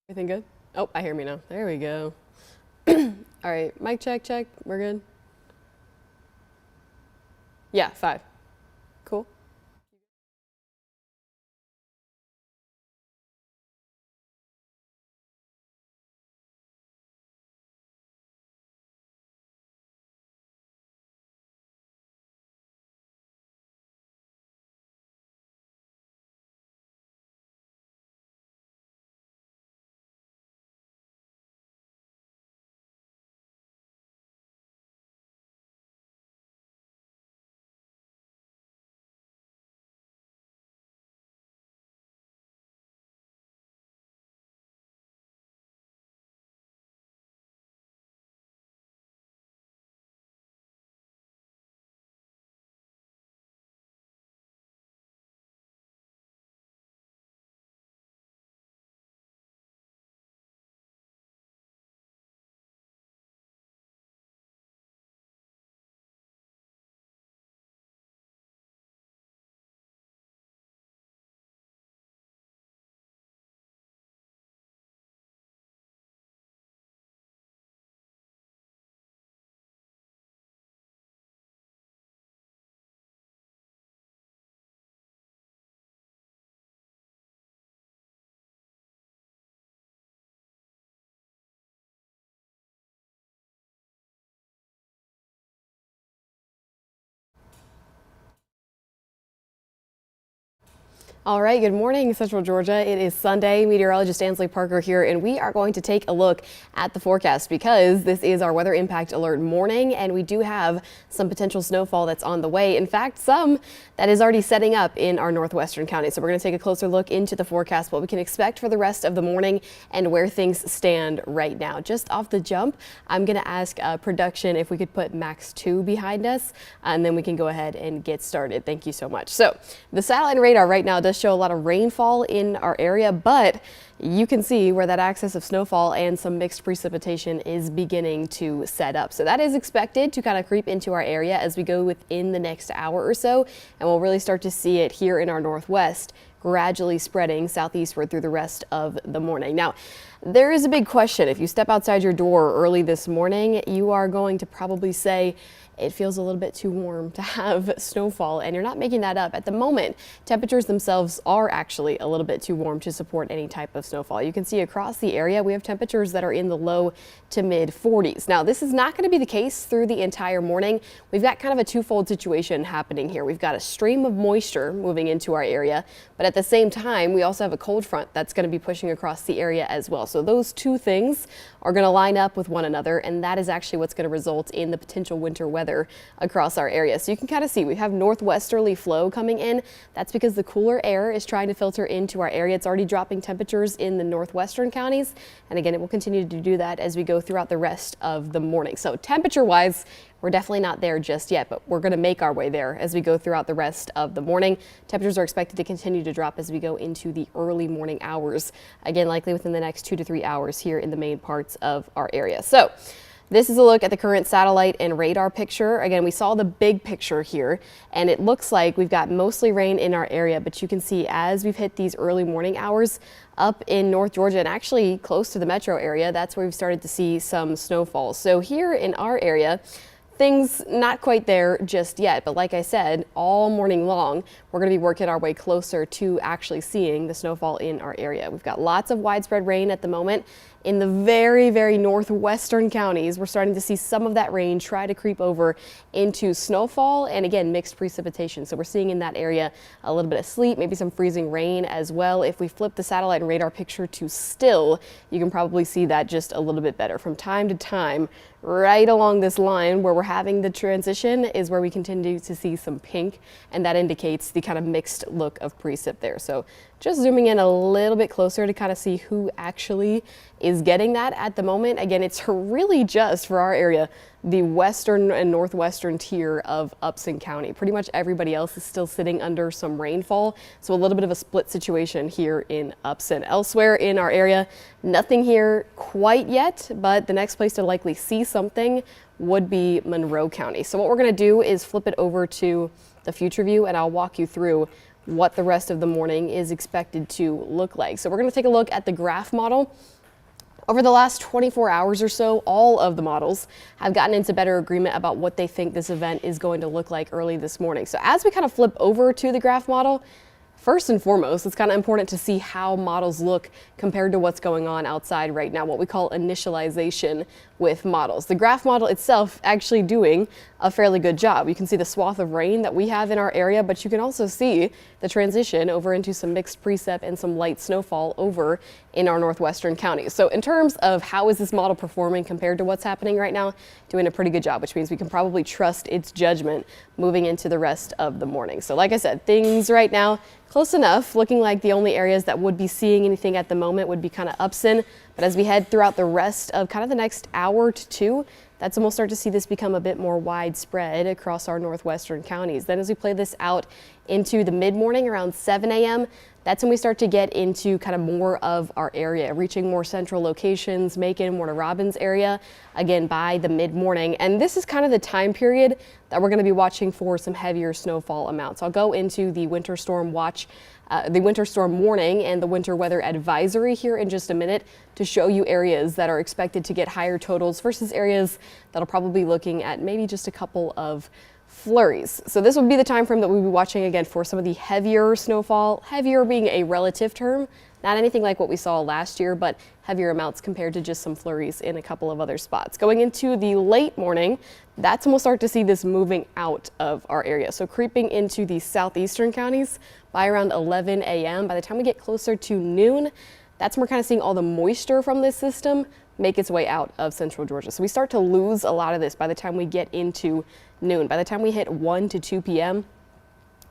Everything good? Oh, I hear me now. There we go. All right, mic check, check. We're good? Yeah, 5. Cool. All right, good morning, Central Georgia. It is Sunday. Meteorologist Ansley Parker here, and we are going to take a look at the forecast because this is our weather impact alert morning, and we do have some potential snowfall that's on the way. In fact, some that is already setting up in our northwestern counties. So we're going to take a closer look into the forecast, what we can expect for the rest of the morning and where things stand right now. Just off the jump, I'm going to ask production if we could put max 2 behind us, and then we can go ahead and get started. Thank you so much. So the satellite radar right now does show a lot of rainfall in our area, but you can see where that excess of snowfall and some mixed precipitation is beginning to set up. So that is expected to kind of creep into our area as we go within the next hour or so, and we'll really start to see it here in our northwest, gradually spreading southeastward through the rest of the morning. Now, there is a big question. If you step outside your door early this morning, you are going to probably say, it feels a little bit too warm to have snowfall, and you're not making that up. At the moment, temperatures themselves are actually a little bit too warm to support any type of snowfall. You can see across the area we have temperatures that are in the low to mid 40s. Now, this is not going to be the case through the entire morning. We've got kind of a twofold situation happening here. We've got a stream of moisture moving into our area, but at the same time, we also have a cold front that's going to be pushing across the area as well. So those two things are going to line up with one another, and that is actually what's going to result in the potential winter weather across our area. So you can kind of see we have northwesterly flow coming in. That's because the cooler air is trying to filter into our area. It's already dropping temperatures in the northwestern counties, and again, it will continue to do that as we go throughout the rest of the morning. So temperature wise, we're definitely not there just yet, but we're going to make our way there as we go throughout the rest of the morning. Temperatures are expected to continue to drop as we go into the early morning hours. Again, likely within the next 2 to 3 hours here in the main parts of our area. So this is a look at the current satellite and radar picture. Again, we saw the big picture here, and it looks like we've got mostly rain in our area, but you can see as we've hit these early morning hours up in North Georgia and actually close to the metro area, that's where we've started to see some snowfall. So here in our area, things not quite there just yet, but like I said, all morning long, we're going to be working our way closer to actually seeing the snowfall in our area. We've got lots of widespread rain at the moment. In the very, very northwestern counties, we're starting to see some of that rain try to creep over into snowfall and again, mixed precipitation. So we're seeing in that area a little bit of sleet, maybe some freezing rain as well. If we flip the satellite and radar picture to still, you can probably see that just a little bit better. From time to time, right along this line where we're having the transition is where we continue to see some pink, and that indicates the kind of mixed look of precip there. So just zooming in a little bit closer to kind of see who actually is getting that at the moment. Again, it's really just for our area, the western and northwestern tier of Upson County. Pretty much everybody else is still sitting under some rainfall. So a little bit of a split situation here in Upson. Elsewhere in our area, nothing here quite yet, but the next place to likely see something would be Monroe County. So what we're going to do is flip it over to the future view, and I'll walk you through what the rest of the morning is expected to look like. So we're going to take a look at the graph model. Over the last 24 hours or so, all of the models have gotten into better agreement about what they think this event is going to look like early this morning. So as we kind of flip over to the graph model, first and foremost, it's kind of important to see how models look compared to what's going on outside right now, what we call initialization with models. The graph model itself actually doing a fairly good job. You can see the swath of rain that we have in our area, but you can also see the transition over into some mixed precip and some light snowfall over in our northwestern counties. So in terms of how is this model performing compared to what's happening right now, doing a pretty good job, which means we can probably trust its judgment moving into the rest of the morning. So like I said, things right now close enough, looking like the only areas that would be seeing anything at the moment would be kind of Upson. But as we head throughout the rest of kind of the next hour to two, that's when we'll start to see this become a bit more widespread across our northwestern counties. Then as we play this out into the mid-morning around 7 a.m., that's when we start to get into kind of more of our area, reaching more central locations, Macon, Warner Robins area, again by the mid-morning. And this is kind of the time period that we're going to be watching for some heavier snowfall amounts. I'll go into the winter storm watch, the winter storm warning and the winter weather advisory here in just a minute to show you areas that are expected to get higher totals versus areas that'll probably be looking at maybe just a couple of flurries. So this would be the time frame that we'll be watching again for some of the heavier snowfall, heavier being a relative term, not anything like what we saw last year, but heavier amounts compared to just some flurries in a couple of other spots. Going into the late morning, that's when we'll start to see this moving out of our area. So creeping into the southeastern counties by around 11 a.m. By the time we get closer to noon, that's when we're kind of seeing all the moisture from this system make its way out of central Georgia. So we start to lose a lot of this by the time we get into noon. By the time we hit 1 to 2 p.m.,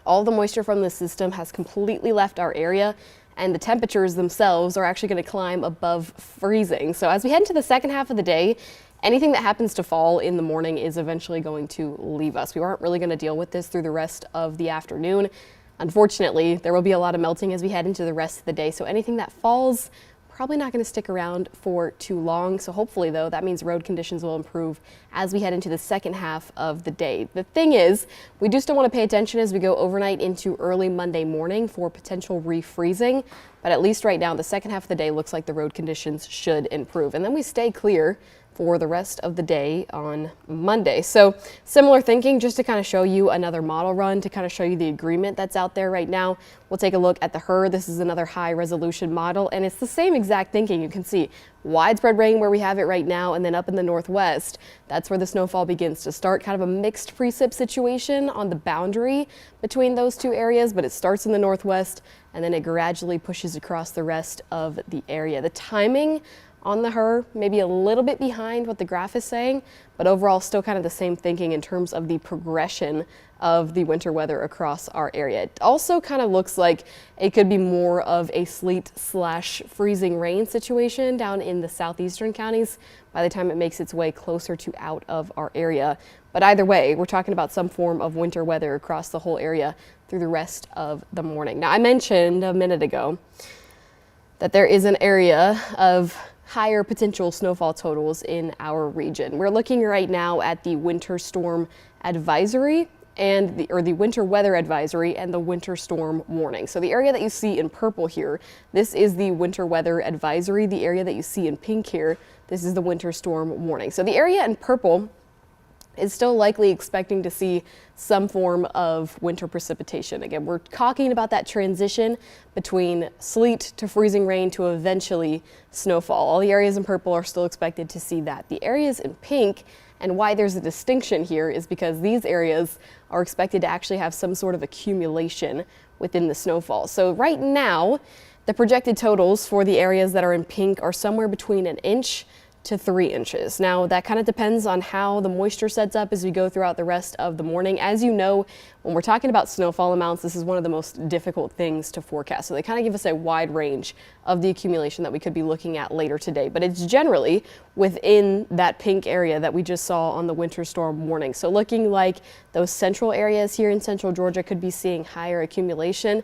all the moisture from this system has completely left our area, and the temperatures themselves are actually going to climb above freezing. So as we head into the second half of the day, anything that happens to fall in the morning is eventually going to leave us. We aren't really going to deal with this through the rest of the afternoon. Unfortunately, there will be a lot of melting as we head into the rest of the day. So anything that falls probably not going to stick around for too long. So hopefully, though, that means road conditions will improve as we head into the second half of the day. The thing is, we do still want to pay attention as we go overnight into early Monday morning for potential refreezing. But at least right now, the second half of the day looks like the road conditions should improve. And then we stay clear for the rest of the day on Monday. So similar thinking, just to kind of show you another model run to kind of show you the agreement that's out there right now. We'll take a look at the HRRR. This is another high resolution model, and it's the same exact thinking. You can see widespread rain where we have it right now, and then up in the northwest, that's where the snowfall begins to start. Kind of a mixed precip situation on the boundary between those two areas, but it starts in the northwest and then it gradually pushes across the rest of the area. The timing on the HRRR, maybe a little bit behind what the graph is saying, but overall still kind of the same thinking in terms of the progression of the winter weather across our area. It also kind of looks like it could be more of a sleet slash freezing rain situation down in the southeastern counties by the time it makes its way closer to out of our area. But either way, we're talking about some form of winter weather across the whole area through the rest of the morning. Now, I mentioned a minute ago that there is an area of higher potential snowfall totals in our region. We're looking right now at the winter storm advisory and the winter weather advisory and the winter storm warning. So the area that you see in purple here, this is the winter weather advisory. The area that you see in pink here, this is the winter storm warning. So the area in purple is still likely expecting to see some form of winter precipitation. Again, we're talking about that transition between sleet to freezing rain to eventually snowfall. All the areas in purple are still expected to see that. The areas in pink, and why there's a distinction here, is because these areas are expected to actually have some sort of accumulation within the snowfall. So right now, the projected totals for the areas that are in pink are somewhere between 1 inch to 3 inches. Now that kind of depends on how the moisture sets up as we go throughout the rest of the morning. As you know, when we're talking about snowfall amounts, this is one of the most difficult things to forecast. So they kind of give us a wide range of the accumulation that we could be looking at later today, but it's generally within that pink area that we just saw on the winter storm warning. So looking like those central areas here in central Georgia could be seeing higher accumulation.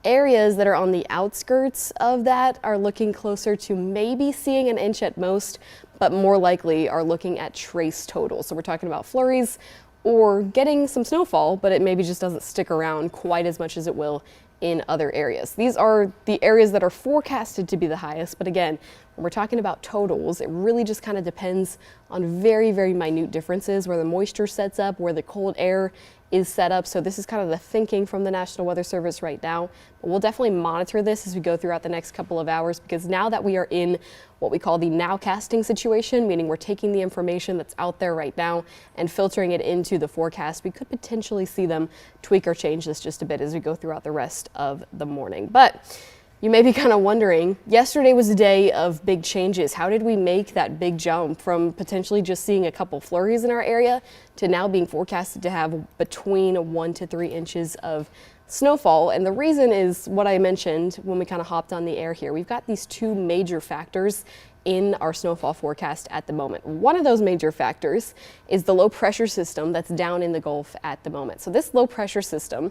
Areas that are on the outskirts of that are looking closer to maybe seeing 1 inch at most, but more likely are looking at trace totals. So we're talking about flurries or getting some snowfall, but it maybe just doesn't stick around quite as much as it will in other areas. These are the areas that are forecasted to be the highest, but again, When we're talking about totals, it really just kind of depends on very, very minute differences where the moisture sets up, where the cold air is set up. So this is kind of the thinking from the National Weather Service right now. But we'll definitely monitor this as we go throughout the next couple of hours, because now that we are in what we call the nowcasting situation, meaning we're taking the information that's out there right now and filtering it into the forecast, we could potentially see them tweak or change this just a bit as we go throughout the rest of the morning. But you may be kind of wondering, yesterday was a day of big changes. How did we make that big jump from potentially just seeing a couple flurries in our area to now being forecasted to have between 1 to 3 inches of snowfall? And the reason is what I mentioned when we kind of hopped on the air here. We've got these two major factors in our snowfall forecast at the moment. One of those major factors is the low pressure system that's down in the Gulf at the moment. So this low pressure system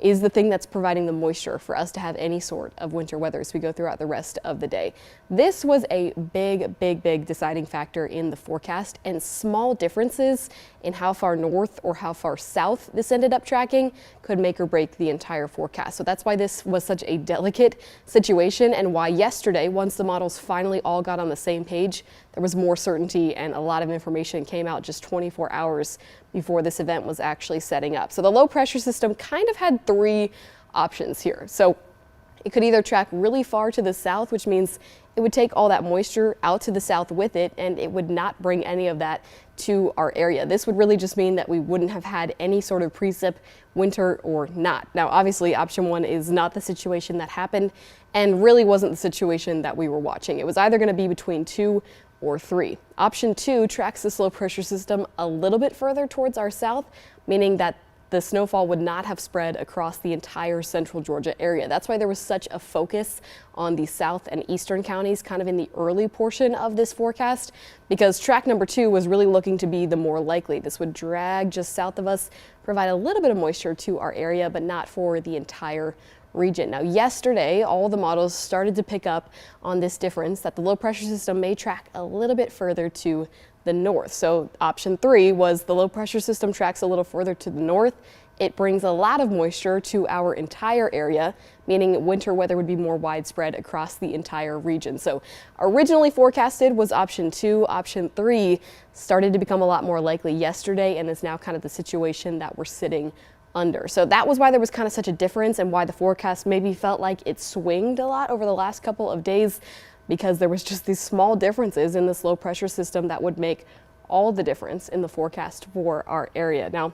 is the thing that's providing the moisture for us to have any sort of winter weather as we go throughout the rest of the day. This was a big deciding factor in the forecast, and small differences in how far north or how far south this ended up tracking could make or break the entire forecast. So that's why this was such a delicate situation, and why yesterday, once the models finally all got on the same page, there was more certainty and a lot of information came out just 24 hours before this event was actually setting up. So the low pressure system kind of had three options here. So it could either track really far to the south, which means it would take all that moisture out to the south with it, and it would not bring any of that to our area. This would really just mean that we wouldn't have had any sort of precip, winter or not. Now, obviously, option one is not the situation that happened and really wasn't the situation that we were watching. It was either going to be between 2 or 3. Option 2 tracks this low pressure system a little bit further towards our south, meaning that the snowfall would not have spread across the entire central Georgia area. That's why there was such a focus on the south and eastern counties kind of in the early portion of this forecast, because track number 2 was really looking to be the more likely. This would drag just south of us, provide a little bit of moisture to our area, but not for the entire region. Now, yesterday, all the models started to pick up on this difference that the low pressure system may track a little bit further to the north. So option 3 was the low pressure system tracks a little further to the north. It brings a lot of moisture to our entire area, meaning winter weather would be more widespread across the entire region. So originally forecasted was option 2. Option 3 started to become a lot more likely yesterday and is now kind of the situation that we're sitting under. So that was why there was kind of such a difference and why the forecast maybe felt like it swinged a lot over the last couple of days, because there was just these small differences in this low pressure system that would make all the difference in the forecast for our area. Now,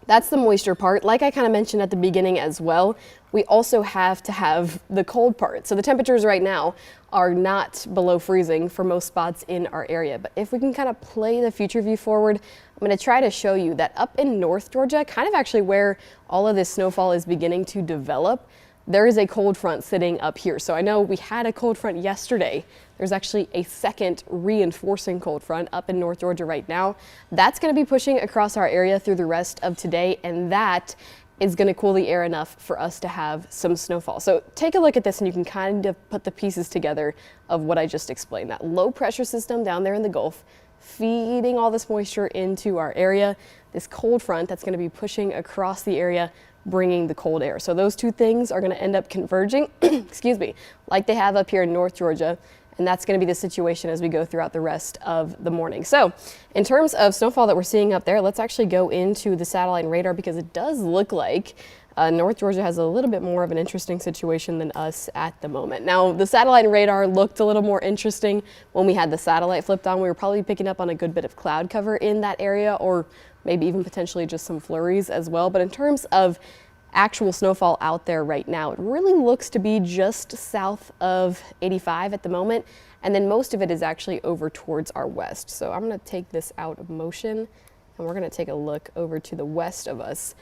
that's the moisture part. Like I kind of mentioned at the beginning as well, we also have to have the cold part. So the temperatures right now are not below freezing for most spots in our area. But if we can kind of play the future view forward, I'm going to try to show you that up in North Georgia, kind of actually where all of this snowfall is beginning to develop, there is a cold front sitting up here. So I know we had a cold front yesterday. There's actually a second reinforcing cold front up in North Georgia right now. That's going to be pushing across our area through the rest of today, and that is going to cool the air enough for us to have some snowfall. So take a look at this and you can kind of put the pieces together of what I just explained. That low pressure system down there in the Gulf feeding all this moisture into our area, this cold front that's going to be pushing across the area, bringing the cold air. So those two things are going to end up converging, excuse me, like they have up here in North Georgia. And that's going to be the situation as we go throughout the rest of the morning. So in terms of snowfall that we're seeing up there, let's actually go into the satellite radar, because it does look like North Georgia has a little bit more of an interesting situation than us at the moment. Now, the satellite radar looked a little more interesting when we had the satellite flipped on. We were probably picking up on a good bit of cloud cover in that area, or maybe even potentially just some flurries as well. But in terms of actual snowfall out there right now, it really looks to be just south of 85 at the moment, and then most of it is actually over towards our west. So I'm going to take this out of motion, and we're going to take a look over to the west of us,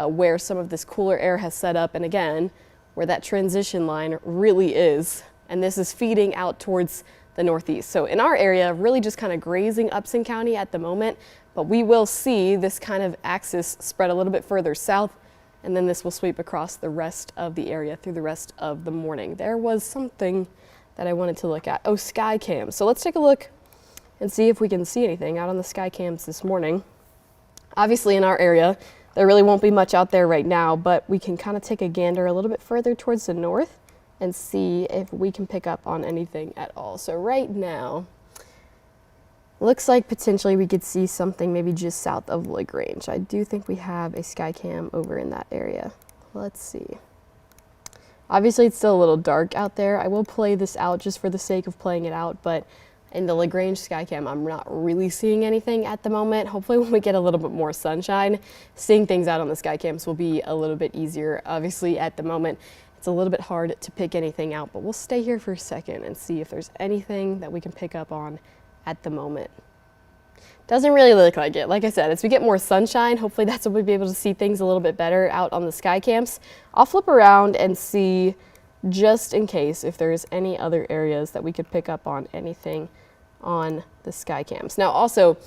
where some of this cooler air has set up, and again, where that transition line really is, and this is feeding out towards the northeast. So in our area, really just kind of grazing Upson County at the moment, but we will see this kind of axis spread a little bit further south, and then this will sweep across the rest of the area through the rest of the morning. There was something that I wanted to look at. Oh, sky cams. So let's take a look and see if we can see anything out on the sky cams this morning. Obviously in our area, there really won't be much out there right now, but we can kind of take a gander a little bit further towards the north and see if we can pick up on anything at all. So right now, looks like potentially we could see something maybe just south of LaGrange. I do think we have a sky cam over in that area. Let's see. Obviously, it's still a little dark out there. I will play this out just for the sake of playing it out, but in the LaGrange Skycam, I'm not really seeing anything at the moment. Hopefully, when we get a little bit more sunshine, seeing things out on the Skycams will be a little bit easier. Obviously, at the moment, it's a little bit hard to pick anything out, but we'll stay here for a second and see if there's anything that we can pick up on at the moment. Doesn't really look like it. Like I said, as we get more sunshine, hopefully that's when we'll be able to see things a little bit better out on the sky camps. I'll flip around and see, just in case, if there's any other areas that we could pick up on anything on the sky cams. Now also,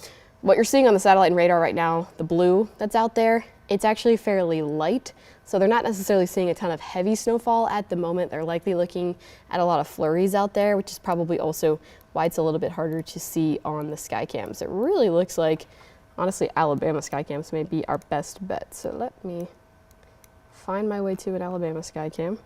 what you're seeing on the satellite and radar right now, the blue that's out there, it's actually fairly light. So they're not necessarily seeing a ton of heavy snowfall at the moment. They're likely looking at a lot of flurries out there, which is probably also why it's a little bit harder to see on the sky cams. It really looks like, honestly, Alabama sky cams may be our best bet. So let me find my way to an Alabama sky cam.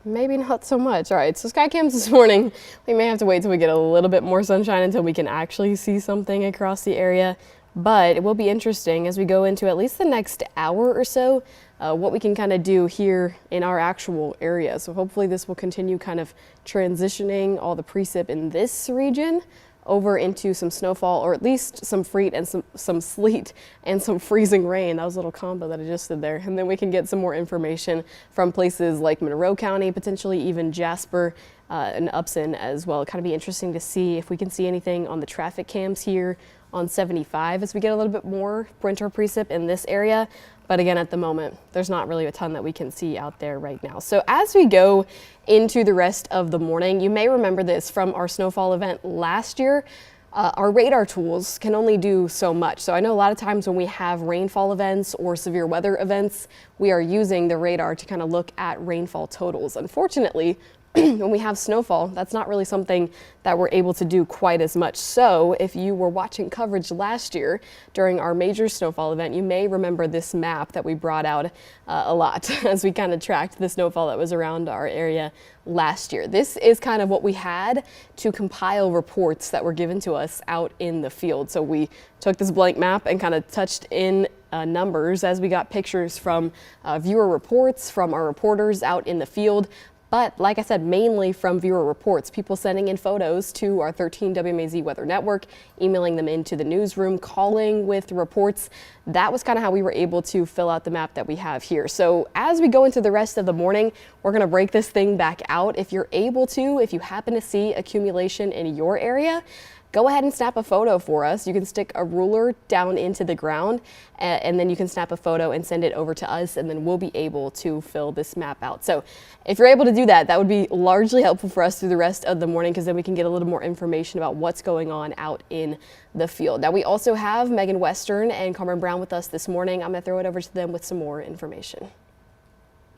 Maybe not so much. All right, so sky cams this morning, we may have to wait till we get a little bit more sunshine until we can actually see something across the area. But it will be interesting as we go into at least the next hour or so, what we can kind of do here in our actual area. So hopefully this will continue kind of transitioning all the precip in this region over into some snowfall, or at least some sleet and some sleet and some freezing rain. That was a little combo that I just did there. And then we can get some more information from places like Monroe County, potentially even Jasper and Upson as well. It'll kind of be interesting to see if we can see anything on the traffic cams here on 75 as we get a little bit more winter precip in this area. But again, at the moment, there's not really a ton that we can see out there right now. So as we go into the rest of the morning, you may remember this from our snowfall event last year. Our radar tools can only do so much. So I know a lot of times when we have rainfall events or severe weather events, we are using the radar to kind of look at rainfall totals. Unfortunately, when we have snowfall, that's not really something that we're able to do quite as much. So if you were watching coverage last year during our major snowfall event, you may remember this map that we brought out a lot as we kind of tracked the snowfall that was around our area last year. This is kind of what we had to compile reports that were given to us out in the field. So we took this blank map and kind of touched in numbers as we got pictures from viewer reports from our reporters out in the field. But like I said, mainly from viewer reports, people sending in photos to our 13 WMAZ Weather Network, emailing them into the newsroom, calling with reports. That was kind of how we were able to fill out the map that we have here. So as we go into the rest of the morning, we're going to break this thing back out. If you're able to, if you happen to see accumulation in your area, go ahead and snap a photo for us. You can stick a ruler down into the ground and then you can snap a photo and send it over to us, and then we'll be able to fill this map out. So if you're able to do that, that would be largely helpful for us through the rest of the morning, because then we can get a little more information about what's going on out in the field. Now we also have Megan Western and Carmen Brown with us this morning. I'm going to throw it over to them with some more information.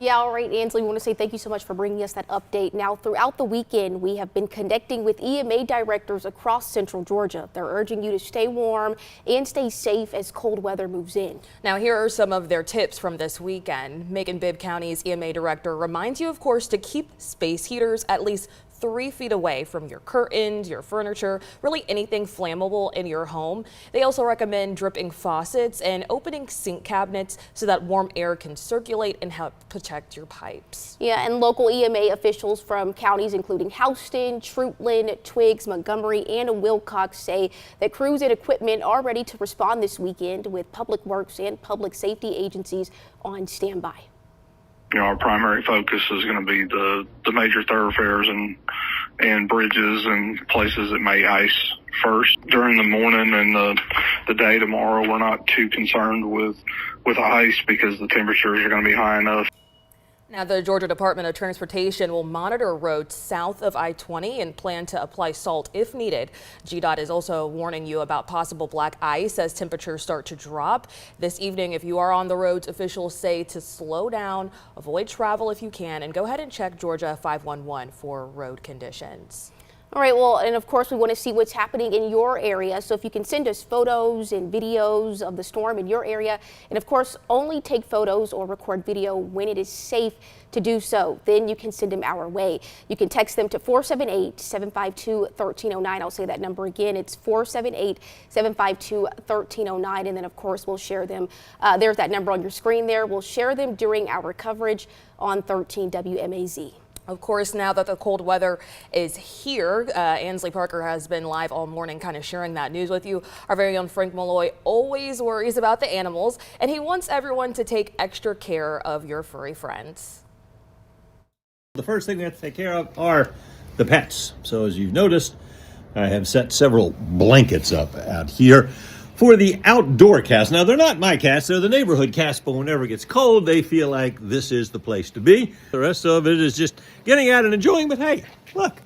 Yeah, all right, Ansley, we want to say thank you so much for bringing us that update. Now, throughout the weekend, we have been connecting with EMA directors across central Georgia. They're urging you to stay warm and stay safe as cold weather moves in. Now, here are some of their tips from this weekend. Macon Bibb County's EMA director reminds you, of course, to keep space heaters at least 3 feet away from your curtains, your furniture, really anything flammable in your home. They also recommend dripping faucets and opening sink cabinets so that warm air can circulate and help protect your pipes. Yeah, and local EMA officials from counties including Houston, Treutlen, Twiggs, Montgomery, and Wilcox say that crews and equipment are ready to respond this weekend, with public works and public safety agencies on standby. You know, our primary focus is going to be the major thoroughfares and bridges and places that may ice first. During the morning and the day tomorrow, we're not too concerned with ice because the temperatures are going to be high enough. Now, the Georgia Department of Transportation will monitor roads south of I-20 and plan to apply salt if needed. GDOT is also warning you about possible black ice as temperatures start to drop. This evening, if you are on the roads, officials say to slow down, avoid travel if you can, and go ahead and check Georgia 511 for road conditions. All right, well, and of course, we want to see what's happening in your area. So if you can send us photos and videos of the storm in your area, and of course, only take photos or record video when it is safe to do so. Then you can send them our way. You can text them to 478-752-1309. I'll say that number again. It's 478-752-1309. And then, of course, we'll share them. There's that number on your screen there. We'll share them during our coverage on 13 WMAZ. Of course, now that the cold weather is here, Ansley Parker has been live all morning kind of sharing that news with you. Our very own Frank Malloy always worries about the animals, and he wants everyone to take extra care of your furry friends. The first thing we have to take care of are the pets. So as you've noticed, I have set several blankets up out here for the outdoor cats. Now, they're not my cats, they're the neighborhood cats, but whenever it gets cold, they feel like this is the place to be. The rest of it is just getting out and enjoying, but hey, look,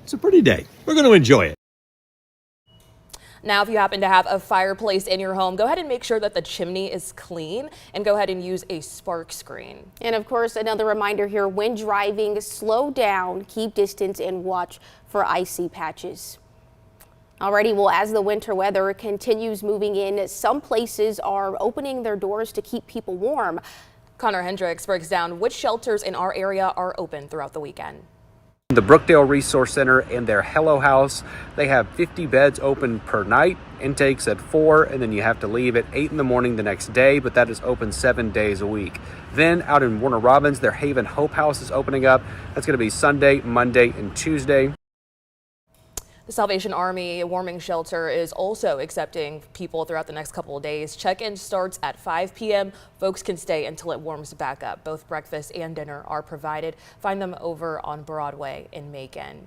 it's a pretty day. We're going to enjoy it. Now, if you happen to have a fireplace in your home, go ahead and make sure that the chimney is clean and go ahead and use a spark screen. And of course, another reminder here, when driving, slow down, keep distance, and watch for icy patches. Alrighty, well, as the winter weather continues moving in, some places are opening their doors to keep people warm. Connor Hendricks breaks down which shelters in our area are open throughout the weekend. The Brookdale Resource Center and their Hello House, they have 50 beds open per night, intakes at 4, and then you have to leave at 8 in the morning the next day, but that is open 7 days a week. Then out in Warner Robins, their Haven Hope House is opening up. That's going to be Sunday, Monday, and Tuesday. The Salvation Army warming shelter is also accepting people throughout the next couple of days. Check-in starts at 5 p.m. Folks can stay until it warms back up. Both breakfast and dinner are provided. Find them over on Broadway in Macon.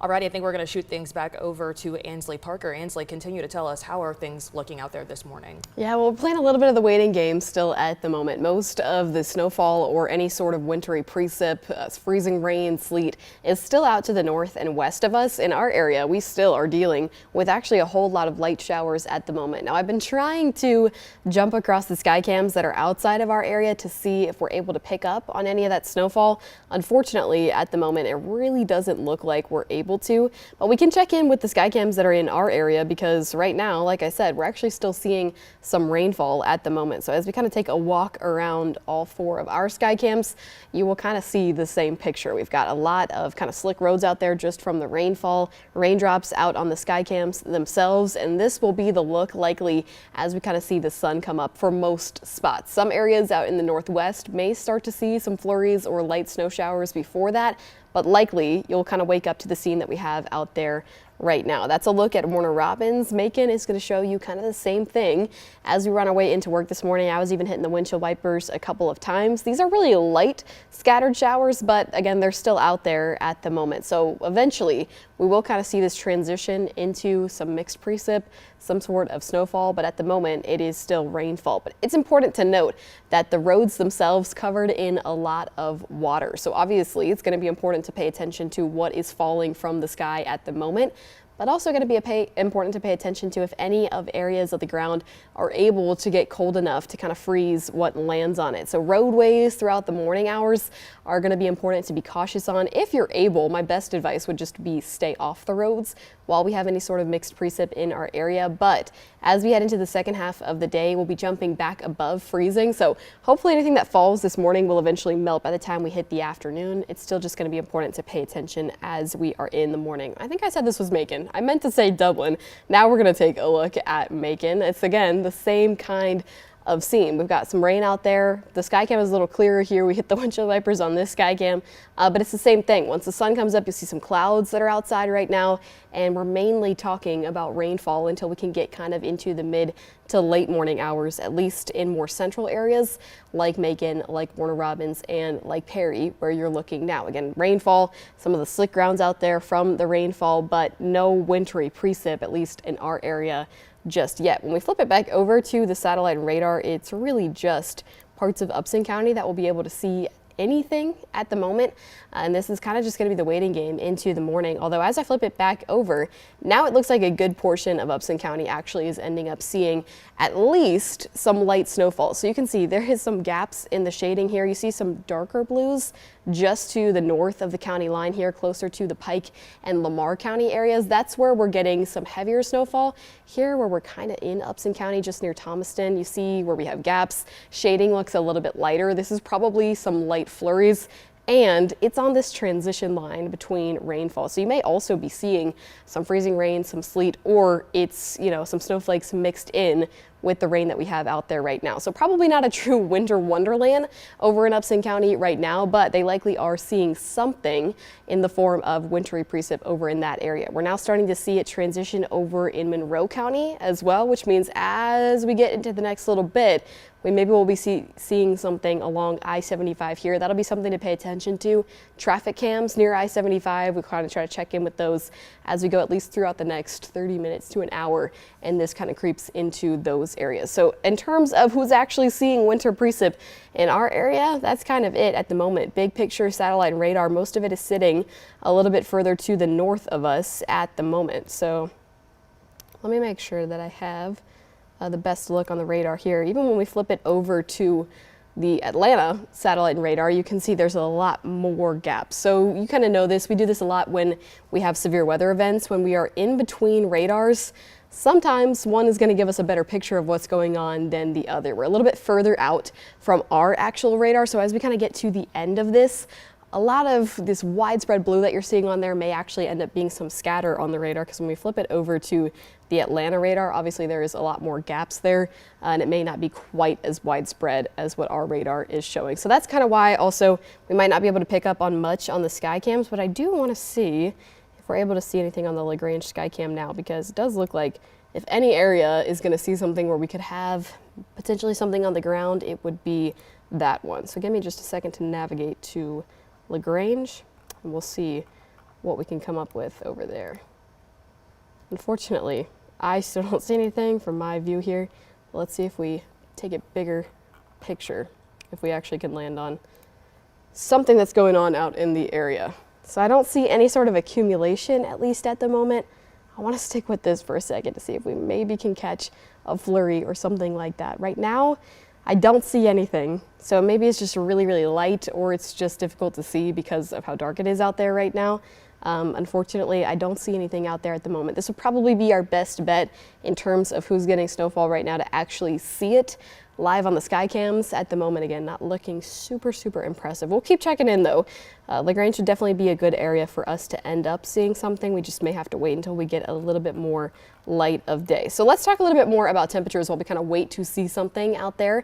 Alrighty, I think we're going to shoot things back over to Ansley Parker. Ansley, continue to tell us, how are things looking out there this morning? Yeah, well, we're playing a little bit of the waiting game still at the moment. Most of the snowfall or any sort of wintry precip, freezing rain, sleet is still out to the north and west of us. In our area, we still are dealing with actually a whole lot of light showers at the moment. Now, I've been trying to jump across the sky cams that are outside of our area to see if we're able to pick up on any of that snowfall. Unfortunately, at the moment, it really doesn't look like we're able to, but we can check in with the sky cams that are in our area because right now, like I said, we're actually still seeing some rainfall at the moment. So as we kind of take a walk around all 4 of our sky cams, you will kind of see the same picture. We've got a lot of kind of slick roads out there just from the rainfall, raindrops out on the sky cams themselves, and this will be the look likely as we kind of see the sun come up for most spots. Some areas out in the northwest may start to see some flurries or light snow showers before that, but likely you'll kind of wake up to the scene that we have out there right now. That's a look at Warner Robins. Macon is going to show you kind of the same thing. As we run our way into work this morning, I was even hitting the windshield wipers a couple of times. These are really light scattered showers, but again, they're still out there at the moment. So eventually we will kind of see this transition into some mixed precip, some sort of snowfall, but at the moment it is still rainfall. But it's important to note that the roads themselves covered in a lot of water. So obviously it's going to be important to pay attention to what is falling from the sky at the moment, but also going to be important to pay attention to if any of areas of the ground are able to get cold enough to kind of freeze what lands on it. So roadways throughout the morning hours are going to be important to be cautious on. If you're able, my best advice would just be stay off the roads while we have any sort of mixed precip in our area. But as we head into the second half of the day, we'll be jumping back above freezing. So hopefully anything that falls this morning will eventually melt by the time we hit the afternoon. It's still just going to be important to pay attention as we are in the morning. I think I said this was Macon. I meant to say Dublin. Now we're going to take a look at Macon. It's again the same kind of scene. We've got some rain out there. The sky cam is a little clearer here. We hit the windshield wipers on this sky cam, but it's the same thing. Once the sun comes up, you'll see some clouds that are outside right now, and we're mainly talking about rainfall until we can get kind of into the mid to late morning hours, at least in more central areas like Macon, like Warner Robins, and like Perry, where you're looking now. Again, rainfall, some of the slick grounds out there from the rainfall, but no wintry precip, at least in our area just yet. When we flip it back over to the satellite and radar, it's really just parts of Upson County that we'll be able to see anything at the moment. And this is kind of just going to be the waiting game into the morning. Although as I flip it back over, now it looks like a good portion of Upson County actually is ending up seeing at least some light snowfall. So you can see there is some gaps in the shading here. You see some darker blues just to the north of the county line here, closer to the Pike and Lamar County areas. That's where we're getting some heavier snowfall. Here where we're kind of in Upson County, just near Thomaston, you see where we have gaps. Shading looks a little bit lighter. This is probably some light flurries, and it's on this transition line between rainfall. So you may also be seeing some freezing rain, some sleet, or it's, you know, some snowflakes mixed in with the rain that we have out there right now. So probably not a true winter wonderland over in Upson County right now, but they likely are seeing something in the form of wintry precip over in that area. We're now starting to see it transition over in Monroe County as well, which means as we get into the next little bit, we maybe will be seeing something along I-75 here. That'll be something to pay attention to. Traffic cams near I-75, we kind of try to check in with those as we go at least throughout the next 30 minutes to an hour, and this kind of creeps into those areas. So in terms of who's actually seeing winter precip in our area, that's kind of it at the moment. Big picture satellite and radar, most of it is sitting a little bit further to the north of us at the moment. So let me make sure that I have the best look on the radar here. Even when we flip it over to the Atlanta satellite and radar, you can see there's a lot more gaps. So you kind of know this. We do this a lot when we have severe weather events. When we are in between radars, sometimes one is going to give us a better picture of what's going on than the other. We're a little bit further out from our actual radar. So as we kind of get to the end of this, a lot of this widespread blue that you're seeing on there may actually end up being some scatter on the radar, because when we flip it over to the Atlanta radar, obviously there is a lot more gaps there, and it may not be quite as widespread as what our radar is showing. So that's kind of why also we might not be able to pick up on much on the sky cams, but I do want to see if we're able to see anything on the Lagrange sky cam now, because it does look like if any area is going to see something where we could have potentially something on the ground, it would be that one. So give me just a second to navigate to Lagrange, and we'll see what we can come up with over there. Unfortunately, I still don't see anything from my view here. Let's see if we take a bigger picture, if we actually can land on something that's going on out in the area. So I don't see any sort of accumulation, at least at the moment. I want to stick with this for a second to see if we maybe can catch a flurry or something like that. Right now, I don't see anything, so maybe it's just really, really light, or it's just difficult to see because of how dark it is out there right now. Unfortunately, I don't see anything out there at the moment. This would probably be our best bet in terms of who's getting snowfall right now to actually see it live on the sky cams. At the moment, again, not looking super, super impressive. We'll keep checking in though. Lagrange should definitely be a good area for us to end up seeing something. We just may have to wait until we get a little bit more light of day. So let's talk a little bit more about temperatures while we kind of wait to see something out there.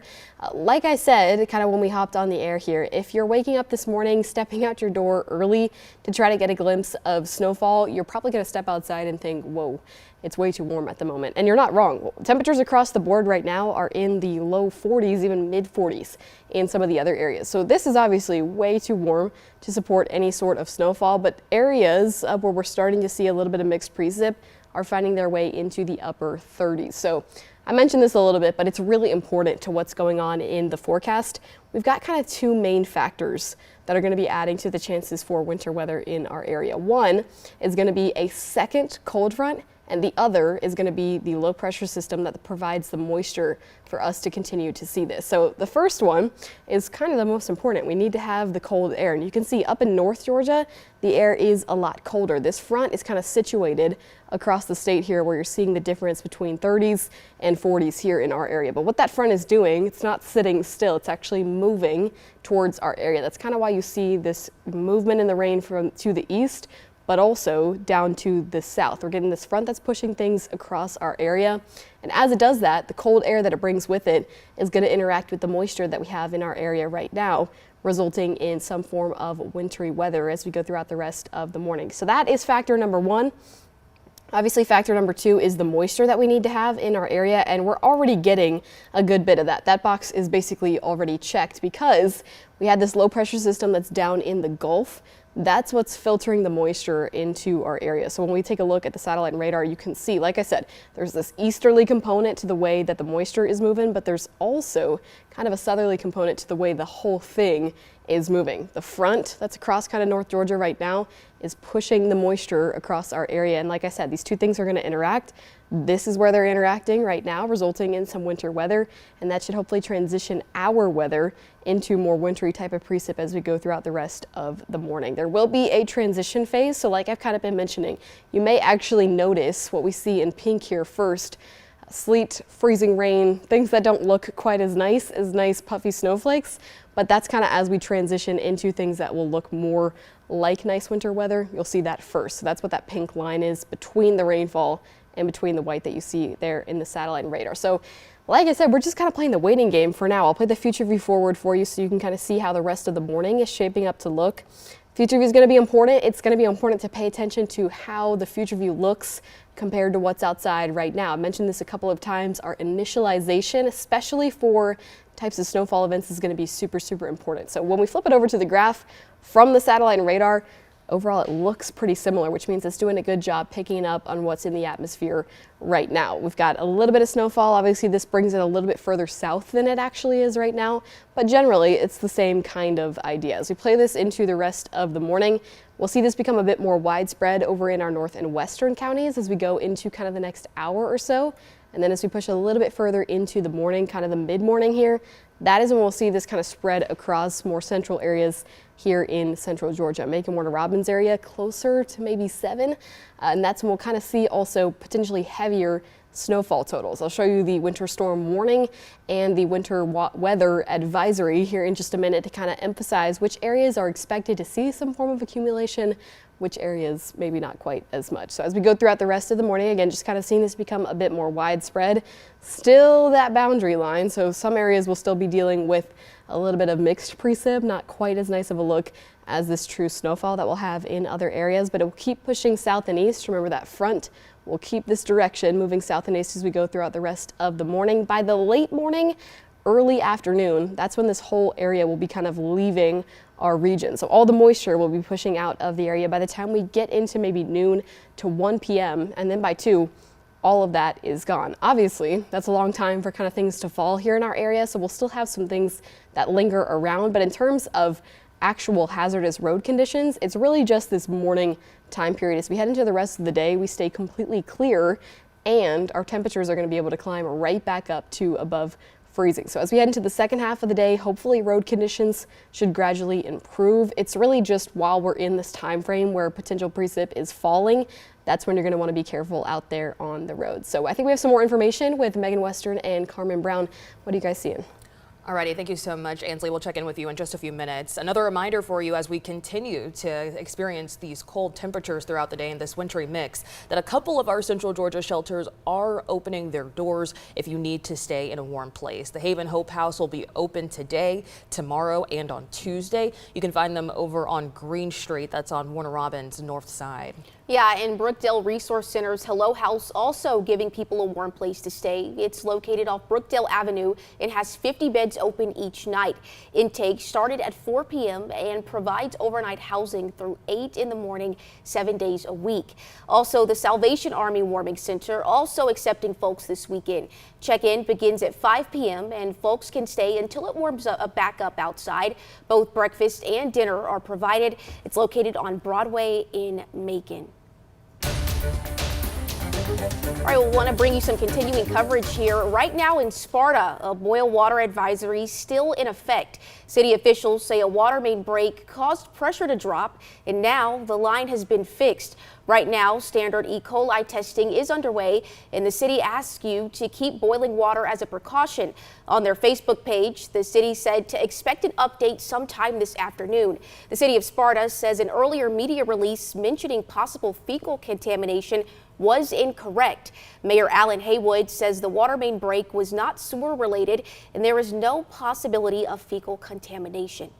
Like I said, kind of when we hopped on the air here, if you're waking up this morning, stepping out your door early to try to get a glimpse of snowfall, you're probably going to step outside and think, whoa, it's way too warm at the moment. And you're not wrong. Temperatures across the board right now are in the low 40s, even mid 40s in some of the other areas. So this is obviously way too warm to support any sort of snowfall, but areas where we're starting to see a little bit of mixed precip are finding their way into the upper 30s. So I mentioned this a little bit, but it's really important to what's going on in the forecast. We've got kind of two main factors that are going to be adding to the chances for winter weather in our area. One is going to be a second cold front, and the other is going to be the low pressure system that provides the moisture for us to continue to see this. So the first one is kind of the most important. We need to have the cold air, and you can see up in North Georgia, the air is a lot colder. This front is kind of situated across the state here, where you're seeing the difference between 30s and 40s here in our area. But what that front is doing, it's not sitting still, it's actually moving towards our area. That's kind of why you see this movement in the rain from to the east, but also down to the south. We're getting this front that's pushing things across our area. And as it does that, the cold air that it brings with it is going to interact with the moisture that we have in our area right now, resulting in some form of wintry weather as we go throughout the rest of the morning. So that is factor number one. Obviously, factor number two is the moisture that we need to have in our area, and we're already getting a good bit of that. That box is basically already checked because we had this low pressure system that's down in the Gulf. That's what's filtering the moisture into our area. So when we take a look at the satellite and radar, you can see, like I said, there's this easterly component to the way that the moisture is moving, but there's also kind of a southerly component to the way the whole thing is moving. The front that's across kind of North Georgia right now is pushing the moisture across our area. And like I said, these two things are going to interact. This is where they're interacting right now, resulting in some winter weather, and that should hopefully transition our weather into more wintry type of precip as we go throughout the rest of the morning. There will be a transition phase, so like I've kind of been mentioning, you may actually notice what we see in pink here first. Sleet, freezing rain, things that don't look quite as nice puffy snowflakes, but that's kind of as we transition into things that will look more like nice winter weather. You'll see that first. So that's what that pink line is between the rainfall and between the white that you see there in the satellite and radar. So like I said, we're just kind of playing the waiting game for now. I'll play the future view forward for you so you can kind of see how the rest of the morning is shaping up to look. Future view is going to be important. It's going to be important to pay attention to how the future view looks compared to what's outside right now. I mentioned this a couple of times. Our initialization, especially for types of snowfall events, is going to be super important. So when we flip it over to the graph from the satellite and radar, overall it looks pretty similar, which means it's doing a good job picking up on what's in the atmosphere right now. We've got a little bit of snowfall. Obviously this brings it a little bit further south than it actually is right now, but generally it's the same kind of idea. As we play this into the rest of the morning, we'll see this become a bit more widespread over in our north and western counties as we go into kind of the next hour or so. And then as we push a little bit further into the morning, kind of the mid-morning here, that is when we'll see this kind of spread across more central areas here in central Georgia. Macon, Warner Robins area closer to maybe 7. And that's when we'll kind of see also potentially heavier snowfall totals. I'll show you the winter storm warning and the winter weather advisory here in just a minute to kind of emphasize which areas are expected to see some form of accumulation, which areas maybe not quite as much. So as we go throughout the rest of the morning, again, just kind of seeing this become a bit more widespread. Still that boundary line, so some areas will still be dealing with a little bit of mixed precip, not quite as nice of a look as this true snowfall that we'll have in other areas, but it will keep pushing south and east. Remember that front will keep this direction moving south and east as we go throughout the rest of the morning. By the late morning, early afternoon, that's when this whole area will be kind of leaving our region. So all the moisture will be pushing out of the area by the time we get into maybe noon to 1 p.m. and then by 2, all of that is gone. Obviously, that's a long time for kind of things to fall here in our area, so we'll still have some things that linger around, but in terms of actual hazardous road conditions, it's really just this morning time period. As we head into the rest of the day, we stay completely clear and our temperatures are going to be able to climb right back up to above freezing. So as we head into the second half of the day, hopefully road conditions should gradually improve. It's really just while we're in this time frame where potential precip is falling, that's when you're going to want to be careful out there on the road. So I think we have some more information with Megan Western and Carmen Brown. What are you guys seeing? Alrighty, thank you so much, Ansley. We'll check in with you in just a few minutes. Another reminder for you as we continue to experience these cold temperatures throughout the day in this wintry mix that a couple of our central Georgia shelters are opening their doors if you need to stay in a warm place. The Haven Hope House will be open today, tomorrow, and on Tuesday. You can find them over on Green Street. That's on Warner Robins north side. Yeah, and Brookdale Resource Center's Hello House also giving people a warm place to stay. It's located off Brookdale Avenue and has 50 beds open each night. Intake started at 4 p.m. and provides overnight housing through 8 in the morning, 7 days a week. Also, the Salvation Army Warming Center also accepting folks this weekend. Check-in begins at 5 p.m. and folks can stay until it warms up back up outside. Both breakfast and dinner are provided. It's located on Broadway in Macon. All right, we want to bring you some continuing coverage here. Right now in Sparta, a boil water advisory still in effect. City officials say a water main break caused pressure to drop, and now the line has been fixed. Right now, standard E. coli testing is underway, and the city asks you to keep boiling water as a precaution. On their Facebook page, the city said to expect an update sometime this afternoon. The city of Sparta says an earlier media release mentioning possible fecal contamination was incorrect. Mayor Alan Haywood says the water main break was not sewer related and there is no possibility of fecal contamination.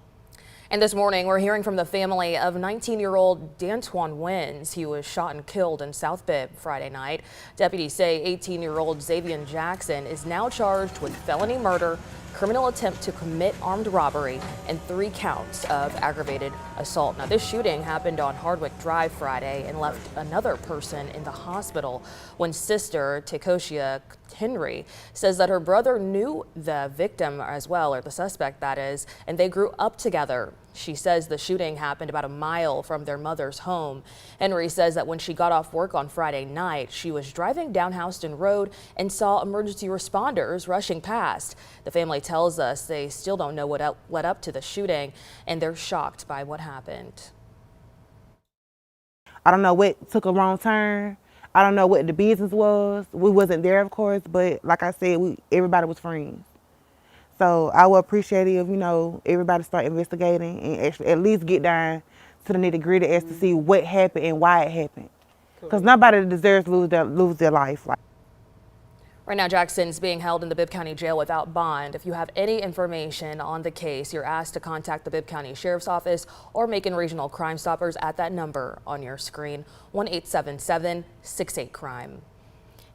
And this morning, we're hearing from the family of 19-year-old D'Antoine Wins. He was shot and killed in South Bibb Friday night. Deputies say 18-year-old Xavier Jackson is now charged with felony murder, criminal attempt to commit armed robbery, and 3 counts of aggravated assault. Now, this shooting happened on Hardwick Drive Friday and left another person in the hospital when sister Tekosia Henry says that her brother knew the victim as well, or the suspect that is, and they grew up together. She says the shooting happened about a mile from their mother's home. Henry says that when she got off work on Friday night, she was driving down Houston Road and saw emergency responders rushing past. The family tells us they still don't know what led up to the shooting, and they're shocked by what happened. I don't know what took a wrong turn. I don't know what the business was. We wasn't there, of course, but like I said, everybody was friends. So I would appreciate it if, everybody start investigating and actually at least get down to the nitty-gritty as to see what happened and why it happened. Because nobody deserves to lose their life. Right now, Jackson's being held in the Bibb County Jail without bond. If you have any information on the case, you're asked to contact the Bibb County Sheriff's Office or Macon Regional Crime Stoppers at that number on your screen, 1-877-68-CRIME.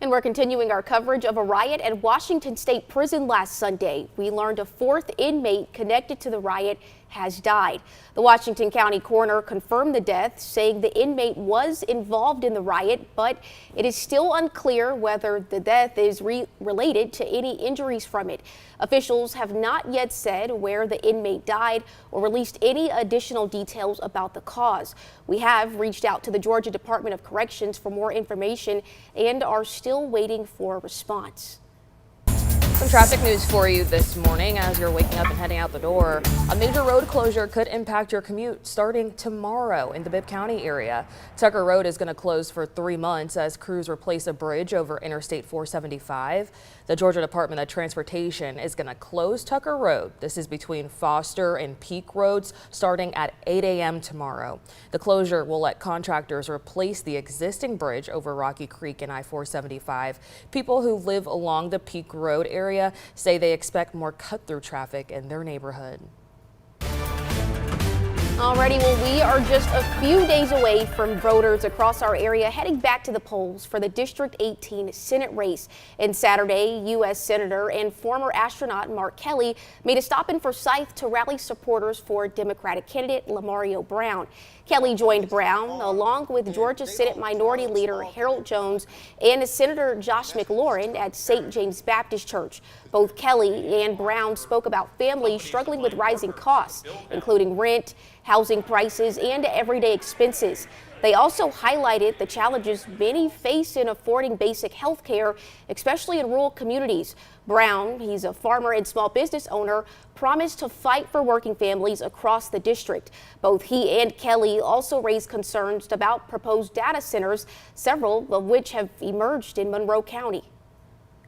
And we're continuing our coverage of a riot at Washington State Prison last Sunday. We learned a 4th inmate connected to the riot has died. The Washington County coroner confirmed the death, saying the inmate was involved in the riot, but it is still unclear whether the death is related to any injuries from it. Officials have not yet said where the inmate died or released any additional details about the cause. We have reached out to the Georgia Department of Corrections for more information and are still waiting for a response. Some traffic news for you this morning as you're waking up and heading out the door. A major road closure could impact your commute starting tomorrow in the Bibb County area. Tucker Road is going to close for 3 months as crews replace a bridge over Interstate 475. The Georgia Department of Transportation is going to close Tucker Road. This is between Foster and Peak Roads starting at 8 a.m. tomorrow. The closure will let contractors replace the existing bridge over Rocky Creek and I-475. People who live along the Peak Road area say they expect more cut-through traffic in their neighborhood. Alrighty, well, we are just a few days away from voters across our area heading back to the polls for the District 18 Senate race. And Saturday, U.S. Senator and former astronaut Mark Kelly made a stop in Forsyth to rally supporters for Democratic candidate Lamario Brown. Kelly joined Brown along with Georgia Senate Minority Leader Harold Jones and Senator Josh McLaurin at St. James Baptist Church. Both Kelly and Brown spoke about families struggling with rising costs, including rent, housing prices, and everyday expenses. They also highlighted the challenges many face in affording basic health care, especially in rural communities. Brown, he's a farmer and small business owner, promised to fight for working families across the district. Both he and Kelly also raised concerns about proposed data centers, several of which have emerged in Monroe County.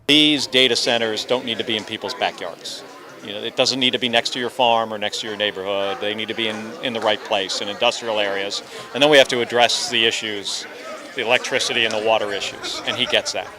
These data centers don't need to be in people's backyards. It doesn't need to be next to your farm or next to your neighborhood. They need to be in the right place, in industrial areas. And then we have to address the issues, the electricity and the water issues, and he gets that.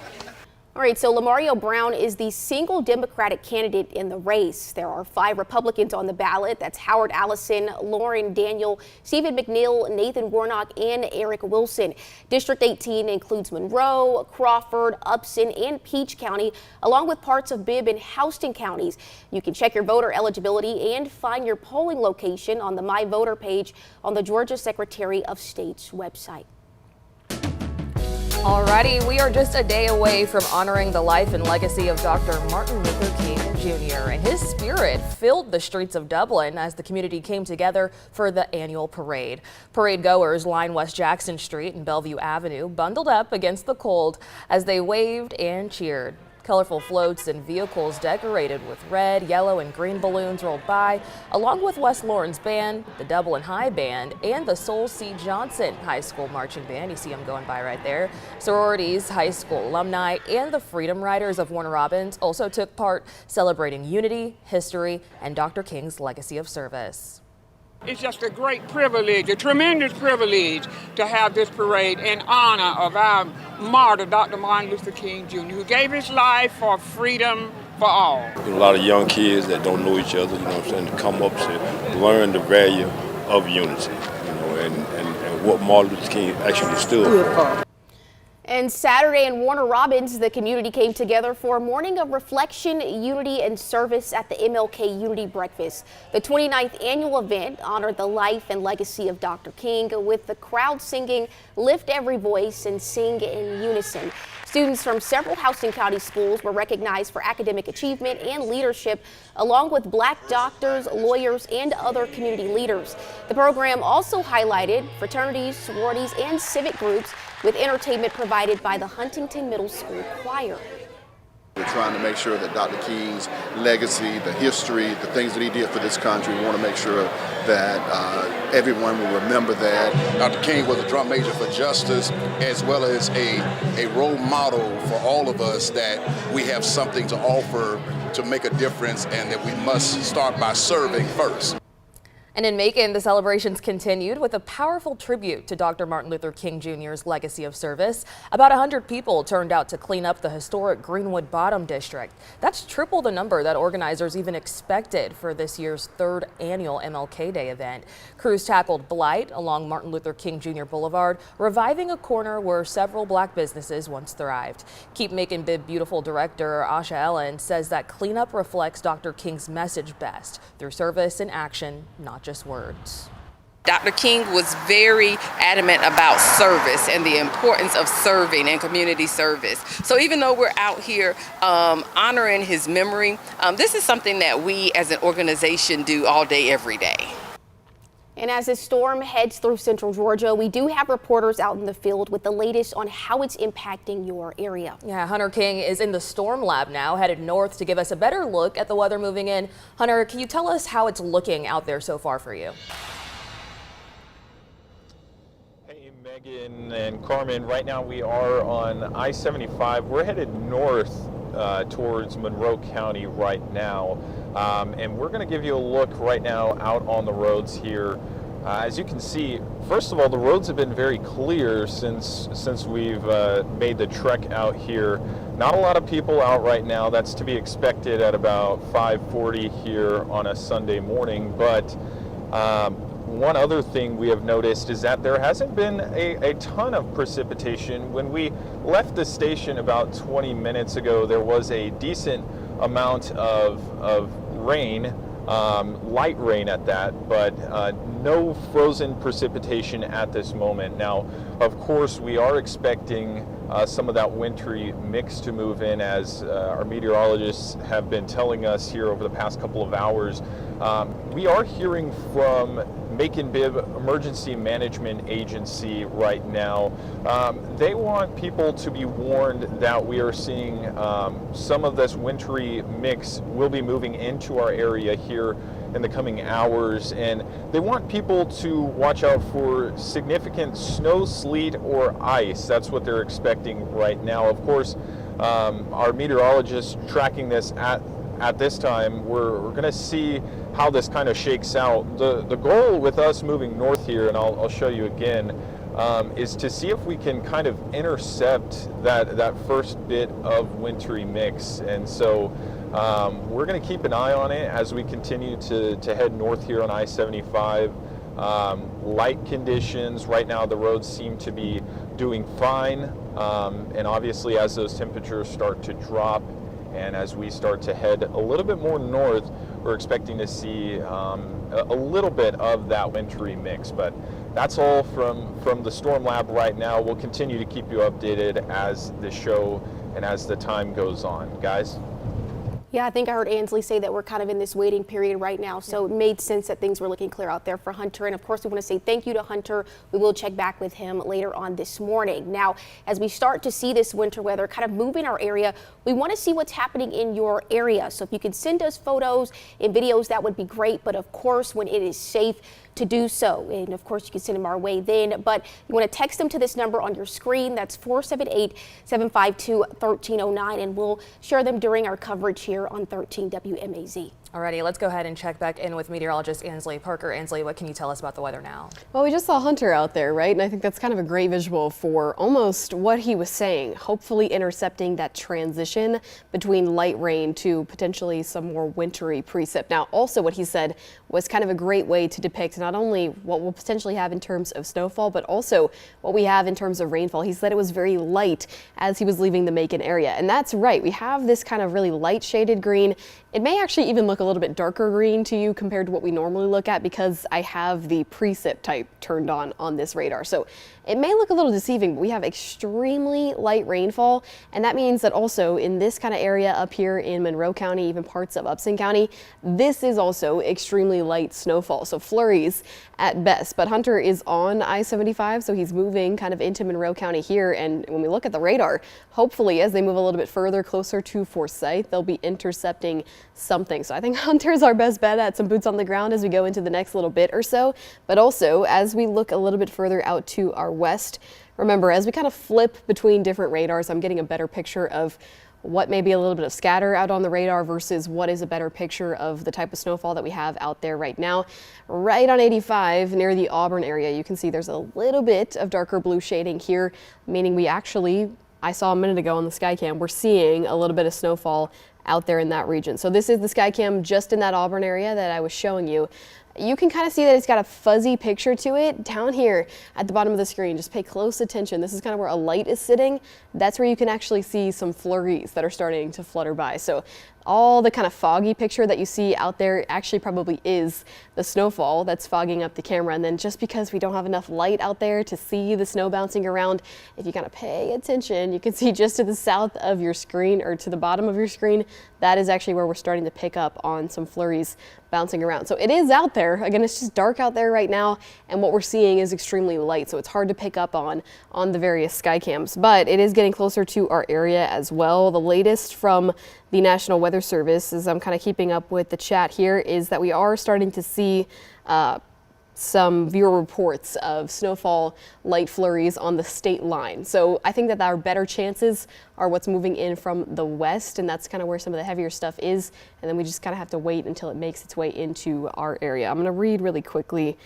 All right, so Lamario Brown is the single Democratic candidate in the race. There are 5 Republicans on the ballot. That's Howard Allison, Lauren Daniel, Stephen McNeil, Nathan Warnock, and Eric Wilson. District 18 includes Monroe, Crawford, Upson, and Peach County, along with parts of Bibb and Houston counties. You can check your voter eligibility and find your polling location on the My Voter page on the Georgia Secretary of State's website. Alrighty, we are just a day away from honoring the life and legacy of Dr. Martin Luther King Jr. and his spirit filled the streets of Dublin as the community came together for the annual parade. Parade goers lined West Jackson Street and Bellevue Avenue, bundled up against the cold as they waved and cheered. Colorful floats and vehicles decorated with red, yellow, and green balloons rolled by, along with West Lawrence Band, the Dublin High Band, and the Sol C. Johnson High School Marching Band. You see them going by right there. Sororities, high school alumni, and the Freedom Riders of Warner Robins also took part, celebrating unity, history, and Dr. King's legacy of service. It's just a great privilege, a tremendous privilege to have this parade in honor of our martyr, Dr. Martin Luther King Jr., who gave his life for freedom for all. A lot of young kids that don't know each other, to come up to learn the value of unity, and what Martin Luther King actually stood for. And Saturday in Warner Robins, the community came together for a morning of reflection, unity, and service at the MLK Unity Breakfast. The 29th annual event honored the life and legacy of Dr. King, with the crowd singing "Lift Every Voice" and "Sing in Unison." Students from several Houston County schools were recognized for academic achievement and leadership, along with Black doctors, lawyers, and other community leaders. The program also highlighted fraternities, sororities, and civic groups, with entertainment provided by the Huntington Middle School Choir. We're trying to make sure that Dr. King's legacy, the history, the things that he did for this country, we want to make sure that everyone will remember that. Dr. King was a drum major for justice, as well as a role model for all of us, that we have something to offer to make a difference, and that we must start by serving first. And in Macon, the celebrations continued with a powerful tribute to Dr. Martin Luther King Jr.'s legacy of service. About 100 people turned out to clean up the historic Greenwood Bottom district. That's triple the number that organizers even expected for this year's third annual MLK Day event. Crews tackled blight along Martin Luther King Jr. Boulevard, reviving a corner where several black businesses once thrived. Keep Macon Bib Beautiful director Asha Ellen says that cleanup reflects Dr. King's message best, through service and action, not just words. Dr. King was very adamant about service and the importance of serving and community service. So even though we're out here honoring his memory, this is something that we as an organization do all day, every day. And as this storm heads through central Georgia, we do have reporters out in the field with the latest on how it's impacting your area. Yeah, Hunter King is in the storm lab now, headed north to give us a better look at the weather moving in. Hunter, can you tell us how it's looking out there so far for you? Hey, Megan and Carmen, right now we are on I-75. We're headed north towards Monroe County right now. And we're going to give you a look right now out on the roads here. As you can see, first of all, the roads have been very clear since we've made the trek out here. Not a lot of people out right now. That's to be expected at about 5:40 here on a Sunday morning. But one other thing we have noticed is that there hasn't been a ton of precipitation. When we left the station about 20 minutes ago, there was a decent amount of rain, light rain at that, but no frozen precipitation at this moment. Now, of course, we are expecting some of that wintry mix to move in, as our meteorologists have been telling us here over the past couple of hours. We are hearing from Macon Bib Emergency Management Agency right now. They want people to be warned that we are seeing some of this wintry mix will be moving into our area here in the coming hours, and they want people to watch out for significant snow, sleet, or ice. That's what they're expecting right now. Of course, our meteorologists tracking this at this time, we're going to see how this kind of shakes out. The goal with us moving north here, and I'll show you again, is to see if we can kind of intercept that first bit of wintry mix. And so we're going to keep an eye on it as we continue to head north here on I-75. Light conditions right now, the roads seem to be doing fine, and obviously as those temperatures start to drop and as we start to head a little bit more north, we're expecting to see a little bit of that wintry mix. But that's all from the storm lab right now. We'll continue to keep you updated as the show and as the time goes on. Guys? Yeah, I think I heard Ansley say that we're kind of in this waiting period right now, so it made sense that things were looking clear out there for Hunter. And of course, we want to say thank you to Hunter. We will check back with him later on this morning. Now, as we start to see this winter weather kind of move in our area, we want to see what's happening in your area. So if you could send us photos and videos, that would be great. But of course, when it is safe to do so, and of course you can send them our way then, but you want to text them to this number on your screen. That's 478-752-1309, and we'll share them during our coverage here here on 13 WMAZ. Alrighty, let's go ahead and check back in with meteorologist Ansley Parker. Ansley, what can you tell us about the weather now? Well, we just saw Hunter out there, right? And I think that's kind of a great visual for almost what he was saying, hopefully intercepting that transition between light rain to potentially some more wintry precip. Now, also what he said was kind of a great way to depict not only what we'll potentially have in terms of snowfall, but also what we have in terms of rainfall. He said it was very light as he was leaving the Macon area. And that's right. We have this kind of really light shaded green. It may actually even look a little bit darker green to you compared to what we normally look at because I have the precip type turned on this radar. So it may look a little deceiving, but we have extremely light rainfall. And that means that also in this kind of area up here in Monroe County, even parts of Upson County, this is also extremely light snowfall. So flurries at best. But Hunter is on I-75, so he's moving kind of into Monroe County here. And when we look at the radar, hopefully as they move a little bit further closer to Forsyth, they'll be intercepting something. So I think Hunter's our best bet at some boots on the ground as we go into the next little bit or so. But also as we look a little bit further out to our west, remember as we kind of flip between different radars, I'm getting a better picture of what may be a little bit of scatter out on the radar versus what is a better picture of the type of snowfall that we have out there right now. Right on 85 near the Auburn area, you can see there's a little bit of darker blue shading here, meaning we actually, I saw a minute ago on the Skycam, we're seeing a little bit of snowfall out there in that region. So this is the Skycam just in that Auburn area that I was showing you. You can kind of see that it's got a fuzzy picture to it down here at the bottom of the screen. Just pay close attention. This is kind of where a light is sitting. That's where you can actually see some flurries that are starting to flutter by. So all the kind of foggy picture that you see out there actually probably is the snowfall that's fogging up the camera. And then just because we don't have enough light out there to see the snow bouncing around, if you kind of pay attention, you can see just to the south of your screen or to the bottom of your screen, that is actually where we're starting to pick up on some flurries bouncing around. So it is out there. Again, it's just dark out there right now, and what we're seeing is extremely light, so it's hard to pick up on the various sky cams, but it is getting closer to our area as well. The latest from the National Weather Service, as I'm kind of keeping up with the chat here, is that we are starting to see some viewer reports of snowfall light flurries on the state line. So I think that our better chances are what's moving in from the west, and that's kind of where some of the heavier stuff is. And then we just kind of have to wait until it makes its way into our area. I'm going to read really quickly.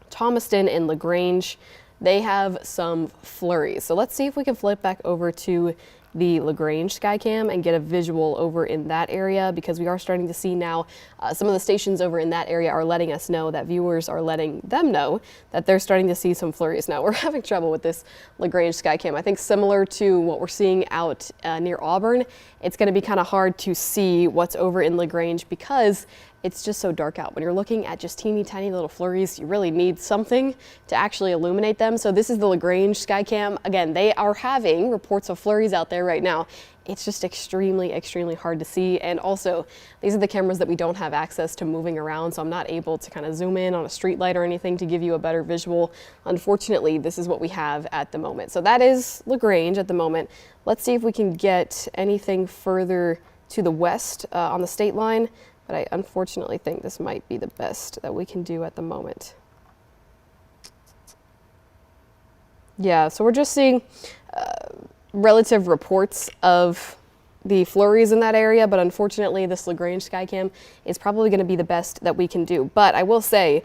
Thomaston and LaGrange, they have some flurries. So let's see if we can flip back over to the LaGrange Skycam and get a visual over in that area, because we are starting to see now some of the stations over in that area are letting us know that viewers are letting them know that they're starting to see some flurries. Now we're having trouble with this LaGrange Skycam. I think similar to what we're seeing out near Auburn, it's going to be kind of hard to see what's over in LaGrange because it's just so dark out. When you're looking at just teeny tiny little flurries, you really need something to actually illuminate them. So this is the LaGrange Skycam. Again, they are having reports of flurries out there right now. It's just extremely, extremely hard to see. And also, these are the cameras that we don't have access to moving around, so I'm not able to kind of zoom in on a street light or anything to give you a better visual. Unfortunately, this is what we have at the moment. So that is LaGrange at the moment. Let's see if we can get anything further to the west on the state line. But I unfortunately think this might be the best that we can do at the moment. Yeah, so we're just seeing relative reports of the flurries in that area, but unfortunately this LaGrange Skycam is probably going to be the best that we can do. But I will say,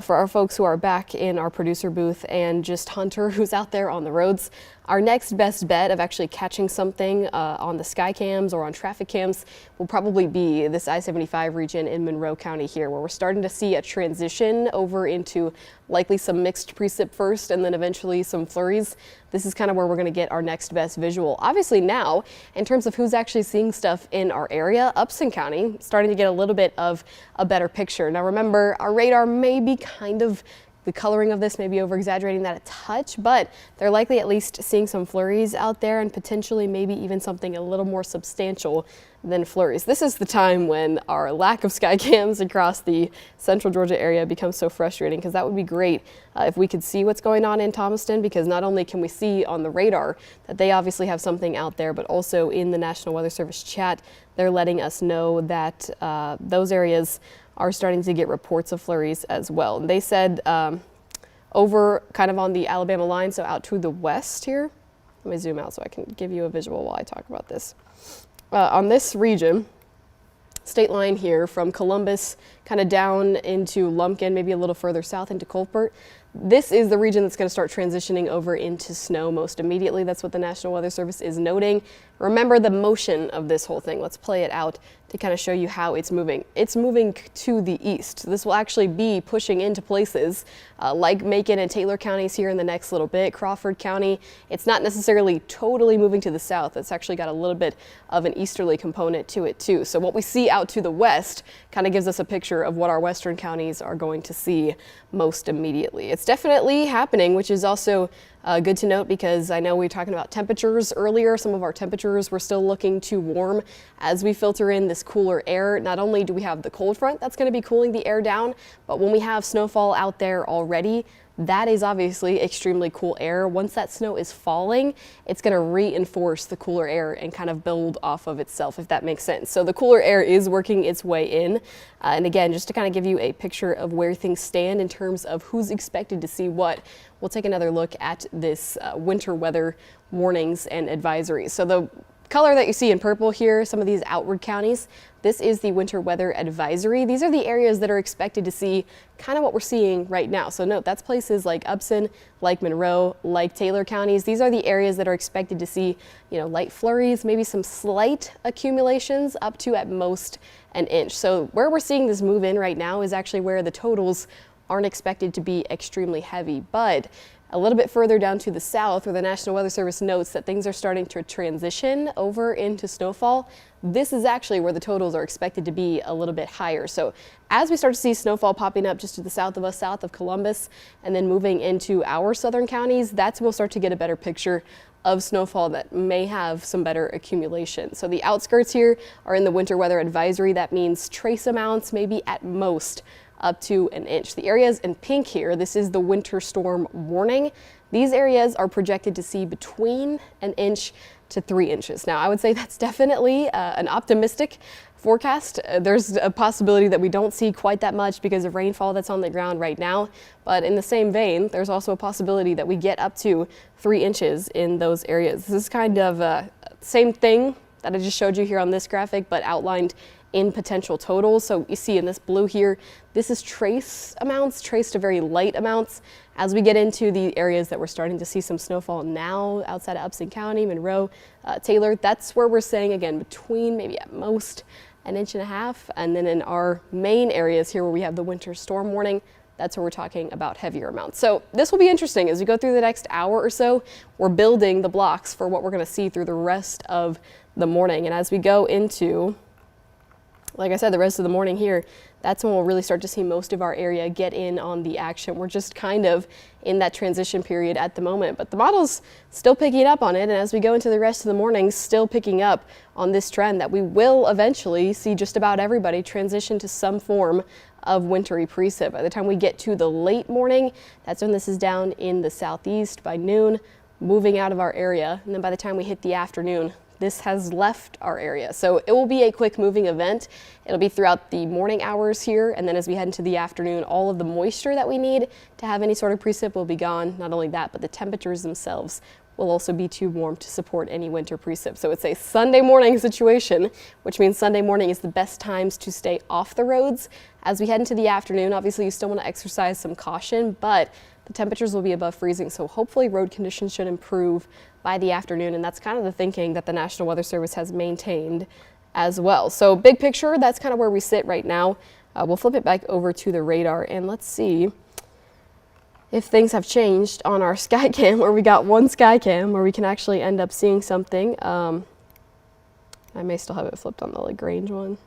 for our folks who are back in our producer booth and just Hunter who's out there on the roads, our next best bet of actually catching something on the sky cams or on traffic cams will probably be this I-75 region in Monroe County here, where we're starting to see a transition over into likely some mixed precip first and then eventually some flurries. This is kind of where we're going to get our next best visual. Obviously now, in terms of who's actually seeing stuff in our area, Upson County starting to get a little bit of a better picture. Now remember, our radar may be kind of, the coloring of this may be over-exaggerating that a touch, but they're likely at least seeing some flurries out there and potentially maybe even something a little more substantial than flurries. This is the time when our lack of sky cams across the central Georgia area becomes so frustrating, because that would be great if we could see what's going on in Thomaston, because not only can we see on the radar that they obviously have something out there, but also in the National Weather Service chat, they're letting us know that those areas are starting to get reports of flurries as well. And they said over kind of on the Alabama line, so out to the west here. Let me zoom out so I can give you a visual while I talk about this. on this region, state line here from Columbus kind of down into Lumpkin, maybe a little further south into Colbert. This is the region that's going to start transitioning over into snow most immediately. That's what the National Weather Service is noting. Remember the motion of this whole thing. Let's play it out to kind of show you how it's moving. It's moving to the east. This will actually be pushing into places like Macon and Taylor counties here in the next little bit, Crawford County. It's not necessarily totally moving to the south. It's actually got a little bit of an easterly component to it too. So what we see out to the west kind of gives us a picture of what our western counties are going to see most immediately. It's definitely happening, which is also good to note because I know we were talking about temperatures earlier. Some of our temperatures were still looking too warm as we filter in this cooler air. Not only do we have the cold front that's going to be cooling the air down, but when we have snowfall out there already, that is obviously extremely cool air. Once that snow is falling, it's going to reinforce the cooler air and kind of build off of itself, if that makes sense. So the cooler air is working its way in. And again, just to kind of give you a picture of where things stand in terms of who's expected to see what, we'll take another look at this winter weather warnings and advisories. So the color that you see in purple here, some of these outward counties, this is the winter weather advisory. These are the areas that are expected to see kind of what we're seeing right now. So note, that's places like Upson, like Monroe, like Taylor counties. These are the areas that are expected to see, light flurries, maybe some slight accumulations up to at most an inch. So where we're seeing this move in right now is actually where the totals aren't expected to be extremely heavy, but a little bit further down to the south, where the National Weather Service notes that things are starting to transition over into snowfall, this is actually where the totals are expected to be a little bit higher. So as we start to see snowfall popping up just to the south of us, south of Columbus, and then moving into our southern counties, that's when we'll start to get a better picture of snowfall that may have some better accumulation. So the outskirts here are in the winter weather advisory. That means trace amounts, maybe at most up to an inch. The areas in pink here, this is the winter storm warning. These areas are projected to see between an inch to 3 inches. Now, I would say that's definitely an optimistic forecast. There's a possibility that we don't see quite that much because of rainfall that's on the ground right now. But in the same vein, there's also a possibility that we get up to 3 inches in those areas. This is kind of same thing that I just showed you here on this graphic, but outlined in potential totals. So you see in this blue here, this is trace amounts, trace to very light amounts. As we get into the areas that we're starting to see some snowfall now outside of Upson County, Monroe, Taylor, that's where we're saying again between maybe at most an inch and a half. And then in our main areas here where we have the winter storm warning, that's where we're talking about heavier amounts. So this will be interesting as we go through the next hour or so. We're building the blocks for what we're going to see through the rest of the morning. And as we go into, like I said, the rest of the morning here, that's when we'll really start to see most of our area get in on the action. We're just kind of in that transition period at the moment, but the model's still picking up on it. And as we go into the rest of the morning, still picking up on this trend that we will eventually see just about everybody transition to some form of wintry precip. By the time we get to the late morning, that's when this is down in the southeast. By noon, moving out of our area. And then by the time we hit the afternoon, this has left our area. So it will be a quick moving event. It'll be throughout the morning hours here. And then as we head into the afternoon, all of the moisture that we need to have any sort of precip will be gone. Not only that, but the temperatures themselves will also be too warm to support any winter precip. So it's a Sunday morning situation, which means Sunday morning is the best times to stay off the roads. As we head into the afternoon, obviously you still want to exercise some caution, but the temperatures will be above freezing. So hopefully road conditions should improve by the afternoon. And that's kind of the thinking that the National Weather Service has maintained as well. So big picture, that's kind of where we sit right now. We'll flip it back over to the radar and let's see if things have changed on our Skycam, where we got one Skycam where we can actually end up seeing something. I may still have it flipped on the Lagrange one.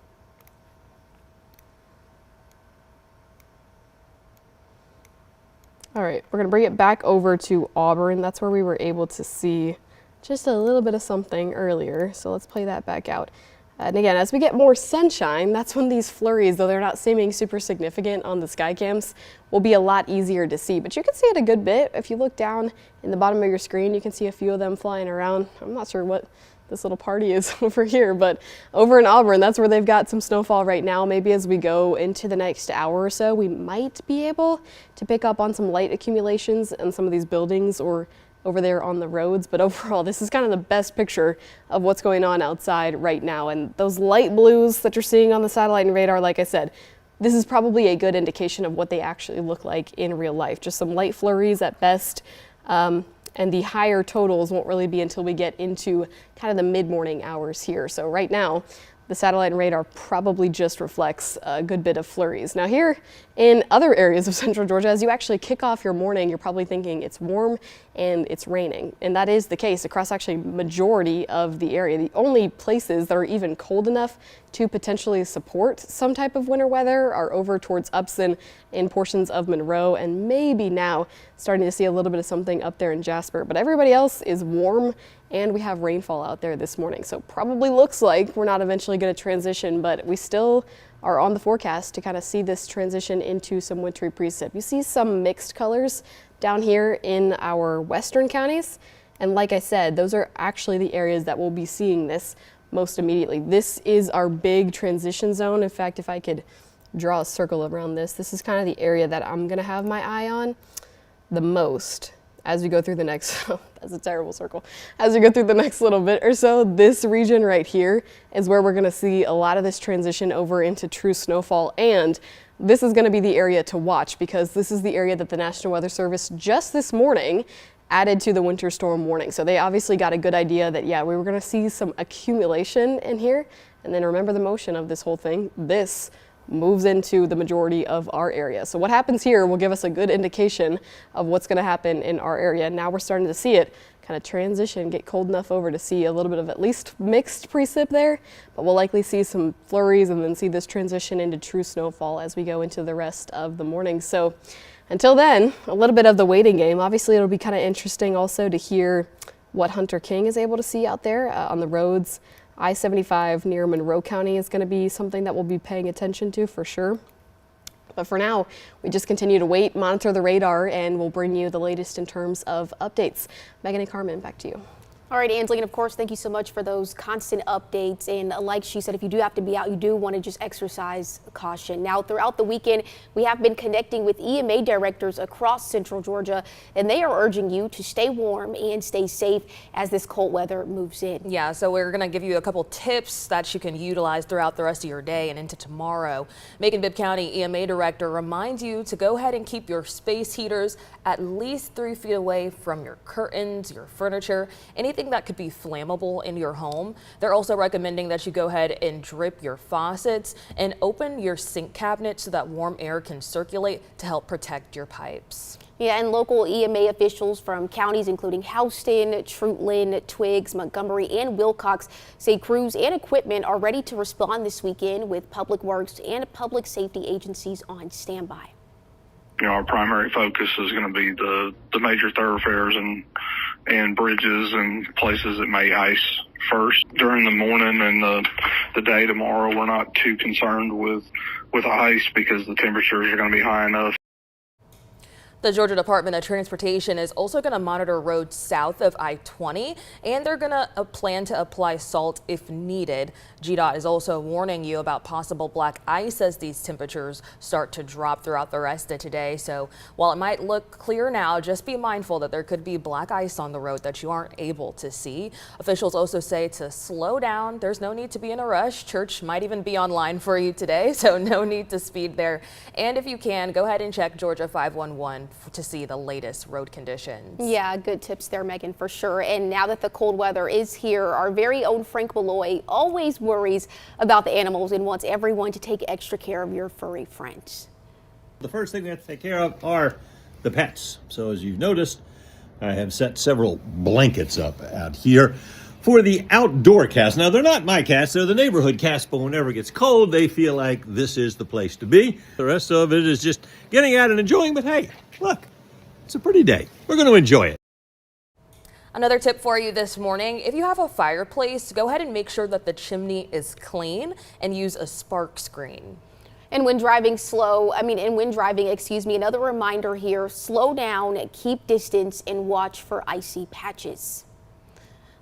All right, we're gonna bring it back over to Auburn. That's where we were able to see just a little bit of something earlier. So let's play that back out. And again, as we get more sunshine, that's when these flurries, though they're not seeming super significant on the Skycams, will be a lot easier to see. But you can see it a good bit. If you look down in the bottom of your screen, you can see a few of them flying around. I'm not sure what this little party is over here, but over in Auburn, that's where they've got some snowfall right now. Maybe as we go into the next hour or so, we might be able to pick up on some light accumulations in some of these buildings or over there on the roads. But overall, this is kind of the best picture of what's going on outside right now. And those light blues that you're seeing on the satellite and radar, like I said, this is probably a good indication of what they actually look like in real life. Just some light flurries at best. And the higher totals won't really be until we get into kind of the mid-morning hours here. So right now, the satellite and radar probably just reflects a good bit of flurries. Now here in other areas of central Georgia, as you actually kick off your morning, you're probably thinking it's warm and it's raining. And that is the case across actually majority of the area. The only places that are even cold enough to potentially support some type of winter weather are over towards Upson in portions of Monroe, and maybe now starting to see a little bit of something up there in Jasper. But everybody else is warm, and we have rainfall out there this morning. So probably looks like we're not eventually going to transition, but we still are on the forecast to kind of see this transition into some wintry precip. You see some mixed colors down here in our western counties. And like I said, those are actually the areas that will be seeing this most immediately. This is our big transition zone. In fact, if I could draw a circle around this, this is kind of the area that I'm going to have my eye on the most as we go through the next, that's a terrible circle. As we go through the next little bit or so, this region right here is where we're gonna see a lot of this transition over into true snowfall. And this is gonna be the area to watch because this is the area that the National Weather Service just this morning added to the winter storm warning. So they obviously got a good idea that, yeah, we were gonna see some accumulation in here. And then remember the motion of this whole thing. This moves into the majority of our area. So what happens here will give us a good indication of what's going to happen in our area. Now we're starting to see it kind of transition, get cold enough over to see a little bit of at least mixed precip there, but we'll likely see some flurries and then see this transition into true snowfall as we go into the rest of the morning. So until then, a little bit of the waiting game. Obviously, it'll be kind of interesting also to hear what Hunter King is able to see out there on the roads. I-75 near Monroe County is going to be something that we'll be paying attention to for sure. But for now, we just continue to wait, monitor the radar, and we'll bring you the latest in terms of updates. Megan and Carmen, back to you. All right, Ansley, and of course, thank you so much for those constant updates. And like she said, if you do have to be out, you do want to just exercise caution. Now, throughout the weekend, we have been connecting with EMA directors across central Georgia, and they are urging you to stay warm and stay safe as this cold weather moves in. Yeah, so we're going to give you a couple tips that you can utilize throughout the rest of your day and into tomorrow. Macon-Bibb County EMA director reminds you to go ahead and keep your space heaters at least 3 feet away from your curtains, your furniture, anything that could be flammable in your home. They're also recommending that you go ahead and drip your faucets and open your sink cabinet so that warm air can circulate to help protect your pipes. Yeah, and local EMA officials from counties including Houston, Trutland, Twiggs, Montgomery, and Wilcox say crews and equipment are ready to respond this weekend with public works and public safety agencies on standby. You know, our primary focus is going to be the major thoroughfares and bridges and places that may ice first. During the morning and the day tomorrow, we're not too concerned with ice because the temperatures are going to be high enough. The Georgia Department of Transportation is also going to monitor roads south of I-20, and they're going to plan to apply salt if needed. GDOT is also warning you about possible black ice as these temperatures start to drop throughout the rest of today. So while it might look clear now, just be mindful that there could be black ice on the road that you aren't able to see. Officials also say to slow down. There's no need to be in a rush. Church might even be online for you today, so no need to speed there. And if you can, go ahead and check Georgia 511 to see the latest road conditions. Yeah, good tips there, Megan, for sure. And now that the cold weather is here, our very own Frank Malloy always worries about the animals and wants everyone to take extra care of your furry friends. The first thing we have to take care of are the pets. So as you've noticed, I have set several blankets up out here for the outdoor cats. Now, they're not my cats, they're the neighborhood cats, but whenever it gets cold, they feel like this is the place to be. The rest of it is just getting out and enjoying, but hey, look, it's a pretty day. We're going to enjoy it. Another tip for you this morning, if you have a fireplace, go ahead and make sure that the chimney is clean and use a spark screen. And when driving, another reminder here, slow down, keep distance, and watch for icy patches.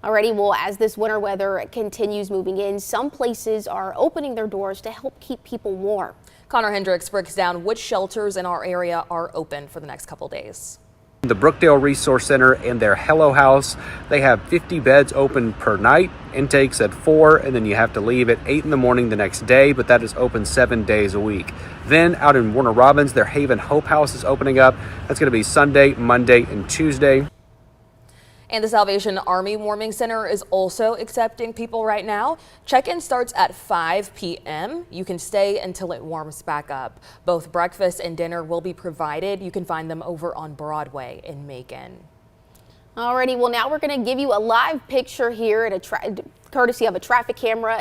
Alrighty, well, as this winter weather continues moving in, some places are opening their doors to help keep people warm. Connor Hendricks breaks down which shelters in our area are open for the next couple days. The Brookdale Resource Center and their Hello House, they have 50 beds open per night. Intakes at 4, and then you have to leave at 8 in the morning the next day, but that is open 7 days a week. Then out in Warner Robins, their Haven Hope House is opening up. That's going to be Sunday, Monday, and Tuesday. And the Salvation Army Warming Center is also accepting people right now. Check-in starts at 5 p.m. You can stay until it warms back up. Both breakfast and dinner will be provided. You can find them over on Broadway in Macon. Alrighty, well now we're going to give you a live picture here at courtesy of a traffic camera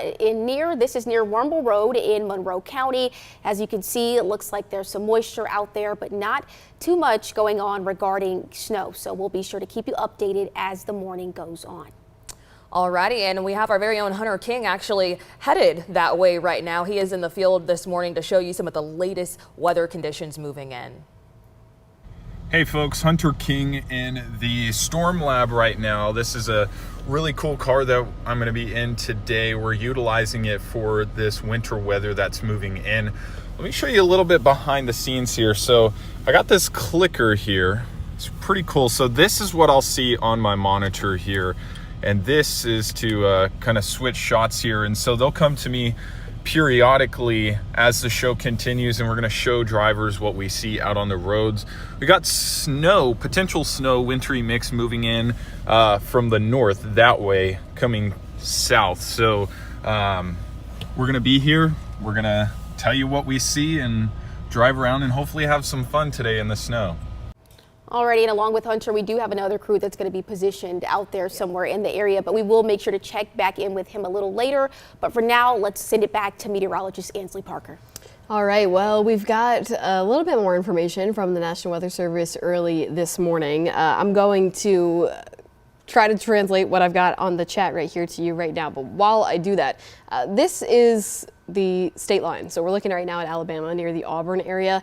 this is near Wormble Road in Monroe County. As you can see, it looks like there's some moisture out there, but not too much going on regarding snow. So we'll be sure to keep you updated as the morning goes on. Alrighty, and we have our very own Hunter King actually headed that way right now. He is in the field this morning to show you some of the latest weather conditions moving in. Hey folks, Hunter King in the Storm Lab right now. This is a really cool car that I'm going to be in today. We're utilizing it for this winter weather that's moving in. Let me show you a little bit behind the scenes here. So I got this clicker here. It's pretty cool. So this is what I'll see on my monitor here. And this is to kind of switch shots here. And so they'll come to me periodically as the show continues, and we're going to show drivers what we see out on the roads. We got snow, potential snow, wintry mix moving in from the north that way, coming south. So we're going to be here. We're going to tell you what we see and drive around and hopefully have some fun today in the snow. Alrighty, and along with Hunter, we do have another crew that's going to be positioned out there somewhere in the area, but we will make sure to check back in with him a little later. But for now, let's send it back to meteorologist Ansley Parker. All right, well, we've got a little bit more information from the National Weather Service early this morning. I'm going to try to translate what I've got on the chat right here to you right now. But while I do that, this is the state line. So we're looking right now at Alabama near the Auburn area.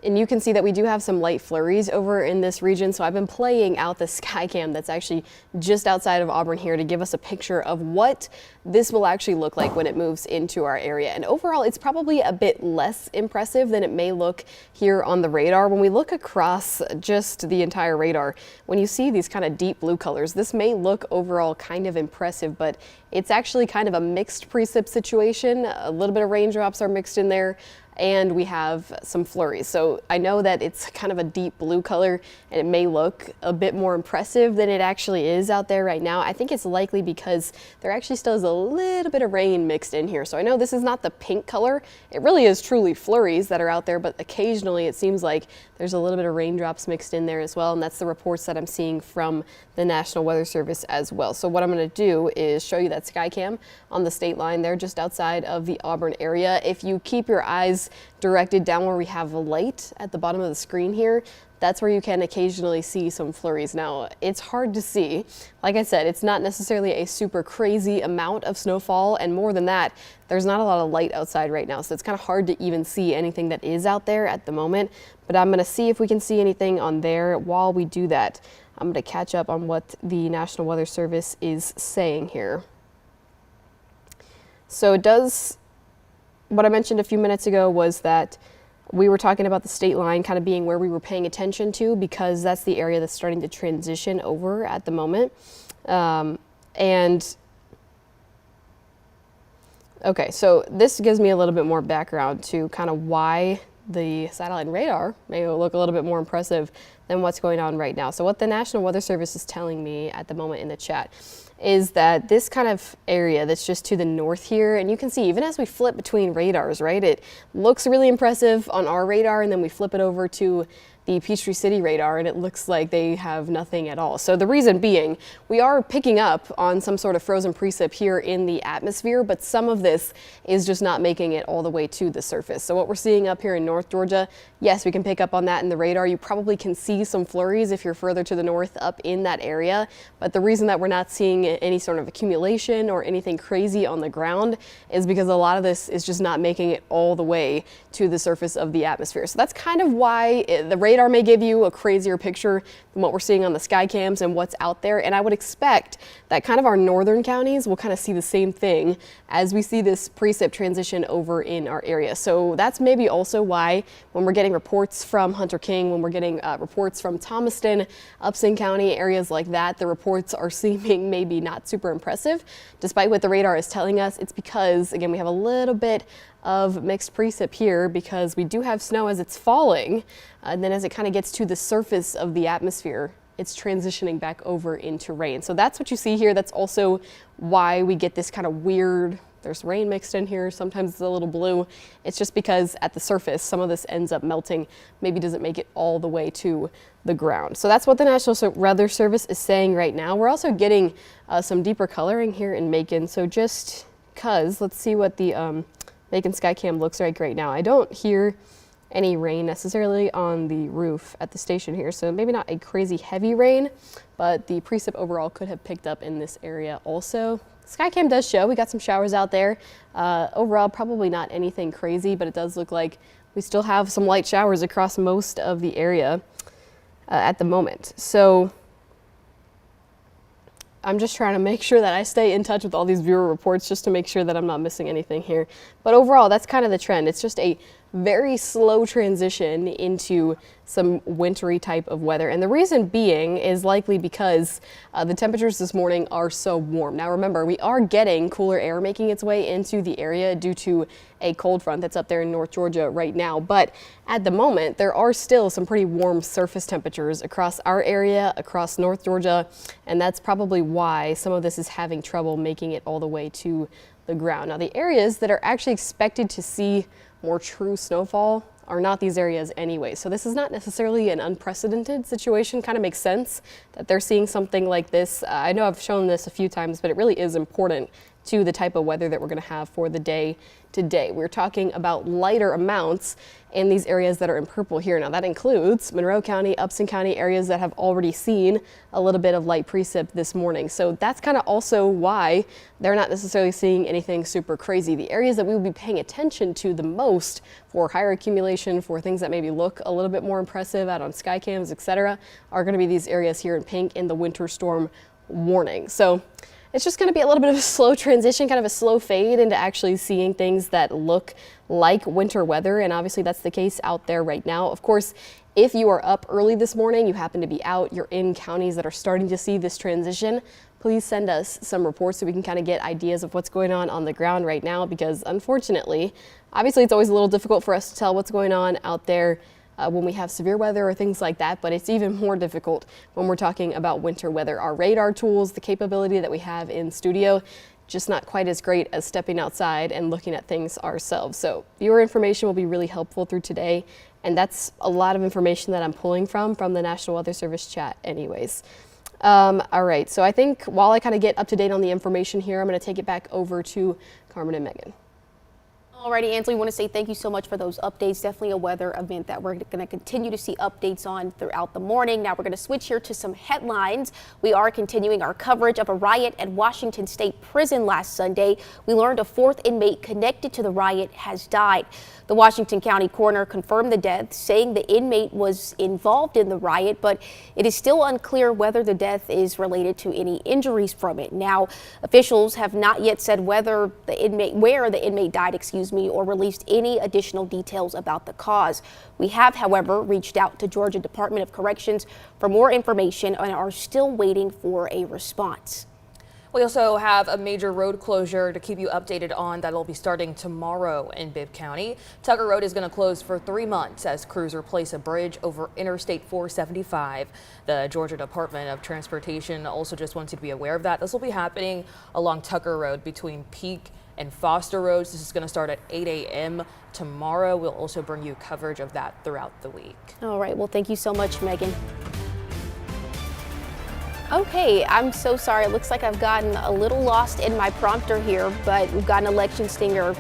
And you can see that we do have some light flurries over in this region. So I've been playing out the sky cam that's actually just outside of Auburn here to give us a picture of what this will actually look like when it moves into our area. And overall, it's probably a bit less impressive than it may look here on the radar. When we look across just the entire radar, when you see these kind of deep blue colors, this may look overall kind of impressive, but it's actually kind of a mixed precip situation. A little bit of raindrops are mixed in there, and we have some flurries. So I know that it's kind of a deep blue color and it may look a bit more impressive than it actually is out there right now. I think it's likely because there actually still is a little bit of rain mixed in here. So I know this is not the pink color. It really is truly flurries that are out there, but occasionally it seems like there's a little bit of raindrops mixed in there as well. And that's the reports that I'm seeing from the National Weather Service as well. So what I'm going to do is show you that sky cam on the state line there just outside of the Auburn area. If you keep your eyes directed down where we have a light at the bottom of the screen here, that's where you can occasionally see some flurries. Now, it's hard to see. Like I said, it's not necessarily a super crazy amount of snowfall, and more than that, there's not a lot of light outside right now, so it's kind of hard to even see anything that is out there at the moment. But I'm going to see if we can see anything on there. While we do that, I'm going to catch up on what the National Weather Service is saying here. So it does, what I mentioned a few minutes ago was that we were talking about the state line kind of being where we were paying attention to, because that's the area that's starting to transition over at the moment. Okay, so this gives me a little bit more background to kind of why the satellite and radar may look a little bit more impressive than what's going on right now. So what the National Weather Service is telling me at the moment in the chat is that this kind of area that's just to the north here, and you can see even as we flip between radars, right, it looks really impressive on our radar, and then we flip it over to the Peachtree City radar and it looks like they have nothing at all. So the reason being, we are picking up on some sort of frozen precip here in the atmosphere, but some of this is just not making it all the way to the surface. So what we're seeing up here in North Georgia, yes, we can pick up on that in the radar. You probably can see some flurries if you're further to the north up in that area, but the reason that we're not seeing any sort of accumulation or anything crazy on the ground is because a lot of this is just not making it all the way to the surface of the atmosphere. So that's kind of why the radar may give you a crazier picture than what we're seeing on the sky cams and what's out there. And I would expect that kind of our northern counties will kind of see the same thing as we see this precip transition over in our area. So that's maybe also why when we're getting reports from Hunter King, when we're getting reports from Thomaston, Upson County, areas like that, the reports are seeming maybe not super impressive. Despite what the radar is telling us, it's because, again, we have a little bit of mixed precip here because we do have snow as it's falling, and then as it kind of gets to the surface of the atmosphere, it's transitioning back over into rain. So that's what you see here. That's also why we get this kind of weird, there's rain mixed in here, sometimes it's a little blue. It's just because at the surface, some of this ends up melting, maybe doesn't make it all the way to the ground. So that's what the National Weather Service is saying right now. We're also getting some deeper coloring here in Macon. So just because, let's see what the Macon Skycam looks like right now. I don't hear any rain necessarily on the roof at the station here, so maybe not a crazy heavy rain, but the precip overall could have picked up in this area also. Skycam does show we got some showers out there. Overall, probably not anything crazy, but it does look like we still have some light showers across most of the area at the moment. So I'm just trying to make sure that I stay in touch with all these viewer reports just to make sure that I'm not missing anything here. But overall, that's kind of the trend. It's just a very slow transition into some wintry type of weather. And the reason being is likely because the temperatures this morning are so warm. Now remember, we are getting cooler air making its way into the area due to a cold front that's up there in North Georgia right now. But at the moment, there are still some pretty warm surface temperatures across our area, across North Georgia. And that's probably why some of this is having trouble making it all the way to the ground. Now the areas that are actually expected to see more true snowfall are not these areas anyway. So this is not necessarily an unprecedented situation. Kind of makes sense that they're seeing something like this. I know I've shown this a few times, but it really is important to the type of weather that we're going to have for the day today. We're talking about lighter amounts in these areas that are in purple here. Now that includes Monroe County, Upson County, areas that have already seen a little bit of light precip this morning. So that's kind of also why they're not necessarily seeing anything super crazy. The areas that we will be paying attention to the most for higher accumulation, for things that maybe look a little bit more impressive out on sky cams, etc., are going to be these areas here in pink in the winter storm warning. So it's just going to be a little bit of a slow transition, kind of a slow fade into actually seeing things that look like winter weather. And obviously that's the case out there right now. Of course, if you are up early this morning, you happen to be out, you're in counties that are starting to see this transition, please send us some reports so we can kind of get ideas of what's going on the ground right now, because unfortunately, obviously it's always a little difficult for us to tell what's going on out there when we have severe weather or things like that, but it's even more difficult when we're talking about winter weather. Our radar tools, the capability that we have in studio, just not quite as great as stepping outside and looking at things ourselves. So viewer information will be really helpful through today, and that's a lot of information that I'm pulling from the National Weather Service chat anyways. All right, so I think while I kind of get up to date on the information here, I'm going to take it back over to Carmen and Megan. Alrighty, Ansley, want to say thank you so much for those updates. Definitely a weather event that we're going to continue to see updates on throughout the morning. Now we're going to switch here to some headlines. We are continuing our coverage of a riot at Washington State Prison last Sunday. We learned a fourth inmate connected to the riot has died. The Washington County coroner confirmed the death, saying the inmate was involved in the riot, but it is still unclear whether the death is related to any injuries from it. Now, officials have not yet said where the inmate died, or released any additional details about the cause. We have, however, reached out to Georgia Department of Corrections for more information and are still waiting for a response. We also have a major road closure to keep you updated on that'll be starting tomorrow in Bibb County. Tucker Road is going to close for 3 months as crews replace a bridge over Interstate 475. The Georgia Department of Transportation also just wants you to be aware of that. This will be happening along Tucker Road between Peak and Foster Roads. This is going to start at 8 a.m. tomorrow. We'll also bring you coverage of that throughout the week. All right. Well, thank you so much, Megan. Okay, I'm so sorry. It looks like I've gotten a little lost in my prompter here, but we've got an election stinger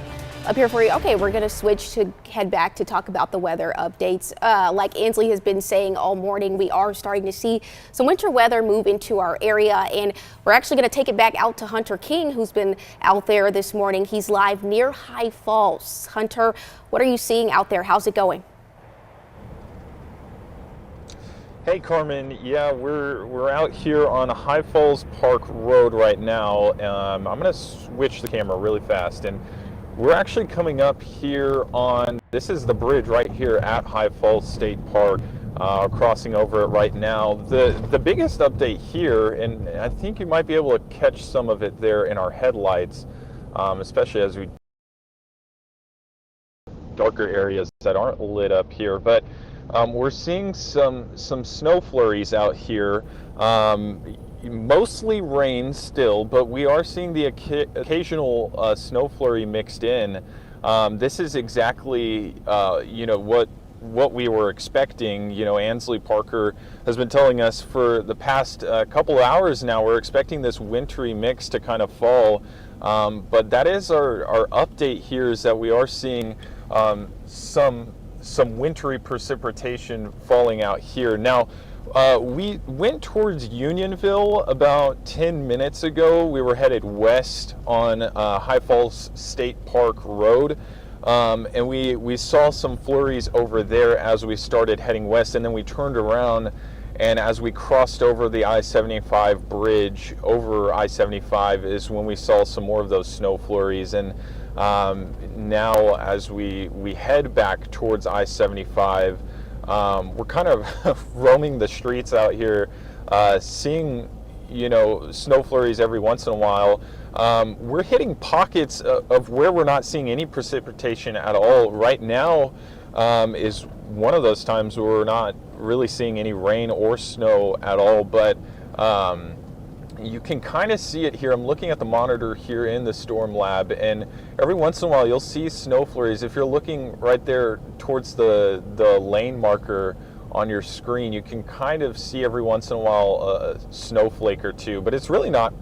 up here for you. Okay, we're going to switch to head back to talk about the weather updates. Like Ansley has been saying all morning, we are starting to see some winter weather move into our area, and we're actually going to take it back out to Hunter King, who's been out there this morning. He's live near High Falls. Hunter, what are you seeing out there? How's it going? Hey Carmen, yeah, we're out here on High Falls Park Road right now. I'm gonna switch the camera really fast, and we're actually coming up here on, this is the bridge right here at High Falls State Park, crossing over it right now. The biggest update here, and I think you might be able to catch some of it there in our headlights, especially as we darker areas that aren't lit up here, but we're seeing some snow flurries out here. Mostly rain still, but we are seeing the occasional snow flurry mixed in. This is exactly what we were expecting. You know, Ansley Parker has been telling us for the past couple of hours now, we're expecting this wintry mix to kind of fall. But that is our update here, is that we are seeing some wintry precipitation falling out here. Now, we went towards Unionville about 10 minutes ago. We were headed west on High Falls State Park Road, and we saw some flurries over there as we started heading west, and then we turned around, and as we crossed over the I-75 bridge over I-75 is when we saw some more of those snow flurries. And now as we head back towards I-75, we're kind of roaming the streets out here, seeing, snow flurries every once in a while. We're hitting pockets of where we're not seeing any precipitation at all. Right now is one of those times where we're not really seeing any rain or snow at all, but you can kind of see it here. I'm looking at the monitor here in the storm lab, and every once in a while you'll see snow flurries. If you're looking right there towards the lane marker on your screen, you can kind of see every once in a while a snowflake or two, but it's really not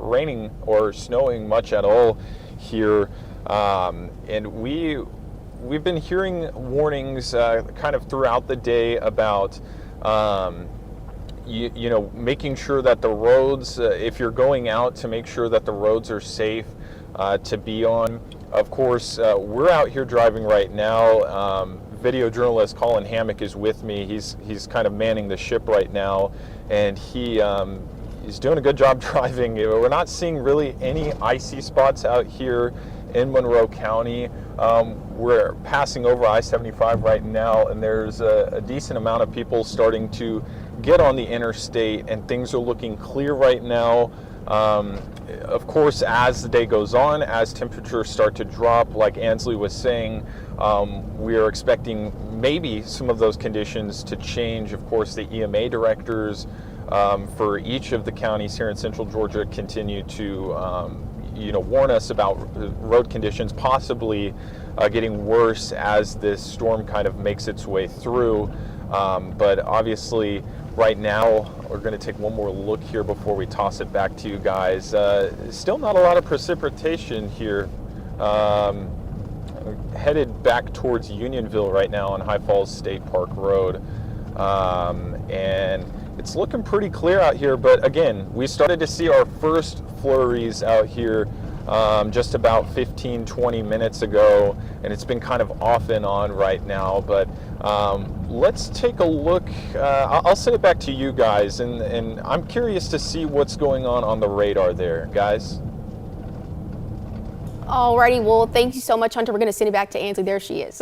raining or snowing much at all here. And we've been hearing warnings kind of throughout the day about making sure that the roads, if you're going out, to make sure that the roads are safe to be on. Of course, we're out here driving right now. Video journalist Colin Hammock is with me. He's kind of manning the ship right now, and he's doing a good job driving. We're not seeing really any icy spots out here in Monroe County. We're passing over I-75 right now, and there's a decent amount of people starting to get on the interstate, and things are looking clear right now. Of course, as the day goes on, as temperatures start to drop, like Ansley was saying, we are expecting maybe some of those conditions to change. Of course, the EMA directors for each of the counties here in Central Georgia continue to warn us about road conditions possibly getting worse as this storm kind of makes its way through. But obviously, right now, we're going to take one more look here before we toss it back to you guys. Still not a lot of precipitation here. Headed back towards Unionville right now on High Falls State Park Road. And it's looking pretty clear out here, but again, we started to see our first flurries out here just about 15-20 minutes ago, and it's been kind of off and on right now. But let's take a look. I'll send it back to you guys, and I'm curious to see what's going on the radar there, guys. Alrighty, well, thank you so much, Hunter. We're going to send it back to Ansley. There she is.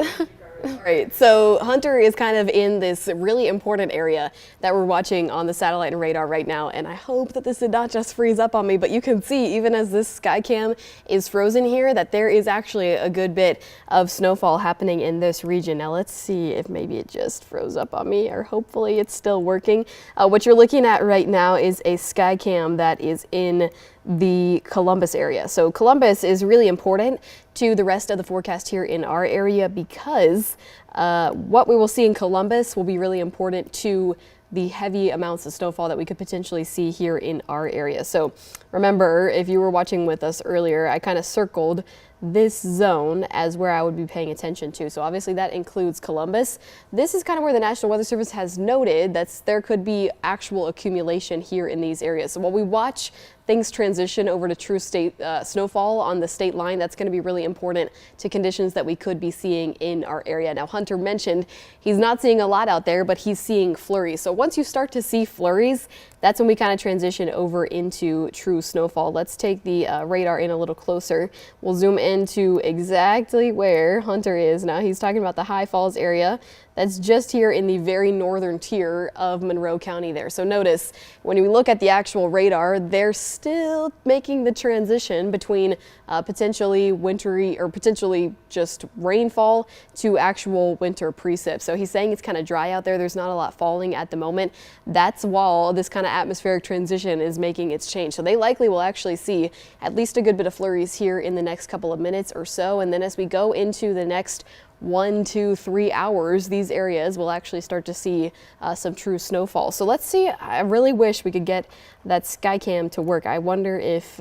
All right, so Hunter is kind of in this really important area that we're watching on the satellite and radar right now, and I hope that this did not just freeze up on me, but you can see, even as this sky cam is frozen here, that there is actually a good bit of snowfall happening in this region. Now let's see if maybe it just froze up on me, or hopefully it's still working. What you're looking at right now is a sky cam that is in the Columbus area. So Columbus is really important to the rest of the forecast here in our area, because what we will see in Columbus will be really important to the heavy amounts of snowfall that we could potentially see here in our area. So remember, if you were watching with us earlier, I kind of circled this zone as where I would be paying attention to. So obviously that includes Columbus. This is kind of where the National Weather Service has noted that there could be actual accumulation here in these areas. So while we watch things transition over to true state snowfall on the state line, that's going to be really important to conditions that we could be seeing in our area. Now, Hunter mentioned he's not seeing a lot out there, but he's seeing flurries. So once you start to see flurries, that's when we kind of transition over into true snowfall. Let's take the radar in a little closer. We'll zoom into exactly where Hunter is. Now he's talking about the High Falls area. That's just here in the very northern tier of Monroe County there. So notice when you look at the actual radar, they're still making the transition between potentially wintry or potentially just rainfall to actual winter precip. So he's saying it's kind of dry out there. There's not a lot falling at the moment. That's while this kind of atmospheric transition is making its change. So they likely will actually see at least a good bit of flurries here in the next couple of minutes or so. And then as we go into the next 1, 2, 3 hours, these areas will actually start to see some true snowfall. So let's see. I really wish we could get that Skycam to work. I wonder if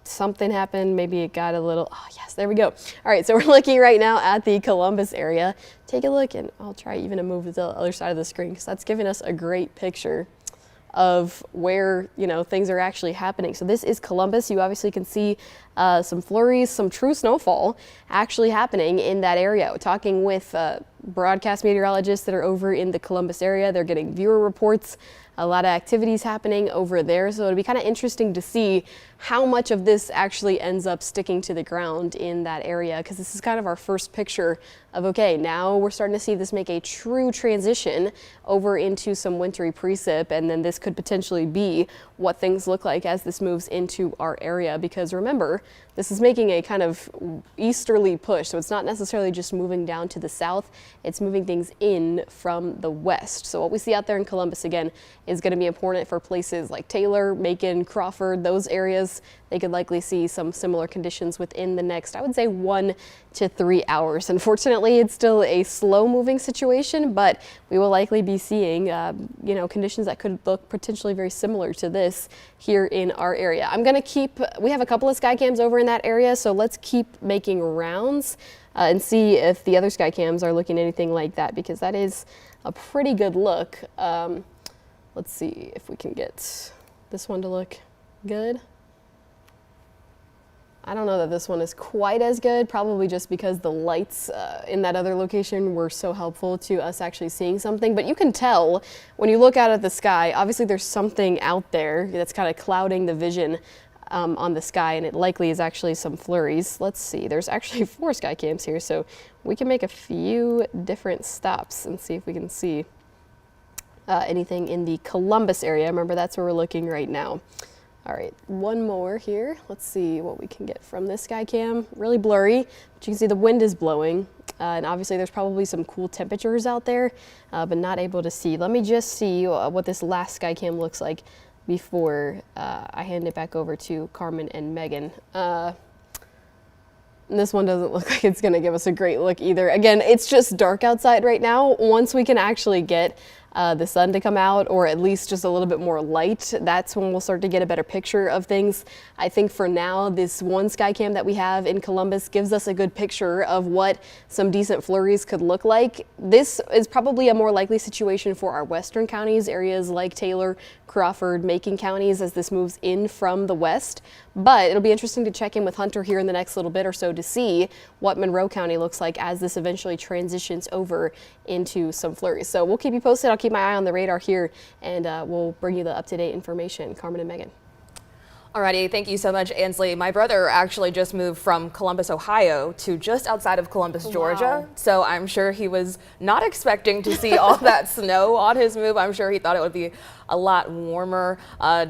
something happened. Maybe it got a little, oh yes, there we go. All right, so we're looking right now at the Columbus area. Take a look, and I'll try even to move to the other side of the screen because that's giving us a great picture of where, you know, things are actually happening. So this is Columbus. You obviously can see some flurries, some true snowfall actually happening in that area. We're talking with broadcast meteorologists that are over in the Columbus area. They're getting viewer reports, a lot of activities happening over there. So it'll be kind of interesting to see how much of this actually ends up sticking to the ground in that area, because this is kind of our first picture of, okay, now we're starting to see this make a true transition over into some wintry precip, and then this could potentially be what things look like as this moves into our area, because remember, this is making a kind of easterly push, so it's not necessarily just moving down to the south, it's moving things in from the west. So what we see out there in Columbus, again, is going to be important for places like Taylor, Macon, Crawford, those areas. They could likely see some similar conditions within the next, I would say, 1 to 3 hours. Unfortunately, it's still a slow moving situation, but we will likely be seeing, you know, conditions that could look potentially very similar to this here in our area. I'm going to keep, we have a couple of sky cams over in that area, so let's keep making rounds and see if the other sky cams are looking anything like that, because that is a pretty good look. Let's see if we can get this one to look good. I don't know that this one is quite as good, probably just because the lights in that other location were so helpful to us actually seeing something. But you can tell when you look out at the sky, obviously there's something out there that's kind of clouding the vision on the sky, and it likely is actually some flurries. Let's see, there's actually 4 sky cams here, so we can make a few different stops and see if we can see anything in the Columbus area. Remember, that's where we're looking right now. All right, one more here. Let's see what we can get from this sky cam. Really blurry, but you can see the wind is blowing. And obviously there's probably some cool temperatures out there, but not able to see. Let me just see what this last sky cam looks like before I hand it back over to Carmen and Megan. This one doesn't look like it's gonna give us a great look either. Again, it's just dark outside right now. Once we can actually get the sun to come out, or at least just a little bit more light, that's when we'll start to get a better picture of things. I think for now, this one sky cam that we have in Columbus gives us a good picture of what some decent flurries could look like. This is probably a more likely situation for our western counties, areas like Taylor, Crawford, Macon counties, as this moves in from the west. But it'll be interesting to check in with Hunter here in the next little bit or so to see what Monroe County looks like as this eventually transitions over into some flurries. So we'll keep you posted. I'll keep my eye on the radar here, and we'll bring you the up-to-date information. Carmen and Megan. Alrighty, thank you so much, Ansley. My brother actually just moved from Columbus, Ohio to just outside of Columbus, Georgia. Wow. So I'm sure he was not expecting to see all that snow on his move. I'm sure he thought it would be a lot warmer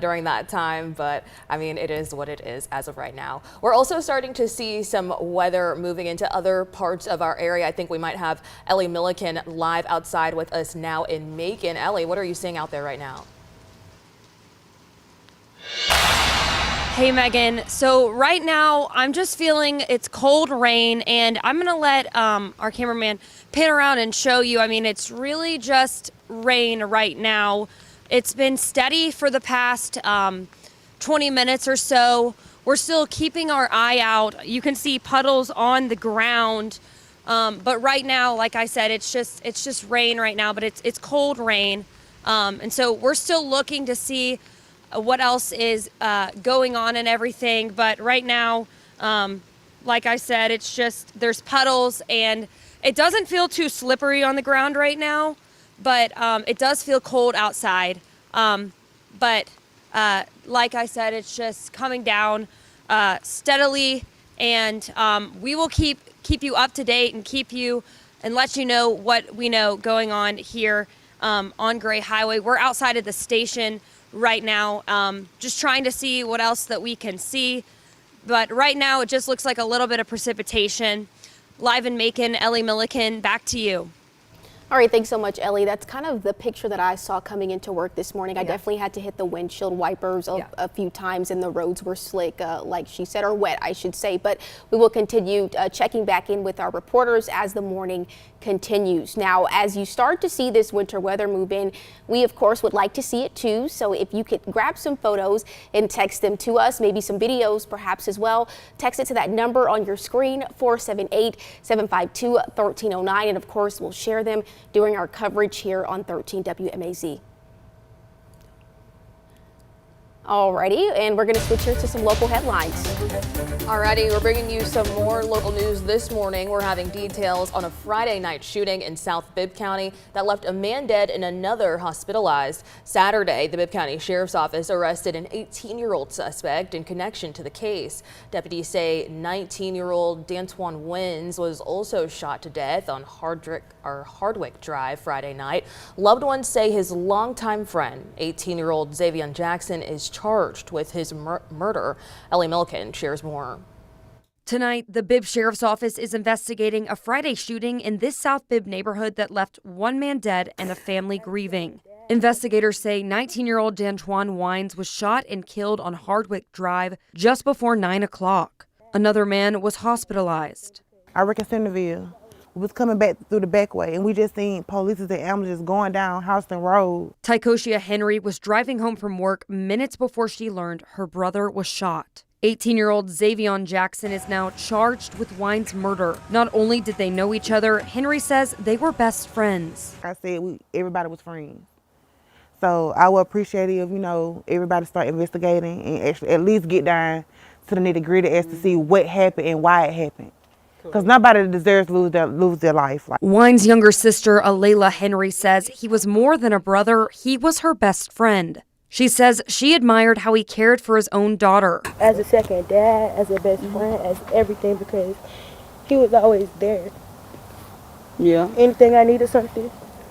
during that time, but I mean, it is what it is as of right now. We're also starting to see some weather moving into other parts of our area. I think we might have Ellie Milliken live outside with us now in Macon. Ellie, what are you seeing out there right now? Hey Megan, so right now I'm just feeling it's cold rain, and I'm gonna let our cameraman pan around and show you. I mean, it's really just rain right now. It's been steady for the past 20 minutes or so. we're still keeping our eye out. You can see puddles on the ground. But right now, like I said, it's just rain right now, but it's cold rain. And so we're still looking to see what else is going on and everything. But right now, like I said, it's just there's puddles, and it doesn't feel too slippery on the ground right now, but it does feel cold outside. But like I said, it's just coming down steadily, and we will keep you up to date and keep you and let you know what we know going on here on Gray Highway. We're outside of the station right now, just trying to see what else that we can see. But right now, it just looks like a little bit of precipitation. Live in Macon, Ellie Milliken, back to you. All right, thanks so much, Ellie. That's kind of the picture that I saw coming into work this morning. I definitely had to hit the windshield wipers a few times, and the roads were slick, like she said, or wet, I should say. But we will continue checking back in with our reporters as the morning continues. Now, as you start to see this winter weather move in, we, of course, would like to see it too. So if you could grab some photos and text them to us, maybe some videos perhaps as well, text it to that number on your screen, 478-752-1309. And of course, we'll share them during our coverage here on 13 WMAZ. Alrighty, and we're going to switch here to some local headlines. Alrighty, we're bringing you some more local news this morning. We're having details on a Friday night shooting in South Bibb County that left a man dead and another hospitalized. Saturday, the Bibb County Sheriff's Office arrested an 18-year-old suspect in connection to the case. Deputies say 19-year-old D'Antoine Wins was also shot to death on Hardwick Drive Friday night. Loved ones say his longtime friend, 18-year-old Xavier Jackson, is charged with his murder. Ellie Milliken shares more. Tonight, the Bibb Sheriff's Office is investigating a Friday shooting in this South Bibb neighborhood that left one man dead and a family grieving. Investigators say 19-year-old D'Antoine Wines was shot and killed on Hardwick Drive just before 9 o'clock. Another man was hospitalized. I work in Centerville. We was coming back through the back way, and we just seen police and ambulances going down Houston Road. Tycosia Henry was driving home from work minutes before she learned her brother was shot. 18-year-old Xavier Jackson is now charged with Wine's murder. Not only did they know each other, Henry says they were best friends. Like I said, everybody was friends. So I would appreciate it if, everybody start investigating and actually at least get down to the nitty-gritty as to see what happened and why it happened. Because nobody deserves to lose their life. Wine's younger sister, Alayla Henry, says he was more than a brother. He was her best friend. She says she admired how he cared for his own daughter. As a second dad, as a best friend, as everything, because he was always there. Yeah. Anything I needed something,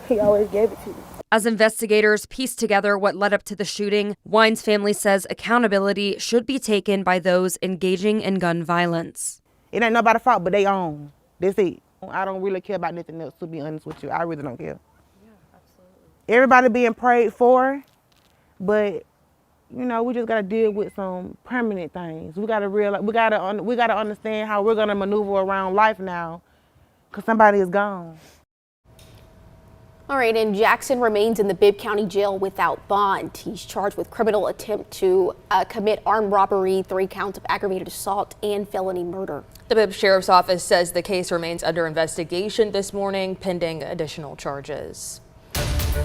he always gave it to me. As investigators piece together what led up to the shooting, Wine's family says accountability should be taken by those engaging in gun violence. It ain't nobody's fault but they own. That's it. I don't really care about nothing else, to be honest with you. I really don't care. Yeah, absolutely. Everybody being prayed for, but we just gotta deal with some permanent things. We gotta realize, we gotta understand how we're gonna maneuver around life now, cause somebody is gone. All right, and Jackson remains in the Bibb County Jail without bond. He's charged with criminal attempt to commit armed robbery, 3 counts of aggravated assault, and felony murder. The Bibb Sheriff's Office says the case remains under investigation this morning, pending additional charges.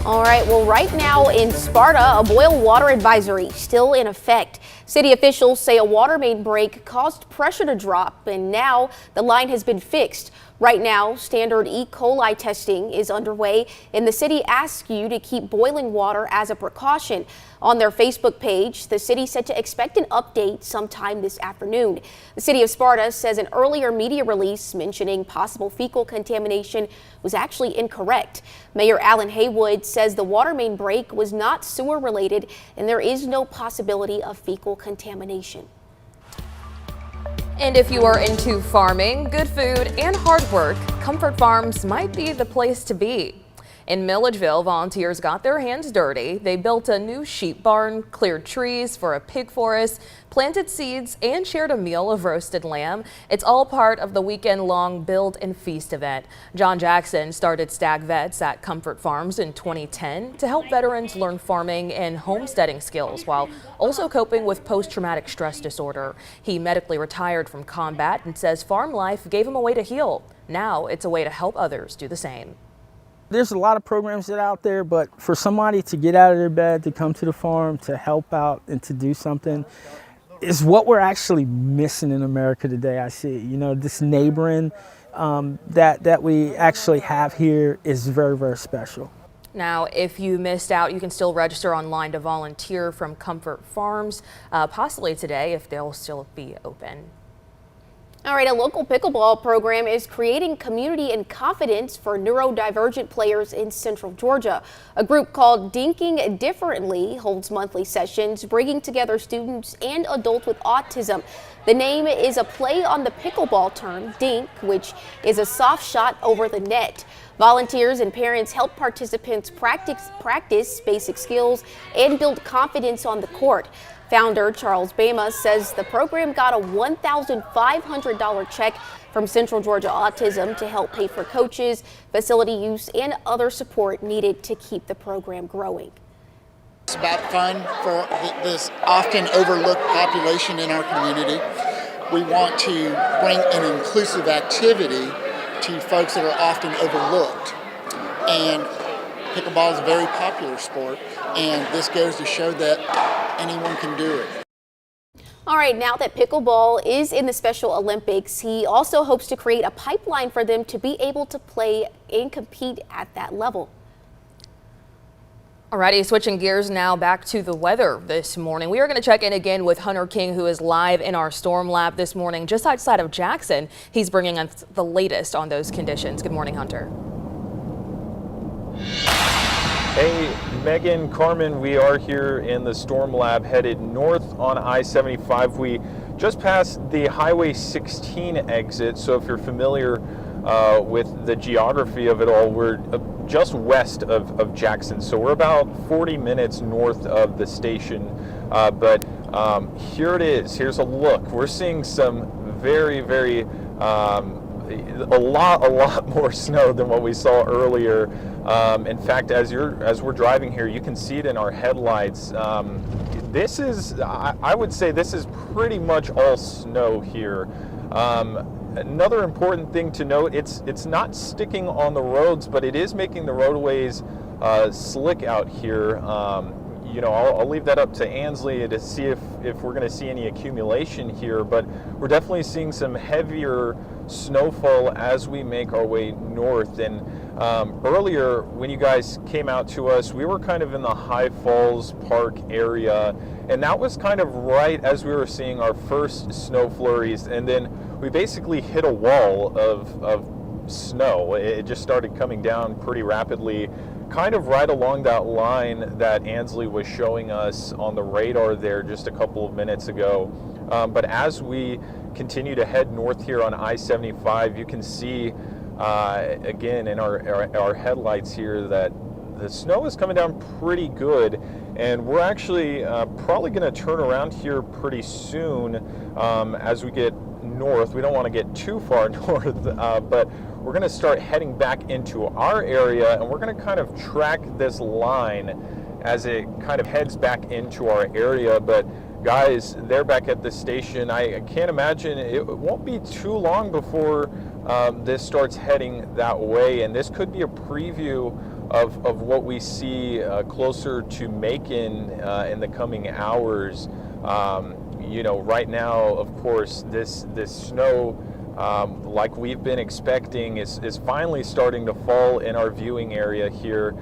All right, well, right now in Sparta, a boil water advisory still in effect. City officials say a water main break caused pressure to drop, and now the line has been fixed. Right now, standard E. coli testing is underway, and the city asks you to keep boiling water as a precaution. On their Facebook page, the city said to expect an update sometime this afternoon. The city of Sparta says an earlier media release mentioning possible fecal contamination was actually incorrect. Mayor Alan Haywood says the water main break was not sewer related, and there is no possibility of fecal contamination. And if you are into farming, good food, and hard work, Comfort Farms might be the place to be. In Milledgeville, volunteers got their hands dirty. They built a new sheep barn, cleared trees for a pig forest, planted seeds, and shared a meal of roasted lamb. It's all part of the weekend-long Build and Feast event. John Jackson started Stag Vets at Comfort Farms in 2010 to help veterans learn farming and homesteading skills while also coping with post-traumatic stress disorder. He medically retired from combat and says farm life gave him a way to heal. Now it's a way to help others do the same. There's a lot of programs that are out there, but for somebody to get out of their bed, to come to the farm, to help out and to do something is what we're actually missing in America today. I see, you know, this neighboring that we actually have here is very, very special. Now, if you missed out, you can still register online to volunteer from Comfort Farms, possibly today if they'll still be open. All right, a local pickleball program is creating community and confidence for neurodivergent players in Central Georgia. A group called Dinking Differently holds monthly sessions, bringing together students and adults with autism. The name is a play on the pickleball term dink, which is a soft shot over the net. Volunteers and parents help participants practice basic skills and build confidence on the court. Founder Charles Bama says the program got a $1,500 check from Central Georgia Autism to help pay for coaches, facility use, and other support needed to keep the program growing. It's about fun for this often overlooked population in our community. We want to bring an inclusive activity to folks that are often overlooked. And pickleball is a very popular sport, and this goes to show that anyone can do it. All right, now that pickleball is in the Special Olympics, he also hopes to create a pipeline for them to be able to play and compete at that level. Alrighty, switching gears now back to the weather this morning. We are going to check in again with Hunter King, who is live in our storm lab this morning just outside of Jackson. He's bringing us the latest on those conditions. Good morning, Hunter. Hey, Megan, Carmen, we are here in the storm lab headed north on I-75. We just passed the Highway 16 exit, so if you're familiar with the geography of it all, we're just west of Jackson, so we're about 40 minutes north of the station. But here it is. Here's a look. We're seeing some very, a lot more snow than what we saw earlier. In fact, as we're driving here, you can see it in our headlights. This is, I would say, this is pretty much all snow here. Another important thing to note, it's not sticking on the roads, but it is making the roadways slick out here. You know, I'll leave that up to Ansley to see if we're going to see any accumulation here, but we're definitely seeing some heavier snowfall as we make our way north. And earlier, when you guys came out to us, we were kind of in the High Falls Park area, and that was kind of right as we were seeing our first snow flurries, and then we basically hit a wall of snow. It just started coming down pretty rapidly, kind of right along that line that Ansley was showing us on the radar there just a couple of minutes ago. But as we continue to head north here on I-75, you can see again in our headlights here that the snow is coming down pretty good, and we're actually probably going to turn around here pretty soon as we get north. We don't want to get too far north, but we're going to start heading back into our area, and we're going to kind of track this line as it kind of heads back into our area. But guys, they're back at the station. I can't imagine it won't be too long before this starts heading that way, and this could be a preview of what we see closer to Macon in the coming hours. You know, right now, of course, this snow, like we've been expecting, is finally starting to fall in our viewing area here,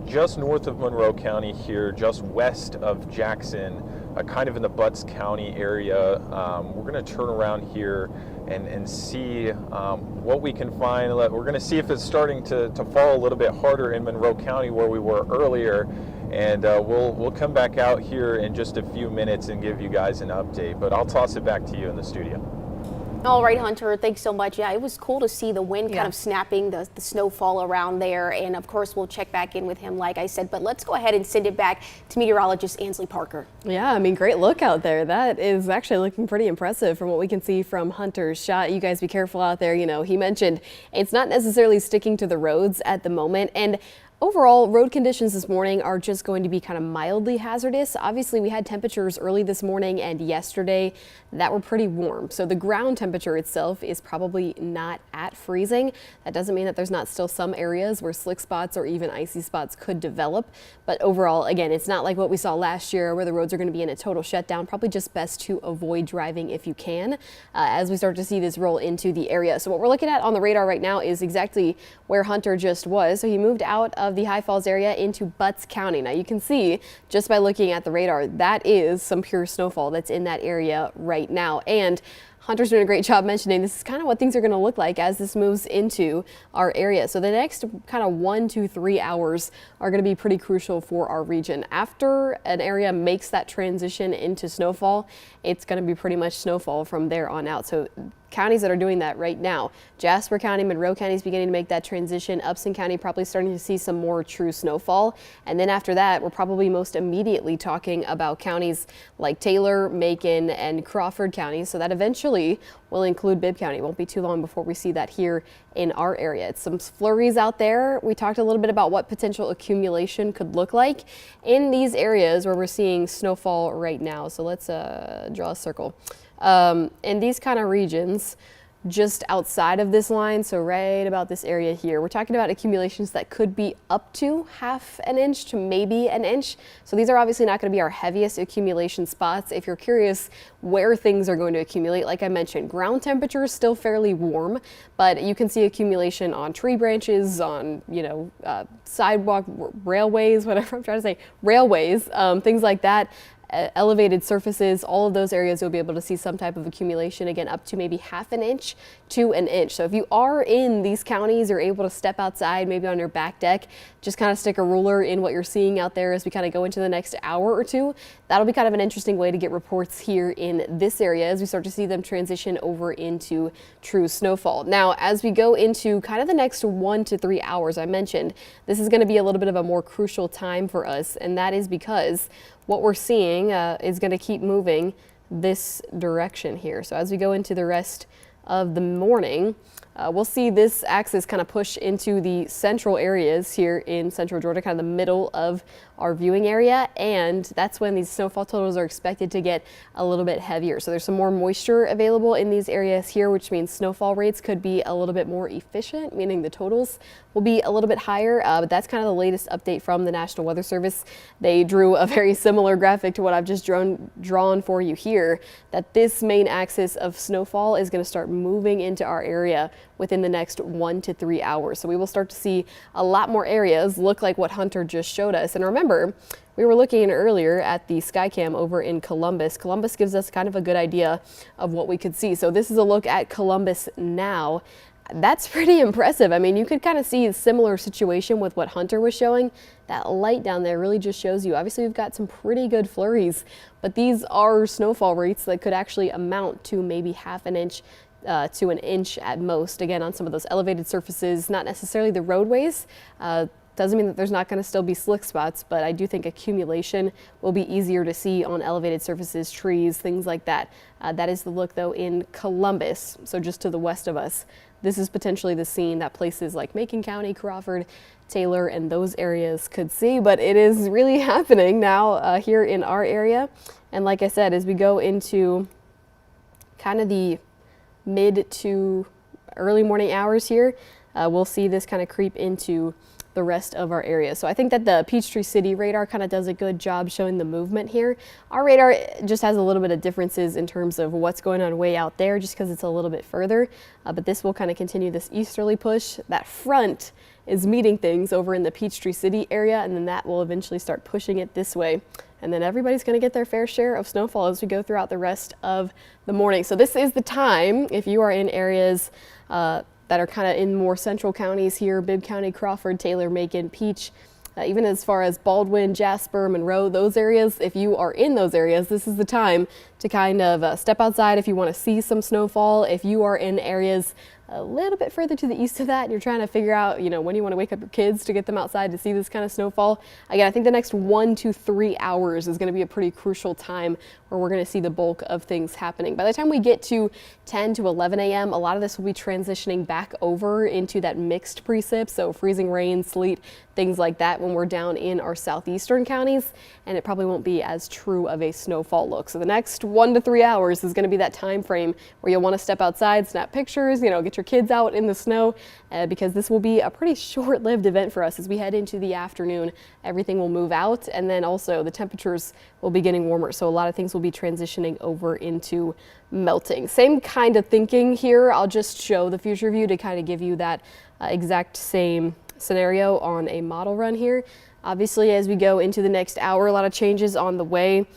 just north of Monroe County here, just west of Jackson, kind of in the Butts County area. We're going to turn around here and see what we can find. We're going to see if it's starting to fall a little bit harder in Monroe County where we were earlier. And we'll come back out here in just a few minutes and give you guys an update, but I'll toss it back to you in the studio. All right, Hunter, thanks so much. Yeah, it was cool to see the wind kind of snapping the snowfall around there. And of course, we'll check back in with him, like I said. But let's go ahead and send it back to meteorologist Ansley Parker. Yeah, I mean, great look out there. That is actually looking pretty impressive from what we can see from Hunter's shot. You guys be careful out there. You know, he mentioned it's not necessarily sticking to the roads at the moment. And overall, road conditions this morning are just going to be kind of mildly hazardous. Obviously, we had temperatures early this morning and yesterday that were pretty warm. So the ground temperature itself is probably not at freezing. That doesn't mean that there's not still some areas where slick spots or even icy spots could develop. But overall, again, it's not like what we saw last year where the roads are going to be in a total shutdown. Probably just best to avoid driving if you can as we start to see this roll into the area. So what we're looking at on the radar right now is exactly where Hunter just was. So he moved out of the High Falls area into Butts County. Now you can see just by looking at the radar, that is some pure snowfall that's in that area right now. And Hunter's doing a great job mentioning this is kind of what things are going to look like as this moves into our area. So the next kind of 1 to 3 hours are going to be pretty crucial for our region. After an area makes that transition into snowfall, it's going to be pretty much snowfall from there on out. So counties that are doing that right now, Jasper County, Monroe County is beginning to make that transition. Upson County probably starting to see some more true snowfall. And then after that, we're probably most immediately talking about counties like Taylor, Macon, and Crawford counties. So that eventually will include Bibb County. It won't be too long before we see that here in our area. It's some flurries out there. We talked a little bit about what potential accumulation could look like in these areas where we're seeing snowfall right now. So let's draw a circle. In these kind of regions, just outside of this line, so right about this area here, we're talking about accumulations that could be up to ½ an inch to maybe an inch. So these are obviously not going to be our heaviest accumulation spots. If you're curious where things are going to accumulate, like I mentioned, ground temperature is still fairly warm, but you can see accumulation on tree branches, on, sidewalk, railways, whatever I'm trying to say, railways, things like that. Elevated surfaces, all of those areas you'll be able to see some type of accumulation, again up to maybe ½ an inch to an inch. So if you are in these counties, you're able to step outside, maybe on your back deck, just kind of stick a ruler in what you're seeing out there as we kind of go into the next hour or two. That'll be kind of an interesting way to get reports here in this area as we start to see them transition over into true snowfall. Now, as we go into kind of the next 1 to 3 hours, I mentioned this is going to be a little bit of a more crucial time for us, and that is because what we're seeing is going to keep moving this direction here. So as we go into the rest of the morning, we'll see this axis kind of push into the central areas here in central Georgia, kind of the middle of our viewing area, and that's when these snowfall totals are expected to get a little bit heavier. So there's some more moisture available in these areas here, which means snowfall rates could be a little bit more efficient, meaning the totals will be a little bit higher, but that's kind of the latest update from the National Weather Service. They drew a very similar graphic to what I've just drawn for you here, that this main axis of snowfall is going to start moving into our area within the next 1 to 3 hours. So we will start to see a lot more areas look like what Hunter just showed us. And remember, we were looking earlier at the Skycam over in Columbus. Columbus gives us kind of a good idea of what we could see. So this is a look at Columbus now. That's pretty impressive. I mean, you could kind of see a similar situation with what Hunter was showing. That light down there really just shows you. Obviously, we've got some pretty good flurries, but these are snowfall rates that could actually amount to maybe ½ an inch to an inch at most. Again, on some of those elevated surfaces, not necessarily the roadways. Doesn't mean that there's not going to still be slick spots, but I do think accumulation will be easier to see on elevated surfaces, trees, things like that. That is the look, though, in Columbus, so just to the west of us. This is potentially the scene that places like Macon County, Crawford, Taylor, and those areas could see, but it is really happening now here in our area. And like I said, as we go into kind of the mid to early morning hours here, we'll see this kind of creep into the rest of our area. So I think that the Peachtree City radar kind of does a good job showing the movement here. Our radar just has a little bit of differences in terms of what's going on way out there just because it's a little bit further, but this will kind of continue this easterly push. That front is meeting things over in the Peachtree City area, and then that will eventually start pushing it this way. And then everybody's going to get their fair share of snowfall as we go throughout the rest of the morning. So this is the time, if you are in areas that are kind of in more central counties here, Bibb County, Crawford, Taylor, Macon, Peach, even as far as Baldwin, Jasper, Monroe, those areas. If you are in those areas, this is the time to kind of step outside if you want to see some snowfall. If you are in areas a little bit further to the east of that and you're trying to figure out, when you want to wake up your kids to get them outside to see this kind of snowfall, again, I think the next 1 to 3 hours is going to be a pretty crucial time where we're going to see the bulk of things happening. By the time we get to 10 to 11 a.m., a lot of this will be transitioning back over into that mixed precip, so freezing rain, sleet, things like that when we're down in our southeastern counties, and it probably won't be as true of a snowfall look. So the next 1 to 3 hours is going to be that time frame where you'll want to step outside, snap pictures, get your kids out in the snow, because this will be a pretty short-lived event for us as we head into the afternoon. Everything will move out, and then also the temperatures will be getting warmer, so a lot of things will be transitioning over into melting. Same kind of thinking here. I'll just show the future view to kind of give you that exact same scenario on a model run here. Obviously, as we go into the next hour, a lot of changes on the way.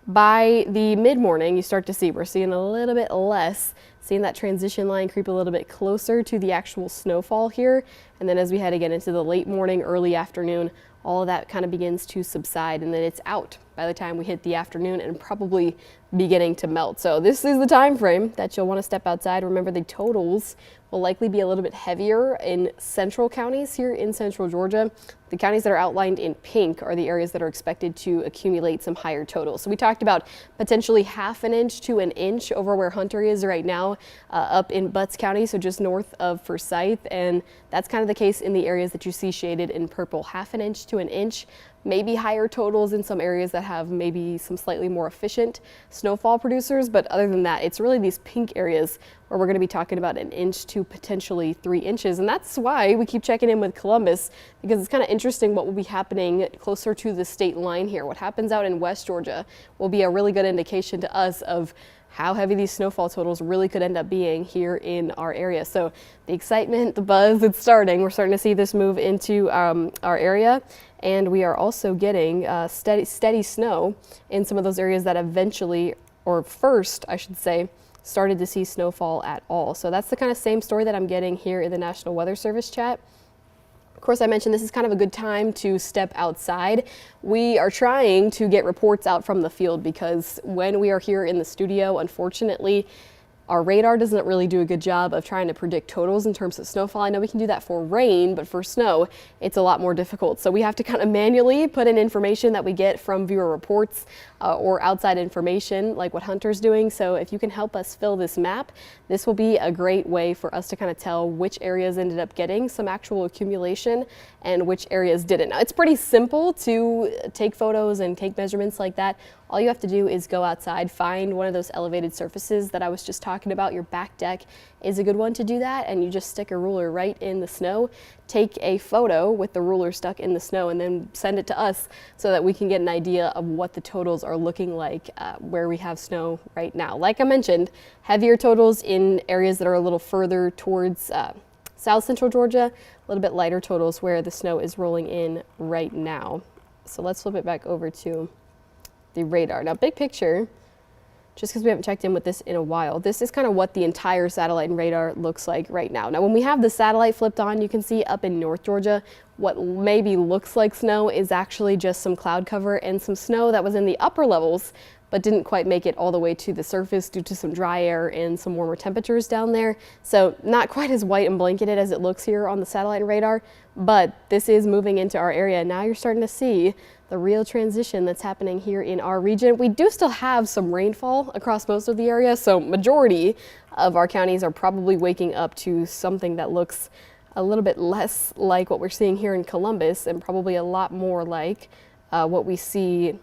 By the mid-morning, you start to see we're seeing a little bit less, seeing that transition line creep a little bit closer to the actual snowfall here. And then as we head again into the late morning, early afternoon, all of that kind of begins to subside, and then it's out by the time we hit the afternoon and probably beginning to melt. So this is the time frame that you'll want to step outside. Remember, the totals will likely be a little bit heavier in central counties here in central Georgia. The counties that are outlined in pink are the areas that are expected to accumulate some higher totals. So we talked about potentially 1/2 inch to 1 inch over where Hunter is right now, up in Butts County, so just north of Forsyth, and that's kind of the case in the areas that you see shaded in purple. 1/2 inch to 1 inch. Maybe higher totals in some areas that have maybe some slightly more efficient snowfall producers, but other than that, it's really these pink areas where we're going to be talking about 1 inch to potentially 3 inches. And that's why we keep checking in with Columbus, because it's kind of interesting what will be happening closer to the state line here. What happens out in West Georgia will be a really good indication to us of how heavy these snowfall totals really could end up being here in our area. So the excitement, the buzz, it's starting. We're starting to see this move into our area. And we are also getting steady snow in some of those areas that eventually, or first, I should say, started to see snowfall at all. So that's the kind of same story that I'm getting here in the National Weather Service chat. Of course, I mentioned this is kind of a good time to step outside. We are trying to get reports out from the field because when we are here in the studio, unfortunately, our radar doesn't really do a good job of trying to predict totals in terms of snowfall. I know we can do that for rain, but for snow, it's a lot more difficult. So we have to kind of manually put in information that we get from viewer reports or outside information like what Hunter's doing. So if you can help us fill this map, this will be a great way for us to kind of tell which areas ended up getting some actual accumulation and which areas didn't. Now, it's pretty simple to take photos and take measurements like that. All you have to do is go outside, find one of those elevated surfaces that I was just talking about. Your back deck is a good one to do that, and you just stick a ruler right in the snow, take a photo with the ruler stuck in the snow, and then send it to us so that we can get an idea of what the totals are looking like where we have snow right now. Like I mentioned, heavier totals in areas that are a little further towards south central Georgia, a little bit lighter totals where the snow is rolling in right now. So let's flip it back over to the radar. Now, big picture, just because we haven't checked in with this in a while, this is kind of what the entire satellite and radar looks like right now. Now, when we have the satellite flipped on, you can see up in North Georgia, what maybe looks like snow is actually just some cloud cover and some snow that was in the upper levels but didn't quite make it all the way to the surface due to some dry air and some warmer temperatures down there. So not quite as white and blanketed as it looks here on the satellite and radar, but this is moving into our area. Now you're starting to see the real transition that's happening here in our region. We do still have some rainfall across most of the area, so majority of our counties are probably waking up to something that looks a little bit less like what we're seeing here in Columbus and probably a lot more like what we see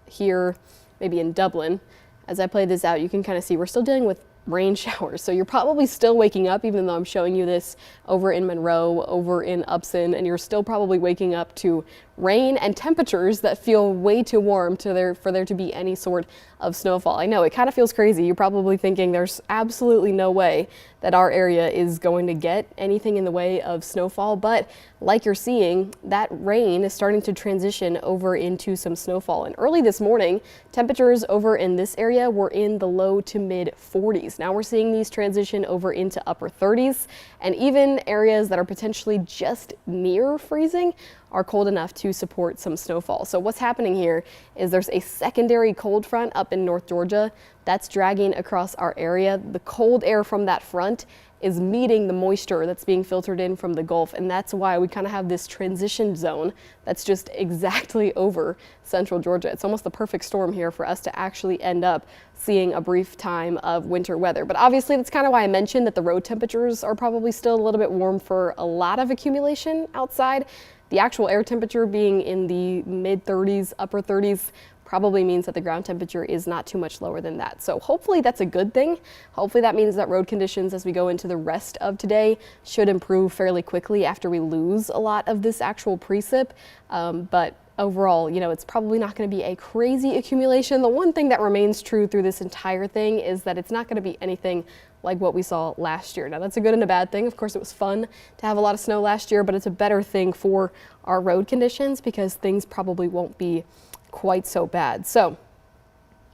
here maybe in Dublin. As I play this out, you can kind of see we're still dealing with rain showers. So you're probably still waking up, even though I'm showing you this over in Monroe, over in Upson, and you're still probably waking up to rain and temperatures that feel way too warm for there to be any sort of snowfall. I know it kind of feels crazy. You're probably thinking there's absolutely no way that our area is going to get anything in the way of snowfall, but like you're seeing, that rain is starting to transition over into some snowfall. And early this morning, temperatures over in this area were in the low to mid 40s. Now we're seeing these transition over into upper 30s, and even areas that are potentially just near freezing are cold enough to support some snowfall. So what's happening here is there's a secondary cold front up in North Georgia that's dragging across our area. The cold air from that front is meeting the moisture that's being filtered in from the Gulf, and that's why we kind of have this transition zone that's just exactly over central Georgia. It's almost the perfect storm here for us to actually end up seeing a brief time of winter weather. But obviously that's kind of why I mentioned that the road temperatures are probably still a little bit warm for a lot of accumulation outside. The actual air temperature being in the mid 30s, upper 30s, probably means that the ground temperature is not too much lower than that. So hopefully that's a good thing. Hopefully that means that road conditions as we go into the rest of today should improve fairly quickly after we lose a lot of this actual precip. But overall, you know, it's probably not going to be a crazy accumulation. The one thing that remains true through this entire thing is that it's not going to be anything like what we saw last year. Now that's a good and a bad thing. Of course, it was fun to have a lot of snow last year, but it's a better thing for our road conditions because things probably won't be quite so bad. So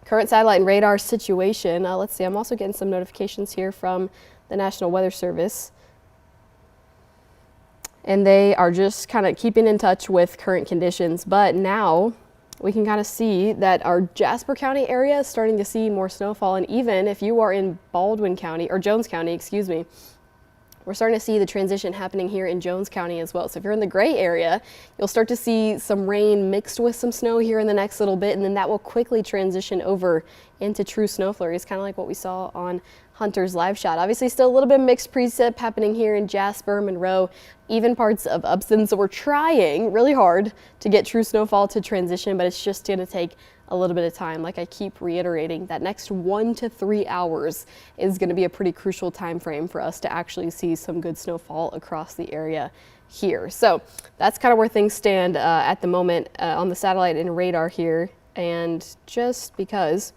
current satellite and radar situation. Let's see, I'm also getting some notifications here from the National Weather Service. And they are just kind of keeping in touch with current conditions. But now we can kind of see that our Jasper County area is starting to see more snowfall. And even if you are in Baldwin County, or Jones County, excuse me, we're starting to see the transition happening here in Jones County as well. So if you're in the gray area, you'll start to see some rain mixed with some snow here in the next little bit, and then that will quickly transition over into true snow flurries, kind of like what we saw on Hunter's live shot. Obviously still a little bit of mixed precip happening here in Jasper, Monroe, even parts of Upson. So we're trying really hard to get true snowfall to transition, but it's just going to take a little bit of time. Like I keep reiterating, that next 1 to 3 hours is going to be a pretty crucial time frame for us to actually see some good snowfall across the area here. So that's kind of where things stand at the moment on the satellite and radar here. And just because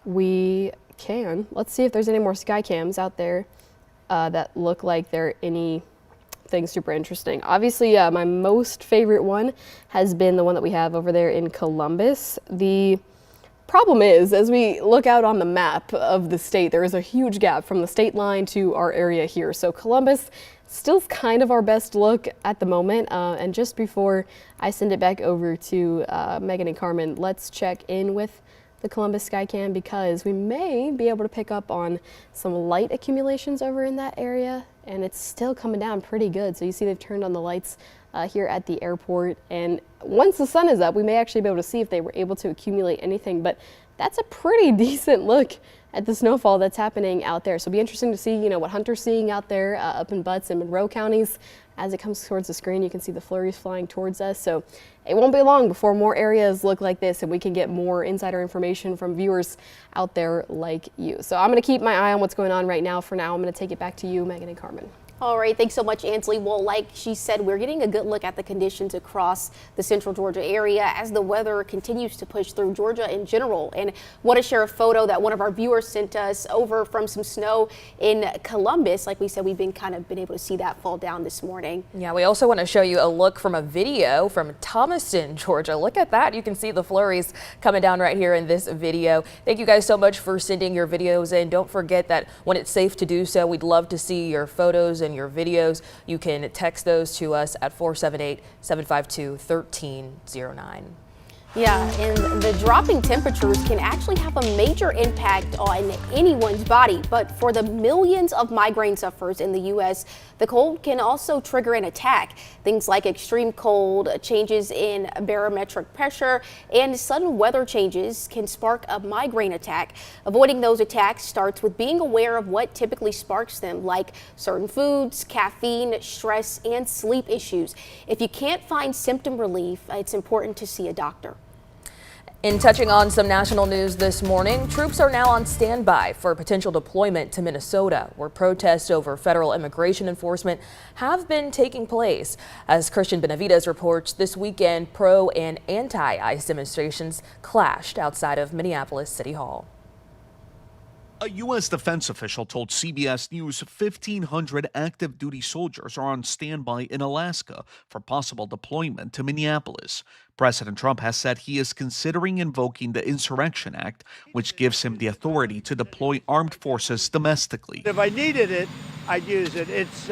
we can, let's see if there's any more sky cams out there that look like they're anything super interesting. Obviously, my most favorite one has been the one that we have over there in Columbus. The problem is, as we look out on the map of the state, there is a huge gap from the state line to our area here. So Columbus still kind of our best look at the moment. And just before I send it back over to Megan and Carmen, let's check in with the Columbus Skycam because we may be able to pick up on some light accumulations over in that area, and it's still coming down pretty good. So you see they've turned on the lights here at the airport, and once the sun is up, we may actually be able to see if they were able to accumulate anything, but that's a pretty decent look at the snowfall that's happening out there. So it'll be interesting to see, you know, what Hunter's seeing out there up in Butts and Monroe counties. As it comes towards the screen, you can see the flurries flying towards us. So it won't be long before more areas look like this and we can get more insider information from viewers out there like you. So I'm going to keep my eye on what's going on right now. For now, I'm going to take it back to you, Megan and Carmen. All right, thanks so much, Ansley. Well, like she said, we're getting a good look at the conditions across the central Georgia area as the weather continues to push through Georgia in general. And want to share a photo that one of our viewers sent us over from some snow in Columbus. Like we said, we've been able to see that fall down this morning. Yeah, we also want to show you a look from a video from Thomaston, Georgia. Look at that. You can see the flurries coming down right here in this video. Thank you guys so much for sending your videos in. Don't forget that when it's safe to do so, we'd love to see your photos and your videos. You can text those to us at 478-752-1309. Yeah, and the dropping temperatures can actually have a major impact on anyone's body. But for the millions of migraine sufferers in the U.S., the cold can also trigger an attack. Things like extreme cold, changes in barometric pressure, and sudden weather changes can spark a migraine attack. Avoiding those attacks starts with being aware of what typically sparks them, like certain foods, caffeine, stress, and sleep issues. If you can't find symptom relief, it's important to see a doctor. In touching on some national news this morning, troops are now on standby for potential deployment to Minnesota, where protests over federal immigration enforcement have been taking place. As Christian Benavides reports, this weekend pro and anti-ICE demonstrations clashed outside of Minneapolis City Hall. A U.S. defense official told CBS News 1,500 active duty soldiers are on standby in Alaska for possible deployment to Minneapolis. President Trump has said he is considering invoking the Insurrection Act, which gives him the authority to deploy armed forces domestically. If I needed it, I'd use it. It's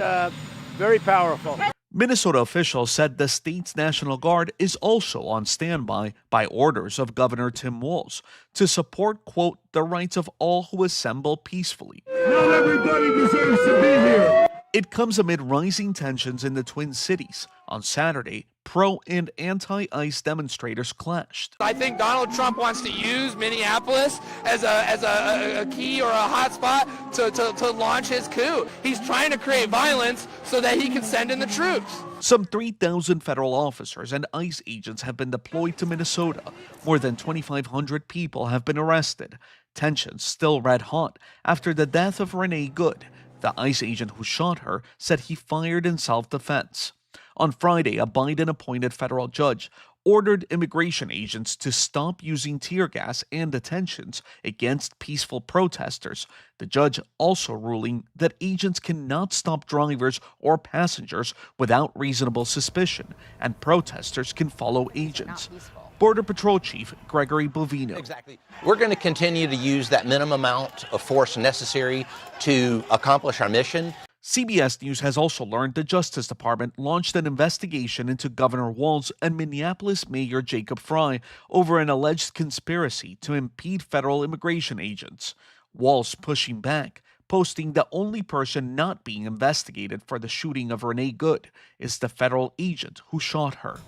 very powerful. Minnesota officials said the state's National Guard is also on standby by orders of Governor Tim Walz to support, quote, the rights of all who assemble peacefully. Not everybody deserves to be here. It comes amid rising tensions in the Twin Cities. On Saturday, pro and anti-ICE demonstrators clashed. I think Donald Trump wants to use Minneapolis as a key or a hot spot to launch his coup. He's trying to create violence so that he can send in the troops. Some 3,000 federal officers and ICE agents have been deployed to Minnesota. More than 2,500 people have been arrested. Tensions still red hot after the death of Renee Good. The ICE agent who shot her said he fired in self-defense. On Friday, a Biden-appointed federal judge ordered immigration agents to stop using tear gas and detentions against peaceful protesters. The judge also ruling that agents cannot stop drivers or passengers without reasonable suspicion, and protesters can follow agents. Border Patrol Chief Gregory Bovino. Exactly. We're going to continue to use that minimum amount of force necessary to accomplish our mission. CBS News has also learned the Justice Department launched an investigation into Governor Walz and Minneapolis Mayor Jacob Frey over an alleged conspiracy to impede federal immigration agents. Walz pushing back, posting the only person not being investigated for the shooting of Renee Good is the federal agent who shot her.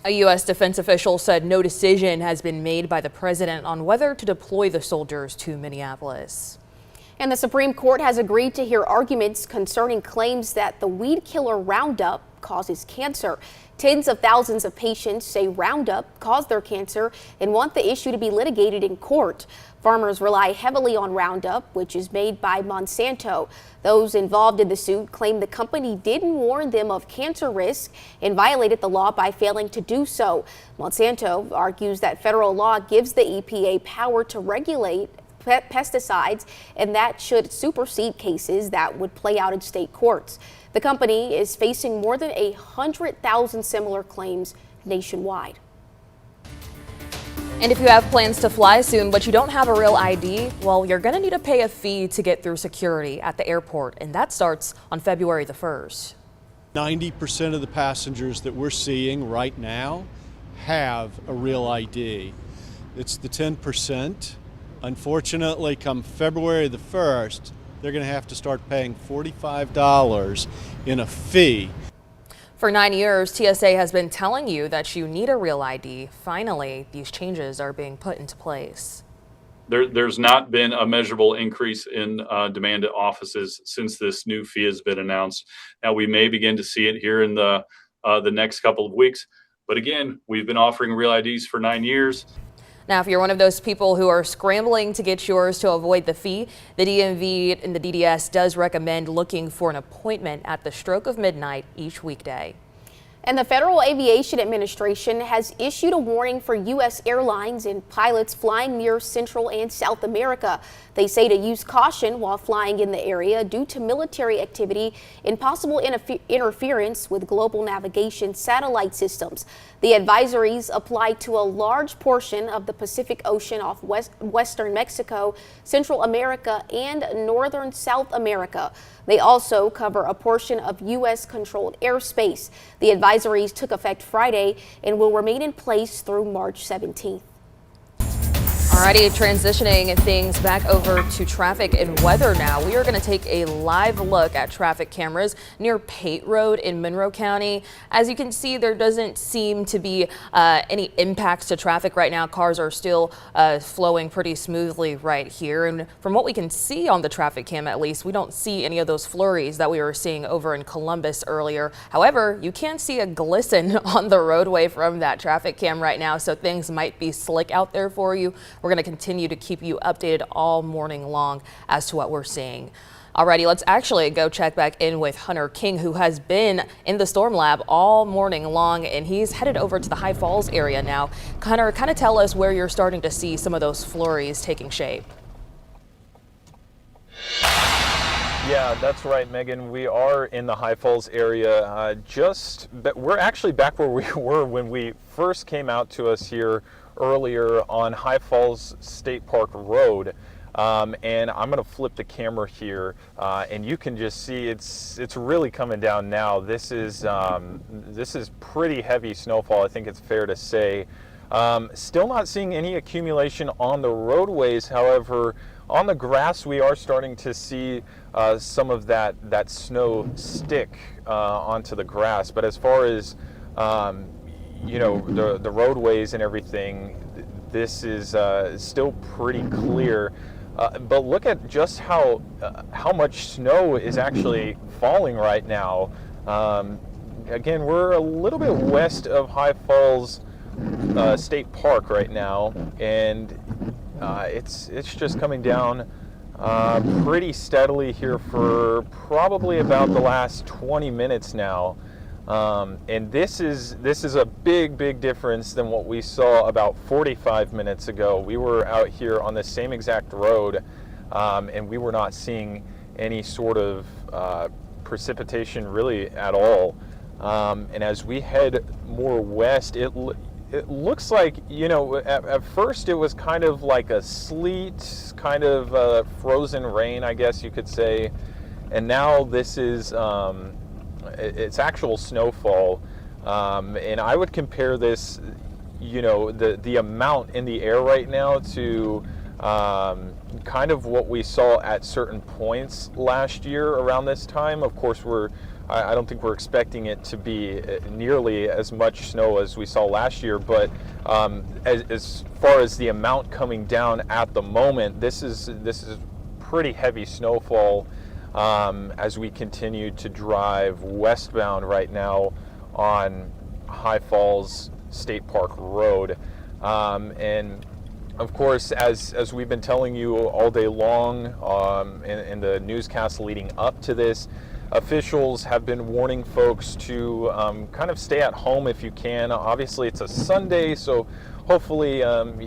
A U.S. defense official said no decision has been made by the president on whether to deploy the soldiers to Minneapolis. And the Supreme Court has agreed to hear arguments concerning claims that the weed killer Roundup causes cancer. Tens of thousands of patients say Roundup caused their cancer and want the issue to be litigated in court. Farmers rely heavily on Roundup, which is made by Monsanto. Those involved in the suit claim the company didn't warn them of cancer risk and violated the law by failing to do so. Monsanto argues that federal law gives the EPA power to regulate pesticides, and that should supersede cases that would play out in state courts. The company is facing more than 100,000 similar claims nationwide. And if you have plans to fly soon, but you don't have a real ID, well, you're going to need to pay a fee to get through security at the airport, and that starts on February the 1st. 90% of the passengers that we're seeing right now have a real ID. It's the 10%. Unfortunately, come February the 1st, they're going to have to start paying $45 in a fee. For 9 years, TSA has been telling you that you need a real ID. Finally, these changes are being put into place. There's not been a measurable increase in demand at offices since this new fee has been announced. Now, we may begin to see it here in the next couple of weeks. But again, we've been offering real IDs for 9 years. Now, if you're one of those people who are scrambling to get yours to avoid the fee, the DMV and the DDS does recommend looking for an appointment at the stroke of midnight each weekday. And the Federal Aviation Administration has issued a warning for U.S. airlines and pilots flying near Central and South America. They say to use caution while flying in the area due to military activity and possible interference with global navigation satellite systems. The advisories apply to a large portion of the Pacific Ocean off western Mexico, Central America, and northern South America. They also cover a portion of U.S.-controlled airspace. The advisories took effect Friday and will remain in place through March 17th. Alrighty, transitioning things back over to traffic and weather now. We are going to take a live look at traffic cameras near Pate Road in Monroe County. As you can see, there doesn't seem to be any impacts to traffic right now. Cars are still flowing pretty smoothly right here. And from what we can see on the traffic cam, at least, we don't see any of those flurries that we were seeing over in Columbus earlier. However, you can see a glisten on the roadway from that traffic cam right now, so things might be slick out there for you. We're going to continue to keep you updated all morning long as to what we're seeing. Alrighty, let's actually go check back in with Hunter King, who has been in the storm lab all morning long, and he's headed over to the High Falls area now. Hunter, kind of tell us where you're starting to see some of those flurries taking shape. Yeah, that's right, Megan. We are in the High Falls area. We're actually back where we were when we first came out to us here earlier on High Falls State Park Road. And I'm going to flip the camera here, and you can just see it's really coming down now. This is pretty heavy snowfall, I think it's fair to say. Still not seeing any accumulation on the roadways. However, on the grass, we are starting to see some of that snow stick onto the grass. But as far as you know, the roadways and everything, this is still pretty clear. But look at just how much snow is actually falling right now. Again, we're a little bit west of High Falls State Park right now, and it's just coming down pretty steadily here for probably about the last 20 minutes now. And this is a big difference than what we saw about 45 minutes ago. We were out here on the same exact road, and we were not seeing any sort of precipitation really at all. And as we head more west, it looks like, you know, at first it was kind of like a sleet, kind of frozen rain, I guess you could say. And now this is it's actual snowfall, and I would compare this, you know, the amount in the air right now to kind of what we saw at certain points last year around this time. Of course, I don't think we're expecting it to be nearly as much snow as we saw last year, but as far as the amount coming down at the moment, this is pretty heavy snowfall. As we continue to drive westbound right now on High Falls State Park Road. And of course, as we've been telling you all day long in the newscast leading up to this, officials have been warning folks to kind of stay at home if you can. Obviously, it's a Sunday, so hopefully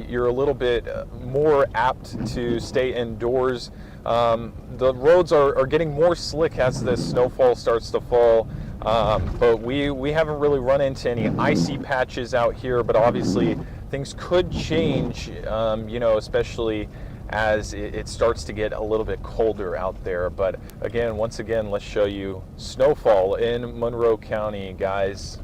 you're a little bit more apt to stay indoors. The roads are getting more slick as this snowfall starts to fall, but we haven't really run into any icy patches out here, but obviously things could change, you know, especially as it starts to get a little bit colder out there. But again, once again, let's show you snowfall in Monroe County, guys.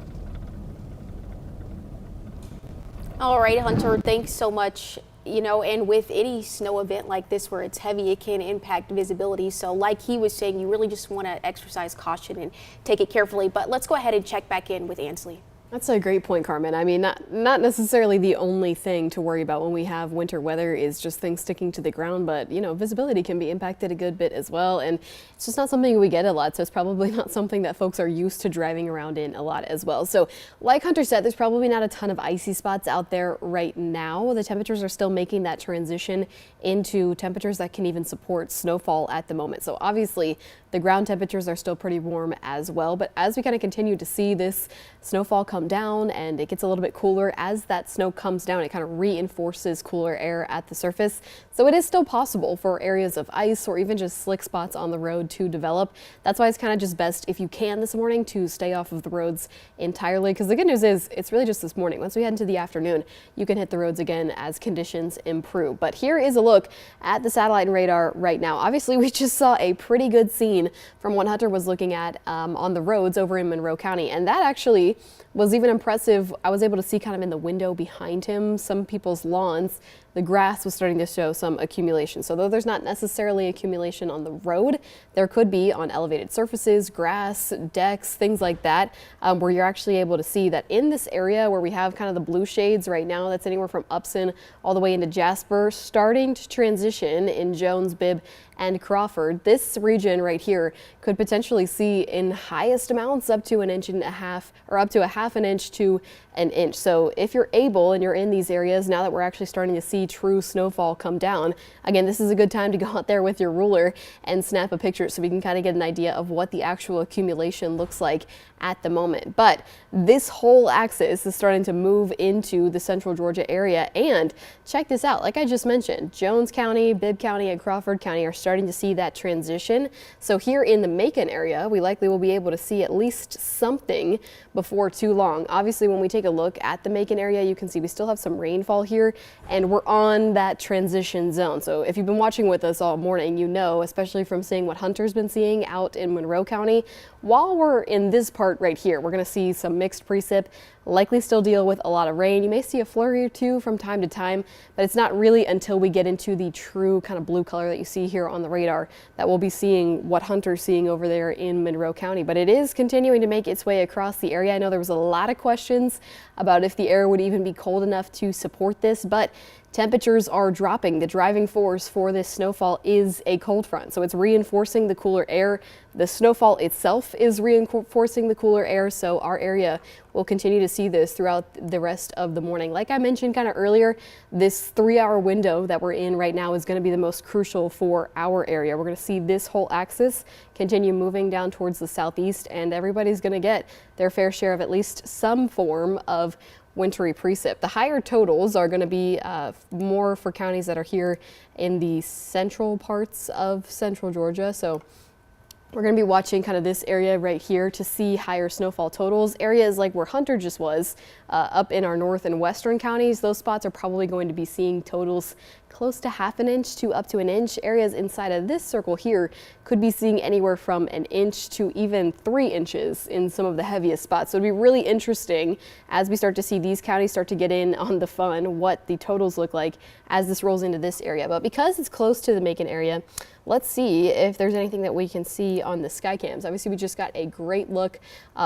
All right, Hunter, thanks so much. You know, and with any snow event like this where it's heavy, it can impact visibility. So like he was saying, you really just want to exercise caution and take it carefully. But let's go ahead and check back in with Ansley. That's a great point, Carmen. I mean, not necessarily the only thing to worry about when we have winter weather is just things sticking to the ground, but, you know, visibility can be impacted a good bit as well. And it's just not something we get a lot, so it's probably not something that folks are used to driving around in a lot as well. So like Hunter said, there's probably not a ton of icy spots out there right now. The temperatures are still making that transition into temperatures that can even support snowfall at the moment. So obviously the ground temperatures are still pretty warm as well, but as we kind of continue to see this snowfall come down and it gets a little bit cooler, as that snow comes down, it kind of reinforces cooler air at the surface. So it is still possible for areas of ice or even just slick spots on the road to develop. That's why it's kind of just best, if you can this morning, to stay off of the roads entirely, because the good news is it's really just this morning. Once we head into the afternoon, you can hit the roads again as conditions improve. But here is a look at the satellite and radar right now. Obviously, we just saw a pretty good scene from what Hunter was looking at on the roads over in Monroe County, and that actually was even impressive. I was able to see kind of in the window behind him, some people's lawns, the grass was starting to show some accumulation. So though there's not necessarily accumulation on the road, there could be on elevated surfaces, grass, decks, things like that, where you're actually able to see that in this area where we have kind of the blue shades right now, that's anywhere from Upson all the way into Jasper, starting to transition in Jones, Bibb, and Crawford. This region right here could potentially see in highest amounts up to 1.5 inches or up to 1/2 inch to an inch. So if you're able and you're in these areas, now that we're actually starting to see true snowfall come down, again, this is a good time to go out there with your ruler and snap a picture so we can kind of get an idea of what the actual accumulation looks like at the moment. But this whole axis is starting to move into the central Georgia area, and check this out, like I just mentioned, Jones County, Bibb County, and Crawford County are starting to see that transition. So here in the Macon area, we likely will be able to see at least something before too long. Obviously, when we take a look at the Macon area, you can see we still have some rainfall here, and we're on that transition zone. So if you've been watching with us all morning, you know, especially from seeing what Hunter's been seeing out in Monroe County, while we're in this part right here, we're going to see some mixed precip, likely still deal with a lot of rain. You may see a flurry or two from time to time, but it's not really until we get into the true kind of blue color that you see here on the radar that we'll be seeing what Hunter's seeing over there in Monroe County. But it is continuing to make its way across the area. I know there was a lot of questions about if the air would even be cold enough to support this, but temperatures are dropping. The driving force for this snowfall is a cold front, so it's reinforcing the cooler air. The snowfall itself is reinforcing the cooler air, so our area will continue to see this throughout the rest of the morning. Like I mentioned kind of earlier, this 3-hour window that we're in right now is going to be the most crucial for our area. We're going to see this whole axis continue moving down towards the southeast, and everybody's going to get their fair share of at least some form of wintry precip. The higher totals are going to be more for counties that are here in the central parts of central Georgia. So we're going to be watching kind of this area right here to see higher snowfall totals. Areas like where Hunter just was, up in our north and western counties, those spots are probably going to be seeing totals close to ½ an inch to up to an inch. Areas inside of this circle here could be seeing anywhere from an inch to even 3 inches in some of the heaviest spots. So it'd be really interesting as we start to see these counties start to get in on the fun, what the totals look like as this rolls into this area. But because it's close to the Macon area, let's see if there's anything that we can see on the sky cams. Obviously, we just got a great look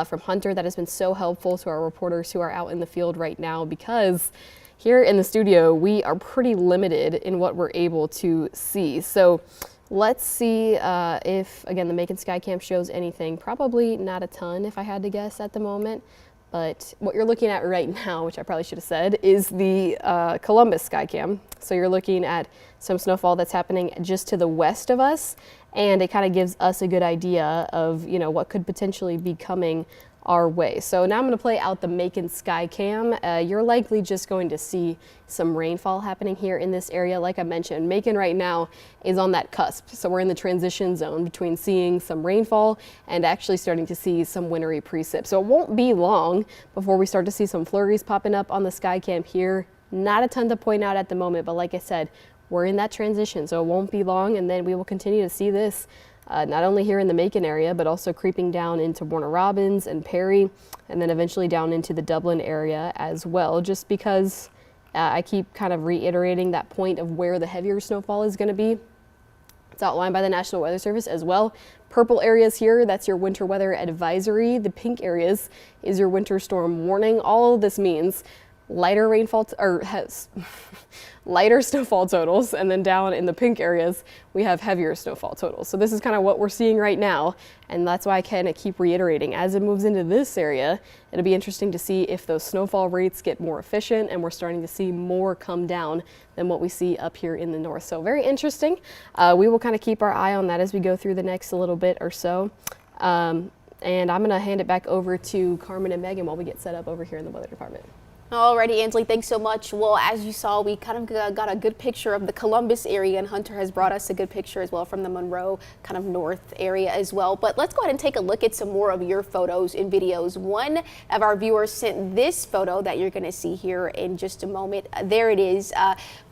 from Hunter that has been so helpful to our reporters who are out in the field right now, because here in the studio, we are pretty limited in what we're able to see. So let's see if, again, the Macon Skycam shows anything. Probably not a ton, if I had to guess at the moment. But what you're looking at right now, which I probably should have said, is the Columbus Skycam. So you're looking at some snowfall that's happening just to the west of us, and it kind of gives us a good idea of, you know, what could potentially be coming our way. So now I'm going to play out the Macon Skycam. You're likely just going to see some rainfall happening here in this area. Like I mentioned, Macon right now is on that cusp. So we're in the transition zone between seeing some rainfall and actually starting to see some wintry precip. So it won't be long before we start to see some flurries popping up on the Skycam here. Not a ton to point out at the moment, but like I said, we're in that transition, so it won't be long, and then we will continue to see this not only here in the Macon area, but also creeping down into Warner Robins and Perry, and then eventually down into the Dublin area as well, just because I keep kind of reiterating that point of where the heavier snowfall is going to be. It's outlined by the National Weather Service as well. Purple areas here, that's your winter weather advisory. The pink areas is your winter storm warning. All of this means lighter rainfall lighter snowfall totals, and then down in the pink areas we have heavier snowfall totals. So this is kind of what we're seeing right now, and that's why I kind of keep reiterating as it moves into this area. It'll be interesting to see if those snowfall rates get more efficient and we're starting to see more come down than what we see up here in the north. So very interesting. We will kind of keep our eye on that as we go through the next little bit or so. And I'm going to hand it back over to Carmen and Megan while we get set up over here in the weather department. Alrighty, Ansley, thanks so much. Well, as you saw, we kind of got a good picture of the Columbus area, and Hunter has brought us a good picture as well from the Monroe kind of north area as well. But let's go ahead and take a look at some more of your photos and videos. One of our viewers sent this photo that you're going to see here in just a moment. There it is.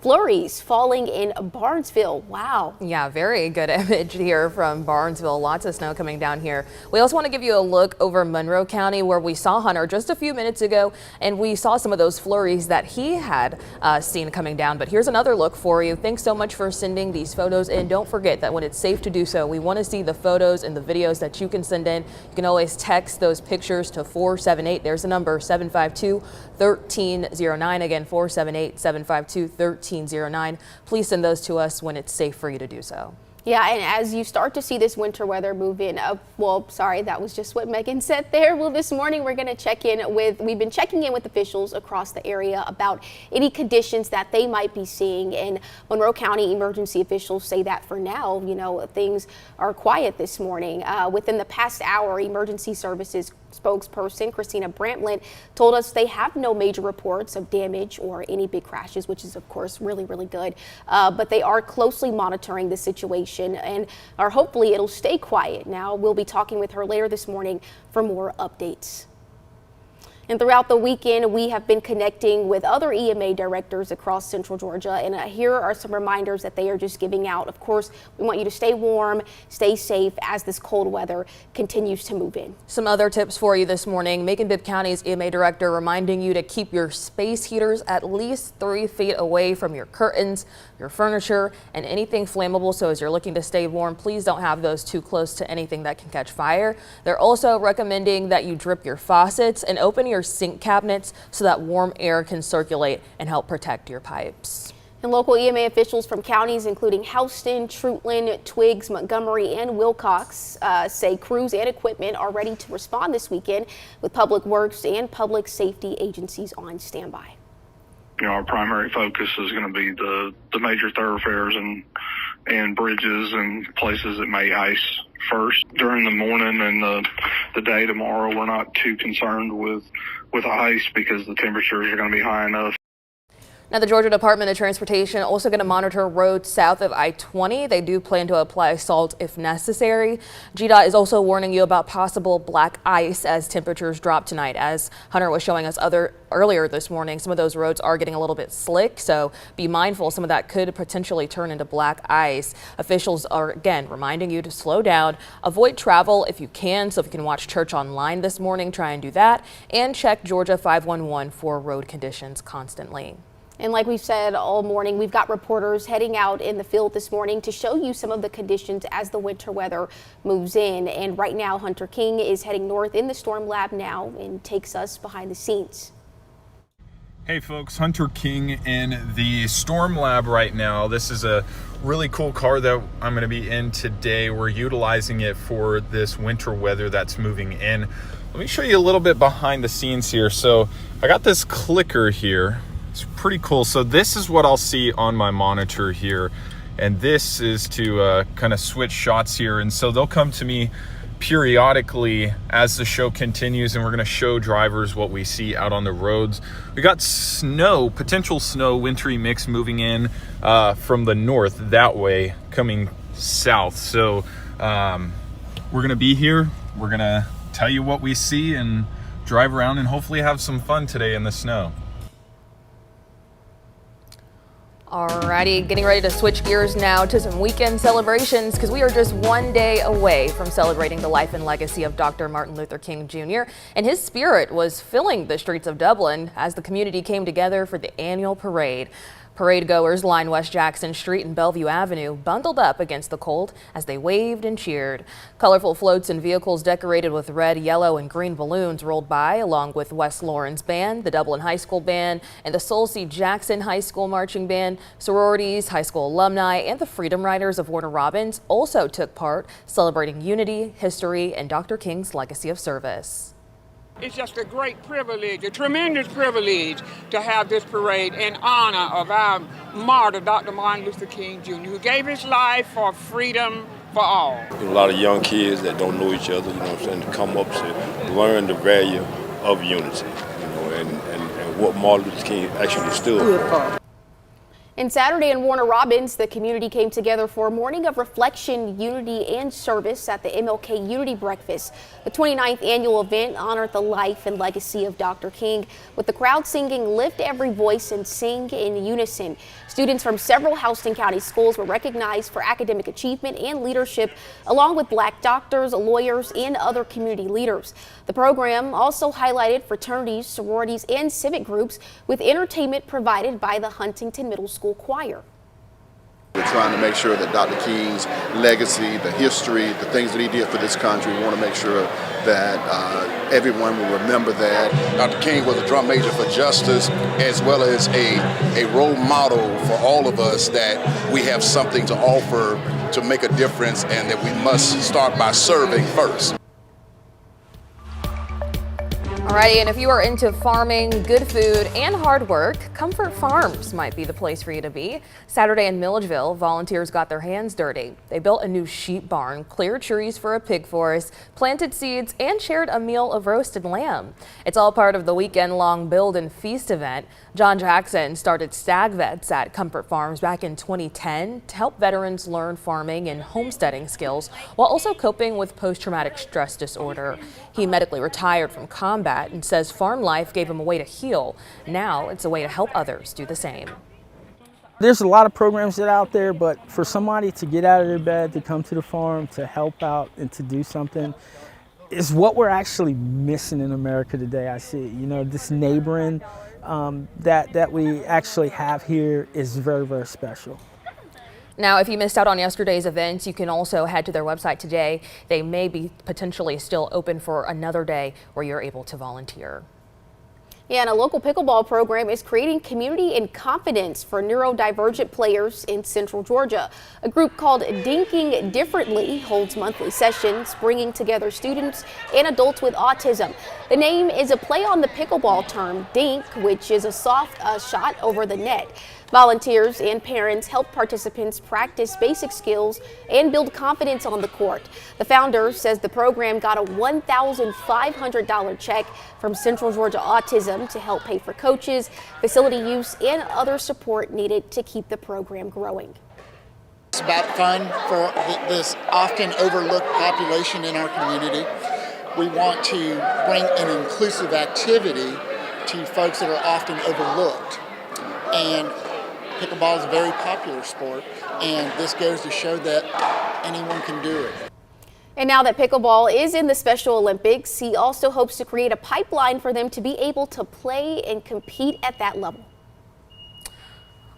Flurries falling in Barnesville. Wow. Yeah, very good image here from Barnesville. Lots of snow coming down here. We also want to give you a look over Monroe County, where we saw Hunter just a few minutes ago, and we saw some of those flurries that he had seen coming down. But here's another look for you. Thanks so much for sending these photos in. Don't forget that when it's safe to do so, we want to see the photos and the videos that you can send in. You can always text those pictures to 478. There's the number, 752-1309. Again, 478-752-1309. Please send those to us when it's safe for you to do so. Yeah, and as you start to see this winter weather move in, well, sorry, that was just what Megan said there. Well, this morning we're going to we've been checking in with officials across the area about any conditions that they might be seeing. In Monroe County, emergency officials say that for now, you know, things are quiet this morning. Within the past hour, emergency services spokesperson Christina Brantlin told us they have no major reports of damage or any big crashes, which is of course really, really good. But they are closely monitoring the situation and are hopefully it'll stay quiet. Now we'll be talking with her later this morning for more updates. And throughout the weekend, we have been connecting with other EMA directors across Central Georgia. And here are some reminders that they are just giving out. Of course, we want you to stay warm, stay safe as this cold weather continues to move in. Some other tips for you this morning. Macon-Bibb County's EMA director reminding you to keep your space heaters at least 3 feet away from your curtains, your furniture, and anything flammable. So as you're looking to stay warm, please don't have those too close to anything that can catch fire. They're also recommending that you drip your faucets and open your sink cabinets so that warm air can circulate and help protect your pipes. And local EMA officials from counties including Houston, Trutland, Twiggs, Montgomery, and Wilcox say crews and equipment are ready to respond this weekend with public works and public safety agencies on standby. Our primary focus is going to be the major thoroughfares and bridges and places that may ice first. During the morning and the day tomorrow, we're not too concerned with ice because the temperatures are going to be high enough. Now, the Georgia Department of Transportation also going to monitor roads south of I-20. They do plan to apply salt if necessary. GDOT is also warning you about possible black ice as temperatures drop tonight. As Hunter was showing us earlier this morning, some of those roads are getting a little bit slick, so be mindful. Some of that could potentially turn into black ice. Officials are again reminding you to slow down, avoid travel if you can. So if you can watch church online this morning, try and do that, and check Georgia 511 for road conditions constantly. And like we've said all morning, we've got reporters heading out in the field this morning to show you some of the conditions as the winter weather moves in. And right now, Hunter King is heading north in the storm lab now and takes us behind the scenes. Hey folks, Hunter King in the storm lab right now. This is a really cool car that I'm going to be in today. We're utilizing it for this winter weather that's moving in. Let me show you a little bit behind the scenes here. So I got this clicker here. It's pretty cool. So this is what I'll see on my monitor here, and this is to kind of switch shots here. And so they'll come to me periodically as the show continues, and we're going to show drivers what we see out on the roads. We got snow, potential snow, wintry mix moving in from the north that way, coming south. So we're going to be here. We're going to tell you what we see and drive around and hopefully have some fun today in the snow. Alrighty, getting ready to switch gears now to some weekend celebrations because we are just one day away from celebrating the life and legacy of Dr. Martin Luther King Jr. And his spirit was filling the streets of Dublin as the community came together for the annual parade. Parade goers lined West Jackson Street and Bellevue Avenue, bundled up against the cold as they waved and cheered. Colorful floats and vehicles decorated with red, yellow, and green balloons rolled by, along with West Lawrence Band, the Dublin High School Band, and the Soul C. Jackson High School Marching Band. Sororities, high school alumni, and the Freedom Riders of Warner Robins also took part, celebrating unity, history, and Dr. King's legacy of service. It's just a great privilege, a tremendous privilege to have this parade in honor of our martyr, Dr. Martin Luther King Jr., who gave his life for freedom for all. A lot of young kids that don't know each other, you know what I'm saying, to come up to learn the value of unity, you know, and what Martin Luther King actually stood for. And Saturday in Warner Robins, the community came together for a morning of reflection, unity, and service at the MLK Unity Breakfast. The 29th annual event honored the life and legacy of Dr. King, with the crowd singing "Lift Every Voice and Sing in Unison." Students from several Houston County schools were recognized for academic achievement and leadership, along with Black doctors, lawyers, and other community leaders. The program also highlighted fraternities, sororities, and civic groups, with entertainment provided by the Huntington Middle School Choir. We're trying to make sure that Dr. King's legacy, the history, the things that he did for this country, we want to make sure that everyone will remember that. Dr. King was a drum major for justice, as well as a role model for all of us, that we have something to offer to make a difference, and that we must start by serving first. Alrighty, and if you are into farming, good food, and hard work, Comfort Farms might be the place for you to be. Saturday in Milledgeville, volunteers got their hands dirty. They built a new sheep barn, cleared trees for a pig forest, planted seeds, and shared a meal of roasted lamb. It's all part of the weekend-long Build and Feast event. John Jackson started Stag Vets at Comfort Farms back in 2010 to help veterans learn farming and homesteading skills while also coping with post-traumatic stress disorder. He medically retired from combat that and says farm life gave him a way to heal. Now it's a way to help others do the same. There's a lot of programs that are out there, but for somebody to get out of their bed, to come to the farm, to help out and to do something is what we're actually missing in America today. I see, you know, this neighboring that we actually have here is very, very special. Now, if you missed out on yesterday's events, you can also head to their website today. They may be potentially still open for another day where you're able to volunteer. Yeah, and a local pickleball program is creating community and confidence for neurodivergent players in Central Georgia. A group called Dinking Differently holds monthly sessions, bringing together students and adults with autism. The name is a play on the pickleball term dink, which is a soft shot over the net. Volunteers and parents help participants practice basic skills and build confidence on the court. The founder says the program got a $1,500 check from Central Georgia Autism to help pay for coaches, facility use, and other support needed to keep the program growing. It's about fun for this often overlooked population in our community. We want to bring an inclusive activity to folks that are often overlooked. And pickleball is a very popular sport, and this goes to show that anyone can do it. And now that pickleball is in the Special Olympics, he also hopes to create a pipeline for them to be able to play and compete at that level.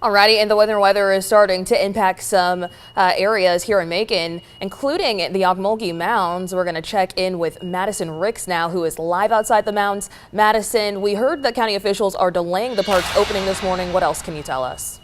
Alrighty, and the weather is starting to impact some areas here in Macon, including the Ocmulgee Mounds. We're going to check in with Madison Ricks now, who is live outside the mounds. Madison, we heard that county officials are delaying the park's opening this morning. What else can you tell us?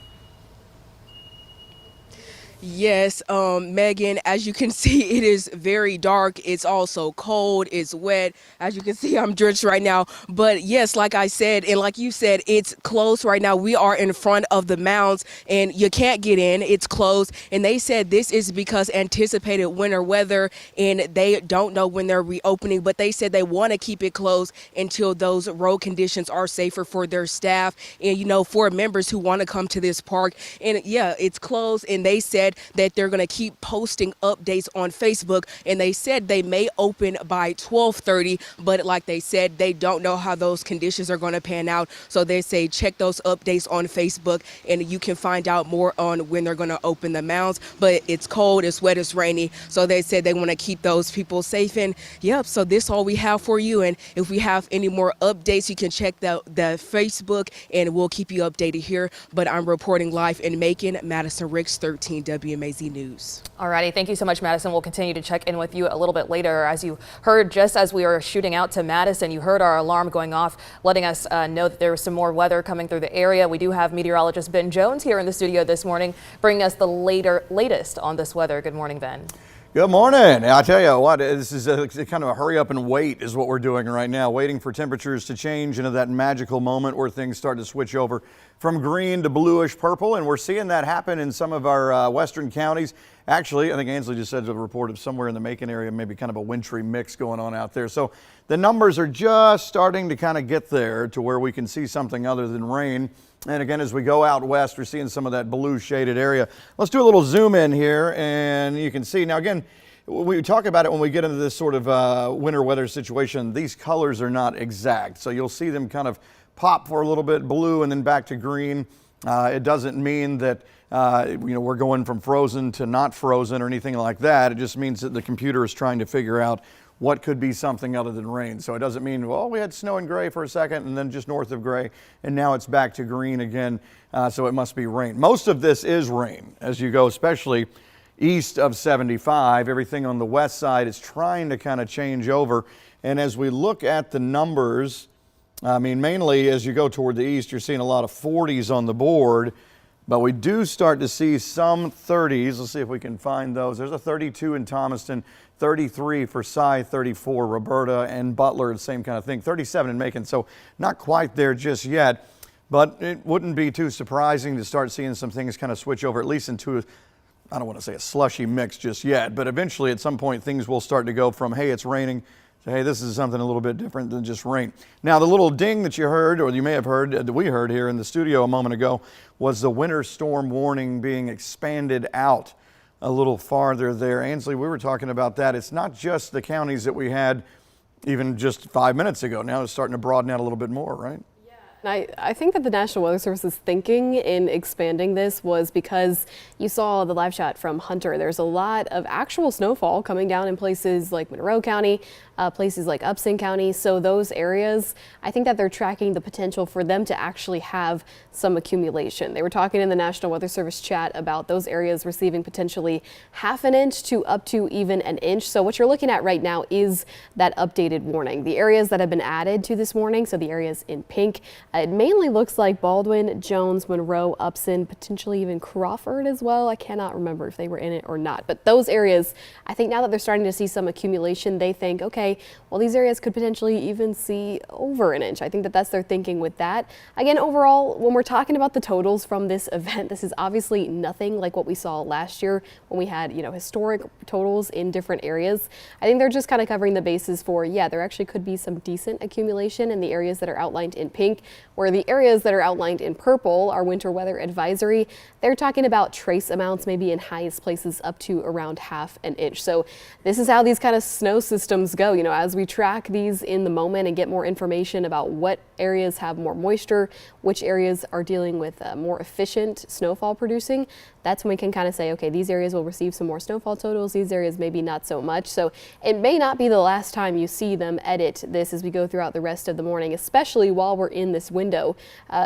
Yes, Megan, as you can see, it is very dark. It's also cold. It's wet. As you can see, I'm drenched right now. But yes, like I said, and like you said, it's closed right now. We are in front of the mounds and you can't get in. It's closed. And they said this is because anticipated winter weather and they don't know when they're reopening. But they said they want to keep it closed until those road conditions are safer for their staff and, you know, for members who want to come to this park. And yeah, it's closed. And they said that they're going to keep posting updates on Facebook, and they said they may open by 12:30, but like they said, they don't know how those conditions are going to pan out. So they say check those updates on Facebook and you can find out more on when they're going to open the mounds. But it's cold, it's wet, it's rainy. So they said they want to keep those people safe. And yep, so this is all we have for you. And if we have any more updates, you can check the Facebook and we'll keep you updated here. But I'm reporting live in Macon, Madison Ricks, 13 WMAZ News. Alrighty, thank you so much, Madison. We'll continue to check in with you a little bit later. As you heard, just as we were shooting out to Madison, you heard our alarm going off, letting us know that there was some more weather coming through the area. We do have meteorologist Ben Jones here in the studio this morning, bringing us the latest on this weather. Good morning, Ben. Good morning. I tell you what, this is a kind of a hurry up and wait is what we're doing right now, waiting for temperatures to change into that magical moment where things start to switch over from green to bluish purple, and we're seeing that happen in some of our western counties. Actually, I think Ainsley just said a report of somewhere in the Macon area, maybe kind of a wintry mix going on out there. So the numbers are just starting to kind of get there to where we can see something other than rain. And again, as we go out west, we're seeing some of that blue shaded area. Let's do a little zoom in here and you can see. Now again, we talk about it when we get into this sort of winter weather situation. These colors are not exact. So you'll see them kind of pop for a little bit blue and then back to green. It doesn't mean that we're going from frozen to not frozen or anything like that. It just means that the computer is trying to figure out what could be something other than rain. So it doesn't mean, well, we had snow and gray for a second and then just north of gray and now it's back to green again. So it must be rain. Most of this is rain as you go, especially east of 75. Everything on the west side is trying to kind of change over. And as we look at the numbers, I mean, mainly as you go toward the east, you're seeing a lot of 40s on the board, but we do start to see some 30s. Let's see if we can find those. There's a 32 in Thomaston, 33 for Cy, 34 Roberta and Butler, the same kind of thing, 37 in Macon. So not quite there just yet, but it wouldn't be too surprising to start seeing some things kind of switch over, at least into I don't want to say a slushy mix just yet, but eventually at some point things will start to go from, hey, it's raining, to, hey, this is something a little bit different than just rain. Now, the little ding that you heard, or you may have heard, that we heard here in the studio a moment ago, was the winter storm warning being expanded out a little farther there. Ainsley, we were talking about that. It's not just the counties that we had even just 5 minutes ago. Now it's starting to broaden out a little bit more, right? And I think that the National Weather Service's thinking in expanding this was because you saw the live shot from Hunter. There's a lot of actual snowfall coming down in places like Monroe County, places like Upson County. So those areas, I think that they're tracking the potential for them to actually have some accumulation. They were talking in the National Weather Service chat about those areas receiving potentially half an inch to up to even an inch. So what you're looking at right now is that updated warning. The areas that have been added to this warning, so the areas in pink, it mainly looks like Baldwin, Jones, Monroe, Upson, potentially even Crawford as well. I cannot remember if they were in it or not. But those areas, I think now that they're starting to see some accumulation, they think, okay, well, these areas could potentially even see over an inch. I think that that's their thinking with that. Again, overall, when we're talking about the totals from this event, this is obviously nothing like what we saw last year when we had, historic totals in different areas. I think they're just kind of covering the bases for, yeah, there actually could be some decent accumulation in the areas that are outlined in pink, where the areas that are outlined in purple are winter weather advisory. They're talking about trace amounts, maybe in highest places up to around half an inch. So this is how these kind of snow systems go. As we track these in the moment and get more information about what areas have more moisture, which areas are dealing with more efficient snowfall producing, that's when we can kind of say, okay, these areas will receive some more snowfall totals, these areas maybe not so much. So it may not be the last time you see them edit this as we go throughout the rest of the morning, especially while we're in this window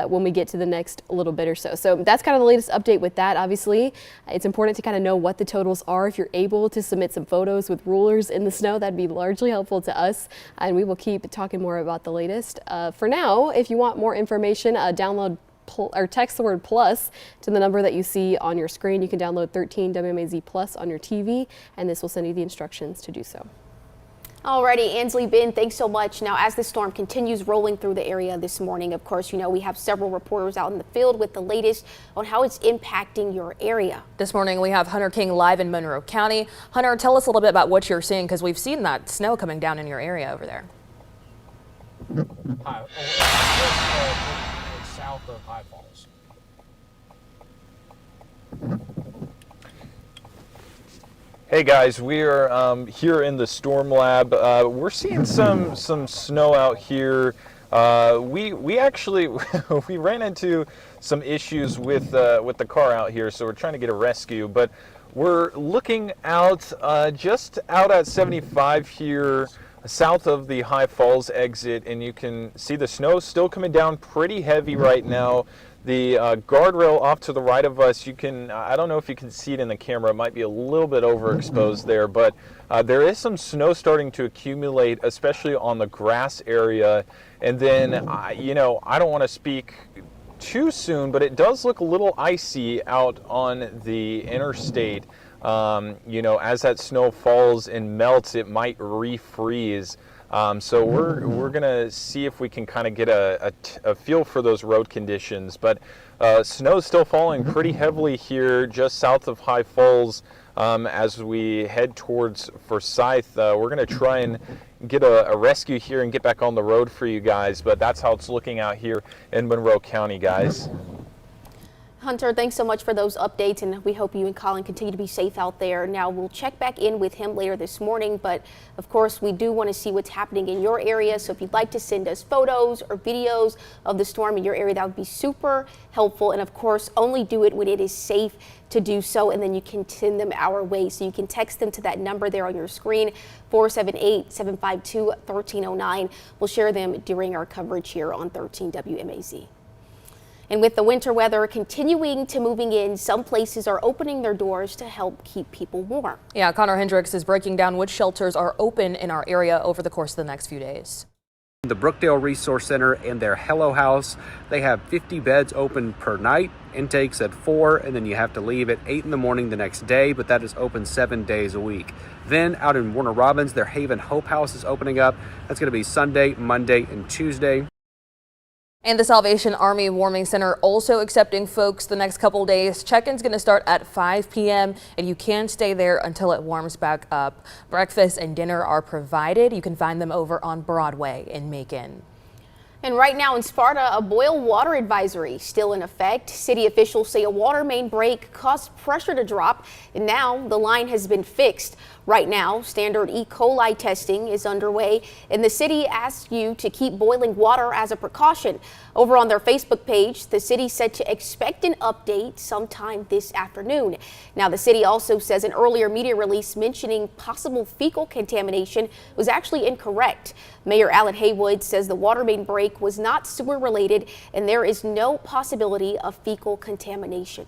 when we get to the next little bit or so. So that's kind of the latest update with that. Obviously, it's important to kind of know what the totals are. If you're able to submit some photos with rulers in the snow, that'd be largely helpful to us, and we will keep talking more about the latest. For now, if you want more information, download or text the word plus to the number that you see on your screen. You can download 13 WMAZ Plus on your TV, and this will send you the instructions to do so. Alrighty, Ansley, Ben, thanks so much. Now, as the storm continues rolling through the area this morning, of course, we have several reporters out in the field with the latest on how it's impacting your area. This morning, we have Hunter King live in Monroe County. Hunter, tell us a little bit about what you're seeing, because we've seen that snow coming down in your area over there. Hi, south of High Falls. Hey guys, we are here in the storm lab. We're seeing some snow out here. We actually we ran into some issues with the car out here, so we're trying to get a rescue. But we're looking out just out at 75 here, south of the High Falls exit, and you can see the snow still coming down pretty heavy right now. The guardrail off to the right of us, I don't know if you can see it in the camera, it might be a little bit overexposed there, but there is some snow starting to accumulate, especially on the grass area. And then, I don't want to speak too soon, but it does look a little icy out on the interstate. As that snow falls and melts, it might refreeze. So we're gonna see if we can kind of get a feel for those road conditions. But snow is still falling pretty heavily here just south of High Falls as we head towards Forsyth. We're gonna try and get a rescue here and get back on the road for you guys, but that's how it's looking out here in Monroe County, guys. Hunter, thanks so much for those updates, and we hope you and Colin continue to be safe out there. Now, we'll check back in with him later this morning, but of course, we do want to see what's happening in your area. So if you'd like to send us photos or videos of the storm in your area, that would be super helpful. And of course, only do it when it is safe to do so, and then you can send them our way. So you can text them to that number there on your screen, 478-752-1309. We'll share them during our coverage here on 13 WMAZ. And with the winter weather continuing to moving in, some places are opening their doors to help keep people warm. Yeah, Connor Hendricks is breaking down which shelters are open in our area over the course of the next few days. The Brookdale Resource Center and their Hello House, they have 50 beds open per night. Intakes at 4, and then you have to leave at 8 in the morning the next day, but that is open 7 days a week. Then out in Warner Robins, their Haven Hope House is opening up. That's going to be Sunday, Monday, and Tuesday. And the Salvation Army Warming Center also accepting folks the next couple days. Check-in's going to start at 5 p.m. and you can stay there until it warms back up. Breakfast and dinner are provided. You can find them over on Broadway in Macon. And right now in Sparta, a boil water advisory still in effect. City officials say a water main break caused pressure to drop, and now the line has been fixed. Right now, standard E. coli testing is underway, and the city asks you to keep boiling water as a precaution. Over on their Facebook page, the city said to expect an update sometime this afternoon. Now, the city also says an earlier media release mentioning possible fecal contamination was actually incorrect. Mayor Alan Haywood says the water main break was not sewer related, and there is no possibility of fecal contamination.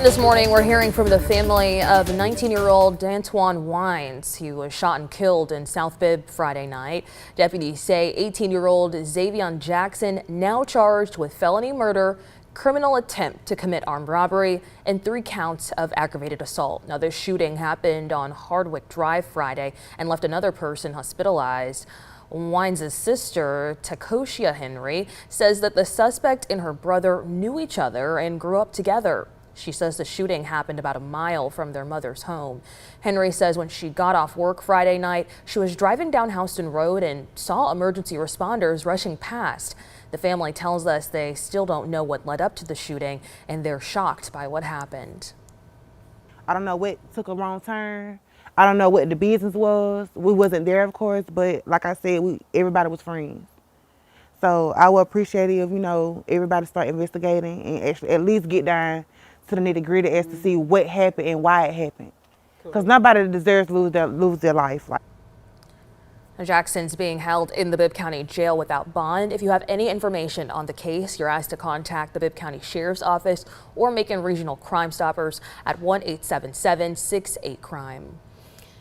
This morning, we're hearing from the family of 19-year-old D'Antoine Wines. He was shot and killed in South Bibb Friday night. Deputies say 18-year-old Xavion Jackson now charged with felony murder, criminal attempt to commit armed robbery, and 3 counts of aggravated assault. Now, this shooting happened on Hardwick Drive Friday and left another person hospitalized. Wines' sister, Takoshia Henry, says that the suspect and her brother knew each other and grew up together. She says the shooting happened about a mile from their mother's home. Henry says when she got off work Friday night, she was driving down Houston Road and saw emergency responders rushing past. The family tells us they still don't know what led up to the shooting, and they're shocked by what happened. I don't know what took a wrong turn. I don't know what the business was. We wasn't there, of course, but like I said, everybody was friends. So I would appreciate it if, everybody start investigating and actually at least get down to the nitty gritty as to see what happened and why it happened. Because nobody deserves to lose their life. Jackson's being held in the Bibb County Jail without bond. If you have any information on the case, you're asked to contact the Bibb County Sheriff's Office or Macon Regional Crime Stoppers at 1-877-68-CRIME.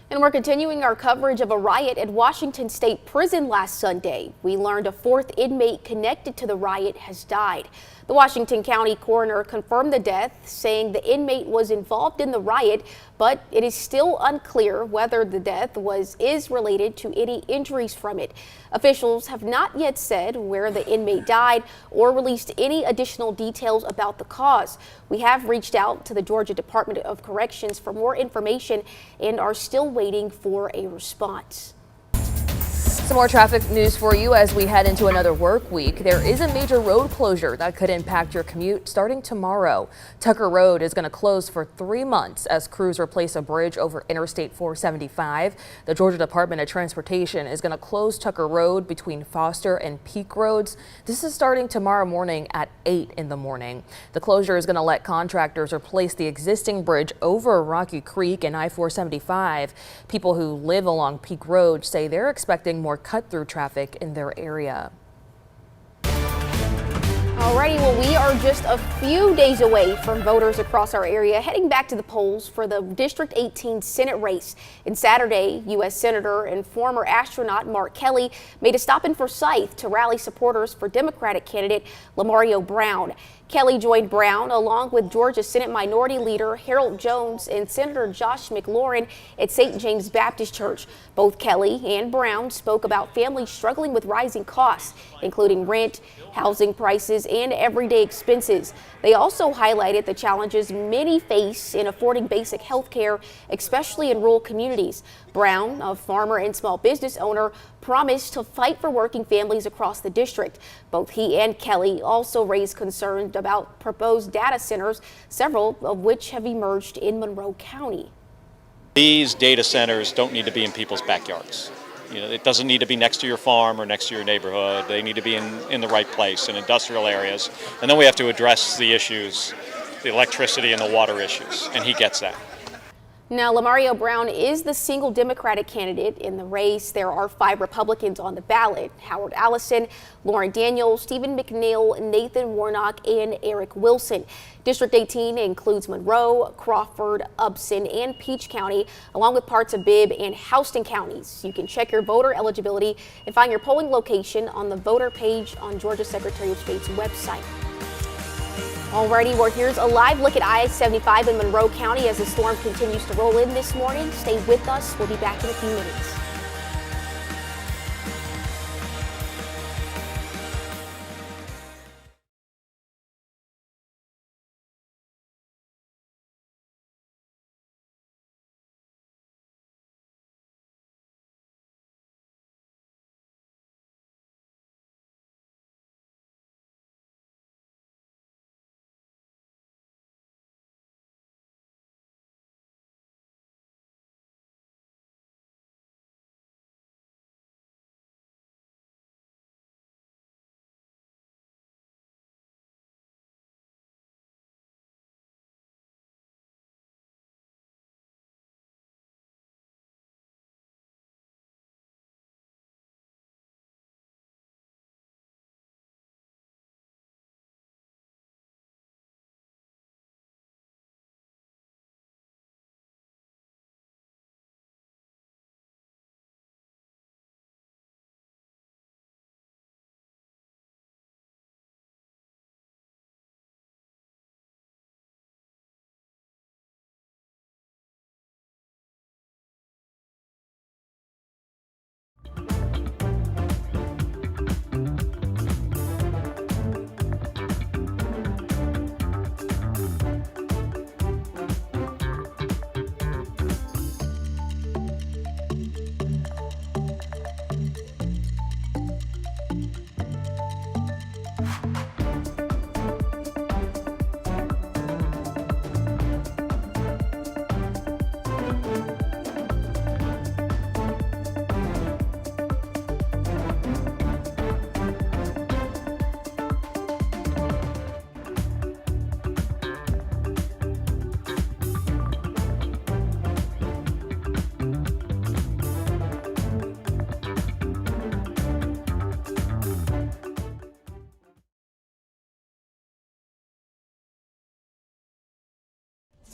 And we're continuing our coverage of a riot at Washington State Prison last Sunday. We learned a 4th inmate connected to the riot has died. The Washington County coroner confirmed the death, saying the inmate was involved in the riot, but it is still unclear whether the death is related to any injuries from it. Officials have not yet said where the inmate died or released any additional details about the cause. We have reached out to the Georgia Department of Corrections for more information and are still waiting for a response. Some more traffic news for you as we head into another work week. There is a major road closure that could impact your commute starting tomorrow. Tucker Road is going to close for 3 months as crews replace a bridge over Interstate 475. The Georgia Department of Transportation is going to close Tucker Road between Foster and Peak Roads. This is starting tomorrow morning at 8 in the morning. The closure is going to let contractors replace the existing bridge over Rocky Creek and I-475. People who live along Peak Road say they're expecting more cut-through traffic in their area. Alrighty, well, we are just a few days away from voters across our area heading back to the polls for the District 18 Senate race. And Saturday, U.S. Senator and former astronaut Mark Kelly made a stop in Forsyth to rally supporters for Democratic candidate Lamario Brown. Kelly joined Brown along with Georgia Senate Minority Leader Harold Jones and Senator Josh McLaurin at St. James Baptist Church. Both Kelly and Brown spoke about families struggling with rising costs, including rent, housing prices, and everyday expenses. They also highlighted the challenges many face in affording basic health care, especially in rural communities. Brown, a farmer and small business owner, promised to fight for working families across the district. Both he and Kelly also raised concerns about proposed data centers, several of which have emerged in Monroe County. These data centers don't need to be in people's backyards. It doesn't need to be next to your farm or next to your neighborhood. They need to be in the right place, in industrial areas. And then we have to address the issues, the electricity and the water issues, and he gets that. Now, Lamario Brown is the single Democratic candidate in the race. There are 5 Republicans on the ballot: Howard Allison, Lauren Daniels, Stephen McNeil, Nathan Warnock, and Eric Wilson. District 18 includes Monroe, Crawford, Upson, and Peach County, along with parts of Bibb and Houston counties. You can check your voter eligibility and find your polling location on the voter page on Georgia Secretary of State's website. Alrighty, well, here's a live look at I-75 in Monroe County as the storm continues to roll in this morning. Stay with us. We'll be back in a few minutes.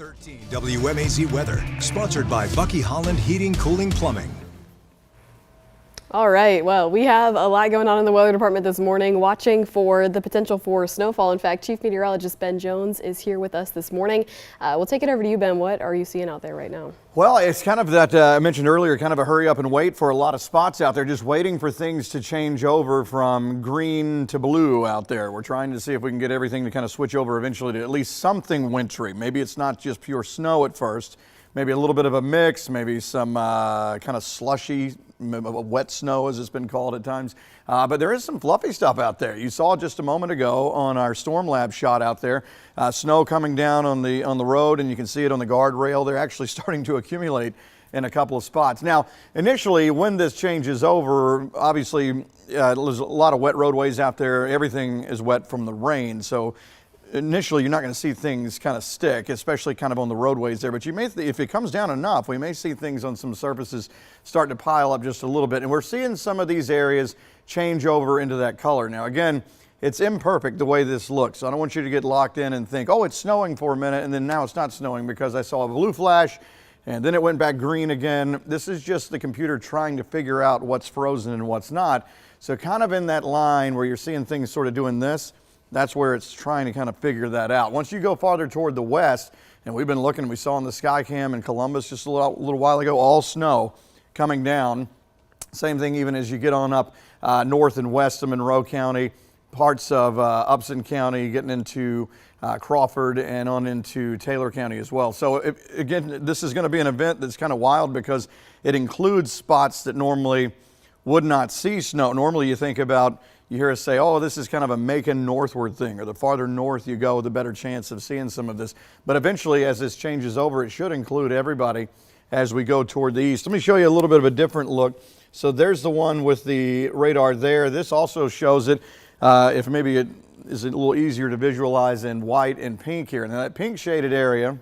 13 WMAZ weather, sponsored by Bucky Holland Heating, Cooling, Plumbing. All right, well, we have a lot going on in the weather department this morning, watching for the potential for snowfall. In fact, Chief Meteorologist Ben Jones is here with us this morning. We'll take it over to you, Ben. What are you seeing out there right now? Well, it's kind of that I mentioned earlier, kind of a hurry up and wait for a lot of spots out there, just waiting for things to change over from green to blue out there. We're trying to see if we can get everything to kind of switch over eventually to at least something wintry. Maybe it's not just pure snow at first, maybe a little bit of a mix, maybe some kind of slushy, wet snow as it's been called at times. But there is some fluffy stuff out there. You saw just a moment ago on our Storm Lab shot out there, snow coming down on the road, and you can see it on the guardrail. They're actually starting to accumulate in a couple of spots. Now, initially, when this changes over, obviously there's a lot of wet roadways out there. Everything is wet from the rain, so initially you're not going to see things kind of stick, especially kind of on the roadways there, but you may, if it comes down enough, we may see things on some surfaces start to pile up just a little bit, and we're seeing some of these areas change over into that color. Now again, it's imperfect the way this looks, so I don't want you to get locked in and think, oh, it's snowing for a minute and then now it's not snowing because I saw a blue flash and then it went back green again. This is just the computer trying to figure out what's frozen and what's not. So kind of in that line where you're seeing things sort of doing this, that's where it's trying to kind of figure that out. Once you go farther toward the west, and we've been looking, we saw on the Skycam in Columbus just a little while ago, all snow coming down. Same thing even as you get on up north and west of Monroe County, parts of Upson County, getting into Crawford and on into Taylor County as well. So again, this is going to be an event that's kind of wild because it includes spots that normally would not see snow. Normally you think about, you hear us say, oh, this is kind of a Macon northward thing, or the farther north you go, the better chance of seeing some of this. But eventually, as this changes over, it should include everybody as we go toward the east. Let me show you a little bit of a different look. So there's the one with the radar there. This also shows it, if maybe it is a little easier to visualize in white and pink here. Now that pink shaded area,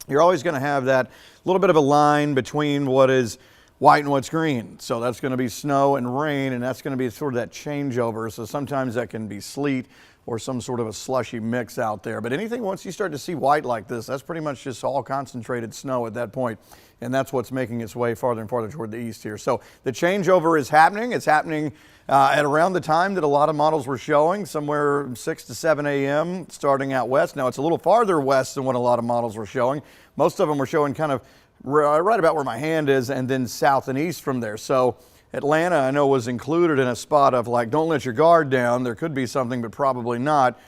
you're always going to have that little bit of a line between what is white and what's green. So that's going to be snow and rain, and that's going to be sort of that changeover. So sometimes that can be sleet or some sort of a slushy mix out there. But anything, once you start to see white like this, that's pretty much just all concentrated snow at that point. And that's what's making its way farther and farther toward the east here. So the changeover is happening. It's happening at around the time that a lot of models were showing, somewhere 6 to 7 a.m. starting out west. Now it's a little farther west than what a lot of models were showing. Most of them were showing kind of right about where my hand is, and then south and east from there. So Atlanta, I know, was included in a spot of like, don't let your guard down. There could be something, but probably not.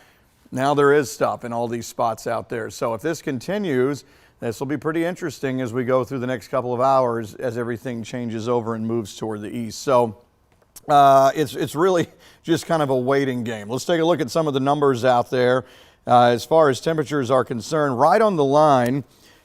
Now there is stuff in all these spots out there. So if this continues, this will be pretty interesting as we go through the next couple of hours as everything changes over and moves toward the east. So it's really just kind of a waiting game. Let's take a look at some of the numbers out there as far as temperatures are concerned. Right on the line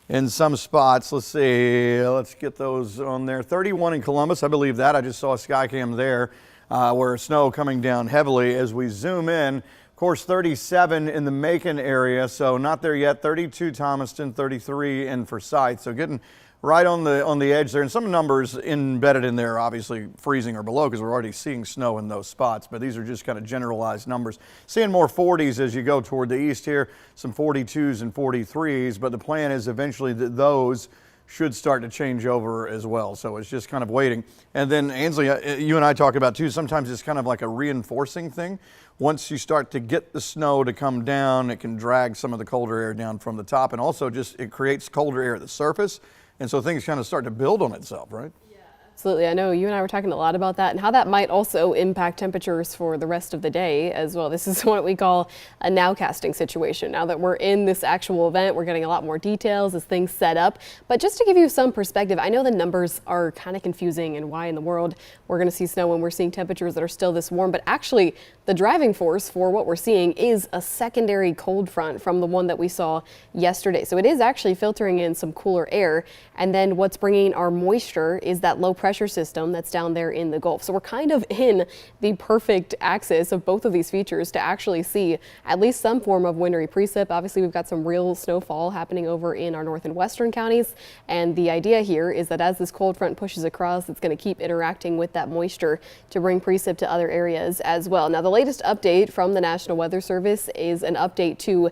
in some spots. Let's see, let's get those on there. 31 in Columbus, I believe that. I just saw a Skycam there where snow coming down heavily. As we zoom in, of course, 37 in the Macon area, so not there yet. 32 Thomaston, 33 in Forsyth. So getting right on the edge there, and some numbers embedded in there, obviously freezing or below, because we're already seeing snow in those spots, but these are just kind of generalized numbers. Seeing more 40s as you go toward the east here, some 42s and 43s, but the plan is eventually that those should start to change over as well. So it's just kind of waiting. And then Ainsley, you and I talk about too, sometimes it's kind of like a reinforcing thing. Once you start to get the snow to come down, it can drag some of the colder air down from the top, and also just it creates colder air at the surface. And so things kind of start to build on itself, right? Absolutely. I know you and I were talking a lot about that and how that might also impact temperatures for the rest of the day as well. This is what we call a nowcasting situation. Now that we're in this actual event, we're getting a lot more details as things set up. But just to give you some perspective, I know the numbers are kind of confusing and why in the world we're going to see snow when we're seeing temperatures that are still this warm. But actually, the driving force for what we're seeing is a secondary cold front from the one that we saw yesterday. So it is actually filtering in some cooler air. And then what's bringing our moisture is that low pressure system that's down there in the Gulf. So we're kind of in the perfect axis of both of these features to actually see at least some form of wintry precip. Obviously, we've got some real snowfall happening over in our north and western counties. And the idea here is that as this cold front pushes across, it's going to keep interacting with that moisture to bring precip to other areas as well. Now, the latest update from the National Weather Service is an update to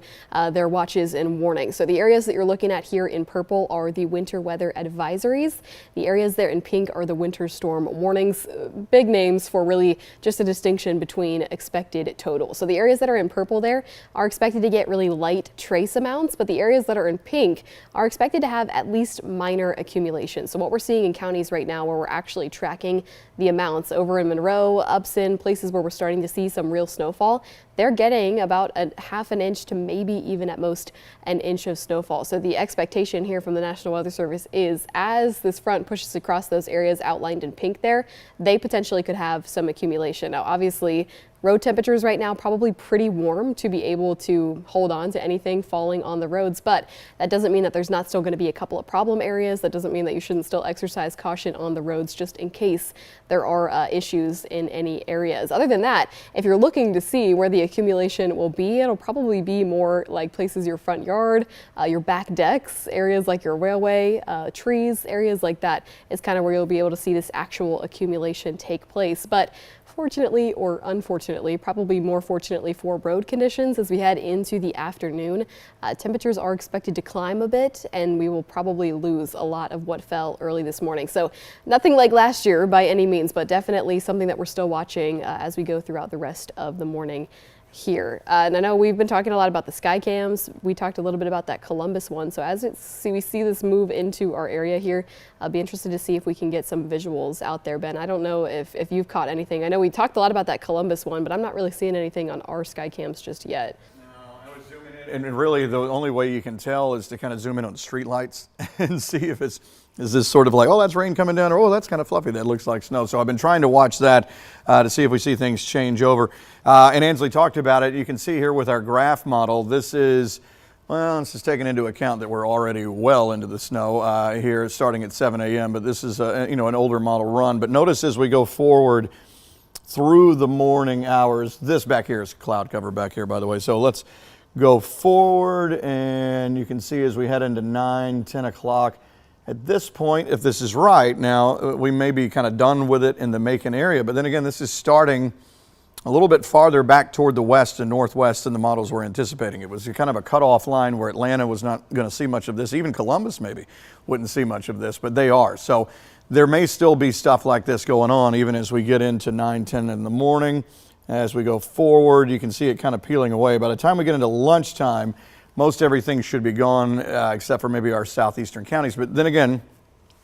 their watches and warnings. So the areas that you're looking at here in purple are the winter weather advisories. The areas there in pink are the winter storm warnings. Big names for really just a distinction between expected total. So the areas that are in purple there are expected to get really light trace amounts, but the areas that are in pink are expected to have at least minor accumulation. So what we're seeing in counties right now where we're actually tracking the amounts over in Monroe, Upson, places where we're starting to see some real snowfall, they're getting about a half an inch to maybe even at most an inch of snowfall. So the expectation here from the National Weather Service is as this front pushes across those areas outlined in pink there, they potentially could have some accumulation. Now, obviously, road temperatures right now probably pretty warm to be able to hold on to anything falling on the roads, but that doesn't mean that there's not still going to be a couple of problem areas. That doesn't mean that you shouldn't still exercise caution on the roads just in case there are issues in any areas. Other than that, if you're looking to see where the accumulation will be, it'll probably be more like places your front yard, your back decks, areas like your railway, trees, areas like that is kind of where you'll be able to see this actual accumulation take place. But fortunately or unfortunately, probably more fortunately for road conditions as we head into the afternoon, temperatures are expected to climb a bit and we will probably lose a lot of what fell early this morning. So nothing like last year by any means, but definitely something that we're still watching as we go throughout the rest of the morning here. And I know we've been talking a lot about the sky cams. We talked a little bit about that Columbus one. So as we see this move into our area here, I'll be interested to see if we can get some visuals out there, Ben. I don't know if you've caught anything. I know we talked a lot about that Columbus one, but I'm not really seeing anything on our sky cams just yet. No, I was zooming in. And really the only way you can tell is to kind of zoom in on street lights and see if is this sort of like, oh, that's rain coming down, or oh, that's kind of fluffy, that looks like snow. So I've been trying to watch that to see if we see things change over. And Ansley talked about it. You can see here with our graph model, this is taking into account that we're already well into the snow here starting at 7 a.m., but this is an older model run. But notice as we go forward through the morning hours, this back here is cloud cover back here, by the way. So let's go forward, and you can see as we head into 9, 10 o'clock, at this point, if this is right, now we may be kind of done with it in the Macon area, but then again, this is starting a little bit farther back toward the west and northwest than the models were anticipating. It was kind of a cutoff line where Atlanta was not going to see much of this. Even Columbus maybe wouldn't see much of this, but they are. So there may still be stuff like this going on even as we get into 9, 10 in the morning. As we go forward, you can see it kind of peeling away. By the time we get into lunchtime, most everything should be gone except for maybe our southeastern counties. But then again,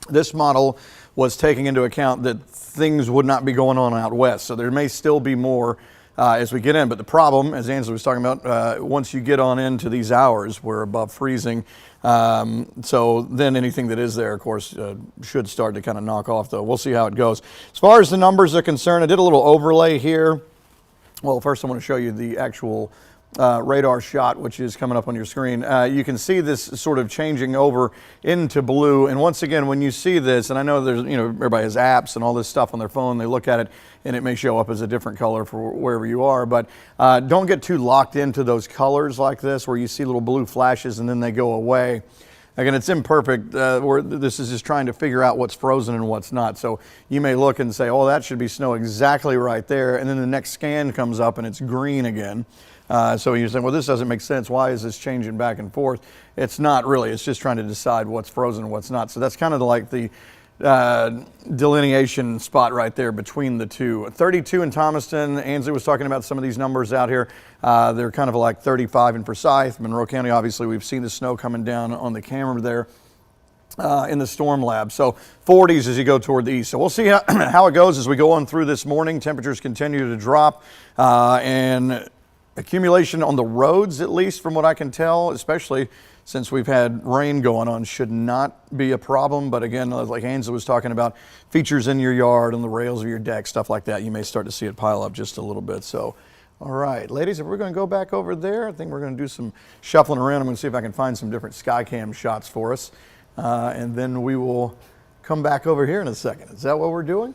this model was taking into account that things would not be going on out west. So there may still be more as we get in. But the problem, as Ansley was talking about, once you get on into these hours, we're above freezing. So then anything that is there, of course, should start to kind of knock off, though. We'll see how it goes. As far as the numbers are concerned, I did a little overlay here. Well, first I want to show you the actual radar shot, which is coming up on your screen. You can see this sort of changing over into blue. And once again, when you see this, and I know there's, everybody has apps and all this stuff on their phone, they look at it and it may show up as a different color for wherever you are, but don't get too locked into those colors like this where you see little blue flashes and then they go away. Again, it's imperfect. This is just trying to figure out what's frozen and what's not. So you may look and say, oh, that should be snow exactly right there. And then the next scan comes up and it's green again. So you're saying, well, this doesn't make sense. Why is this changing back and forth? It's not really. It's just trying to decide what's frozen and what's not. So that's kind of like the delineation spot right there between the two. 32 in Thomaston. Ansley was talking about some of these numbers out here. They're kind of like 35 in Forsyth. Monroe County, obviously, we've seen the snow coming down on the camera there in the storm lab. So 40s as you go toward the east. So we'll see how it goes as we go on through this morning. Temperatures continue to drop and accumulation on the roads, at least from what I can tell, especially since we've had rain going on, should not be a problem. But again, like Ansley was talking about, features in your yard, on the rails of your deck, stuff like that, you may start to see it pile up just a little bit. So, all right, ladies, if we're going to go back over there, I think we're going to do some shuffling around. I'm going to see if I can find some different Skycam shots for us. And then we will come back over here in a second. Is that what we're doing?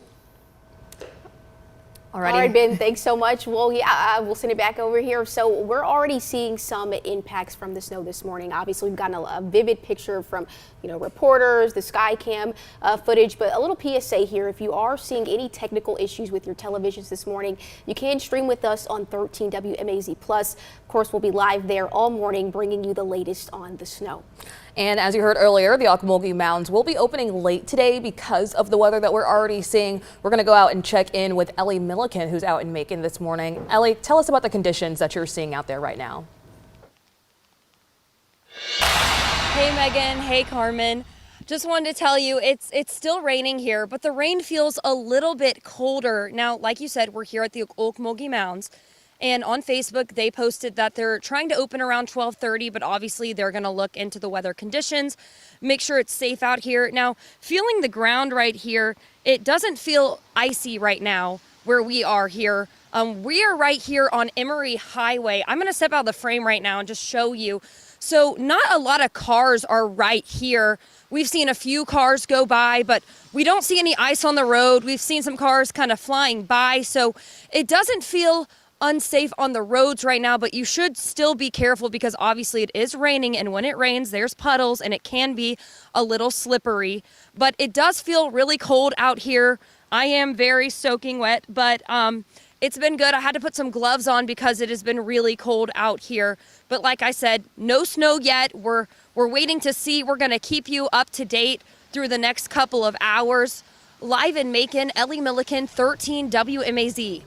All right, Ben, thanks so much. Well, yeah, we'll send it back over here. So we're already seeing some impacts from the snow this morning. Obviously, we've gotten a vivid picture from, reporters, the Skycam footage, but a little PSA here. If you are seeing any technical issues with your televisions this morning, you can stream with us on 13 WMAZ Plus. Of course, we'll be live there all morning, bringing you the latest on the snow. And as you heard earlier, the Ocmulgee Mounds will be opening late today because of the weather that we're already seeing. We're going to go out and check in with Ellie Milliken, who's out in Macon this morning. Ellie, tell us about the conditions that you're seeing out there right now. Hey, Megan. Hey, Carmen. Just wanted to tell you it's still raining here, but the rain feels a little bit colder. Now, like you said, we're here at the Ocmulgee Mounds. And on Facebook, they posted that they're trying to open around 12:30, but obviously they're going to look into the weather conditions, make sure it's safe out here. Now, feeling the ground right here, it doesn't feel icy right now where we are here. We are right here on Emory Highway. I'm going to step out of the frame right now and just show you. So not a lot of cars are right here. We've seen a few cars go by, but we don't see any ice on the road. We've seen some cars kind of flying by, so it doesn't feel unsafe on the roads right now, but you should still be careful because obviously it is raining, and when it rains, there's puddles and it can be a little slippery. But it does feel really cold out here. I am very soaking wet, but it's been good. I had to put some gloves on because it has been really cold out here. But like I said, no snow yet. We're waiting to see. We're going to keep you up to date through the next couple of hours. Live in Macon, Ellie Milliken, 13 WMAZ.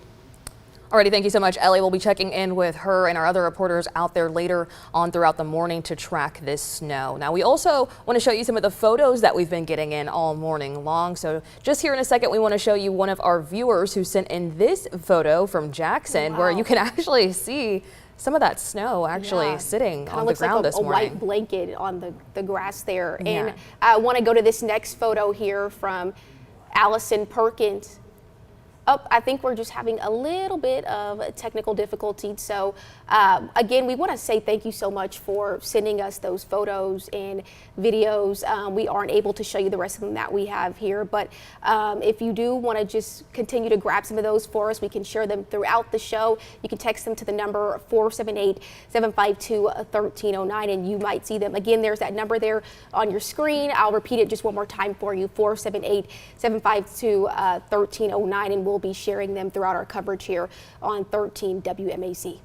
Alrighty, thank you so much, Ellie. We'll be checking in with her and our other reporters out there later on throughout the morning to track this snow. Now, we also want to show you some of the photos that we've been getting in all morning long. So just here in a second, we want to show you one of our viewers who sent in this photo from Jackson, where you can actually see some of that snow actually sitting on the ground this morning. Looks like a white blanket on the grass there. Yeah. And I want to go to this next photo here from Allison Perkins. I think we're just having a little bit of technical difficulty. So again, we want to say thank you so much for sending us those photos and videos. We aren't able to show you the rest of them that we have here, but if you do want to just continue to grab some of those for us, we can share them throughout the show. You can text them to the number 478-752-1309 and you might see them. Again, there's that number there on your screen. I'll repeat it just one more time for you, 478-752-1309, and we'll be sharing them throughout our coverage here on 13 WMAZ.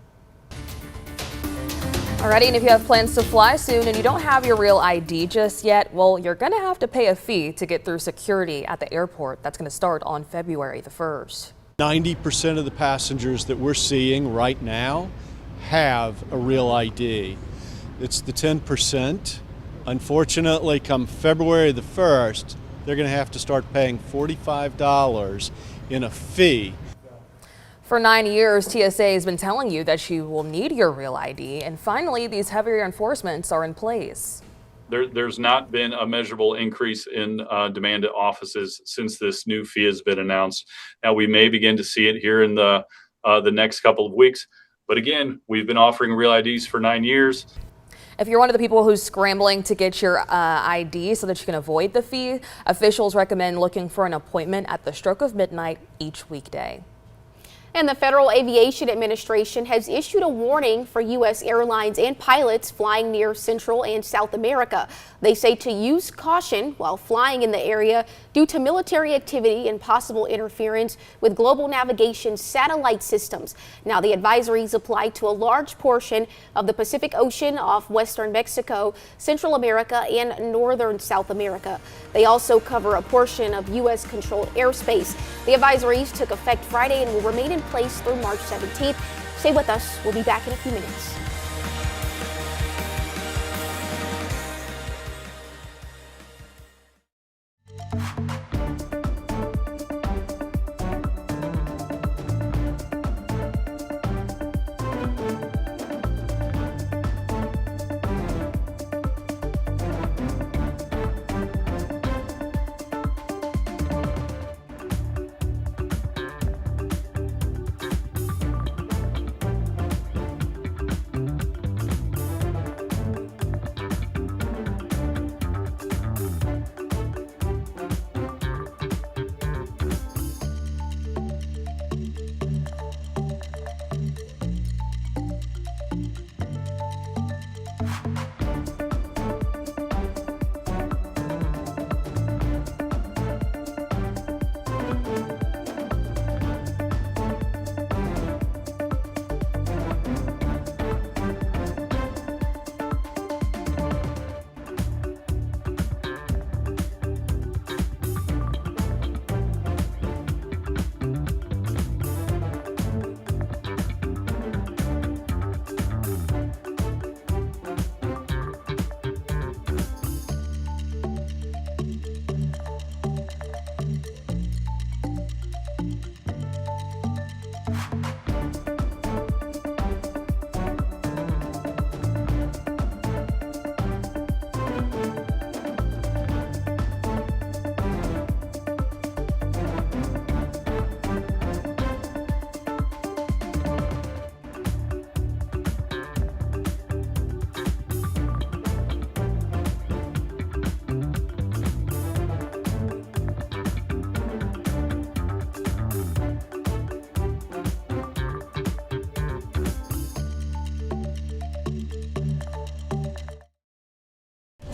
Alrighty, and if you have plans to fly soon and you don't have your real ID just yet, well, you're going to have to pay a fee to get through security at the airport. That's going to start on February the 1st. 90% of the passengers that we're seeing right now have a real ID. It's the 10%. Unfortunately, come February the 1st, they're going to have to start paying $45 in a fee. For 9 years, TSA has been telling you that you will need your real ID, and finally, these heavier enforcements are in place. There's not been a measurable increase in demand at offices since this new fee has been announced. Now, we may begin to see it here in the next couple of weeks, but again, we've been offering real IDs for 9 years. If you're one of the people who's scrambling to get your ID so that you can avoid the fee, officials recommend looking for an appointment at the stroke of midnight each weekday. And the Federal Aviation Administration has issued a warning for U.S. airlines and pilots flying near Central and South America. They say to use caution while flying in the area due to military activity and possible interference with global navigation satellite systems. Now, the advisories apply to a large portion of the Pacific Ocean off western Mexico, Central America, and northern South America. They also cover a portion of U.S.-controlled airspace. The advisories took effect Friday and will remain in place through March 17th. Stay with us. We'll be back in a few minutes.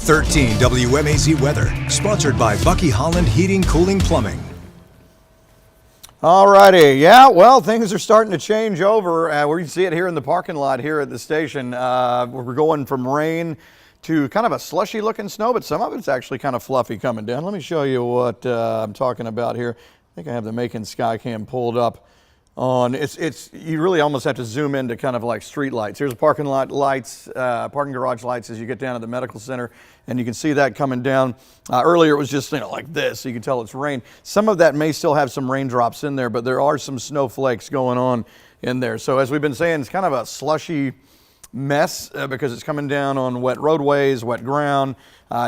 13 WMAZ weather, sponsored by Bucky Holland Heating, Cooling, Plumbing. All righty. Yeah, well, things are starting to change over. We can see it here in the parking lot here at the station. We're going from rain to kind of a slushy looking snow, but some of it's actually kind of fluffy coming down. Let me show you what I'm talking about here. I think I have the Macon Skycam pulled up on. You really almost have to zoom into kind of like street lights. Here's the parking lot lights, parking garage lights as you get down to the medical center, and you can see that coming down. Earlier it was just like this, so you can tell it's rain. Some of that may still have some raindrops in there, but there are some snowflakes going on in there. So as we've been saying, it's kind of a slushy mess because it's coming down on wet roadways, wet ground.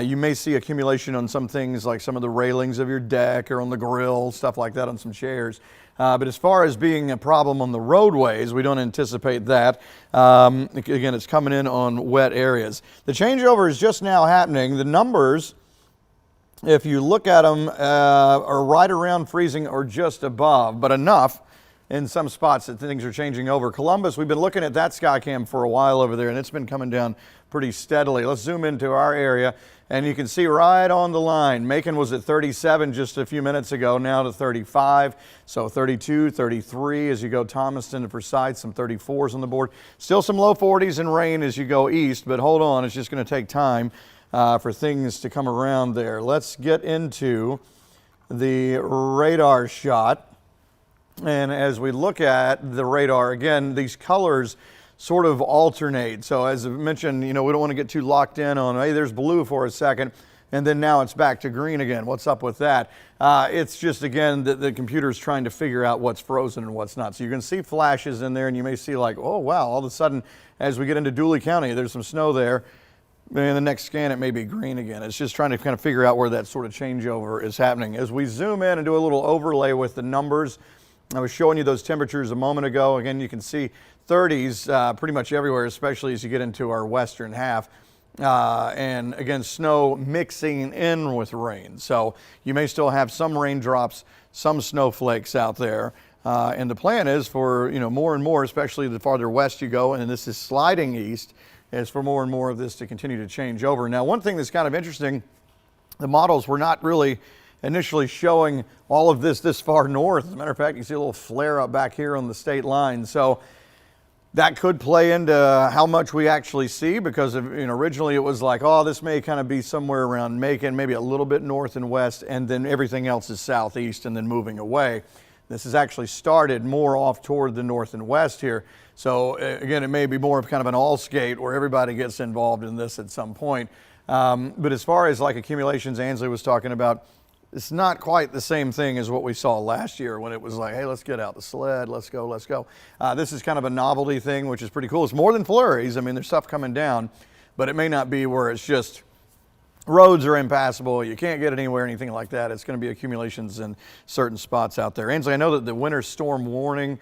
You may see accumulation on some things like some of the railings of your deck or on the grill, stuff like that on some chairs. But as far as being a problem on the roadways, we don't anticipate that. Again, it's coming in on wet areas. The changeover is just now happening. The numbers, if you look at them, are right around freezing or just above, but enough in some spots that things are changing over. Columbus, we've been looking at that Skycam for a while over there, and it's been coming down pretty steadily. Let's zoom into our area, and you can see right on the line. Macon was at 37 just a few minutes ago, now to 35, so 32, 33 as you go Thomaston to Forsyth, some 34s on the board. Still some low 40s and rain as you go east, but hold on, it's just going to take time for things to come around there. Let's get into the radar shot. And as we look at the radar, again, these colors sort of alternate. So as I mentioned, we don't want to get too locked in on, hey, there's blue for a second, and then now it's back to green again. What's up with that? It's just, again, the computer's trying to figure out what's frozen and what's not. So you can see flashes in there, and you may see like, oh, wow, all of a sudden, as we get into Dooley County, there's some snow there. In the next scan, it may be green again. It's just trying to kind of figure out where that sort of changeover is happening. As we zoom in and do a little overlay with the numbers, I was showing you those temperatures a moment ago. Again, you can see 30s pretty much everywhere, especially as you get into our western half. And again, snow mixing in with rain. So you may still have some raindrops, some snowflakes out there. And the plan is for, more and more, especially the farther west you go, and this is sliding east, is for more and more of this to continue to change over. Now, one thing that's kind of interesting, the models were not really initially showing all of this far north. As a matter of fact, you see a little flare up back here on the state line. So that could play into how much we actually see, because originally it was like, oh, this may kind of be somewhere around Macon, maybe a little bit north and west, and then everything else is southeast and then moving away. This has actually started more off toward the north and west here. So again, it may be more of kind of an all skate where everybody gets involved in this at some point. But as far as like accumulations Ansley was talking about, it's not quite the same thing as what we saw last year when it was like, hey, let's get out the sled, let's go. This is kind of a novelty thing, which is pretty cool. It's more than flurries. I mean, there's stuff coming down, but it may not be where it's just roads are impassable, you can't get anywhere, anything like that. It's going to be accumulations in certain spots out there. Ansley, I know that the winter storm warning,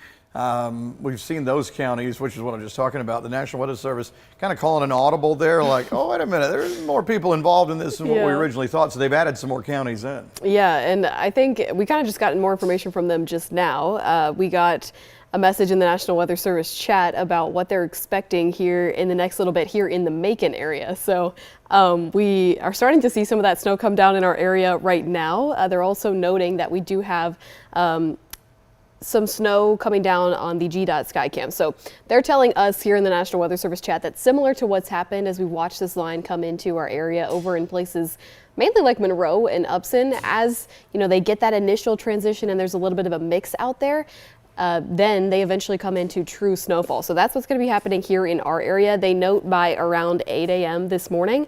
we've seen those counties, which is what I'm just talking about. The National Weather Service kind of calling an audible there, like, oh, wait a minute, there's more people involved in this than what we originally thought, so they've added some more counties in. Yeah, and I think we kind of just got more information from them just now. We got a message in the National Weather Service chat about what they're expecting here in the next little bit here in the Macon area. So we are starting to see some of that snow come down in our area right now. They're also noting that we do have some snow coming down on the GDOT Skycam. So they're telling us here in the National Weather Service chat that similar to what's happened as we watch this line come into our area over in places mainly like Monroe and Upson, as they get that initial transition and there's a little bit of a mix out there. Then they eventually come into true snowfall. So that's what's going to be happening here in our area. They note by around 8 a.m. this morning.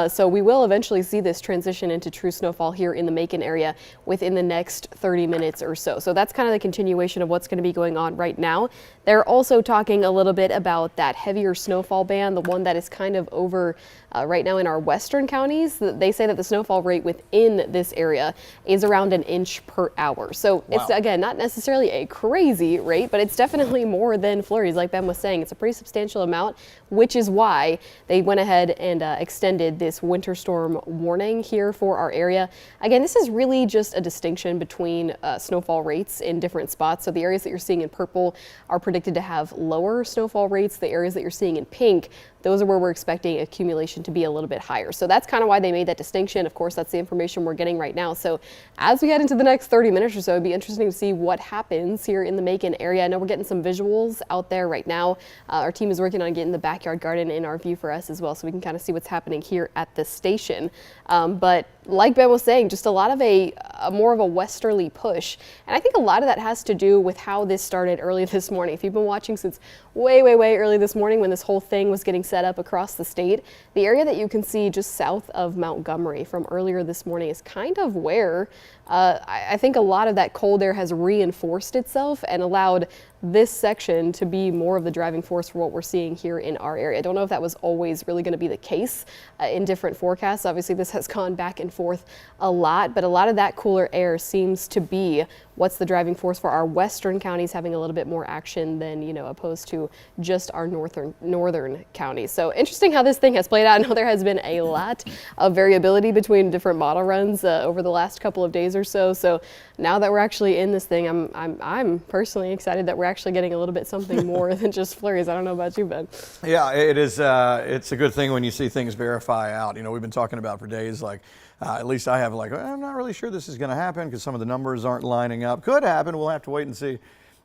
So we will eventually see this transition into true snowfall here in the Macon area within the next 30 minutes or so. So that's kind of the continuation of what's going to be going on right now. They're also talking a little bit about that heavier snowfall band, the one that is kind of over right now in our western counties. They say that the snowfall rate within this area is around 1 inch per hour. So it's, again, not necessarily a crazy crazy rate, but it's definitely more than flurries. Like Ben was saying, it's a pretty substantial amount, which is why they went ahead and extended this winter storm warning here for our area. Again, this is really just a distinction between snowfall rates in different spots. So the areas that you're seeing in purple are predicted to have lower snowfall rates. The areas that you're seeing in pink, those are where we're expecting accumulation to be a little bit higher. So that's kind of why they made that distinction. Of course, that's the information we're getting right now. So as we head into the next 30 minutes or so, it'd be interesting to see what happens here in the Macon area. I know we're getting some visuals out there right now. Our team is working on getting the backyard garden in our view for us as well, so we can kind of see what's happening here at the station. But like Ben was saying, just a lot of a more of a westerly push. And I think a lot of that has to do with how this started early this morning. If you've been watching since way early this morning when this whole thing was getting set up across the state, the area that you can see just south of Montgomery from earlier this morning is kind of where I think a lot of that cold air has reinforced itself and allowed this section to be more of the driving force for what we're seeing here in our area. I don't know if that was always really going to be the case in different forecasts. Obviously, this has gone back and forth a lot, but a lot of that cooler air seems to be what's the driving force for our western counties having a little bit more action than, you know, opposed to just our northern counties. So interesting how this thing has played out. I know there has been a lot of variability between different model runs over the last couple of days or so. So now that we're actually in this thing, I'm personally excited that we're actually getting a little bit something more than just flurries. I don't know about you, Ben. Yeah, it is. It's a good thing when you see things verify out. You know, we've been talking about for days, like, at least I have, like, I'm not really sure this is going to happen because some of the numbers aren't lining up. Could happen. We'll have to wait and see.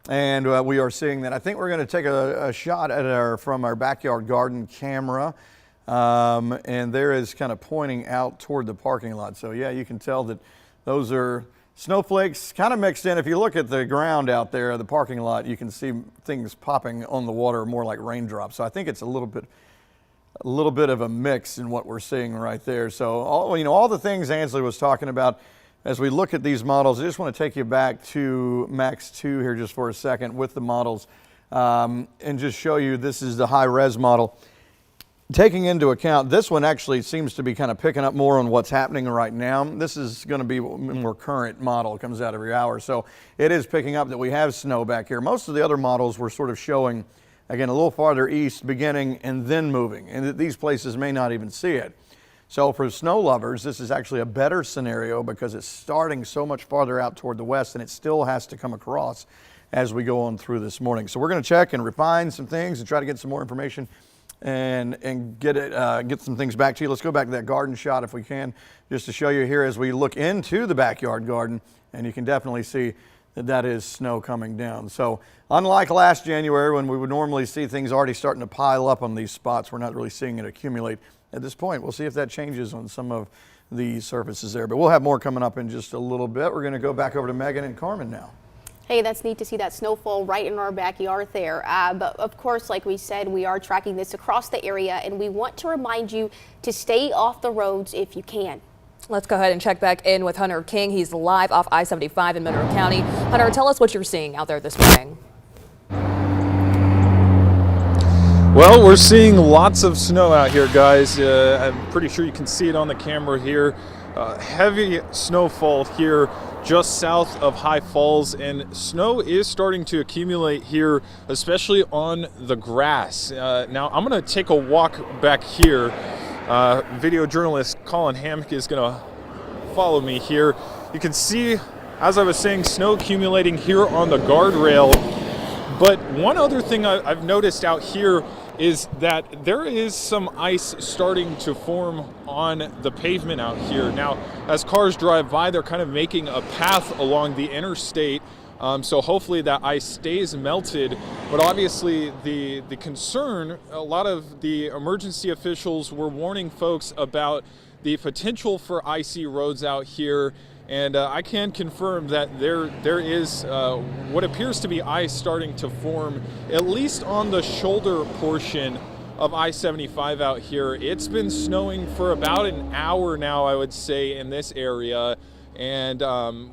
And we are seeing that. I think we're going to take a shot at from our backyard garden camera. And there is kind of pointing out toward the parking lot. So, yeah, you can tell that those are snowflakes kind of mixed in. If you look at the ground out there, the parking lot, you can see things popping on the water more like raindrops. So I think it's a little bit of a mix in what we're seeing right there. So all the things Ansley was talking about as we look at these models, I just want to take you back to Max 2 here just for a second with the models and just show you this is the high res model. Taking into account, this one actually seems to be kind of picking up more on what's happening right now. This is going to be a more current model. It comes out every hour. So it is picking up that we have snow back here. Most of the other models were sort of showing, again, a little farther east beginning and then moving. And these places may not even see it. So for snow lovers, this is actually a better scenario because it's starting so much farther out toward the west and it still has to come across as we go on through this morning. So we're going to check and refine some things and try to get some more information and get some things back to you. Let's go back to that garden shot if we can, just to show you here as we look into the backyard garden, and you can definitely see that is snow coming down. So unlike last January when we would normally see things already starting to pile up on these spots, we're not really seeing it accumulate at this point. We'll see if that changes on some of the surfaces there, but we'll have more coming up in just a little bit. We're going to go back over to Megan and Carmen now. Hey, that's neat to see that snowfall right in our backyard there. But of course, like we said, we are tracking this across the area, and we want to remind you to stay off the roads if you can. Let's go ahead and check back in with Hunter King. He's live off I-75 in Monroe County. Hunter, tell us what you're seeing out there this morning. Well, we're seeing lots of snow out here, guys. I'm pretty sure you can see it on the camera here. Heavy snowfall here just south of High Falls, and snow is starting to accumulate here, especially on the grass. Now, I'm going to take a walk back here. Video journalist Colin Hammock is going to follow me here. You can see, as I was saying, snow accumulating here on the guardrail. But one other thing I've noticed out here is that there is some ice starting to form on the pavement out here. Now, as cars drive by, they're kind of making a path along the interstate, so hopefully that ice stays melted. But obviously the concern, a lot of the emergency officials were warning folks about the potential for icy roads out here. And I can confirm that there is what appears to be ice starting to form, at least on the shoulder portion of I-75 out here. It's been snowing for about an hour now, I would say, in this area. And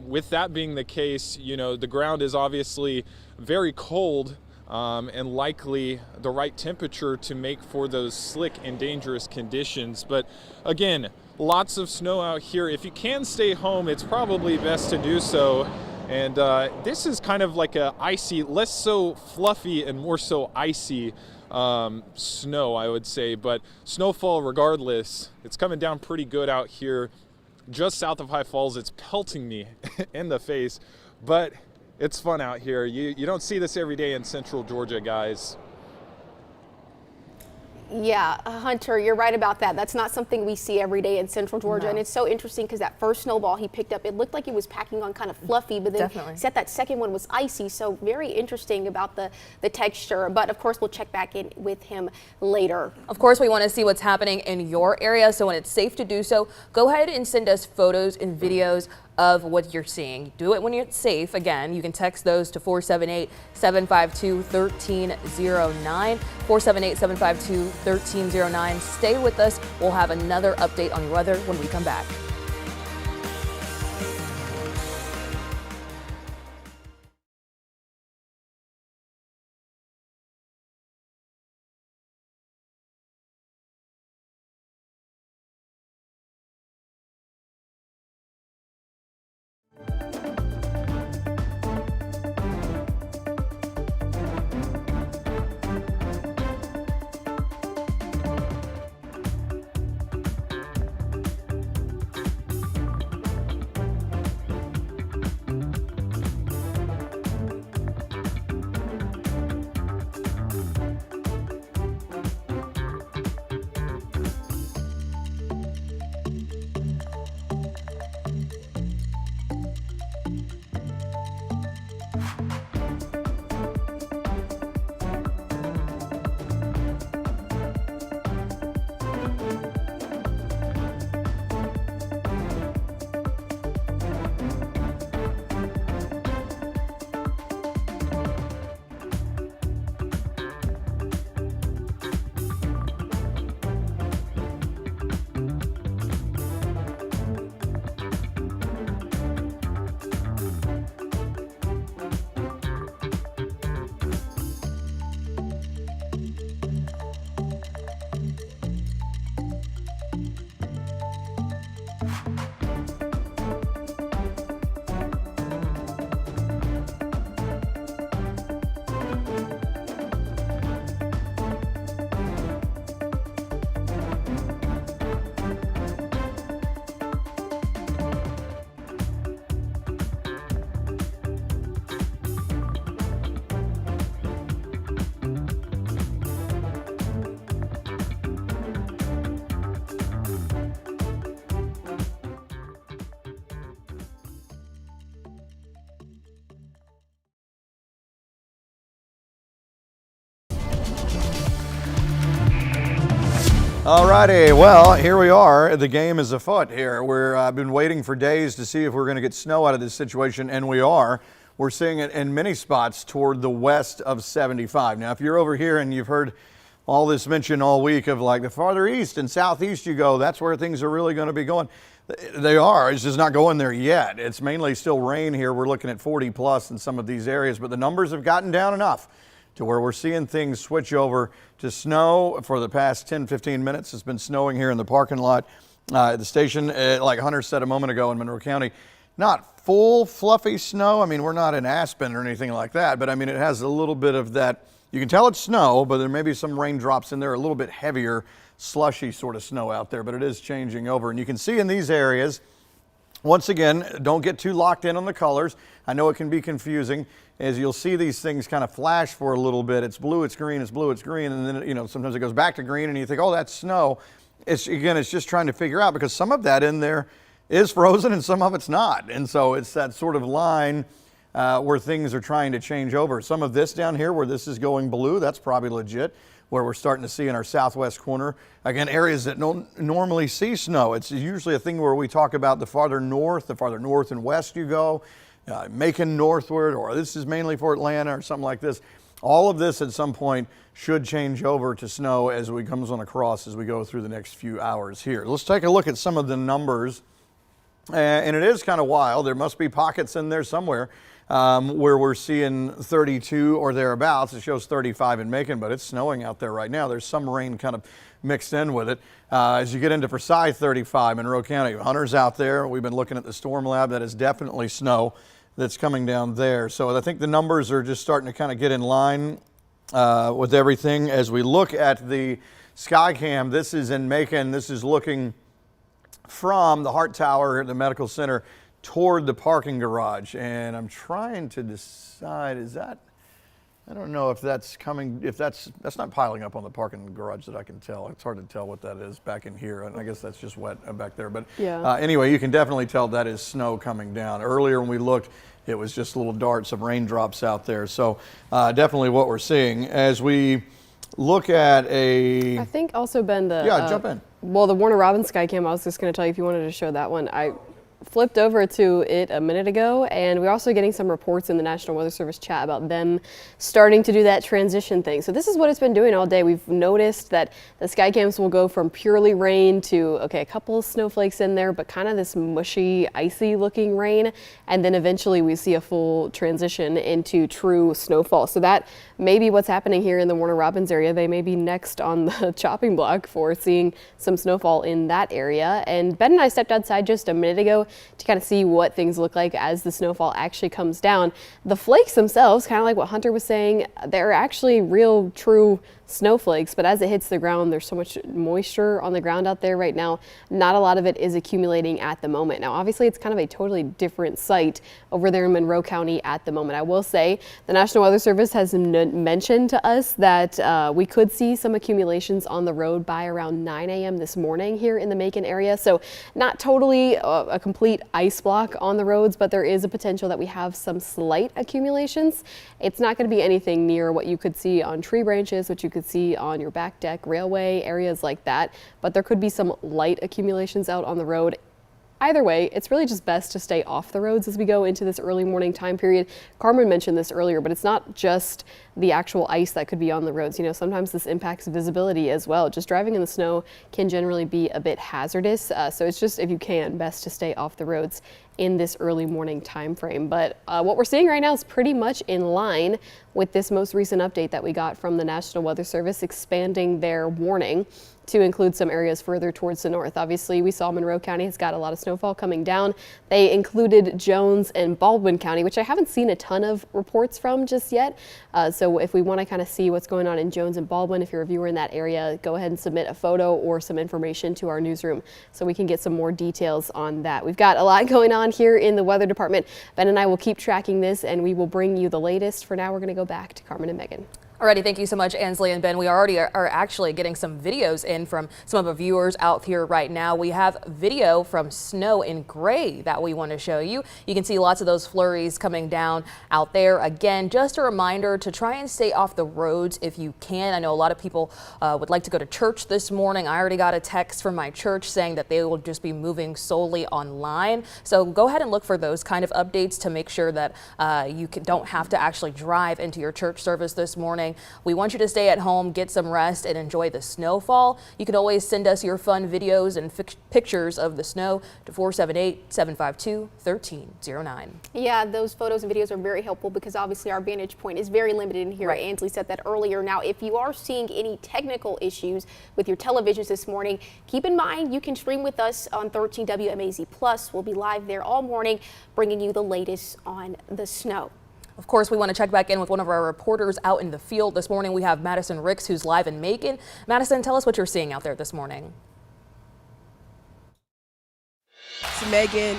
with that being the case, you know, the ground is obviously very cold and likely the right temperature to make for those slick and dangerous conditions. But again, lots of snow out here. If you can stay home, it's probably best to do so. And this is kind of like a icy, less so fluffy and more so icy snow, I would say. But snowfall regardless, it's coming down pretty good out here just south of High Falls. It's pelting me in the face, but it's fun out here. You don't see this every day in central Georgia, guys. Yeah, Hunter, you're right about that. That's not something we see every day in central Georgia. No. And it's so interesting because that first snowball he picked up, it looked like it was packing on kind of fluffy, but then Definitely. he said that second one was icy. So very interesting about the texture. But of course, we'll check back in with him later. Of course, we want to see what's happening in your area, so when it's safe to do so, go ahead and send us photos and videos of what you're seeing. Do it when it's safe. Again, you can text those to 478-752-1309, 478-752-1309. Stay with us. We'll have another update on your weather when we come back. Alrighty, well, here we are. The game is afoot here. I've been waiting for days to see if we're going to get snow out of this situation, and we are. We're seeing it in many spots toward the west of 75. Now, if you're over here and you've heard all this mention all week of like the farther east and southeast you go, that's where things are really going to be going. They are. It's just not going there yet. It's mainly still rain here. We're looking at 40 plus in some of these areas, but the numbers have gotten down enough to where we're seeing things switch over to snow. For the past 10-15 minutes, it's been snowing here in the parking lot at the station, like Hunter said a moment ago in Monroe County. Not full fluffy snow. I mean, we're not in Aspen or anything like that, but I mean, it has a little bit of that. You can tell it's snow, but there may be some raindrops in there, a little bit heavier, slushy sort of snow out there, but it is changing over. And you can see in these areas, once again, don't get too locked in on the colors. I know it can be confusing, as you'll see these things kind of flash for a little bit. It's blue, it's green, it's blue, it's green, and then, you know, sometimes it goes back to green and you think, oh, that's snow. It's just trying to figure out, because some of that in there is frozen and some of it's not. And so it's that sort of line where things are trying to change over. Some of this down here where this is going blue, that's probably legit, where we're starting to see in our southwest corner. Again, areas that don't normally see snow. It's usually a thing where we talk about the farther north and west you go, Macon northward, or this is mainly for Atlanta or something like this. All of this at some point should change over to snow as we comes on across as we go through the next few hours here. Let's take a look at some of the numbers. And it is kind of wild. There must be pockets in there somewhere where we're seeing 32 or thereabouts. It shows 35 in Macon, but it's snowing out there right now. There's some rain kind of mixed in with it. As you get into Forsyth, 35, Monroe County. Hunter's out there. We've been looking at the storm lab. That is definitely snow. that's coming down there. So I think the numbers are just starting to kind of get in line with everything. As we look at the Skycam, this is in Macon. This is looking from the Hart Tower at the Medical Center toward the parking garage. And I'm trying to decide, is that, I don't know if that's coming, if that's not piling up on the parking garage that I can tell. It's hard to tell what that is back in here. And I guess that's just wet back there. But yeah. Anyway, you can definitely tell that is snow coming down. Earlier when we looked, it was just little darts of raindrops out there. So definitely what we're seeing. As we look at I think also, Ben, jump in. Well, the Warner Robins Skycam, I was just going to tell you if you wanted to show that one. I flipped over to it a minute ago, and we're also getting some reports in the National Weather Service chat about them starting to do that transition thing. So this is what it's been doing all day. We've noticed that the Skycams will go from purely rain to, okay, a couple of snowflakes in there, but kind of this mushy, icy looking rain. And then eventually we see a full transition into true snowfall. So that may be what's happening here in the Warner Robins area. They may be next on the chopping block for seeing some snowfall in that area. And Ben and I stepped outside just a minute ago to kind of see what things look like as the snowfall actually comes down. The flakes themselves, kind of like what Hunter was saying, they're actually real, true snowflakes, but as it hits the ground, there's so much moisture on the ground out there right now. Not a lot of it is accumulating at the moment. Now, obviously, it's kind of a totally different site over there in Monroe County at the moment. I will say the National Weather Service has mentioned to us that we could see some accumulations on the road by around 9 a.m. this morning here in the Macon area. So not totally a complete ice block on the roads, but there is a potential that we have some slight accumulations. It's not going to be anything near what you could see on tree branches, which you could see on your back deck, railway, areas like that. But there could be some light accumulations out on the road. Either way, it's really just best to stay off the roads as we go into this early morning time period. Carmen mentioned this earlier, but it's not just the actual ice that could be on the roads. You know, sometimes this impacts visibility as well. Just driving in the snow can generally be a bit hazardous. So it's just, if you can, best to stay off the roads in this early morning time frame. But what we're seeing right now is pretty much in line with this most recent update that we got from the National Weather Service, expanding their warning to include some areas further towards the north. Obviously, we saw Monroe County has got a lot of snowfall coming down. They included Jones and Baldwin County, which I haven't seen a ton of reports from just yet. So if we want to kind of see what's going on in Jones and Baldwin, if you're a viewer in that area, go ahead and submit a photo or some information to our newsroom so we can get some more details on that. We've got a lot going on here in the weather department. Ben and I will keep tracking this, and we will bring you the latest. For now, we're going to go back to Carmen and Megan. Alrighty, thank you so much, Ansley and Ben. We already are actually getting some videos in from some of our viewers out here right now. We have video from snow in Gray that we want to show you. You can see lots of those flurries coming down out there. Again, just a reminder to try and stay off the roads if you can. I know a lot of people would like to go to church this morning. I already got a text from my church saying that they will just be moving solely online. So go ahead and look for those kind of updates to make sure that you don't have to actually drive into your church service this morning. We want you to stay at home, get some rest, and enjoy the snowfall. You can always send us your fun videos and pictures of the snow to 478-752-1309. Yeah, those photos and videos are very helpful because obviously our vantage point is very limited in here. Right. Ansley said that earlier. Now, if you are seeing any technical issues with your televisions this morning, keep in mind you can stream with us on 13 WMAZ Plus. We'll be live there all morning, bringing you the latest on the snow. Of course, we want to check back in with one of our reporters out in the field. This morning we have Madison Ricks, who's live in Macon. Madison, tell us what you're seeing out there this morning. So Megan,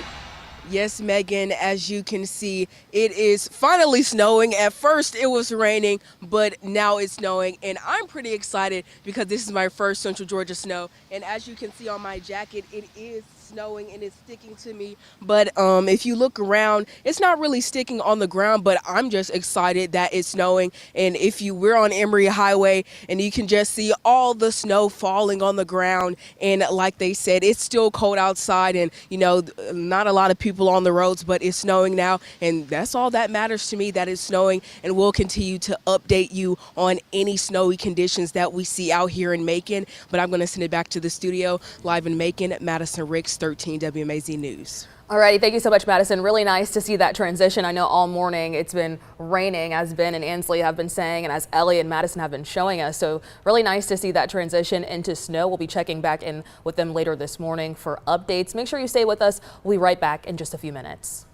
yes, Megan, as you can see, it is finally snowing. At first it was raining, but now it's snowing, and I'm pretty excited because this is my first Central Georgia snow. And as you can see on my jacket, it is snowing and it's sticking to me, but if you look around, it's not really sticking on the ground, but I'm just excited that it's snowing. And we're on Emory Highway, and you can just see all the snow falling on the ground, and like they said, it's still cold outside, and you know, not a lot of people on the roads, but it's snowing now, and that's all that matters to me, that it's snowing. And we'll continue to update you on any snowy conditions that we see out here in Macon. But I'm going to send it back to the studio live in Macon. Madison Ricks, 13 WMAZ News. Alrighty, thank you so much, Madison. Really nice to see that transition. I know all morning it's been raining, as Ben and Ansley have been saying, and as Ellie and Madison have been showing us. So really nice to see that transition into snow. We'll be checking back in with them later this morning for updates. Make sure you stay with us. We'll be right back in just a few minutes.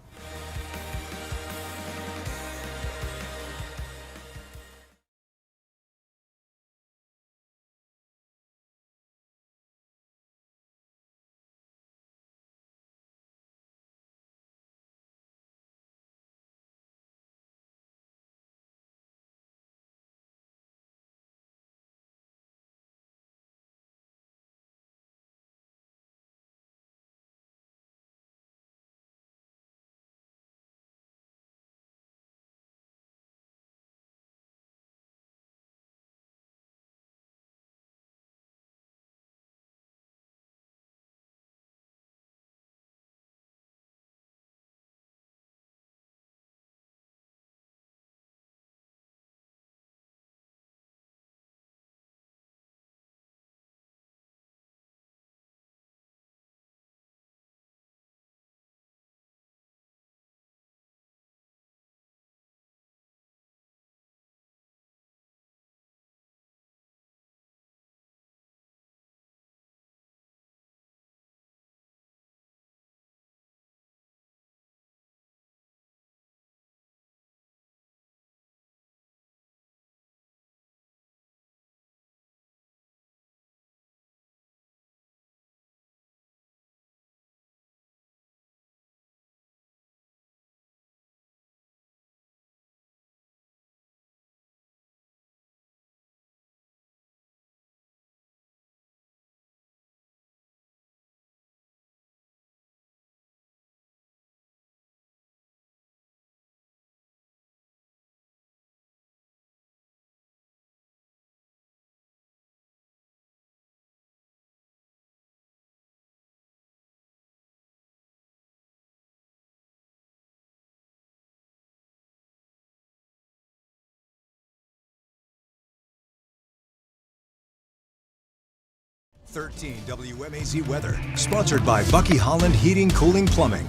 13 WMAZ weather, sponsored by Bucky Holland Heating, Cooling, Plumbing.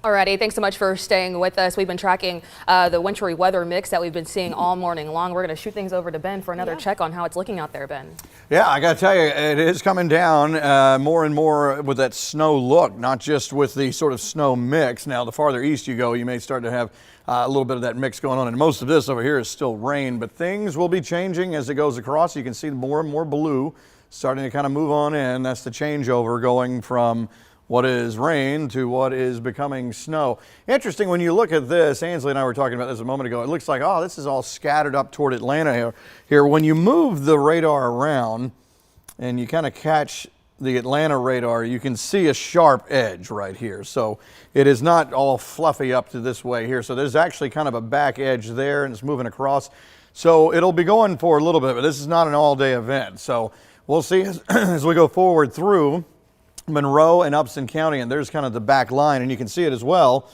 Alrighty, thanks so much for staying with us. We've been tracking the wintry weather mix that we've been seeing all morning long. We're going to shoot things over to Ben for another check on how it's looking out there, Ben. Yeah, I got to tell you, it is coming down more and more with that snow look, not just with the sort of snow mix. Now, the farther east you go, you may start to have a little bit of that mix going on. And most of this over here is still rain, but things will be changing as it goes across. You can see more and more blue starting to kind of move on in. That's the changeover going from what is rain to what is becoming snow. Interesting, when you look at this, Ainsley and I were talking about this a moment ago, it looks like, oh, this is all scattered up toward Atlanta here. When you move the radar around and you kind of catch the Atlanta radar, you can see a sharp edge right here. So it is not all fluffy up to this way here. So there's actually kind of a back edge there, and it's moving across. So it'll be going for a little bit, but this is not an all-day event. So we'll see as we go forward through Monroe and Upson County, and there's kind of the back line, and you can see it as well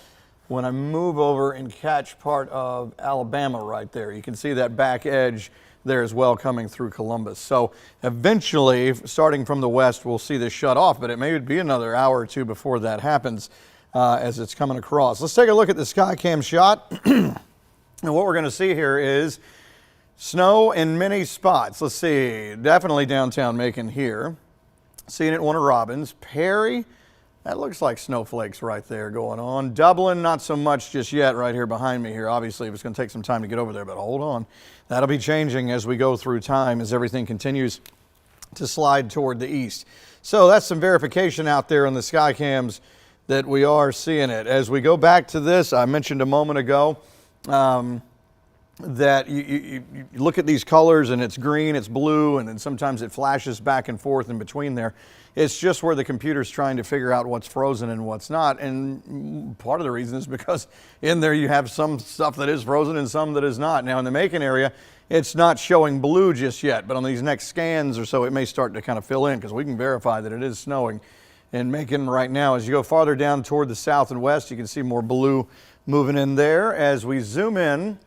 when I move over and catch part of Alabama right there. You can see that back edge there as well coming through Columbus. So eventually, starting from the west, we'll see this shut off, but it may be another hour or two before that happens as it's coming across. Let's take a look at the Skycam shot. And what we're going to see here is snow in many spots. Let's see, definitely downtown Macon here. Seeing it at Warner Robins. Perry, that looks like snowflakes right there going on. Dublin, not so much just yet right here behind me here. Obviously, it was going to take some time to get over there, but hold on. That'll be changing as we go through time as everything continues to slide toward the east. So that's some verification out there on the Skycams that we are seeing it. As we go back to this, I mentioned a moment ago that you look at these colors and it's green, it's blue, and then sometimes it flashes back and forth in between there. It's just where the computer's trying to figure out what's frozen and what's not. And part of the reason is because in there you have some stuff that is frozen and some that is not. Now in the Macon area, it's not showing blue just yet, but on these next scans or so, it may start to kind of fill in because we can verify that it is snowing in Macon right now. As you go farther down toward the south and west, you can see more blue moving in there. As we zoom in,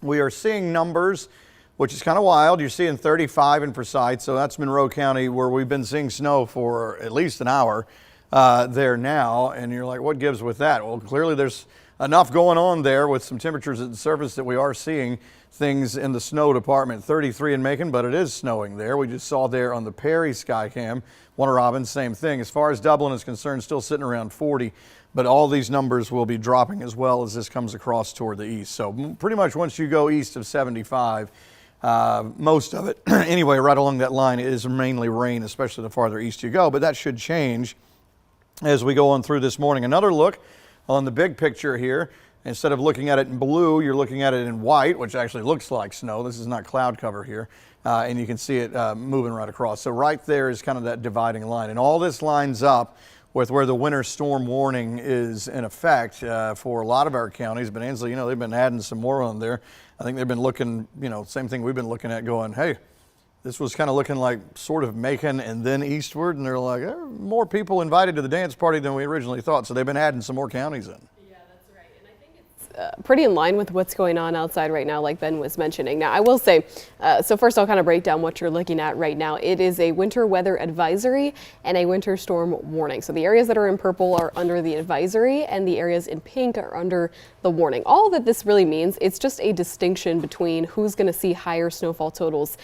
we are seeing numbers, which is kind of wild. You're seeing 35 in Forsyth, so that's Monroe County where we've been seeing snow for at least an hour there now. And you're like, what gives with that? Well, clearly there's enough going on there with some temperatures at the surface that we are seeing things in the snow department. 33 in Macon, but it is snowing there. We just saw there on the Perry Skycam. Warner Robins, same thing. As far as Dublin is concerned, still sitting around 40. But all these numbers will be dropping as well as this comes across toward the east. So pretty much once you go east of 75, most of it, anyway, right along that line is mainly rain, especially the farther east you go. But that should change as we go on through this morning. Another look on the big picture here. Instead of looking at it in blue, you're looking at it in white, which actually looks like snow. This is not cloud cover here. And you can see it moving right across. So right there is kind of that dividing line. And all this lines up with where the winter storm warning is in effect for a lot of our counties. But Ainsley, they've been adding some more on there. I think they've been looking, same thing we've been looking at going, hey, this was kind of looking like sort of Macon and then eastward. And they're like, more people invited to the dance party than we originally thought. So they've been adding some more counties in. Pretty in line with what's going on outside right now, like Ben was mentioning. Now, I will say, so first I'll kind of break down what you're looking at right now. It is a winter weather advisory and a winter storm warning. So the areas that are in purple are under the advisory and the areas in pink are under the warning. All that this really means, it's just a distinction between who's going to see higher snowfall totals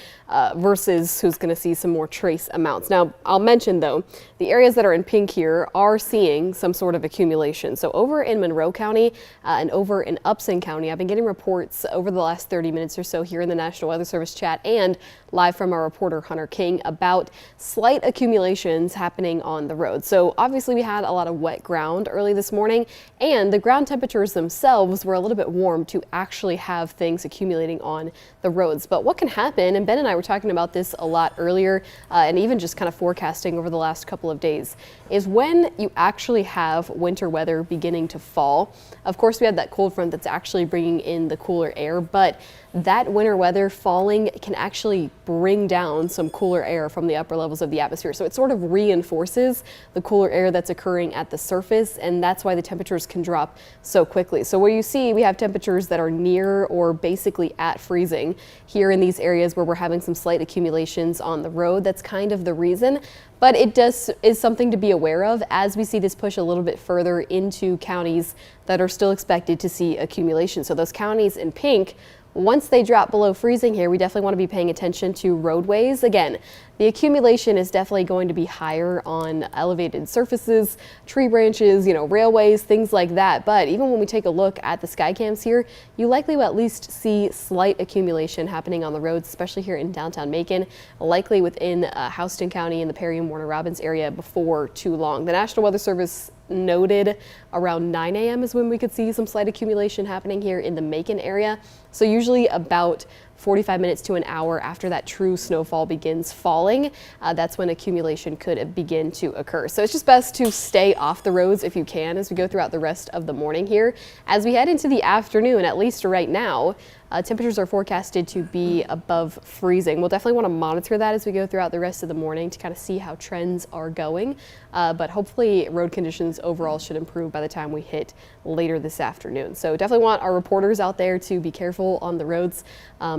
versus who's going to see some more trace amounts. Now, I'll mention though, the areas that are in pink here are seeing some sort of accumulation. So over in Monroe County and over in Upson County, I've been getting reports over the last 30 minutes or so here in the National Weather Service chat and live from our reporter Hunter King about slight accumulations happening on the road. So obviously we had a lot of wet ground early this morning, and the ground temperatures themselves were a little bit warm to actually have things accumulating on the roads. But what can happen, and Ben and I were talking about this a lot earlier and even just kind of forecasting over the last couple of days, is when you actually have winter weather beginning to fall. Of course, we had that cold front that's actually bringing in the cooler air, but that winter weather falling can actually bring down some cooler air from the upper levels of the atmosphere. So it sort of reinforces the cooler air that's occurring at the surface, and that's why the temperatures can drop so quickly. So where you see we have temperatures that are near or basically at freezing here in these areas where we're having some slight accumulations on the road. That's kind of the reason. But it is something to be aware of as we see this push a little bit further into counties that are still expected to see accumulation. So those counties in pink, once they drop below freezing here, we definitely want to be paying attention to roadways. Again, the accumulation is definitely going to be higher on elevated surfaces, tree branches, railways, things like that. But even when we take a look at the sky cams here, you likely will at least see slight accumulation happening on the roads, especially here in downtown Macon, likely within Houston County and the Perry and Warner Robins area before too long. The National Weather Service noted around 9 a.m. is when we could see some slight accumulation happening here in the Macon area. So usually about 45 minutes to an hour after that true snowfall begins falling, that's when accumulation could begin to occur. So it's just best to stay off the roads if you can as we go throughout the rest of the morning here. As we head into the afternoon, at least right now, temperatures are forecasted to be above freezing. We'll definitely want to monitor that as we go throughout the rest of the morning to kind of see how trends are going. But hopefully road conditions overall should improve by the time we hit later this afternoon. So definitely want our reporters out there to be careful on the roads.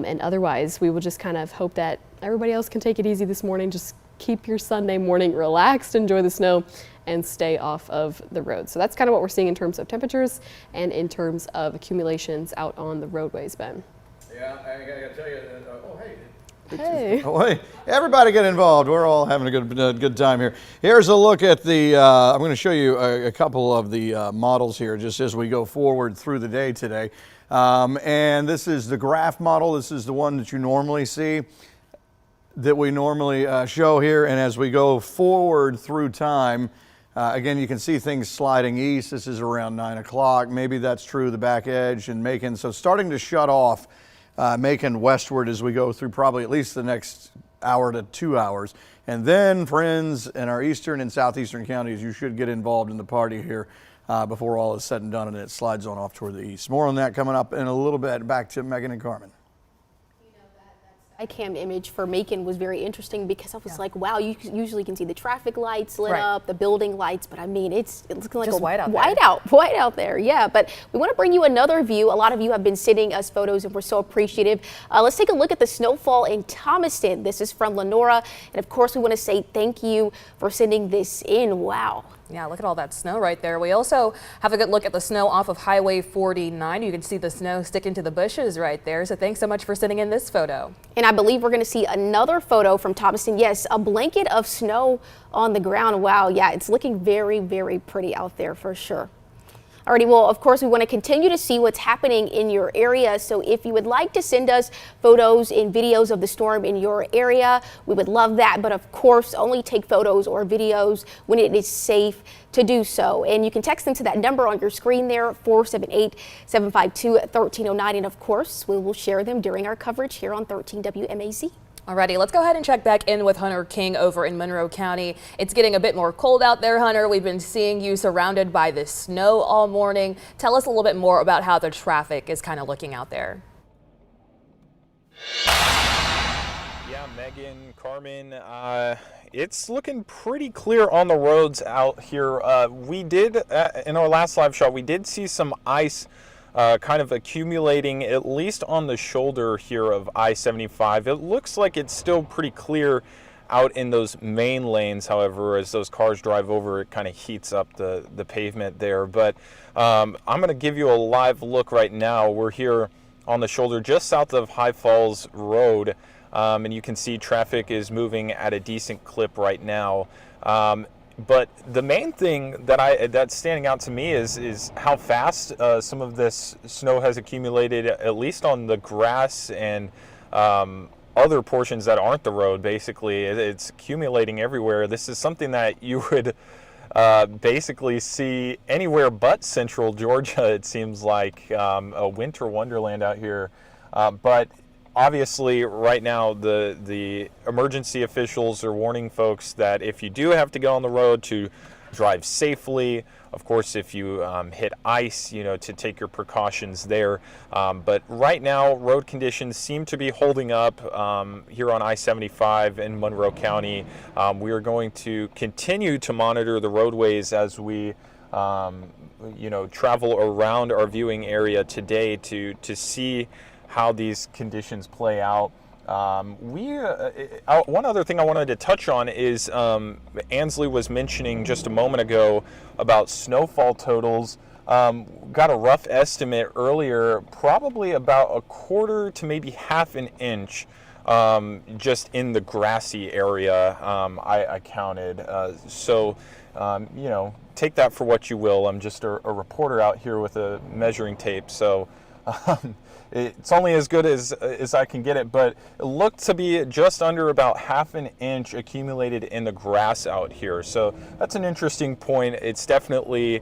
And otherwise, we will just kind of hope that everybody else can take it easy this morning. Just keep your Sunday morning relaxed, enjoy the snow, and stay off of the road. So that's kind of what we're seeing in terms of temperatures and in terms of accumulations out on the roadways, Ben. Yeah, I gotta tell you, oh, hey. Hey. Oh, hey. Everybody get involved. We're all having a good time here. Here's a look at the, I'm going to show you a couple of the models here just as we go forward through the day today. And this is the graph model. This is the one that you normally see, that we normally show here. And as we go forward through time, again, you can see things sliding east. This is around 9 o'clock. Maybe that's true, the back edge and Macon. So starting to shut off Macon westward as we go through probably at least the next hour to 2 hours. And then, friends, in our eastern and southeastern counties, you should get involved in the party here before all is said and done and it slides on off toward the east. More on that coming up in a little bit. Back to Megan and Carmen. Cam image for Macon was very interesting because I was like, wow, you usually can see the traffic lights lit up, the building lights, but I mean, it's looking like just white out there. Yeah, but we want to bring you another view. A lot of you have been sending us photos and we're so appreciative. Let's take a look at the snowfall in Thomaston. This is from Lenora. And of course, we want to say thank you for sending this in. Wow. Yeah, look at all that snow right there. We also have a good look at the snow off of Highway 49. You can see the snow sticking to the bushes right there. So thanks so much for sending in this photo. And I believe we're going to see another photo from Thomaston. Yes, a blanket of snow on the ground. Wow, yeah, it's looking very, very pretty out there for sure. Alrighty, well, of course, we want to continue to see what's happening in your area. So if you would like to send us photos and videos of the storm in your area, we would love that. But of course, only take photos or videos when it is safe to do so. And you can text them to that number on your screen there, 478-752-1309. And of course, we will share them during our coverage here on 13 WMAZ. Alrighty, let's go ahead and check back in with Hunter King over in Monroe County. It's getting a bit more cold out there, Hunter. We've been seeing you surrounded by the snow all morning. Tell us a little bit more about how the traffic is kind of looking out there. Yeah, Megan, Carmen, it's looking pretty clear on the roads out here. We did, in our last live shot, we did see some ice kind of accumulating, at least on the shoulder here of I-75. It looks like it's still pretty clear out in those main lanes. However, as those cars drive over, it kind of heats up the pavement there. But I'm going to give you a live look right now. We're here on the shoulder just south of High Falls Road, and you can see traffic is moving at a decent clip right now. But the main thing that's standing out to me is how fast some of this snow has accumulated, at least on the grass and other portions that aren't the road. Basically, it's accumulating everywhere. This is something that you would basically see anywhere but central Georgia. It seems like a winter wonderland out here. But obviously, right now, the emergency officials are warning folks that if you do have to get on the road, to drive safely. Of course, if you hit ice, to take your precautions there. But right now, road conditions seem to be holding up here on I-75 in Monroe County. We are going to continue to monitor the roadways as we travel around our viewing area today to see how these conditions play out. One other thing I wanted to touch on is Ansley was mentioning just a moment ago about snowfall totals. Got a rough estimate earlier, probably about a quarter to maybe half an inch just in the grassy area. I counted. Take that for what you will. I'm just a reporter out here with a measuring tape, so it's only as good as I can get it, but it looked to be just under about half an inch accumulated in the grass out here. So that's an interesting point. It's definitely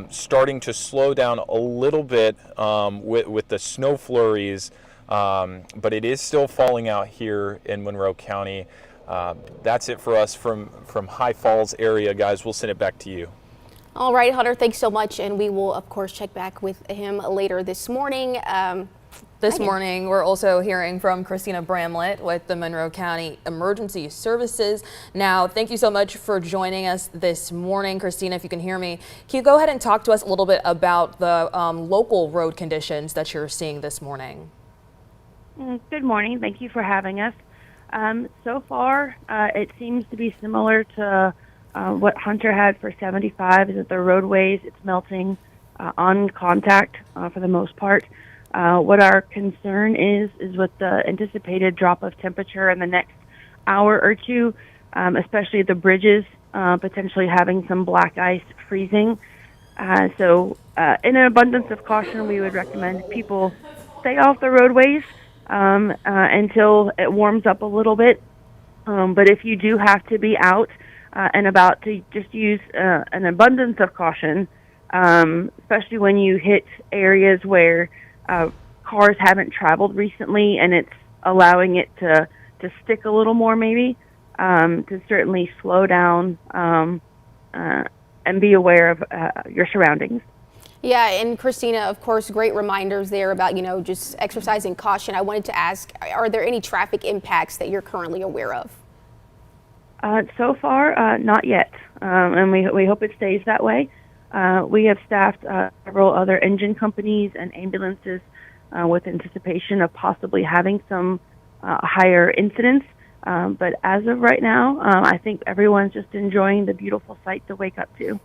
starting to slow down a little bit with the snow flurries, but it is still falling out here in Monroe County. That's it for us from High Falls area, guys. We'll send it back to you. All right, Hunter, thanks so much. And we will, of course, check back with him later this morning. This morning, we're also hearing from Christina Bramlett with the Monroe County Emergency Services. Now, thank you so much for joining us this morning. Christina, if you can hear me, can you go ahead and talk to us a little bit about the local road conditions that you're seeing this morning? Good morning. Thank you for having us. So far, it seems to be similar to what Hunter had for 75, is that the roadways, it's melting on contact for the most part. What our concern is with the anticipated drop of temperature in the next hour or two, especially the bridges potentially having some black ice freezing. So in an abundance of caution, we would recommend people stay off the roadways until it warms up a little bit. But if you do have to be out and about, to just use an abundance of caution, especially when you hit areas where cars haven't traveled recently and it's allowing it to stick a little more, maybe, to certainly slow down and be aware of your surroundings. Yeah, and Christina, of course, great reminders there about, just exercising caution. I wanted to ask, are there any traffic impacts that you're currently aware of? So far, not yet, and we hope it stays that way. We have staffed several other engine companies and ambulances with anticipation of possibly having some higher incidents. But as of right now, I think everyone's just enjoying the beautiful sight to wake up to.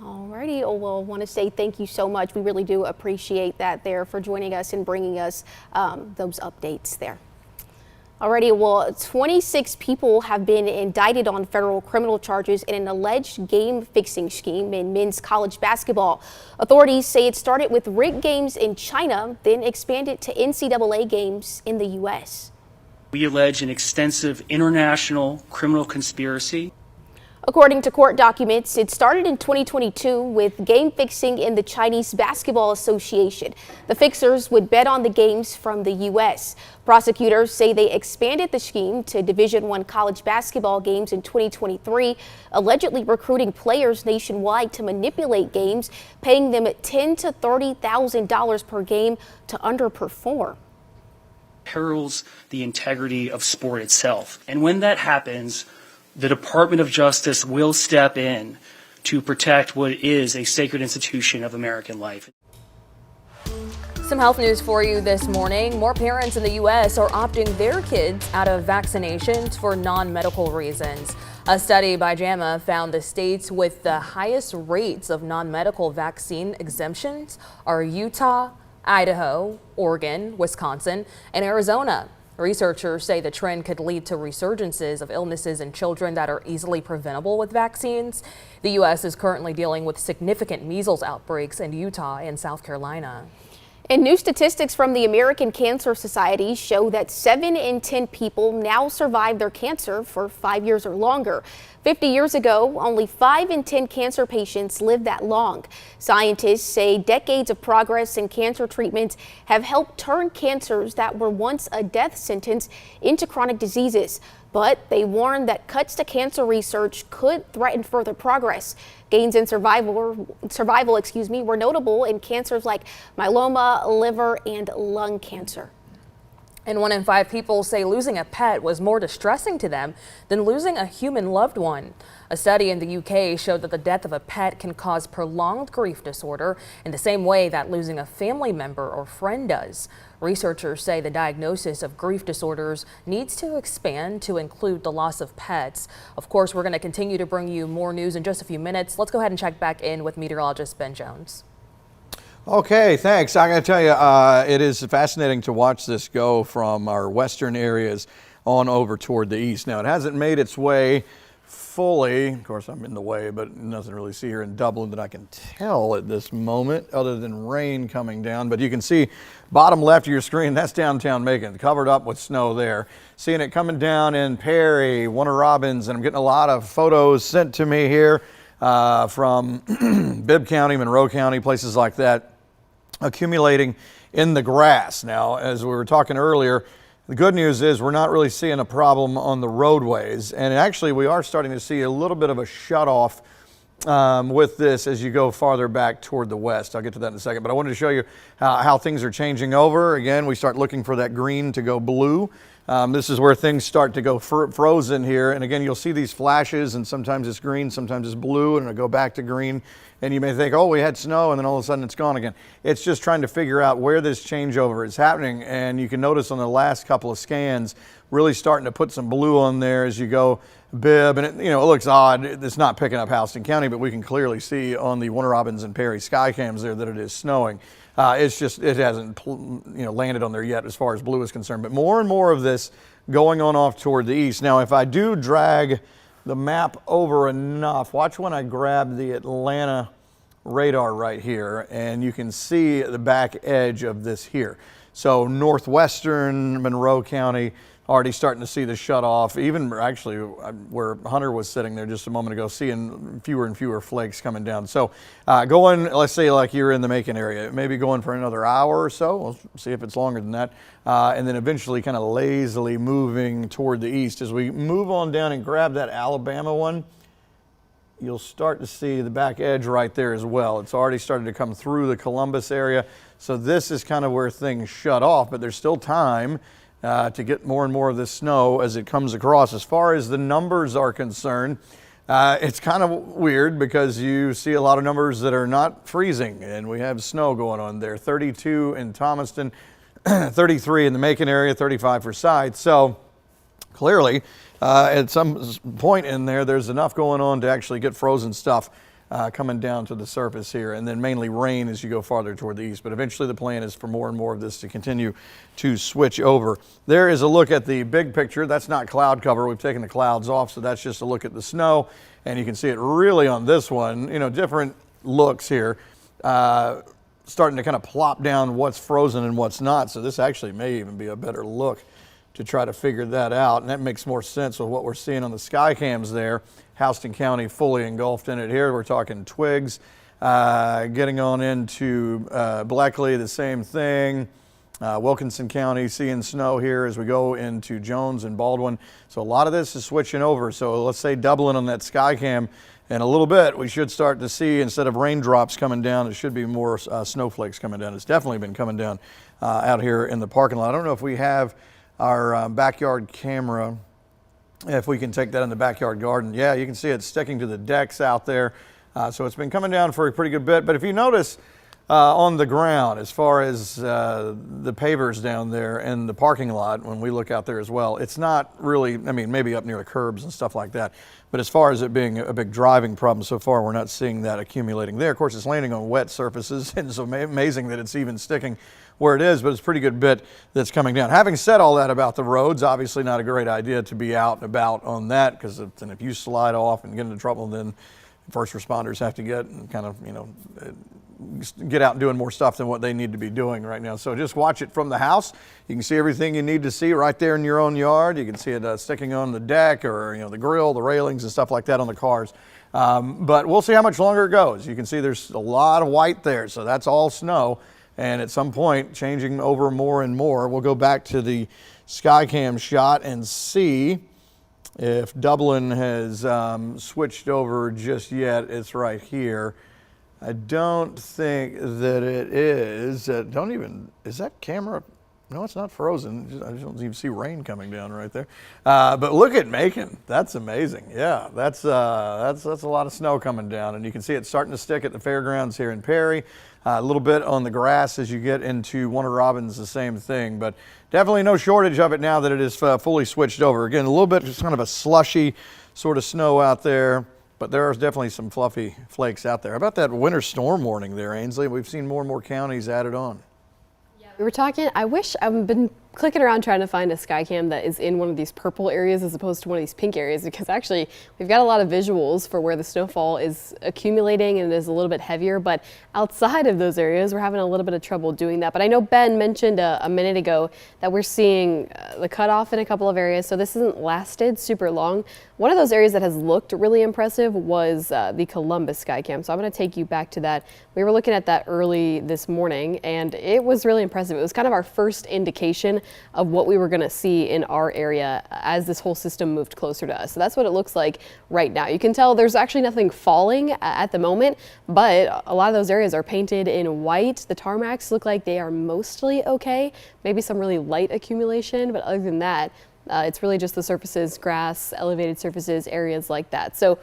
Alrighty, well, I want to say thank you so much. We really do appreciate that there for joining us and bringing us those updates there. Alrighty, well, 26 people have been indicted on federal criminal charges in an alleged game-fixing scheme in men's college basketball. Authorities say it started with rigged games in China, then expanded to NCAA games in the U.S. We allege an extensive international criminal conspiracy. According to court documents, it started in 2022 with game fixing in the Chinese Basketball Association. The fixers would bet on the games from the U.S. Prosecutors say they expanded the scheme to Division I college basketball games in 2023, allegedly recruiting players nationwide to manipulate games, paying them $10,000 to $30,000 per game to underperform. Perils the integrity of sport itself. And when that happens, the Department of Justice will step in to protect what is a sacred institution of American life. Some health news for you this morning. More parents in the U.S. are opting their kids out of vaccinations for non-medical reasons. A study by JAMA found the states with the highest rates of non-medical vaccine exemptions are Utah, Idaho, Oregon, Wisconsin, and Arizona. Researchers say the trend could lead to resurgences of illnesses in children that are easily preventable with vaccines. The U.S. is currently dealing with significant measles outbreaks in Utah and South Carolina. And new statistics from the American Cancer Society show that 7 in 10 people now survive their cancer for 5 years or longer. 50 years ago, only 5 in 10 cancer patients lived that long. Scientists say decades of progress in cancer treatments have helped turn cancers that were once a death sentence into chronic diseases. But they warn that cuts to cancer research could threaten further progress. Gains in survival were notable in cancers like myeloma, liver, and lung cancer. And 1 in 5 people say losing a pet was more distressing to them than losing a human loved one. A study in the UK showed that the death of a pet can cause prolonged grief disorder in the same way that losing a family member or friend does. Researchers say the diagnosis of grief disorders needs to expand to include the loss of pets. Of course, we're going to continue to bring you more news in just a few minutes. Let's go ahead and check back in with meteorologist Ben Jones. Okay, thanks. I got to tell you, it is fascinating to watch this go from our western areas on over toward the east. Now, it hasn't made its way fully. Of course, I'm in the way, but nothing to really see here in Dublin that I can tell at this moment other than rain coming down. But you can see bottom left of your screen, that's downtown Macon, covered up with snow there. Seeing it coming down in Perry, Warner Robins, and I'm getting a lot of photos sent to me here from Bibb County, Monroe County, places like that, accumulating in the grass. Now, as we were talking earlier, the good news is we're not really seeing a problem on the roadways, and actually we are starting to see a little bit of a shutoff with this as you go farther back toward the west. I'll get to that in a second, but I wanted to show you how things are changing over. Again, we start looking for that green to go blue. This is where things start to go frozen here, and again, you'll see these flashes, and sometimes it's green, sometimes it's blue, and it'll go back to green. And you may think, oh, we had snow, and then all of a sudden it's gone again. It's just trying to figure out where this changeover is happening. And you can notice on the last couple of scans, really starting to put some blue on there as you go Bibb. And it looks odd. It's not picking up Houston County, but we can clearly see on the Warner Robins and Perry sky cams there that it is snowing. It's just, it hasn't landed on there yet as far as blue is concerned. But more and more of this going on off toward the east. Now, if I do drag the map over enough, watch when I grab the Atlanta radar right here, and you can see the back edge of this here. So northwestern Monroe County, already starting to see the shut off, even actually where Hunter was sitting there just a moment ago, seeing fewer and fewer flakes coming down. So going, let's say like you're in the Macon area, maybe going for another hour or so. We'll see if it's longer than that. And then eventually kind of lazily moving toward the east. As we move on down and grab that Alabama one, you'll start to see the back edge right there as well. It's already started to come through the Columbus area. So this is kind of where things shut off, but there's still time to get more and more of this snow as it comes across. As far as the numbers are concerned, it's kind of weird because you see a lot of numbers that are not freezing, and we have snow going on there. 32 in Thomaston, 33 in the Macon area, 35 for Forsyth. So clearly, at some point in there, there's enough going on to actually get frozen stuff coming down to the surface here, and then mainly rain as you go farther toward the east. But eventually the plan is for more and more of this to continue to switch over. There is a look at the big picture. That's not cloud cover. We've taken the clouds off, so that's just a look at the snow. And you can see it really on this one, different looks here, starting to kind of plop down what's frozen and what's not. So this actually may even be a better look to try to figure that out. And that makes more sense with what we're seeing on the sky cams there. Houston County fully engulfed in it here. We're talking twigs. Getting on into Bleckley, the same thing. Wilkinson County seeing snow here as we go into Jones and Baldwin. So a lot of this is switching over. So let's say doubling on that sky cam. In a little bit, we should start to see, instead of raindrops coming down, it should be more snowflakes coming down. It's definitely been coming down out here in the parking lot. I don't know if we have our backyard camera, if we can take that in the backyard garden. Yeah, you can see it sticking to the decks out there. So it's been coming down for a pretty good bit. But if you notice on the ground, as far as the pavers down there and the parking lot, when we look out there as well, it's not really, maybe up near the curbs and stuff like that. But as far as it being a big driving problem so far, we're not seeing that accumulating there. Of course, it's landing on wet surfaces, and it's amazing that it's even sticking where it is, but it's a pretty good bit that's coming down. Having said all that about the roads, obviously not a great idea to be out and about on that, because if you slide off and get into trouble, then first responders have to get and kind of, get out and doing more stuff than what they need to be doing right now. So just watch it from the house. You can see everything you need to see right there in your own yard. You can see it sticking on the deck, or the grill, the railings and stuff like that on the cars. But we'll see how much longer it goes. You can see there's a lot of white there, so that's all snow. And at some point, changing over more and more. We'll go back to the Skycam shot and see if Dublin has switched over just yet. It's right here. I don't think that it is. Is that camera? No, it's not frozen. I just don't even see rain coming down right there. But look at Macon. That's amazing. Yeah, that's a lot of snow coming down, and you can see it starting to stick at the fairgrounds here in Perry. A little bit on the grass as you get into Warner Robins, the same thing, but definitely no shortage of it now that it is fully switched over. Again, a little bit just kind of a slushy sort of snow out there, but there are definitely some fluffy flakes out there. How about that winter storm warning there, Ainsley? We've seen more and more counties added on. We were talking, I've been clicking around trying to find a Skycam that is in one of these purple areas as opposed to one of these pink areas, because actually we've got a lot of visuals for where the snowfall is accumulating and it is a little bit heavier, but outside of those areas we're having a little bit of trouble doing that. But I know Ben mentioned a minute ago that we're seeing the cutoff in a couple of areas, so this hasn't lasted super long. One of those areas that has looked really impressive was the Columbus Skycam, so I'm going to take you back to that. We were looking at that early this morning and it was really impressive. It was kind of our first indication of what we were going to see in our area as this whole system moved closer to us. So that's what it looks like right now. You can tell there's actually nothing falling at the moment, but a lot of those areas are painted in white. The tarmacs look like they are mostly okay, maybe some really light accumulation, but other than that, it's really just the surfaces, grass, elevated surfaces, areas like that. So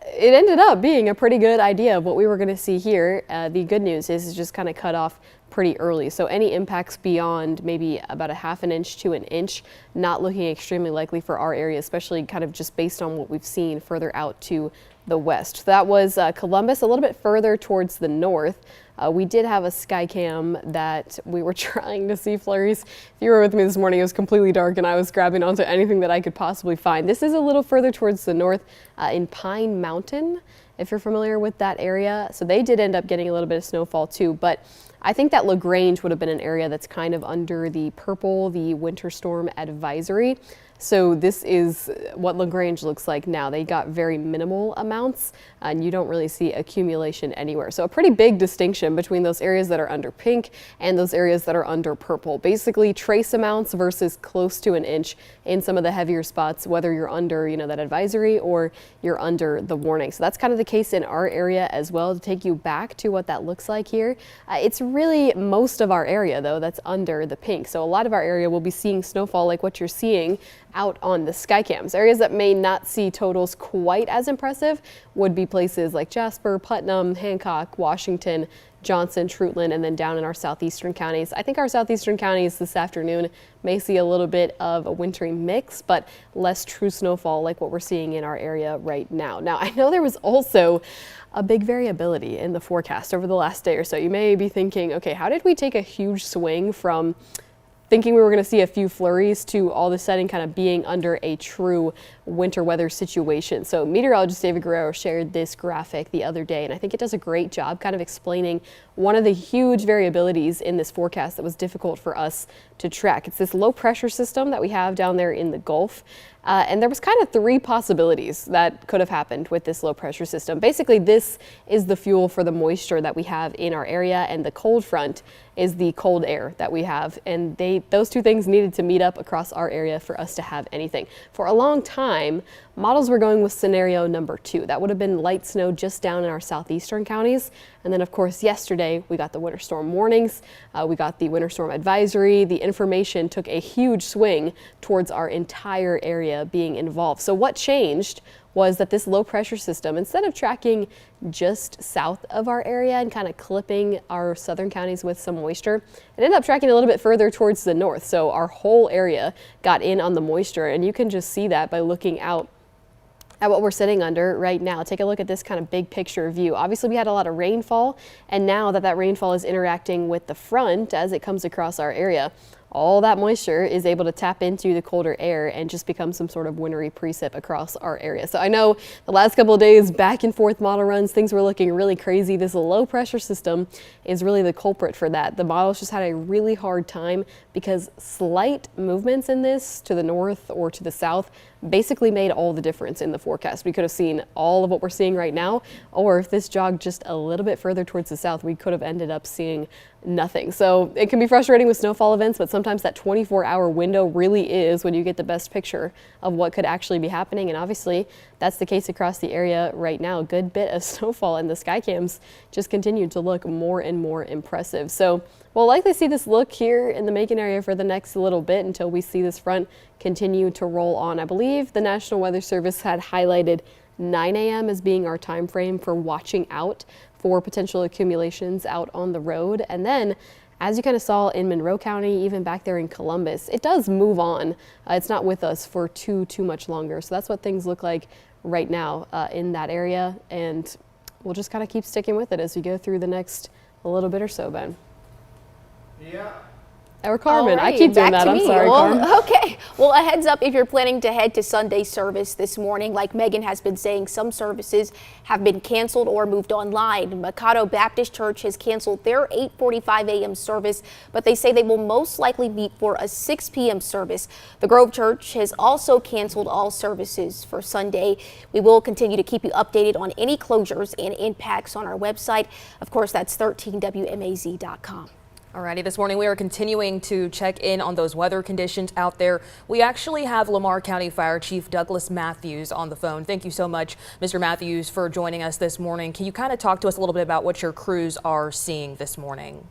it ended up being a pretty good idea of what we were going to see here. The good news is it's just kind of cut off pretty early. So any impacts beyond maybe about a ½ inch to an inch, not looking extremely likely for our area, especially kind of just based on what we've seen further out to the west. So that was Columbus. A little bit further towards the north, we did have a Skycam that we were trying to see flurries. If you were with me this morning, it was completely dark and I was grabbing onto anything that I could possibly find. This is a little further towards the north in Pine Mountain, if you're familiar with that area. So they did end up getting a little bit of snowfall too, but I think that LaGrange would have been an area that's kind of under the purple, the winter storm advisory. So this is what LaGrange looks like now. They got very minimal amounts and you don't really see accumulation anywhere. So a pretty big distinction between those areas that are under pink and those areas that are under purple. Basically trace amounts versus close to an inch in some of the heavier spots, whether you're under, that advisory or you're under the warning. So that's kind of the case in our area as well. To take you back to what that looks like here, it's really most of our area though that's under the pink. So a lot of our area will be seeing snowfall like what you're seeing out on the Skycams. Areas that may not see totals quite as impressive would be places like Jasper, Putnam, Hancock, Washington, Johnson, Trutland, and then down in our southeastern counties. I think our southeastern counties this afternoon may see a little bit of a wintry mix, but less true snowfall like what we're seeing in our area right now. Now, I know there was also a big variability in the forecast over the last day or so. You may be thinking, okay, how did we take a huge swing from thinking we were going to see a few flurries to all of a sudden kind of being under a true winter weather situation? So meteorologist David Guerrero shared this graphic the other day, and I think it does a great job kind of explaining one of the huge variabilities in this forecast that was difficult for us to track. It's this low pressure system that we have down there in the Gulf. And there was kind of three possibilities that could have happened with this low pressure system. Basically, this is the fuel for the moisture that we have in our area, and the cold front is the cold air that we have. And those two things needed to meet up across our area for us to have anything. For a long time, models were going with scenario number 2. That would have been light snow just down in our southeastern counties. And then, of course, yesterday we got the winter storm warnings. We got the winter storm advisory. The information took a huge swing towards our entire area being involved. So what changed was that this low pressure system, instead of tracking just south of our area and kind of clipping our southern counties with some moisture, it ended up tracking a little bit further towards the north. So our whole area got in on the moisture, and you can just see that by looking out at what we're sitting under right now. Take a look at this kind of big picture view. Obviously we had a lot of rainfall, and now that rainfall is interacting with the front as it comes across our area, all that moisture is able to tap into the colder air and just become some sort of wintry precip across our area. So I know the last couple of days, back and forth model runs, things were looking really crazy. This low pressure system is really the culprit for that. The models just had a really hard time because slight movements in this to the north or to the south basically made all the difference in the forecast. We could have seen all of what we're seeing right now, or if this jogged just a little bit further towards the south, we could have ended up seeing nothing. So it can be frustrating with snowfall events, but sometimes that 24-hour window really is when you get the best picture of what could actually be happening. And obviously that's the case across the area right now. A good bit of snowfall, and the sky cams just continue to look more and more impressive. So we'll likely see this look here in the Macon area for the next little bit until we see this front continue to roll on. I believe the National Weather Service had highlighted 9 a.m. as being our time frame for watching out for potential accumulations out on the road. And then, as you kind of saw in Monroe County, even back there in Columbus, it does move on. It's not with us for too much longer. So that's what things look like right now in that area. And we'll just kind of keep sticking with it as we go through the next little bit or so, Ben. Yeah. Or Carmen, Alrighty, I keep doing back that. to I'm me. sorry, well, Carmen. Okay. Well, a heads up if you're planning to head to Sunday service this morning. Like Megan has been saying, some services have been canceled or moved online. Mikado Baptist Church has canceled their 8:45 a.m. service, but they say they will most likely meet for a 6 p.m. service. The Grove Church has also canceled all services for Sunday. We will continue to keep you updated on any closures and impacts on our website. Of course, that's 13WMAZ.com. Alrighty, this morning we are continuing to check in on those weather conditions out there. We actually have Lamar County Fire Chief Douglas Matthews on the phone. Thank you so much, Mr. Matthews, for joining us this morning. Can you kind of talk to us a little bit about what your crews are seeing this morning?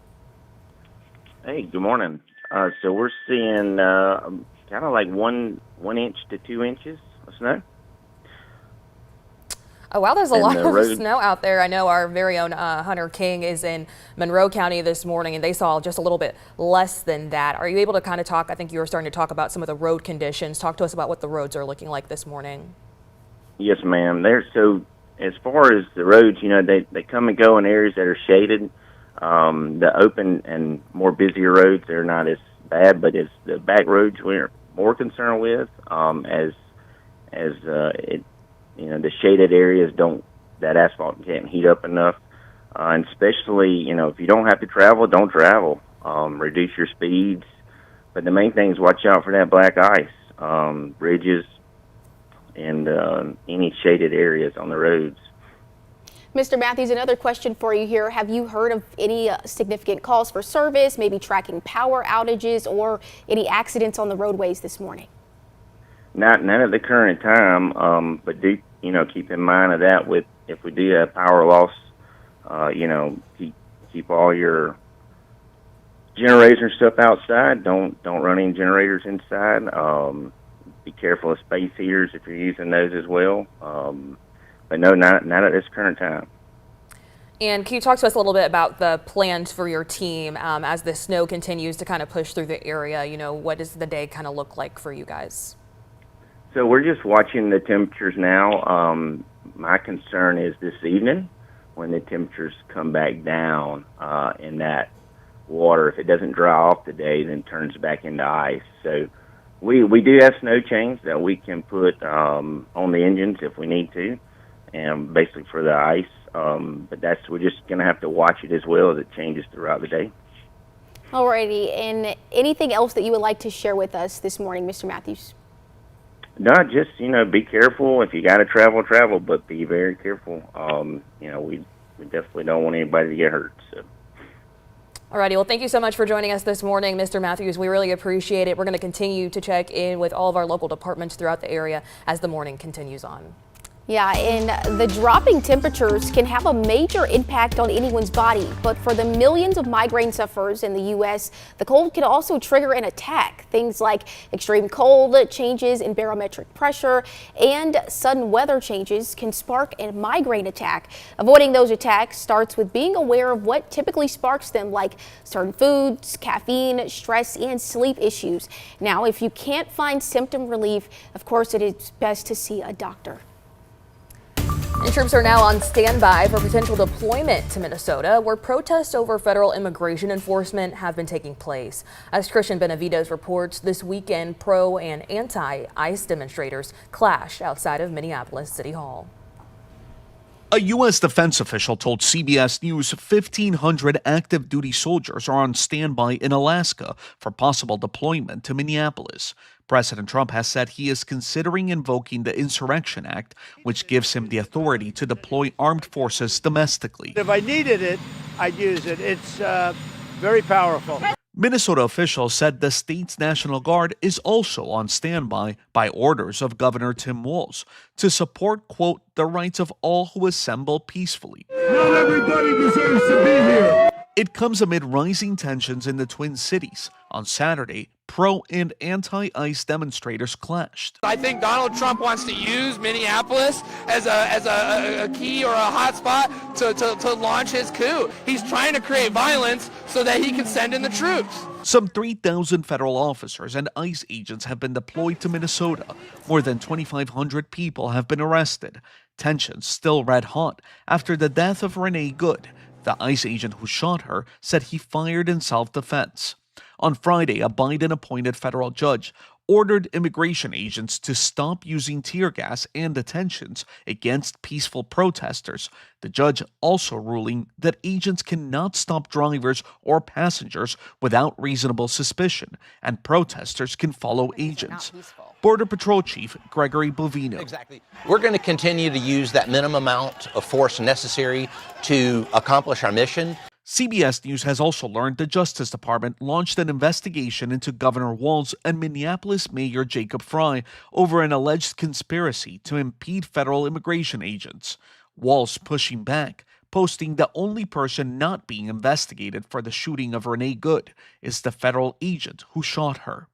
Hey, good morning. So we're seeing kind of like one inch to 2 inches of snow. Oh, wow, there's a lot of road. snow out there. I know our very own Hunter King is in Monroe County this morning, and they saw just a little bit less than that. Are you able to kind of talk, I think you were starting to talk about some of the road conditions. Talk to us about what the roads are looking like this morning. Yes, ma'am. So as far as the roads, you know, they come and go in areas that are shaded. The open and more busier roads, they're not as bad, but it's the back roads we're more concerned with you know, the shaded areas that asphalt can't heat up enough. And especially, you know, if you don't have to travel, don't travel. Reduce your speeds. But the main thing is watch out for that black ice, bridges, and any shaded areas on the roads. Mr. Matthews, another question for you here. Have you heard of any significant calls for service, maybe tracking power outages or any accidents on the roadways this morning? None at the current time, but do, you know, keep in mind of that with if we do have power loss, you know, keep all your generators and stuff outside. Don't run any generators inside. Be careful of space heaters if you're using those as well. But no, not at this current time. And can you talk to us a little bit about the plans for your team as the snow continues to kind of push through the area? You know, what does the day kind of look like for you guys? So we're just watching the temperatures now. My concern is this evening when the temperatures come back down in that water. If it doesn't dry off today, then it turns back into ice. So we do have snow chains that we can put on the engines if we need to, and basically for the ice. But we're just going to have to watch it as well as it changes throughout the day. Alrighty, and anything else that you would like to share with us this morning, Mr. Matthews? No, just, you know, be careful. If you got to travel, but be very careful. You know, we definitely don't want anybody to get hurt. So. Alrighty, well, thank you so much for joining us this morning, Mr. Matthews. We really appreciate it. We're going to continue to check in with all of our local departments throughout the area as the morning continues on. Yeah, and the dropping temperatures can have a major impact on anyone's body. But for the millions of migraine sufferers in the U.S., the cold can also trigger an attack. Things like extreme cold, changes in barometric pressure, and sudden weather changes can spark a migraine attack. Avoiding those attacks starts with being aware of what typically sparks them, like certain foods, caffeine, stress, and sleep issues. Now, if you can't find symptom relief, of course, it is best to see a doctor. And troops are now on standby for potential deployment to Minnesota, where protests over federal immigration enforcement have been taking place. As Christian Benavides reports, this weekend, pro and anti-ICE demonstrators clashed outside of Minneapolis City Hall. A U.S. defense official told CBS News 1,500 active duty soldiers are on standby in Alaska for possible deployment to Minneapolis. President Trump has said he is considering invoking the Insurrection Act, which gives him the authority to deploy armed forces domestically. If I needed it, I'd use it. It's very powerful. Minnesota officials said the state's National Guard is also on standby by orders of Governor Tim Walz to support, quote, the rights of all who assemble peacefully. Not everybody deserves to be here. It comes amid rising tensions in the Twin Cities. On Saturday, pro and anti-ICE demonstrators clashed. I think Donald Trump wants to use Minneapolis as a key or a hot spot to launch his coup. He's trying to create violence so that he can send in the troops. Some 3,000 federal officers and ICE agents have been deployed to Minnesota. More than 2,500 people have been arrested. Tensions still red hot after the death of Renee Good. The ICE agent who shot her said he fired in self-defense. On Friday, a Biden-appointed federal judge ordered immigration agents to stop using tear gas and detentions against peaceful protesters. The judge also ruling that agents cannot stop drivers or passengers without reasonable suspicion, and protesters can follow agents. Border Patrol Chief Gregory Bovino. Exactly. We're going to continue to use that minimum amount of force necessary to accomplish our mission. CBS News has also learned the Justice Department launched an investigation into Governor Walz and Minneapolis Mayor Jacob Frey over an alleged conspiracy to impede federal immigration agents. Walz pushing back, posting the only person not being investigated for the shooting of Renee Good is the federal agent who shot her.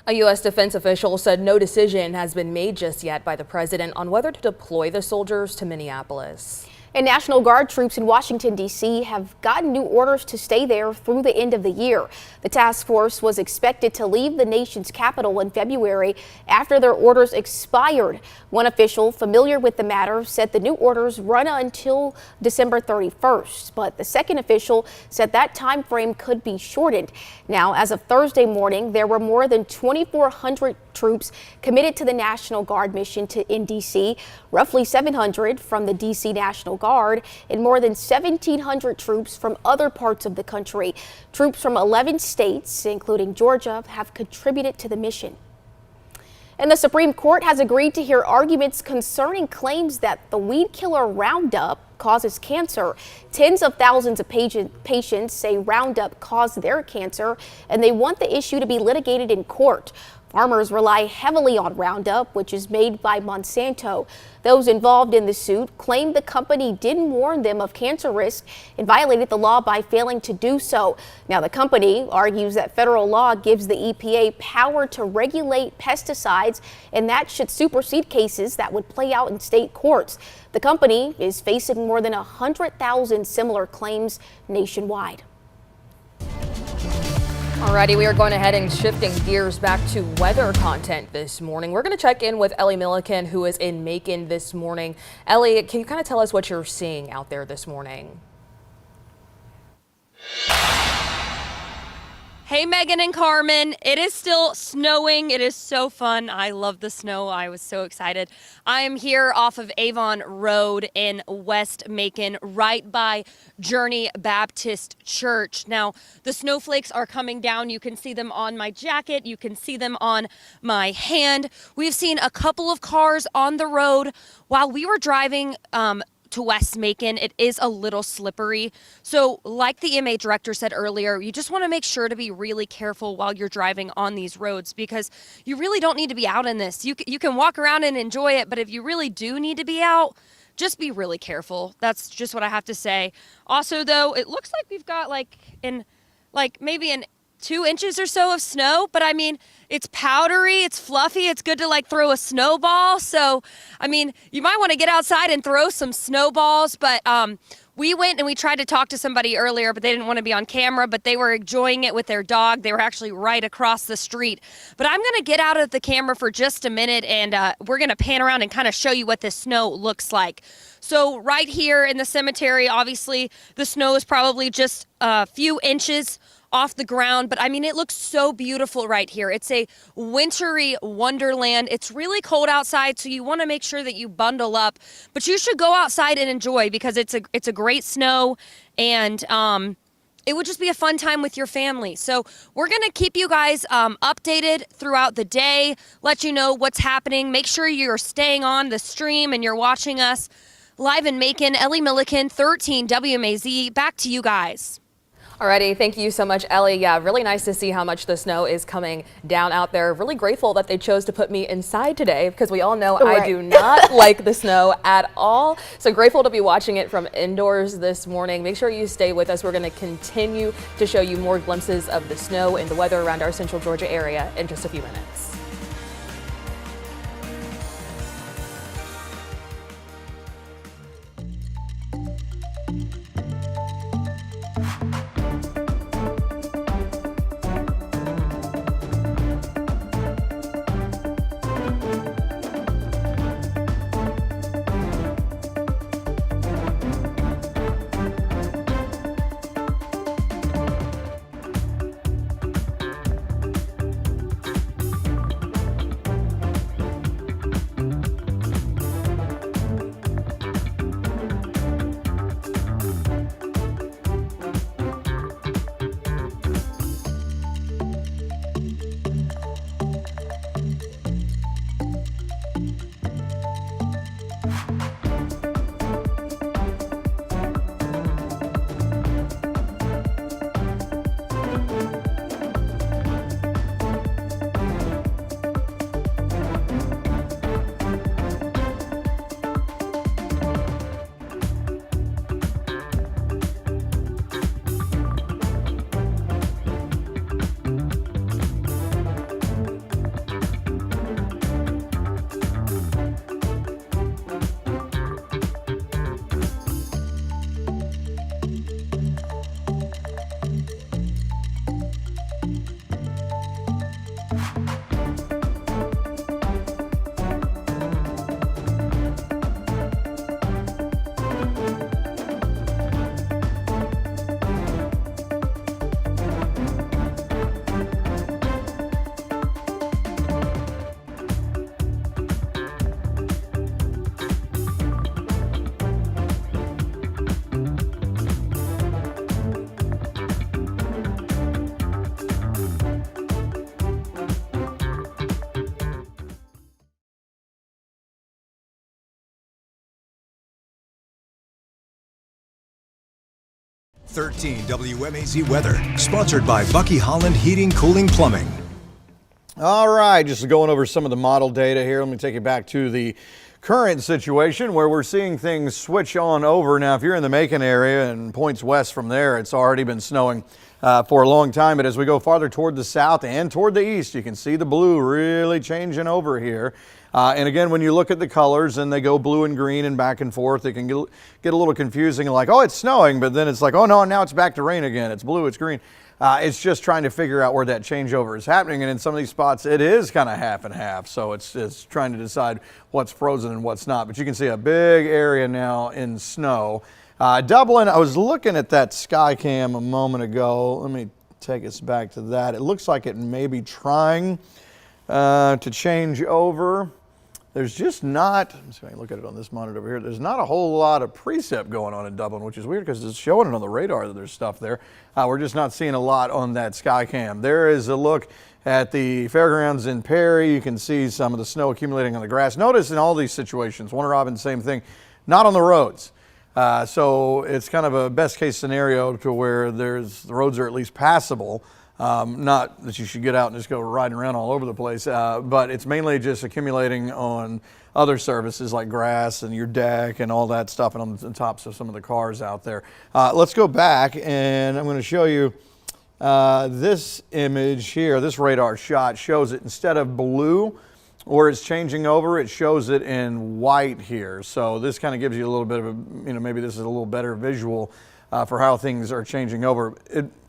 A U.S. defense official said no decision has been made just yet by the president on whether to deploy the soldiers to Minneapolis. And National Guard troops in Washington, D.C. have gotten new orders to stay there through the end of the year. The task force was expected to leave the nation's capital in February after their orders expired. One official familiar with the matter said the new orders run until December 31st, but the second official said that time frame could be shortened. Now, as of Thursday morning, there were more than 2,400 troops committed to the National Guard mission in D.C., roughly 700 from the D.C. National Guard, and more than 1,700 troops from other parts of the country. Troops from 11 states, including Georgia, have contributed to the mission. And the Supreme Court has agreed to hear arguments concerning claims that the weed killer Roundup causes cancer. Tens of thousands of patients say Roundup caused their cancer, and they want the issue to be litigated in court. Farmers rely heavily on Roundup, which is made by Monsanto. Those involved in the suit claim the company didn't warn them of cancer risk and violated the law by failing to do so. Now, the company argues that federal law gives the EPA power to regulate pesticides, and that should supersede cases that would play out in state courts. The company is facing more than 100,000 similar claims nationwide. Alrighty, we are going ahead and shifting gears back to weather content this morning. We're going to check in with Ellie Milliken, who is in Macon this morning. Ellie, can you kind of tell us what you're seeing out there this morning? Hey, Megan and Carmen. It is still snowing. It is so fun. I love the snow. I was so excited. I am here off of Avon Road in West Macon, right by Journey Baptist Church. Now, the snowflakes are coming down. You can see them on my jacket. You can see them on my hand. We've seen a couple of cars on the road while we were driving to West Macon. It is a little slippery. So like the EMA director said earlier, you just want to make sure to be really careful while you're driving on these roads, because you really don't need to be out in this. You can walk around and enjoy it, but if you really do need to be out, just be really careful. That's just what I have to say. Also, though, it looks like we've got maybe 2 inches or so of snow, but I mean, it's powdery, it's fluffy, it's good to throw a snowball. So, I mean, you might want to get outside and throw some snowballs, but We went and we tried to talk to somebody earlier, but they didn't want to be on camera, but they were enjoying it with their dog. They were actually right across the street. But I'm going to get out of the camera for just a minute, and we're going to pan around and kind of show you what this snow looks like. So right here in the cemetery, obviously, the snow is probably just a few inches off the ground, but I mean, it looks so beautiful right here. It's a wintry wonderland. It's really cold outside, so you want to make sure that you bundle up, but you should go outside and enjoy because it's a great snow, and it would just be a fun time with your family. So we're going to keep you guys updated throughout the day, let you know what's happening. Make sure you're staying on the stream and you're watching us live in Macon. Ellie Milliken, 13 WMAZ. Back to you guys. Alrighty, thank you so much, Ellie. Yeah, really nice to see how much the snow is coming down out there. Really grateful that they chose to put me inside today because we all know I do not like the snow at all. So grateful to be watching it from indoors this morning. Make sure you stay with us. We're going to continue to show you more glimpses of the snow and the weather around our central Georgia area in just a few minutes. WMAZ weather, sponsored by Bucky Holland Heating, Cooling, Plumbing. All right, just going over some of the model data here. Let me take you back to the current situation where we're seeing things switch on over. Now, if you're in the Macon area and points west from there, it's already been snowing for a long time. But as we go farther toward the south and toward the east, you can see the blue really changing over here. And again, when you look at the colors and they go blue and green and back and forth, it can get a little confusing, like, oh, it's snowing, but then it's like, oh no, now it's back to rain again. It's blue, it's green. It's just trying to figure out where that changeover is happening. And in some of these spots, it is kind of half and half. So it's trying to decide what's frozen and what's not. But you can see a big area now in snow. Dublin, I was looking at that sky cam a moment ago. Let me take us back to that. It looks like it may be trying to change over. There's just not, let's see if I can look at it on this monitor over here. There's not a whole lot of precip going on in Dublin, which is weird because it's showing it on the radar that there's stuff there. We're just not seeing a lot on that sky cam. There is a look at the fairgrounds in Perry. You can see some of the snow accumulating on the grass. Notice in all these situations, Warner Robin, same thing, not on the roads. So it's kind of a best case scenario to where the roads are at least passable. Not that you should get out and just go riding around all over the place, but it's mainly just accumulating on other surfaces like grass and your deck and all that stuff, and on the tops of some of the cars out there. Let's go back, and I'm going to show you this image here. This radar shot shows it instead of blue where it's changing over, it shows it in white here. So this kind of gives you a little bit of a, maybe this is a little better visual for how things are changing over.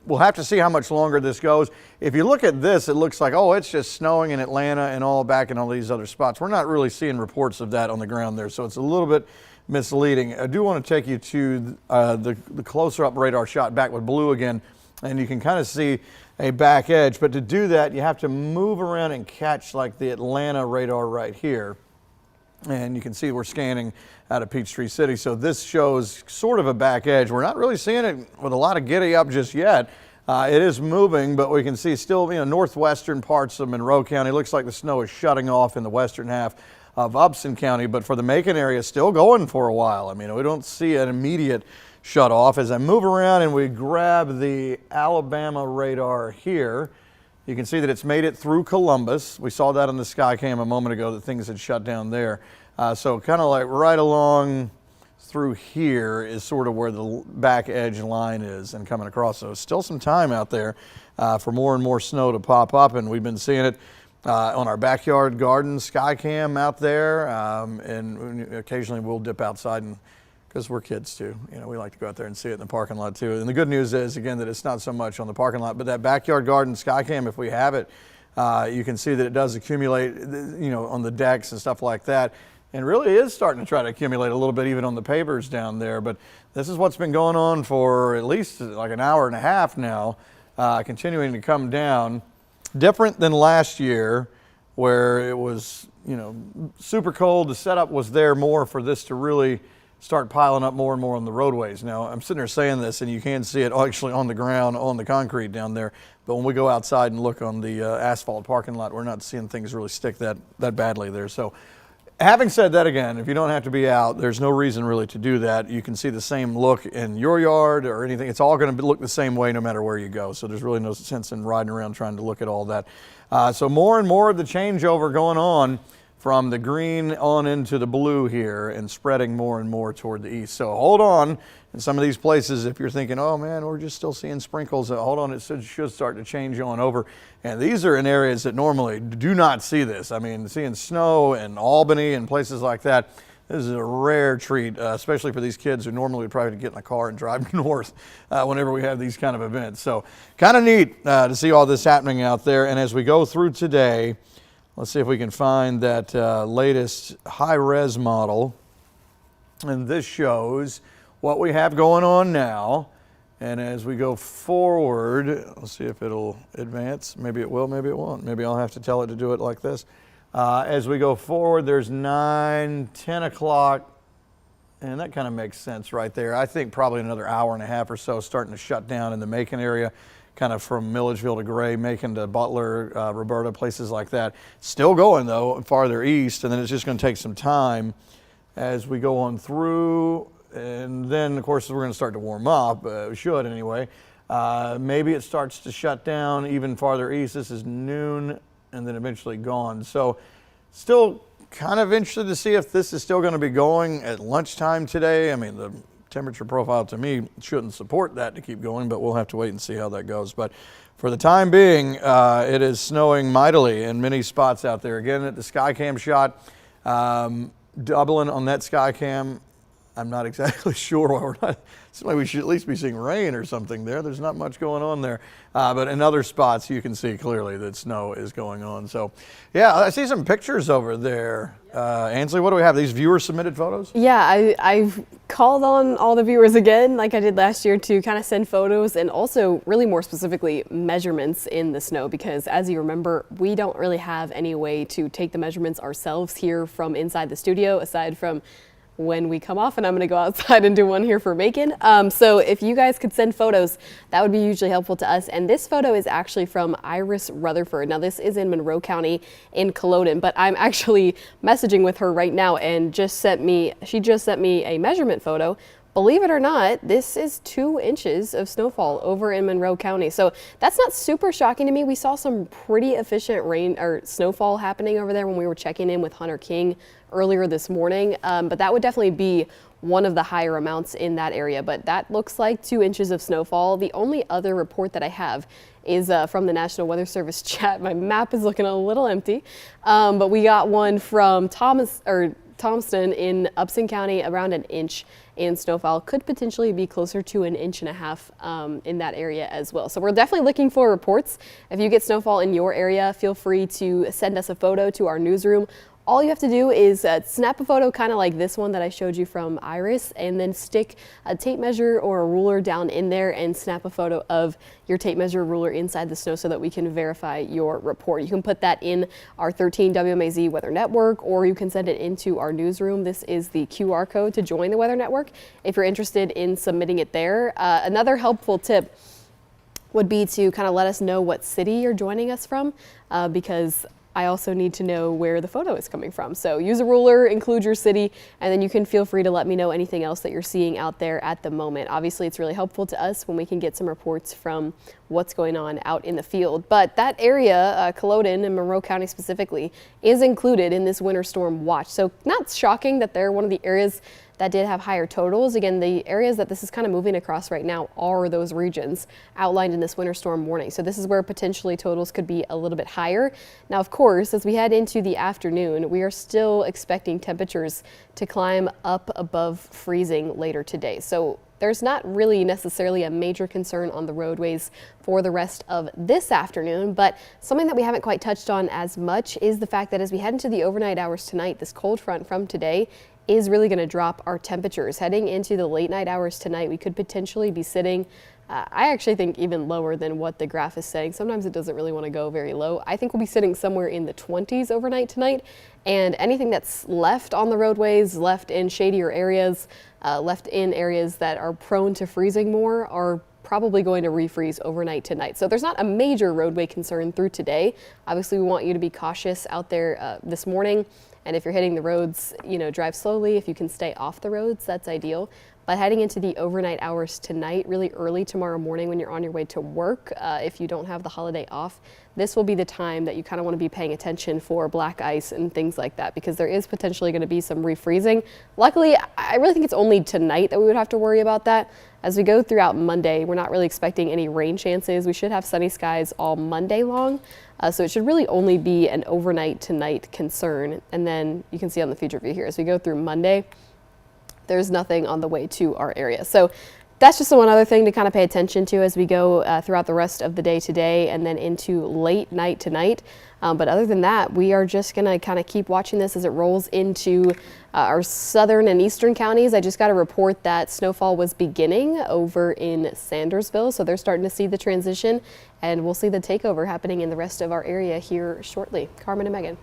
We'll have to see how much longer this goes. If you look at this, it looks like, oh, it's just snowing in Atlanta and all back in all these other spots. We're not really seeing reports of that on the ground there, so it's a little bit misleading. I do want to take you to the closer up radar shot back with blue again, and you can kind of see a back edge. But to do that, you have to move around and catch like the Atlanta radar right here. And you can see we're scanning out of Peachtree City. So this shows sort of a back edge. We're not really seeing it with a lot of giddy up just yet. It is moving, but we can see still, northwestern parts of Monroe County. Looks like the snow is shutting off in the western half of Upson County, but for the Macon area, still going for a while. I mean, we don't see an immediate shut off. As I move around and we grab the Alabama radar here, you can see that it's made it through Columbus. We saw that on the Skycam a moment ago that things had shut down there. So kind of like right along through here is sort of where the back edge line is and coming across. So still some time out there for more and more snow to pop up, and we've been seeing it on our backyard garden Skycam out there, and occasionally we'll dip outside and because we're kids too. We like to go out there and see it in the parking lot too. And the good news is, again, that it's not so much on the parking lot, but that backyard garden Skycam, if we have it, you can see that it does accumulate, on the decks and stuff like that. And really is starting to try to accumulate a little bit even on the pavers down there. But this is what's been going on for at least like an hour and a half now, continuing to come down. Different than last year where it was, super cold. The setup was there more for this to really start piling up more and more on the roadways. Now, I'm sitting there saying this, and you can see it actually on the ground, on the concrete down there. But when we go outside and look on the asphalt parking lot, we're not seeing things really stick that badly there. So having said that, again, if you don't have to be out, there's no reason really to do that. You can see the same look in your yard or anything. It's all going to look the same way no matter where you go. So there's really no sense in riding around trying to look at all that. So more and more of the changeover going on from the green on into the blue here and spreading more and more toward the east. So hold on. In some of these places, if you're thinking, oh man, we're just still seeing sprinkles, hold on, it should start to change on over. And these are in areas that normally do not see this. I mean, seeing snow in Albany and places like that, this is a rare treat, especially for these kids who normally would probably get in a car and drive north whenever we have these kind of events. So kind of neat to see all this happening out there. And as we go through today, let's see if we can find that latest high-res model. And this shows what we have going on now. And as we go forward, let's see if it'll advance. Maybe it will, maybe it won't. Maybe I'll have to tell it to do it like this. As we go forward, there's 9, 10 o'clock, and that kind of makes sense right there. I think probably another hour and a half or so starting to shut down in the Macon area, kind of from Milledgeville to Gray, Macon to Butler, Roberta, places like that. Still going though, farther east, and then it's just going to take some time as we go on through. And then, of course, we're going to start to warm up. We should anyway. Maybe it starts to shut down even farther east. This is noon and then eventually gone. So still kind of interested to see if this is still going to be going at lunchtime today. I mean, the temperature profile to me shouldn't support that to keep going, but we'll have to wait and see how that goes. But for the time being, it is snowing mightily in many spots out there. Again, at the Skycam shot, doubling on that Skycam. I'm not exactly sure why we're not. Seems like we should at least be seeing rain or something there. There's not much going on there. But in other spots, you can see clearly that snow is going on. So, yeah, I see some pictures over there. Ansley, what do we have? These viewer submitted photos? Yeah, I've called on all the viewers again, like I did last year, to kind of send photos and also really more specifically measurements in the snow, because as you remember, we don't really have any way to take the measurements ourselves here from inside the studio, aside from when we come off, and I'm going to go outside and do one here for Macon. So if you guys could send photos, that would be hugely helpful to us. And this photo is actually from Iris Rutherford. Now this is in Monroe County in Culloden, but I'm actually messaging with her right now and she just sent me a measurement photo believe it or not, this is 2 inches of snowfall over in Monroe County. So that's not super shocking to me. We saw some pretty efficient rain or snowfall happening over there when we were checking in with Hunter King earlier this morning. But that would definitely be one of the higher amounts in that area. But that looks like 2 inches of snowfall. The only other report that I have is from the National Weather Service chat. My map is looking a little empty, but we got one from Thomaston in Upson County, around 1 inch in snowfall. Could potentially be closer to 1.5 inches in that area as well. So we're definitely looking for reports. If you get snowfall in your area, feel free to send us a photo to our newsroom. All you have to do is snap a photo kind of like this one that I showed you from Iris, and then stick a tape measure or a ruler down in there and snap a photo of your tape measure ruler inside the snow so that we can verify your report. You can put that in our 13 WMAZ Weather Network, or you can send it into our newsroom. This is the QR code to join the Weather Network if you're interested in submitting it there. Another helpful tip would be to kind of let us know what city you're joining us from, because I also need to know where the photo is coming from. So use a ruler, include your city, and then you can feel free to let me know anything else that you're seeing out there at the moment. Obviously, it's really helpful to us when we can get some reports from what's going on out in the field. But that area, Culloden and Monroe County specifically, is included in this winter storm watch. So not shocking that they're one of the areas that did have higher totals. Again, the areas that this is kind of moving across right now are those regions outlined in this winter storm warning. So this is where potentially totals could be a little bit higher. Now, of course, as we head into the afternoon, we are still expecting temperatures to climb up above freezing later today. So there's not really necessarily a major concern on the roadways for the rest of this afternoon, but something that we haven't quite touched on as much is the fact that as we head into the overnight hours tonight, this cold front from today is really going to drop our temperatures. Heading into the late night hours tonight, we could potentially be sitting, I actually think even lower than what the graph is saying. Sometimes it doesn't really want to go very low. I think we'll be sitting somewhere in the 20s overnight tonight, and anything that's left on the roadways, left in shadier areas, left in areas that are prone to freezing more are probably going to refreeze overnight tonight. So there's not a major roadway concern through today. Obviously, we want you to be cautious out there this morning. And if you're hitting the roads, drive slowly. If you can stay off the roads, that's ideal. But heading into the overnight hours tonight, really early tomorrow morning when you're on your way to work, if you don't have the holiday off, this will be the time that you kind of want to be paying attention for black ice and things like that, because there is potentially going to be some refreezing. Luckily, I really think it's only tonight that we would have to worry about that. As we go throughout Monday, we're not really expecting any rain chances. We should have sunny skies all Monday long. So it should really only be an overnight tonight concern. And then you can see on the future view here, as we go through Monday, there's nothing on the way to our area. So that's just one other thing to kind of pay attention to as we go throughout the rest of the day today and then into late night tonight. But other than that, we are just going to kind of keep watching this as it rolls into our southern and eastern counties. I just got a report that snowfall was beginning over in Sandersville, so they're starting to see the transition, and we'll see the takeover happening in the rest of our area here shortly. Carmen and Megan.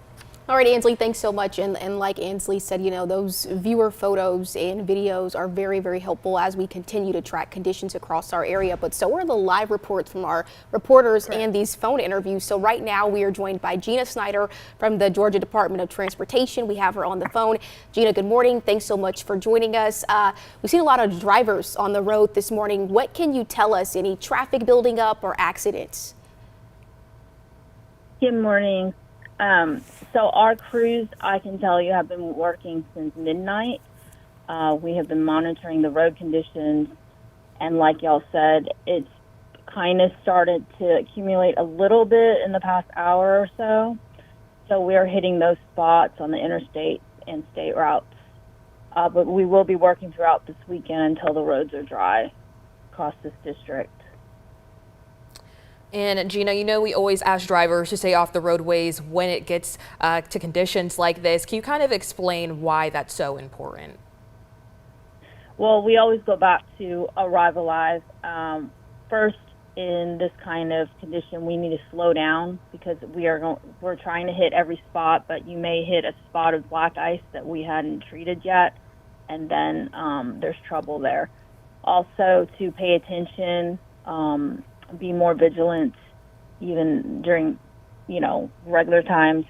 All right, Ansley, thanks so much. And like Ansley said, those viewer photos and videos are very, very helpful as we continue to track conditions across our area. But so are the live reports from our reporters and these phone interviews. So right now we are joined by Gina Snyder from the Georgia Department of Transportation. We have her on the phone. Gina, good morning. Thanks so much for joining us. We've seen a lot of drivers on the road this morning. What can you tell us? Any traffic building up or accidents? Good morning. So our crews, I can tell you, have been working since midnight. We have been monitoring the road conditions, and like y'all said, it's kind of started to accumulate a little bit in the past hour or so. So we are hitting those spots on the interstate and state routes. But we will be working throughout this weekend until the roads are dry across this district. And Gina, we always ask drivers to stay off the roadways when it gets to conditions like this. Can you kind of explain why that's so important? Well, we always go back to arrive alive. First, in this kind of condition, we need to slow down because we're trying to hit every spot, but you may hit a spot of black ice that we hadn't treated yet, and then there's trouble there. Also, to pay attention, be more vigilant even during, regular times.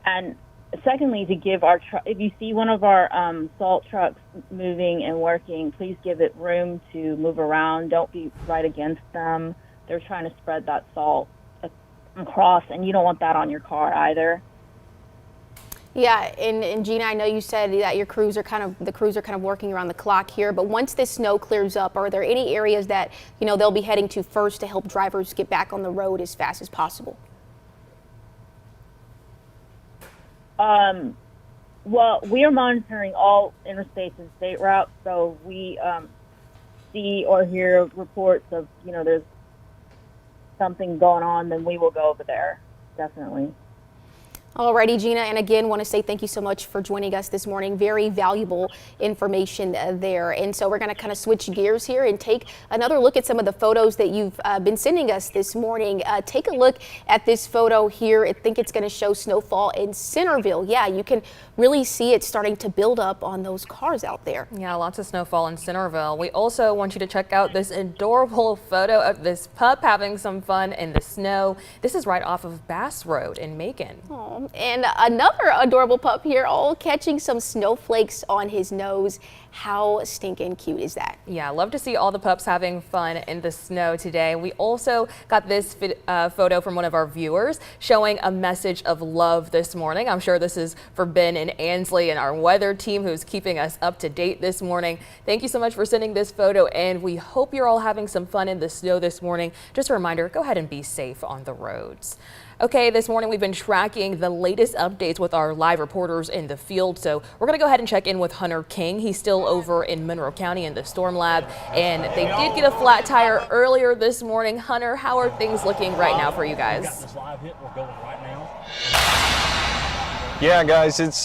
And secondly, to give if you see one of our salt trucks moving and working, please give it room to move around. Don't be right against them. They're trying to spread that salt across, and you don't want that on your car either. Yeah, and Gina, I know you said that the crews are kind of working around the clock here, but once this snow clears up, are there any areas that, they'll be heading to first to help drivers get back on the road as fast as possible? Well, we are monitoring all interstates and state routes, so we see or hear reports of, there's something going on, then we will go over there, definitely. Alrighty, Gina, and again, want to say thank you so much for joining us this morning. Very valuable information there. And so we're going to kind of switch gears here and take another look at some of the photos that you've been sending us this morning. Take a look at this photo here. I think it's going to show snowfall in Centerville. Yeah, you can really see it starting to build up on those cars out there. Yeah, lots of snowfall in Centerville. We also want you to check out this adorable photo of this pup having some fun in the snow. This is right off of Bass Road in Macon. Aww. And another adorable pup here, all catching some snowflakes on his nose. How stinking cute is that? Yeah, love to see all the pups having fun in the snow today. We also got this photo from one of our viewers showing a message of love this morning. I'm sure this is for Ben and Ansley and our weather team who's keeping us up to date this morning. Thank you so much for sending this photo, and we hope you're all having some fun in the snow this morning. Just a reminder, go ahead and be safe on the roads. Okay, this morning we've been tracking the latest updates with our live reporters in the field. So we're going to go ahead and check in with Hunter King. He's still over in Monroe County in the storm lab, and they did get a flat tire earlier this morning. Hunter, how are things looking right now for you guys? Yeah, guys, it's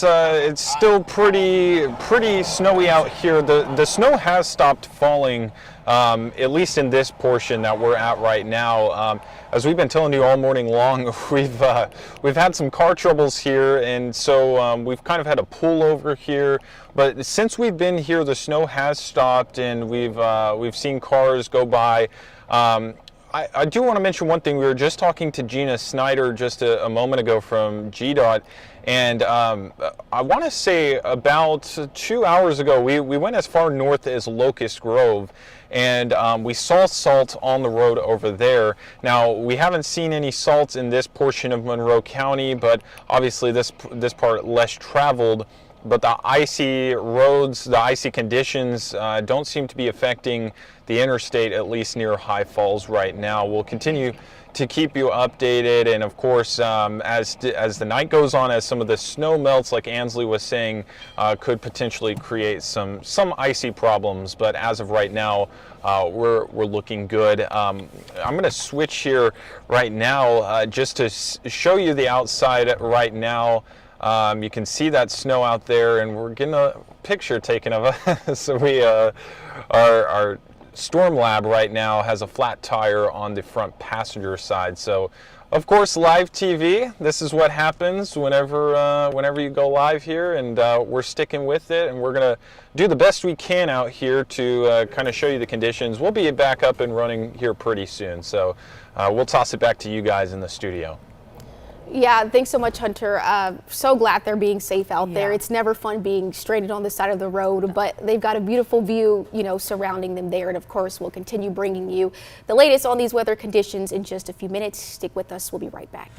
still pretty snowy out here. The snow has stopped falling, at least in this portion that we're at right now. As we've been telling you all morning long, we've had some car troubles here, and so we've kind of had a pullover here. But since we've been here, the snow has stopped, and we've seen cars go by. I do want to mention one thing. We were just talking to Gina Snyder just a moment ago from GDOT, and I want to say about 2 hours ago, we went as far north as Locust Grove, and we saw salt on the road over there. Now, we haven't seen any salt in this portion of Monroe County, but obviously this part less traveled. But the icy roads, the icy conditions don't seem to be affecting the interstate, at least near High Falls right now. We'll continue to keep you updated, and of course, as the night goes on, as some of the snow melts, like Ansley was saying, could potentially create some icy problems. But as of right now, we're looking good. I'm going to switch here right now just to show you the outside right now. You can see that snow out there, and we're getting a picture taken of us. So our storm lab right now has a flat tire on the front passenger side. So, of course, live TV. This is what happens whenever you go live here, and we're sticking with it, and we're gonna do the best we can out here to kind of show you the conditions. We'll be back up and running here pretty soon. So we'll toss it back to you guys in the studio. Yeah, thanks so much, Hunter. So glad they're being safe out there. It's never fun being stranded on the side of the road, but they've got a beautiful view, surrounding them there. And of course, we'll continue bringing you the latest on these weather conditions in just a few minutes. Stick with us. We'll be right back.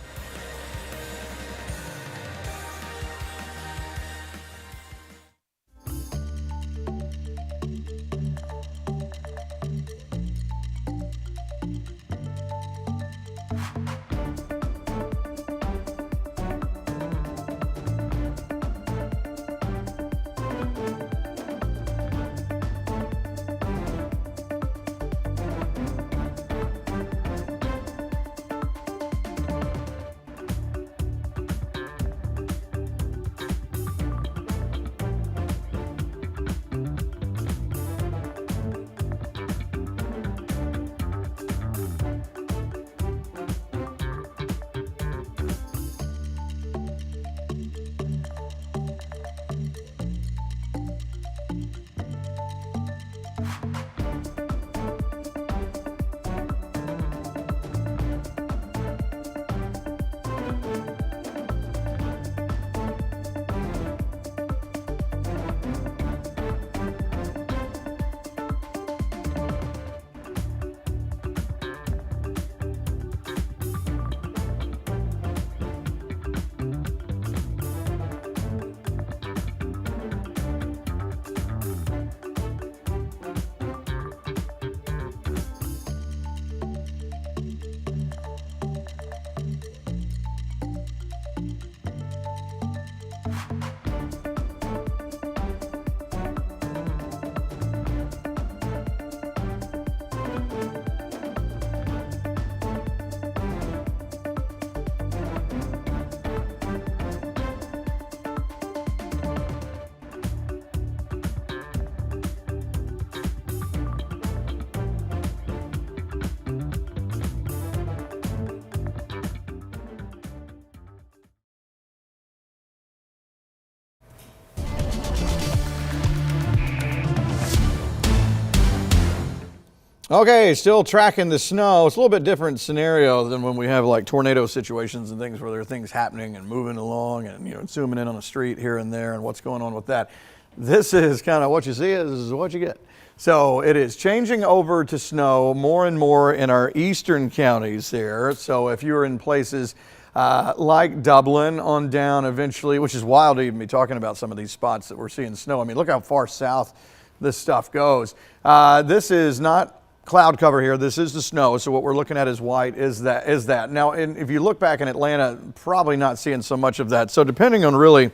Okay, still tracking the snow. It's a little bit different scenario than when we have like tornado situations and things where there are things happening and moving along and, you know, zooming in on a street here and there and what's going on with that. This is kind of what you see is what you get. So it is changing over to snow more and more in our eastern counties there. So if you're in places like Dublin on down eventually, which is wild to even be talking about some of these spots that we're seeing snow. I mean, look how far south this stuff goes. This is not cloud cover here. This is the snow. So what we're looking at is white is that. Now, if you look back in Atlanta, probably not seeing so much of that. So depending on really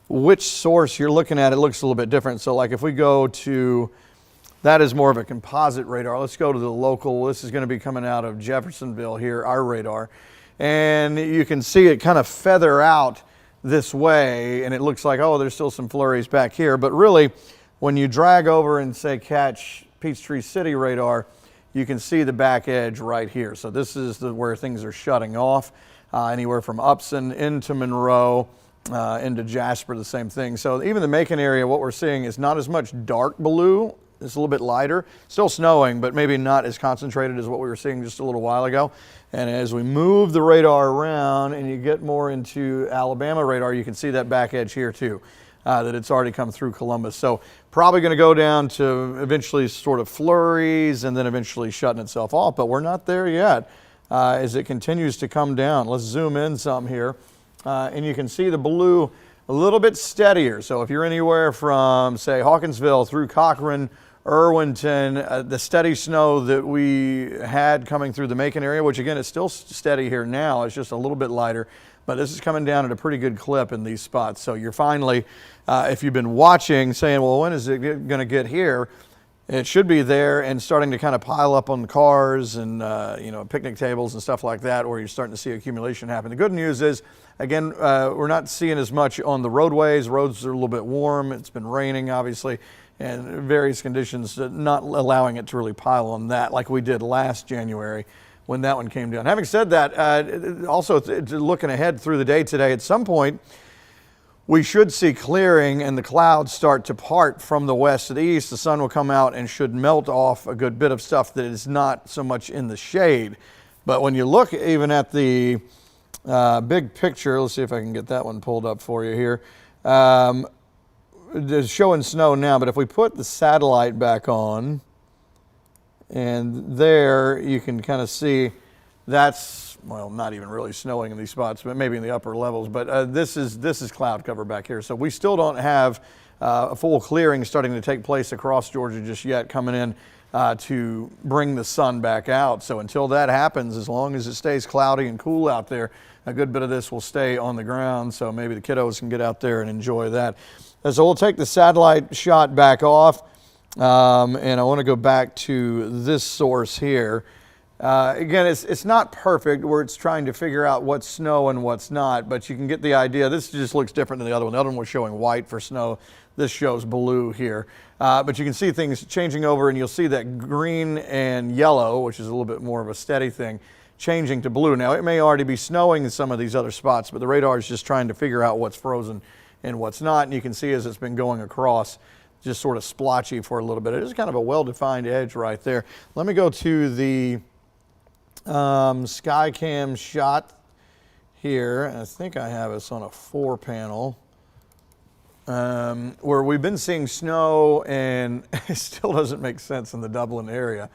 which source you're looking at, it looks a little bit different. So like if we go to, that is more of a composite radar. Let's go to the local. This is going to be coming out of Jeffersonville here, our radar. And you can see it kind of feather out this way. And it looks like, oh, there's still some flurries back here. But really, when you drag over and say catch Peachtree City radar, you can see the back edge right here. So this is where things are shutting off, anywhere from Upson into Monroe, into Jasper, the same thing. So even the Macon area, what we're seeing is not as much dark blue. It's a little bit lighter. Still snowing, but maybe not as concentrated as what we were seeing just a little while ago. And as we move the radar around and you get more into Alabama radar, you can see that back edge here too. That it's already come through Columbus. So probably going to go down to eventually sort of flurries and then eventually shutting itself off. But we're not there yet as it continues to come down. Let's zoom in some here. And you can see the blue a little bit steadier. So if you're anywhere from, say, Hawkinsville through Cochran, Irwinton, the steady snow that we had coming through the Macon area, which again is still steady here now, it's just a little bit lighter. But this is coming down at a pretty good clip in these spots. So you're finally, if you've been watching, saying, well, when is it going to get here? It should be there and starting to kind of pile up on the cars and, you know, picnic tables and stuff like that, where you're starting to see accumulation happen. The good news is, again, we're not seeing as much on the roadways. Roads are a little bit warm. It's been raining, obviously, and various conditions not allowing it to really pile on that like we did last January when that one came down. Having said that, also looking ahead through the day today, at some point, we should see clearing and the clouds start to part from the west to the east. The sun will come out and should melt off a good bit of stuff that is not so much in the shade. But when you look even at the big picture, let's see if I can get that one pulled up for you here. It's showing snow now, but if we put the satellite back on, and there you can kind of see that's, well, not even really snowing in these spots, but maybe in the upper levels. But this is cloud cover back here. So we still don't have a full clearing starting to take place across Georgia just yet, coming in to bring the sun back out. So until that happens, as long as it stays cloudy and cool out there, a good bit of this will stay on the ground. So maybe the kiddos can get out there and enjoy that. So we'll take the satellite shot back off. And I want to go back to this source here. Again, it's not perfect where it's trying to figure out what's snow and what's not, but you can get the idea. This just looks different than the other one. The other one was showing white for snow. This shows blue here. But you can see things changing over, and you'll see that green and yellow, which is a little bit more of a steady thing, changing to blue. Now, it may already be snowing in some of these other spots, but the radar is just trying to figure out what's frozen and what's not. And you can see as it's been going across, just sort of splotchy for a little bit. It is kind of a well-defined edge right there. Let me go to the Skycam shot here. I think I have us on a 4-panel where we've been seeing snow, and it still doesn't make sense in the Dublin area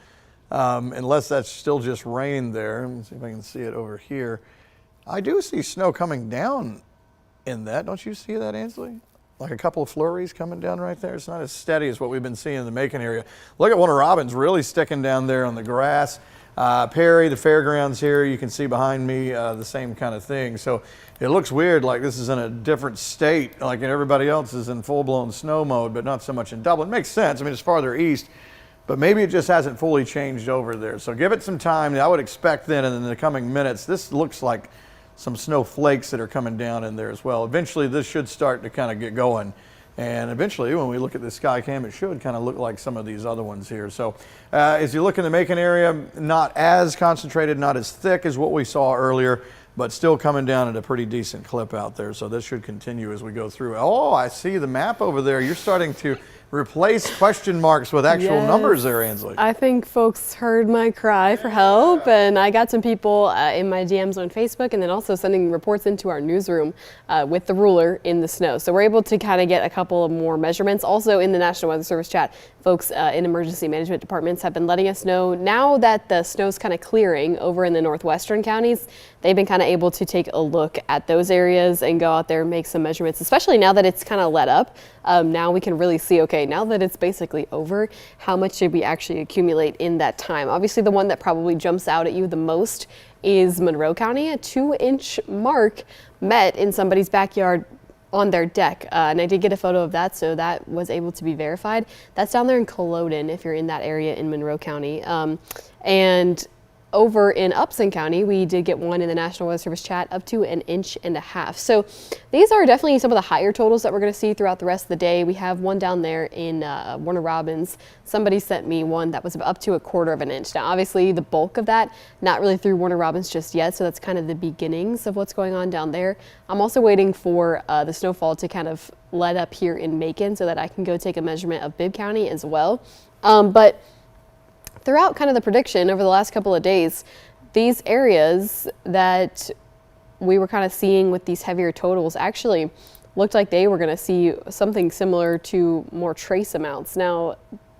unless that's still just rain there. Let me see if I can see it over here. I do see snow coming down in that. Don't you see that, Ansley? Like a couple of flurries coming down right there. It's not as steady as what we've been seeing in the Macon area. Look at Warner Robins really sticking down there on the grass. Perry, the fairgrounds here, you can see behind me the same kind of thing. So it looks weird, like this is in a different state, like everybody else is in full-blown snow mode, but not so much in Dublin. It makes sense. I mean, it's farther east, but maybe it just hasn't fully changed over there. So give it some time. I would expect then in the coming minutes, this looks like some snow flakes that are coming down in there as well. Eventually, this should start to kind of get going. And eventually, when we look at the Skycam, it should kind of look like some of these other ones here. So as you look in the Macon area, not as concentrated, not as thick as what we saw earlier, but still coming down at a pretty decent clip out there. So this should continue as we go through. Oh, I see the map over there. You're starting to replace question marks with actual numbers there, Ainsley. I think folks heard my cry for help, and I got some people in my DMs on Facebook, and then also sending reports into our newsroom with the ruler in the snow. So we're able to kind of get a couple of more measurements. Also in the National Weather Service chat, folks in emergency management departments have been letting us know now that the snow's kind of clearing over in the northwestern counties. They've been kind of able to take a look at those areas and go out there and make some measurements, especially now that it's kind of let up. Now we can really see, okay, now that it's basically over, how much did we actually accumulate in that time? Obviously, the one that probably jumps out at you the most is Monroe County. A 2-inch mark met in somebody's backyard on their deck. And I did get a photo of that, so that was able to be verified. That's down there in Culloden, if you're in that area in Monroe County. And over in Upson County, we did get one in the National Weather Service chat up to 1.5 inches. So these are definitely some of the higher totals that we're going to see throughout the rest of the day. We have one down there in Warner Robins. Somebody sent me one that was up to 1/4 inch. Now, obviously, the bulk of that, not really through Warner Robins just yet, so that's kind of the beginnings of what's going on down there. I'm also waiting for the snowfall to kind of let up here in Macon so that I can go take a measurement of Bibb County as well. But throughout kind of the prediction over the last couple of days, these areas that we were kind of seeing with these heavier totals actually looked like they were going to see something similar to more trace amounts. Now,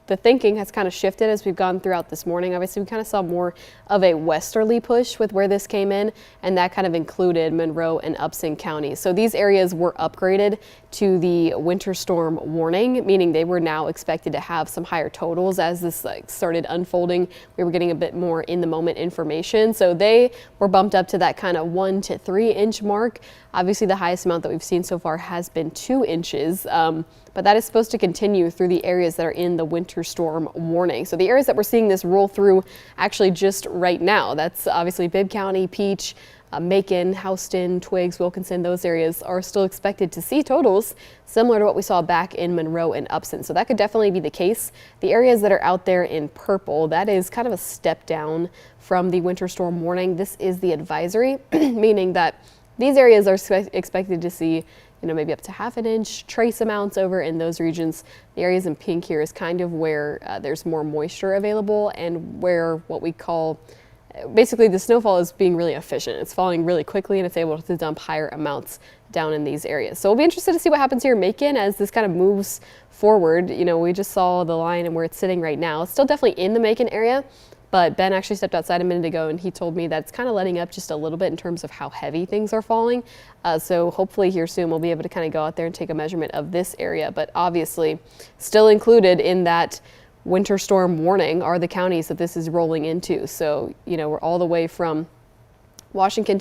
the thinking has kind of shifted as we've gone throughout this morning. Obviously, we kind of saw more of a westerly push with where this came in, and that kind of included Monroe and Upson counties. So these areas were upgraded to the winter storm warning, meaning they were now expected to have some higher totals as this started unfolding. We were getting a bit more in the moment information. So they were bumped up to that kind of 1 to 3 inch mark. Obviously, the highest amount that we've seen so far has been 2 inches. But that is supposed to continue through the areas that are in the winter storm warning. So the areas that we're seeing this roll through actually just right now, that's obviously Bibb County, Peach, Macon, Houston, Twiggs, Wilkinson, those areas are still expected to see totals similar to what we saw back in Monroe and Upson. So that could definitely be the case. The areas that are out there in purple, that is kind of a step down from the winter storm warning. This is the advisory, meaning that these areas are expected to see maybe up to 1/2 inch trace amounts over in those regions. The areas in pink here is kind of where there's more moisture available and where what we call, basically the snowfall is being really efficient. It's falling really quickly and it's able to dump higher amounts down in these areas. So we'll be interested to see what happens here in Macon as this kind of moves forward. We just saw the line and where it's sitting right now. It's still definitely in the Macon area. But Ben actually stepped outside a minute ago and he told me that it's kind of letting up just a little bit in terms of how heavy things are falling. So hopefully here soon we'll be able to kind of go out there and take a measurement of this area. But obviously still included in that winter storm warning are the counties that this is rolling into. So, we're all the way from Washington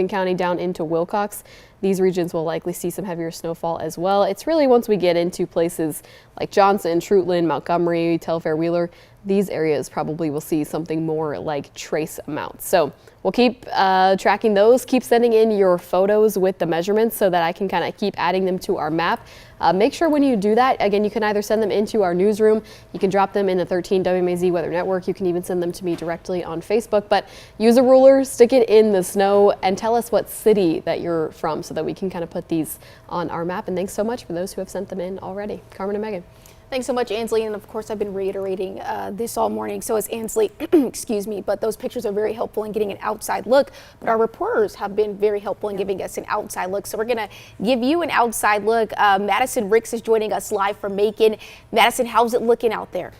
County down into Wilcox. These regions will likely see some heavier snowfall as well. It's really once we get into places like Johnson, Trutland, Montgomery, Telfair, Wheeler, these areas probably will see something more like trace amounts. So we'll keep tracking those, keep sending in your photos with the measurements so that I can kind of keep adding them to our map. Make sure when you do that, again, you can either send them into our newsroom, you can drop them in the 13 WMAZ Weather Network, you can even send them to me directly on Facebook, but use a ruler, stick it in the snow, and tell us what city that you're from so that we can kind of put these on our map. And thanks so much for those who have sent them in already. Carmen and Megan. Thanks so much, Ainsley. And of course, I've been reiterating this all morning. So has Ainsley, excuse me, but those pictures are very helpful in getting an outside look. But our reporters have been very helpful in giving us an outside look. So we're going to give you an outside look. Madison Ricks is joining us live from Macon. Madison, how's it looking out there?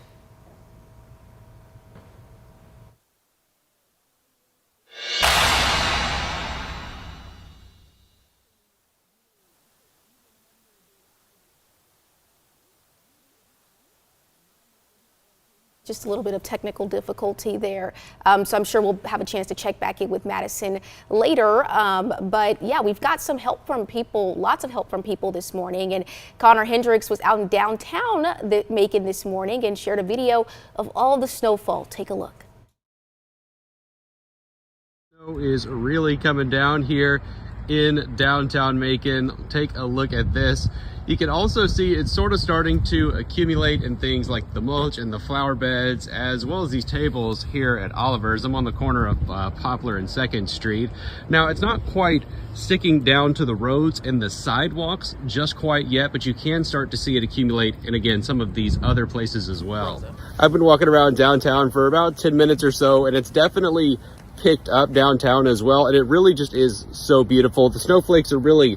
Just a little bit of technical difficulty there. So I'm sure we'll have a chance to check back in with Madison later. But yeah, we've got some help from people, lots of help from people this morning. And Connor Hendricks was out in downtown Macon this morning and shared a video of all the snowfall. Take a look. Snow is really coming down here in downtown Macon. Take a look at this. You can also see it's sort of starting to accumulate in things like the mulch and the flower beds, as well as these tables here at Oliver's. I'm on the corner of Poplar and 2nd Street. Now, it's not quite sticking down to the roads and the sidewalks just quite yet, but you can start to see it accumulate in, again, some of these other places as well. I've been walking around downtown for about 10 minutes or so, and it's definitely picked up downtown as well, and it really just is so beautiful. The snowflakes are really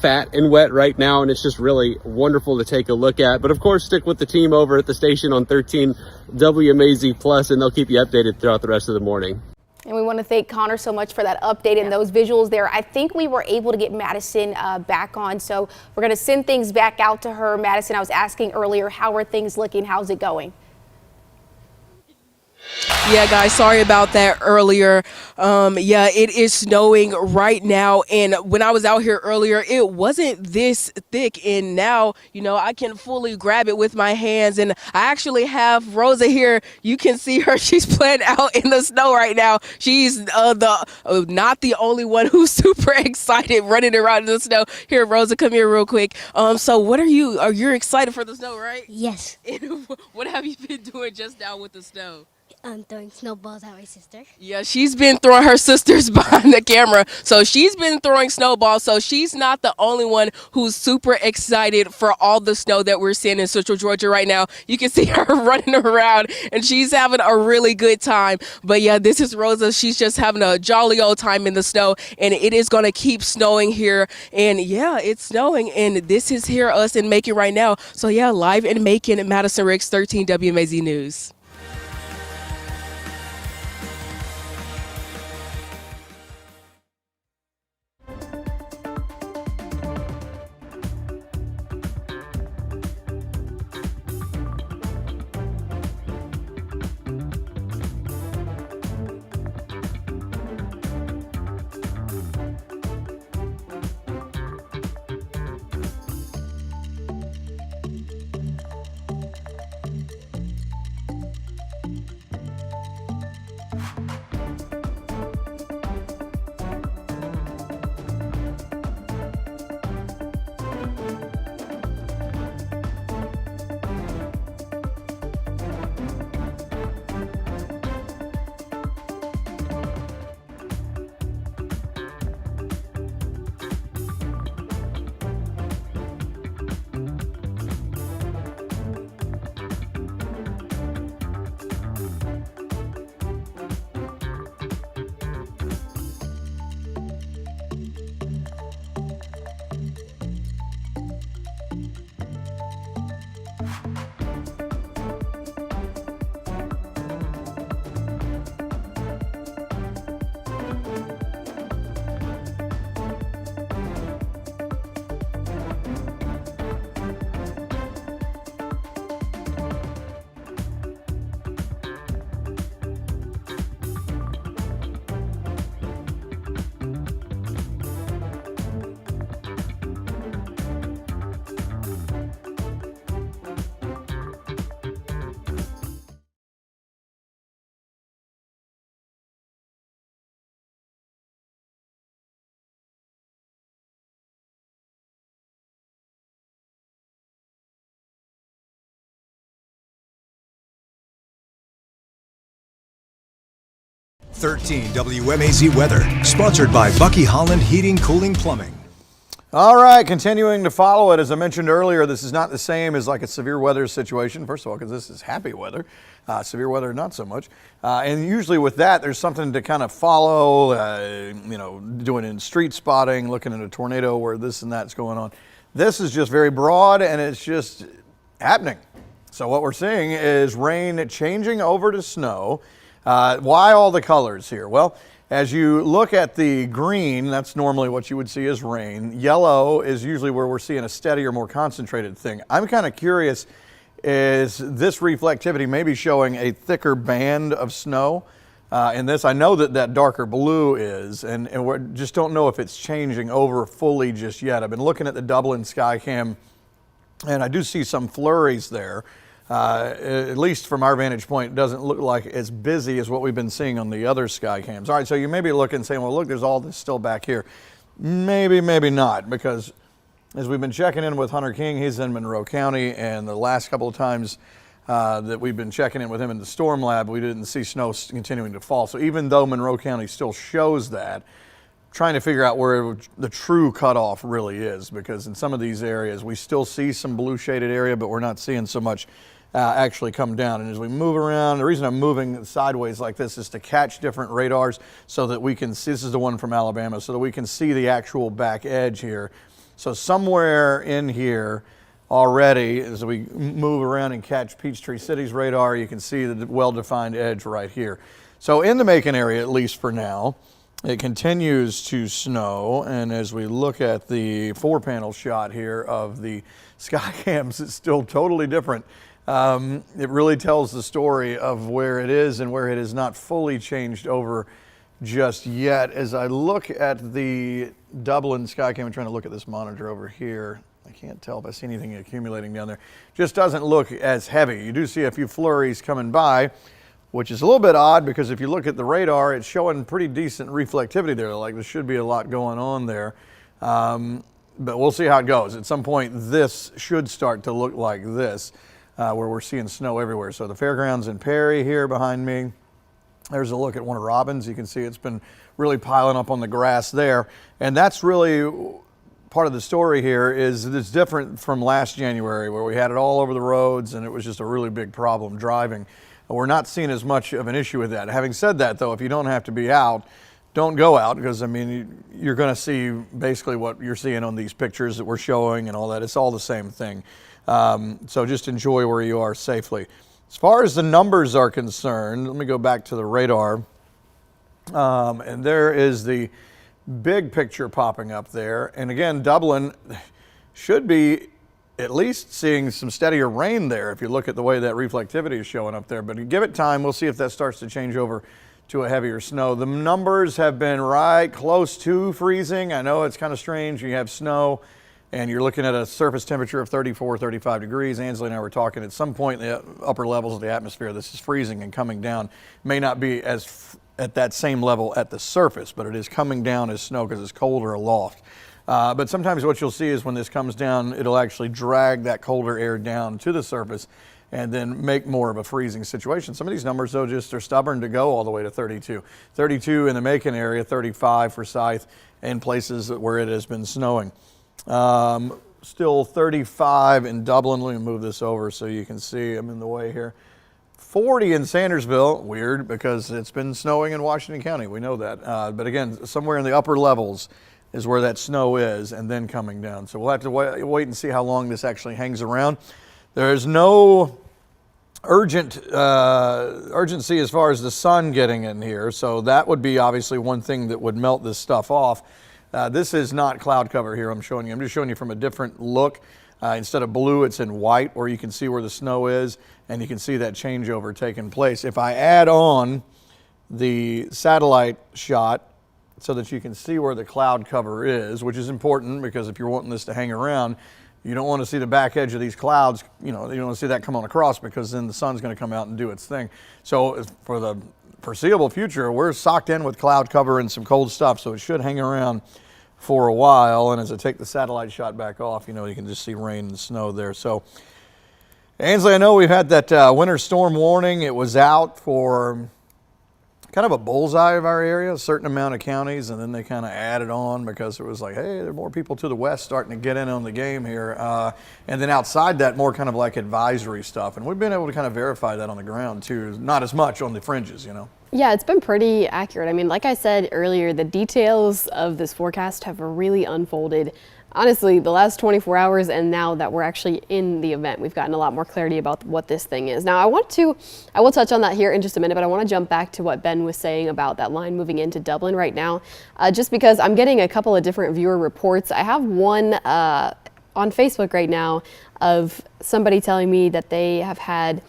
fat and wet right now, and it's just really wonderful to take a look at. But of course, stick with the team over at the station on 13 WMAZ Plus, and they'll keep you updated throughout the rest of the morning. And we want to thank Connor so much for that update and those visuals there. I think we were able to get Madison back on, so we're going to send things back out to her. Madison, I was asking earlier, how are things looking? How's it going? Yeah, guys, sorry about that earlier. Yeah, it is snowing right now. And when I was out here earlier, it wasn't this thick. And now, you know, I can fully grab it with my hands. And I actually have Rosa here. You can see her. She's playing out in the snow right now. She's not the only one who's super excited running around in the snow. Here, Rosa, come here real quick. So what are you excited for the snow, right? Yes. And what have you been doing just now with the snow? Throwing snowballs at my sister. Yeah, she's been throwing her sisters behind the camera. So she's been throwing snowballs. So she's not the only one who's super excited for all the snow that we're seeing in Central Georgia right now. You can see her running around and she's having a really good time. But yeah, this is Rosa. She's just having a jolly old time in the snow, and it is going to keep snowing here. And yeah, it's snowing, and this is here us in Macon right now. So yeah, live in Macon, Madison Ricks, 13 WMAZ News. .13 WMAZ weather, sponsored by Bucky Holland Heating, Cooling, Plumbing. All right, continuing to follow it. As I mentioned earlier, this is not the same as like a severe weather situation. First of all, because this is happy weather. Severe weather, not so much. And usually with that, there's something to kind of follow, you know, doing in street spotting, looking at a tornado where this and that's going on. This is just very broad and it's just happening. So what we're seeing is rain changing over to snow. Why all the colors here? Well, as you look at the green, that's normally what you would see as rain. Yellow is usually where we're seeing a steadier, more concentrated thing. I'm kind of curious, is this reflectivity maybe showing a thicker band of snow in this? I know that that darker blue is, and we just don't know if it's changing over fully just yet. I've been looking at the Dublin Skycam, and I do see some flurries there. At least from our vantage point, it doesn't look like as busy as what we've been seeing on the other sky cams. All right, so you may be looking and saying, well, look, there's all this still back here. Maybe, maybe not, because as we've been checking in with Hunter King, he's in Monroe County, and the last couple of times that we've been checking in with him in the storm lab, we didn't see snow continuing to fall. So even though Monroe County still shows that, trying to figure out where the true cutoff really is, because in some of these areas we still see some blue shaded area, but we're not seeing so much actually come down. And as we move around, the reason I'm moving sideways like this is to catch different radars so that we can see, this is the one from Alabama, so that we can see the actual back edge here. So somewhere in here already, as we move around and catch Peachtree City's radar, you can see the well-defined edge right here. So in the Macon area, at least for now, it continues to snow, and as we look at the 4-panel shot here of the sky cams, it's still totally different. It really tells the story of where it is and where it is not fully changed over just yet. As I look at the Dublin sky cam, I'm trying to look at this monitor over here. I can't tell if I see anything accumulating down there. Just doesn't look as heavy. You do see a few flurries coming by, which is a little bit odd because if you look at the radar, it's showing pretty decent reflectivity there. Like there should be a lot going on there. But we'll see how it goes. At some point, this should start to look like this, where we're seeing snow everywhere. So the fairgrounds in Perry here behind me. There's a look at one of Robbins. You can see it's been really piling up on the grass there. And that's really part of the story here, is that it's different from last January where we had it all over the roads and it was just a really big problem driving. We're not seeing as much of an issue with that. Having said that, though, if you don't have to be out, don't go out, because I mean, you're going to see basically what you're seeing on these pictures that we're showing and all that. It's all the same thing. So just enjoy where you are safely. As far as the numbers are concerned, let me go back to the radar. And there is the big picture popping up there. And again, Dublin should be at least seeing some steadier rain there if you look at the way that reflectivity is showing up there. But give it time, we'll see if that starts to change over to a heavier snow. The numbers have been right close to freezing. I know it's kind of strange. You have snow and you're looking at a surface temperature of 34, 35 degrees. Ansley and I were talking at some point in the upper levels of the atmosphere, this is freezing and coming down. May not be as at that same level at the surface, but it is coming down as snow because it's colder aloft. But sometimes what you'll see is when this comes down, it'll actually drag that colder air down to the surface and then make more of a freezing situation. Some of these numbers, though, just are stubborn to go all the way to 32. 32 in the Macon area, 35 for Forsyth, and places where it has been snowing. Still 35 in Dublin. Let me move this over so you can see I'm in the way here. 40 in Sandersville, weird because it's been snowing in Washington County. We know that. But again, somewhere in the upper levels is where that snow is, and then coming down. So we'll have to wait and see how long this actually hangs around. There's no urgency as far as the sun getting in here, so that would be obviously one thing that would melt this stuff off. This is not cloud cover here I'm showing you. I'm just showing you from a different look. Instead of blue, it's in white, where you can see where the snow is, and you can see that changeover taking place. If I add on the satellite shot, so that you can see where the cloud cover is, which is important because if you're wanting this to hang around, you don't want to see the back edge of these clouds, you don't want to see that come on across, because then the sun's going to come out and do its thing. So for the foreseeable future, we're socked in with cloud cover and some cold stuff, so it should hang around for a while. And as I take the satellite shot back off, you can just see rain and snow there. So Ansley, I know we've had that winter storm warning. It was out for kind of a bullseye of our area, a certain amount of counties, and then they kind of added on because it was like, hey, there are more people to the west starting to get in on the game here. And then outside that, more kind of like advisory stuff. And we've been able to kind of verify that on the ground too, not as much on the fringes, Yeah, it's been pretty accurate. I mean, like I said earlier, the details of this forecast have really unfolded. Honestly, the last 24 hours, and now that we're actually in the event, we've gotten a lot more clarity about what this thing is. Now, I will touch on that here in just a minute, but I want to jump back to what Ben was saying about that line moving into Dublin right now, just because I'm getting a couple of different viewer reports. I have one on Facebook right now of somebody telling me that they have had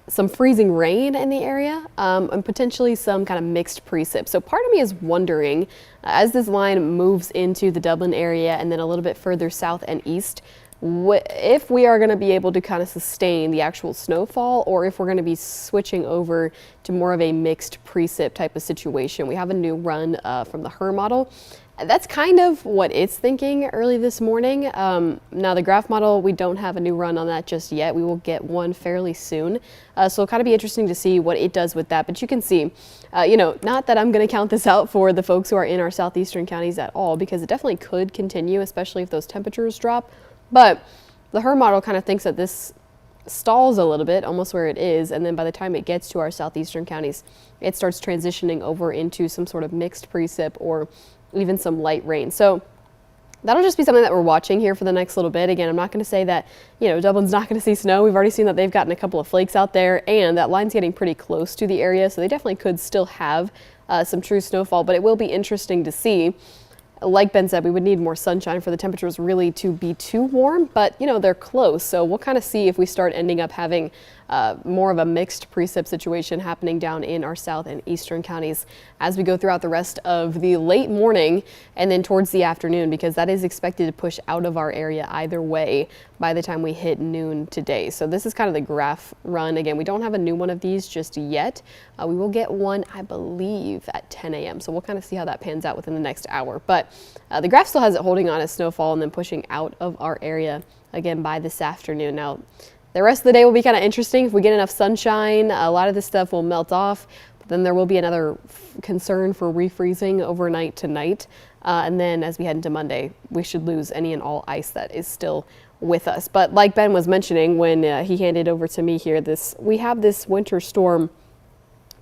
some freezing rain in the area and potentially some kind of mixed precip. So part of me is wondering, as this line moves into the Dublin area and then a little bit further south and east, if we are going to be able to kind of sustain the actual snowfall, or if we're going to be switching over to more of a mixed precip type of situation. We have a new run from the HER model, That's kind of what it's thinking early this morning. Now the graph model, we don't have a new run on that just yet. We will get one fairly soon. So it'll kind of be interesting to see what it does with that. But you can see, not that I'm going to count this out for the folks who are in our southeastern counties at all, because it definitely could continue, especially if those temperatures drop. But the HER model kind of thinks that this stalls a little bit, almost where it is, and then by the time it gets to our southeastern counties, it starts transitioning over into some sort of mixed precip or even some light rain. So that'll just be something that we're watching here for the next little bit. Again, I'm not going to say that, Dublin's not going to see snow. We've already seen that they've gotten a couple of flakes out there, and that line's getting pretty close to the area, so they definitely could still have some true snowfall, but it will be interesting to see. Like Ben said, we would need more sunshine for the temperatures really to be too warm, but they're close. So we'll kind of see if we start ending up having more of a mixed precip situation happening down in our south and eastern counties as we go throughout the rest of the late morning and then towards the afternoon, because that is expected to push out of our area either way by the time we hit noon today. So this is kind of the graph run. Again, we don't have a new one of these just yet. We will get one, I believe, at 10 a.m. So we'll kind of see how that pans out within the next hour. But the graph still has it holding on as snowfall and then pushing out of our area again by this afternoon. Now, the rest of the day will be kind of interesting. If we get enough sunshine, a lot of this stuff will melt off, but then there will be another concern for refreezing overnight tonight. And then as we head into Monday, we should lose any and all ice that is still with us. But like Ben was mentioning when he handed over to me here, we have this winter storm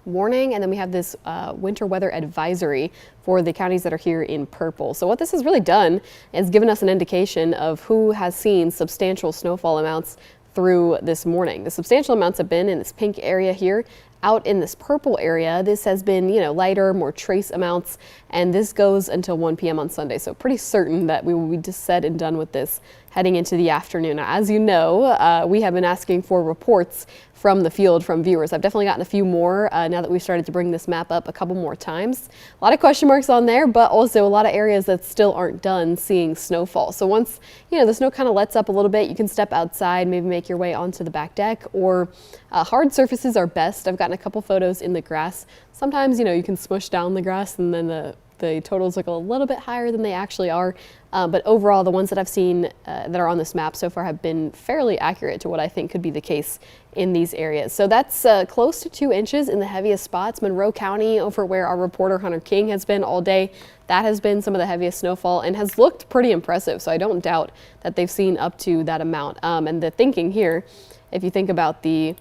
warning, and then we have this winter weather advisory for the counties that are here in purple. So what this has really done is given us an indication of who has seen substantial snowfall amounts through this morning. The substantial amounts have been in this pink area here. Out in this purple area, this has been, lighter, more trace amounts, and this goes until 1 p.m. on Sunday. So pretty certain that we will be just said and done with this heading into the afternoon. Now, as you know, we have been asking for reports from the field from viewers. I've definitely gotten a few more now that we've started to bring this map up a couple more times. A lot of question marks on there, but also a lot of areas that still aren't done seeing snowfall. So once, the snow kind of lets up a little bit, you can step outside, maybe make your way onto the back deck, or hard surfaces are best. I've gotten a couple photos in the grass. Sometimes, you can smush down the grass and then the totals look a little bit higher than they actually are. But overall, the ones that I've seen that are on this map so far have been fairly accurate to what I think could be the case in these areas. So that's close to 2 inches in the heaviest spots. Monroe County, over where our reporter Hunter King has been all day, that has been some of the heaviest snowfall and has looked pretty impressive. So I don't doubt that they've seen up to that amount. And the thinking here, if you think about the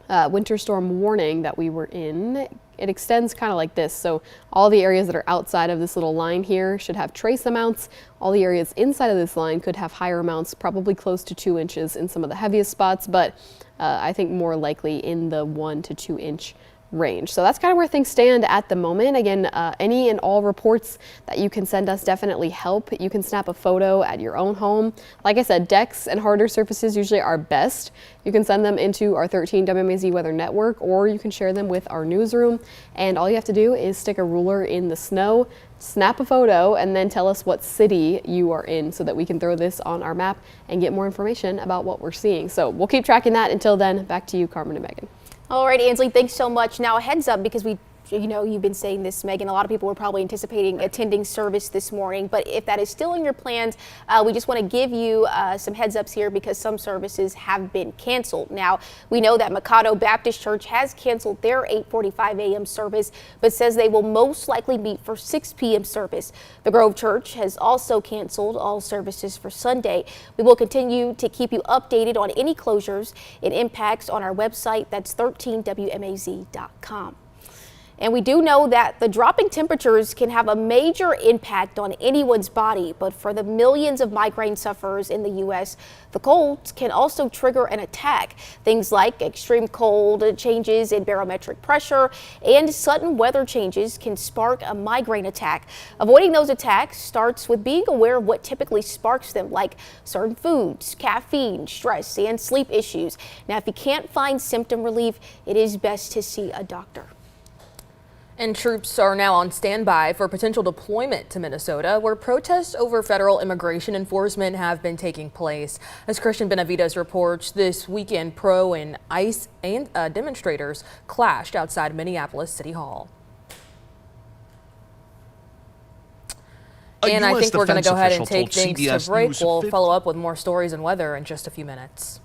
winter storm warning that we were in, it extends kind of like this. So all the areas that are outside of this little line here should have trace amounts. All the areas inside of this line could have higher amounts, probably close to 2 inches in some of the heaviest spots, but I think more likely in the 1 to 2 inch range. So that's kind of where things stand at the moment. Again, any and all reports that you can send us definitely help. You can snap a photo at your own home. Like I said, decks and harder surfaces usually are best. You can send them into our 13 WMAZ Weather Network, or you can share them with our newsroom. And all you have to do is stick a ruler in the snow, snap a photo, and then tell us what city you are in so that we can throw this on our map and get more information about what we're seeing. So we'll keep tracking that. Until then, back to you, Carmen and Megan. All right, Ansley, thanks so much. Now, a heads up, because you've been saying this, Megan, a lot of people were probably anticipating attending service this morning, but if that is still in your plans, we just want to give you some heads ups here because some services have been canceled. Now, we know that Mikado Baptist Church has canceled their 8:45 a.m. service, but says they will most likely meet for 6 p.m. service. The Grove Church has also canceled all services for Sunday. We will continue to keep you updated on any closures and impacts on our website. That's 13WMAZ.com. And we do know that the dropping temperatures can have a major impact on anyone's body, but for the millions of migraine sufferers in the U.S., the cold can also trigger an attack. Things like extreme cold, changes in barometric pressure, and sudden weather changes can spark a migraine attack. Avoiding those attacks starts with being aware of what typically sparks them, like certain foods, caffeine, stress, and sleep issues. Now, if you can't find symptom relief, it is best to see a doctor. And troops are now on standby for potential deployment to Minnesota, where protests over federal immigration enforcement have been taking place. As Christian Benavides reports, this weekend pro and ICE and demonstrators clashed outside Minneapolis City Hall. And I US think we're going to defense go ahead official and take told things CBS to break. News We'll follow up with more stories and weather in just a few minutes.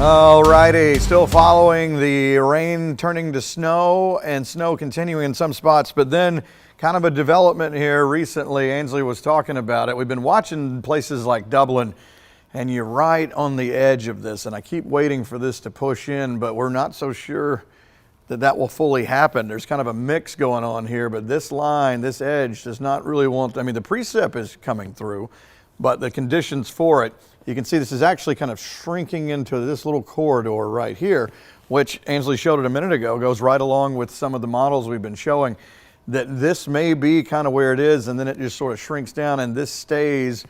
All righty, still following the rain turning to snow and snow continuing in some spots, but then kind of a development here recently. Ainsley was talking about it. We've been watching places like Dublin, and you're right on the edge of this, and I keep waiting for this to push in, but we're not so sure that that will fully happen. There's kind of a mix going on here, but this line, this edge does not really want, I mean, the precip is coming through, but the conditions for it, you can see this is actually kind of shrinking into this little corridor right here, which Ainsley showed it a minute ago, goes right along with some of the models we've been showing, that this may be kind of where it is, and then it just sort of shrinks down, and this stays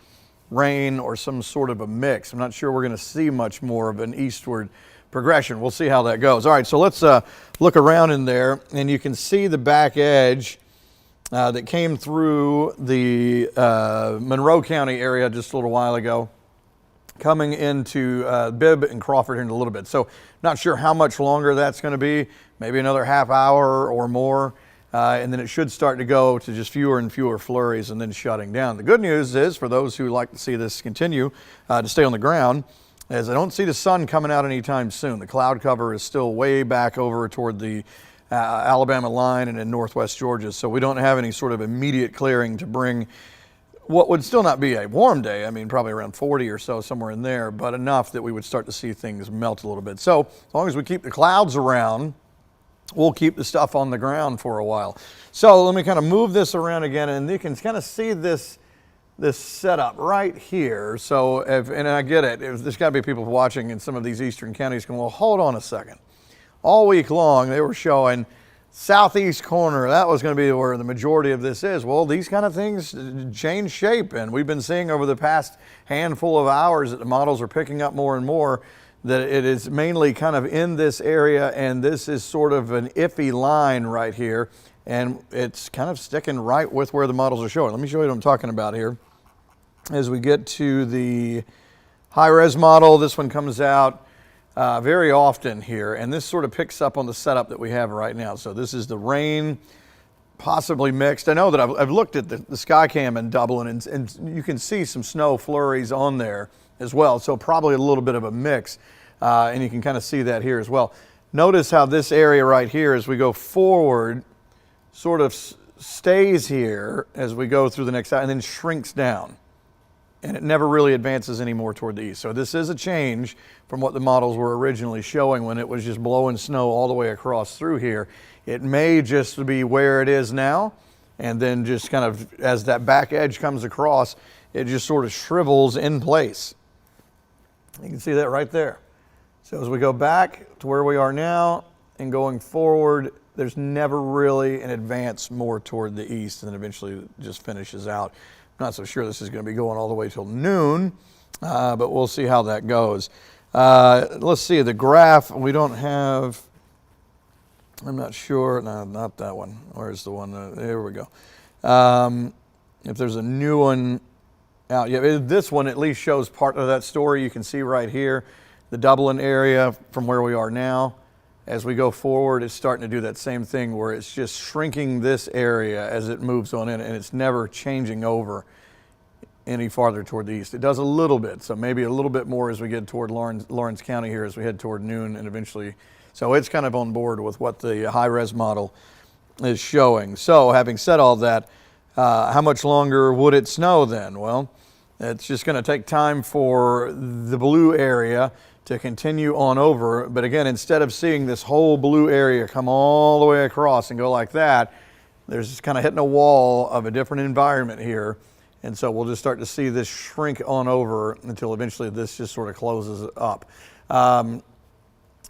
rain or some sort of a mix. I'm not sure we're going to see much more of an eastward progression. We'll see how that goes. All right, so let's look around in there, and you can see the back edge that came through the Monroe County area just a little while ago, coming into Bibb and Crawford here in a little bit. So not sure how much longer that's going to be, maybe another half hour or more, and then it should start to go to just fewer and fewer flurries and then shutting down. The good news is, for those who like to see this continue to stay on the ground, is I don't see the sun coming out anytime soon. The cloud cover is still way back over toward the Alabama line and in northwest Georgia, so we don't have any sort of immediate clearing to bring what would still not be a warm day. I mean, probably around 40 or so, somewhere in there, but enough that we would start to see things melt a little bit. So as long as we keep the clouds around, we'll keep the stuff on the ground for a while. So let me kind of move this around again, and you can kind of see this setup right here. So, and I get it, there's got to be people watching in some of these eastern counties going, well, hold on a second. All week long, they were showing southeast corner, that was going to be where the majority of this is. Well, these kind of things change shape, and we've been seeing over the past handful of hours that the models are picking up more and more that it is mainly kind of in this area, and this is sort of an iffy line right here, and it's kind of sticking right with where the models are showing. Let me show you what I'm talking about here. As we get to the high-res model, this one comes out very often here, and this sort of picks up on the setup that we have right now. So this is the rain, possibly mixed. I know that I've looked at the Skycam in Dublin, and you can see some snow flurries on there as well, so probably a little bit of a mix, and you can kind of see that here as well. Notice how this area right here, as we go forward, sort of stays here as we go through the next hour and then shrinks down. and it never really advances any more toward the east. So this is a change from what the models were originally showing when it was just blowing snow all the way across through here. It may just be where it is now, and then just kind of as that back edge comes across, it just sort of shrivels in place. You can see that right there. So as we go back to where we are now and going forward, there's never really an advance more toward the east, and then eventually it just finishes out. I'm not so sure this is going to be going all the way till noon, but we'll see how that goes. Let's see the graph. We don't have, I'm not sure. No, not that one. Where's the one? There we go. If there's a new one out, yeah, this one at least shows part of that story. You can see right here, the Dublin area from where we are now. As we go forward, it's starting to do that same thing where it's just shrinking this area as it moves on in, and it's never changing over any farther toward the east. It does a little bit, so maybe a little bit more as we get toward Lawrence County here as we head toward noon and eventually. So it's kind of on board with what the high-res model is showing. So having said all that, how much longer would it snow then? Well, it's just going to take time for the blue area to continue on over. But again, instead of seeing this whole blue area come all the way across and go like that, there's just kind of hitting a wall of a different environment here. And so we'll just start to see this shrink on over until eventually this just sort of closes up.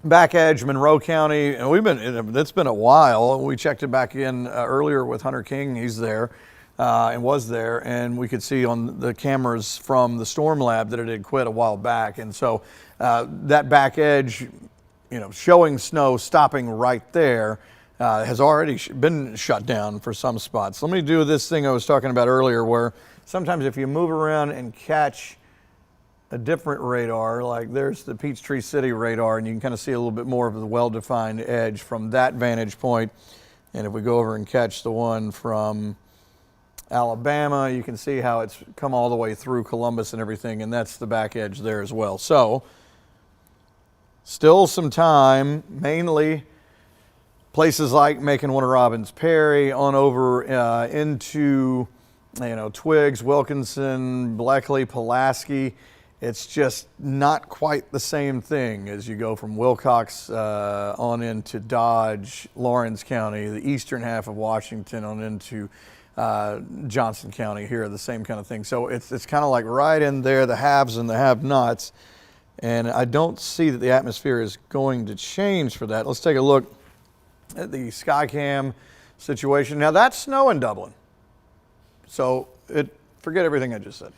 Back edge, Monroe County, and it's been a while. We checked it back in earlier with Hunter King. He's there and was there, and we could see on the cameras from the storm lab that it had quit a while back. And so that back edge, showing snow stopping right there has already been shut down for some spots. Let me do this thing I was talking about earlier where sometimes if you move around and catch a different radar, like there's the Peachtree City radar, and you can kind of see a little bit more of the well-defined edge from that vantage point. And if we go over and catch the one from Alabama, you can see how it's come all the way through Columbus and everything, and that's the back edge there as well. So still some time, mainly places like Macon, Warner Robins, Perry, on over into Twiggs, Wilkinson, Bleckley, Pulaski. It's just not quite the same thing as you go from Wilcox on into Dodge, Lawrence County, the eastern half of Washington on into Johnson County here, the same kind of thing. So it's kind of like right in there, the haves and the have-nots. And I don't see that the atmosphere is going to change for that. Let's take a look at the Skycam situation. Now that's snow in Dublin. So forget everything I just said.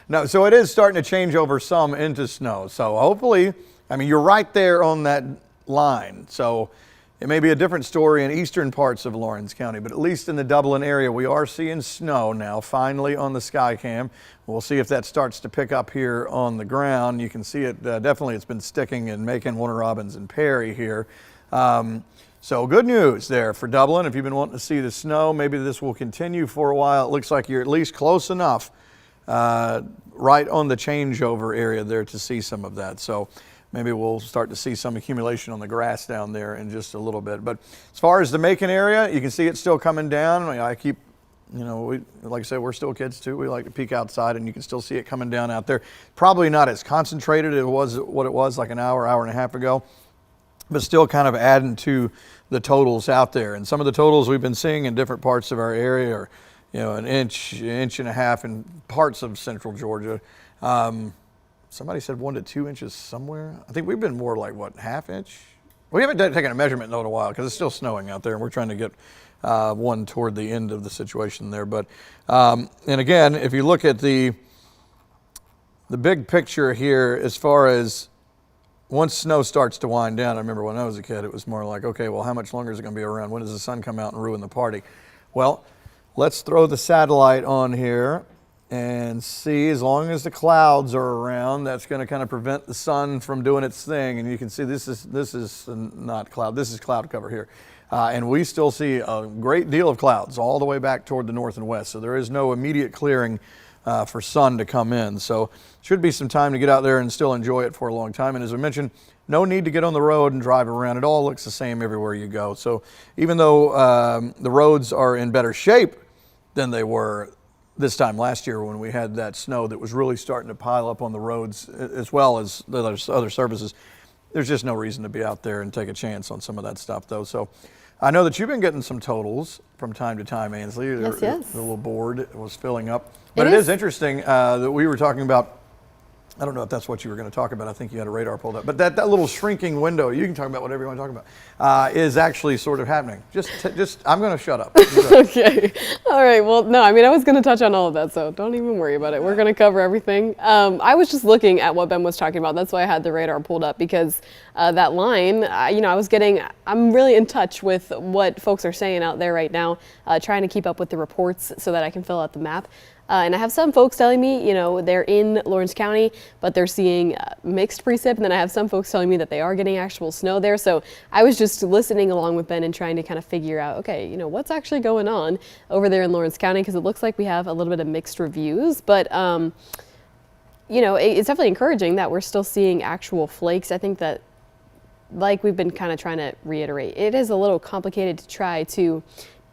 No, so it is starting to change over some into snow. So hopefully, you're right there on that line. So it may be a different story in eastern parts of Lawrence County, but at least in the Dublin area, we are seeing snow now, finally on the Skycam. We'll see if that starts to pick up here on the ground. You can see it, definitely it's been sticking in Macon, Warner Robins, and Perry here. So good news there for Dublin. If you've been wanting to see the snow, maybe this will continue for a while. It looks like you're at least close enough right on the changeover area there to see some of that. So maybe we'll start to see some accumulation on the grass down there in just a little bit. But as far as the Macon area, you can see it's still coming down. I keep, like I said, we're still kids too. We like to peek outside and you can still see it coming down out there. Probably not as concentrated as what it was like an hour and a half ago, but still kind of adding to the totals out there. And some of the totals we've been seeing in different parts of our area are, an inch and a half in parts of central Georgia. Somebody said 1 to 2 inches somewhere. I think we've been more like, half inch? We haven't taken a measurement in a while because it's still snowing out there, and we're trying to get one toward the end of the situation there. But, and again, if you look at the big picture here as far as once snow starts to wind down, I remember when I was a kid, it was more like, okay, well, how much longer is it going to be around? When does the sun come out and ruin the party? Well, let's throw the satellite on here and see, as long as the clouds are around, that's going to kind of prevent the sun from doing its thing. And you can see this is not cloud, this is cloud cover here. And we still see a great deal of clouds all the way back toward the north and west. So there is no immediate clearing for sun to come in. So should be some time to get out there and still enjoy it for a long time. And as I mentioned, no need to get on the road and drive around. It all looks the same everywhere you go. So even though the roads are in better shape than they were this time last year when we had that snow that was really starting to pile up on the roads, as well as the other surfaces. There's just no reason to be out there and take a chance on some of that stuff, though. So I know that you've been getting some totals from time to time, Ainsley. Yes. The little board was filling up. But it is interesting that we were talking about, I don't know if that's what you were going to talk about. I think you had a radar pulled up. But that little shrinking window, you can talk about whatever you want to talk about, is actually sort of happening. I'm going to shut up. Okay. All right. Well, no, I mean, I was going to touch on all of that, so don't even worry about it. We're going to cover everything. I was just looking at what Ben was talking about. That's why I had the radar pulled up, because that line, I'm really in touch with what folks are saying out there right now, trying to keep up with the reports so that I can fill out the map. And I have some folks telling me, they're in Lawrence County, but they're seeing mixed precip. And then I have some folks telling me that they are getting actual snow there. So I was just listening along with Ben and trying to kind of figure out, okay, what's actually going on over there in Lawrence County? Because it looks like we have a little bit of mixed reviews. But, it's definitely encouraging that we're still seeing actual flakes. I think that, like we've been kind of trying to reiterate, it is a little complicated to try to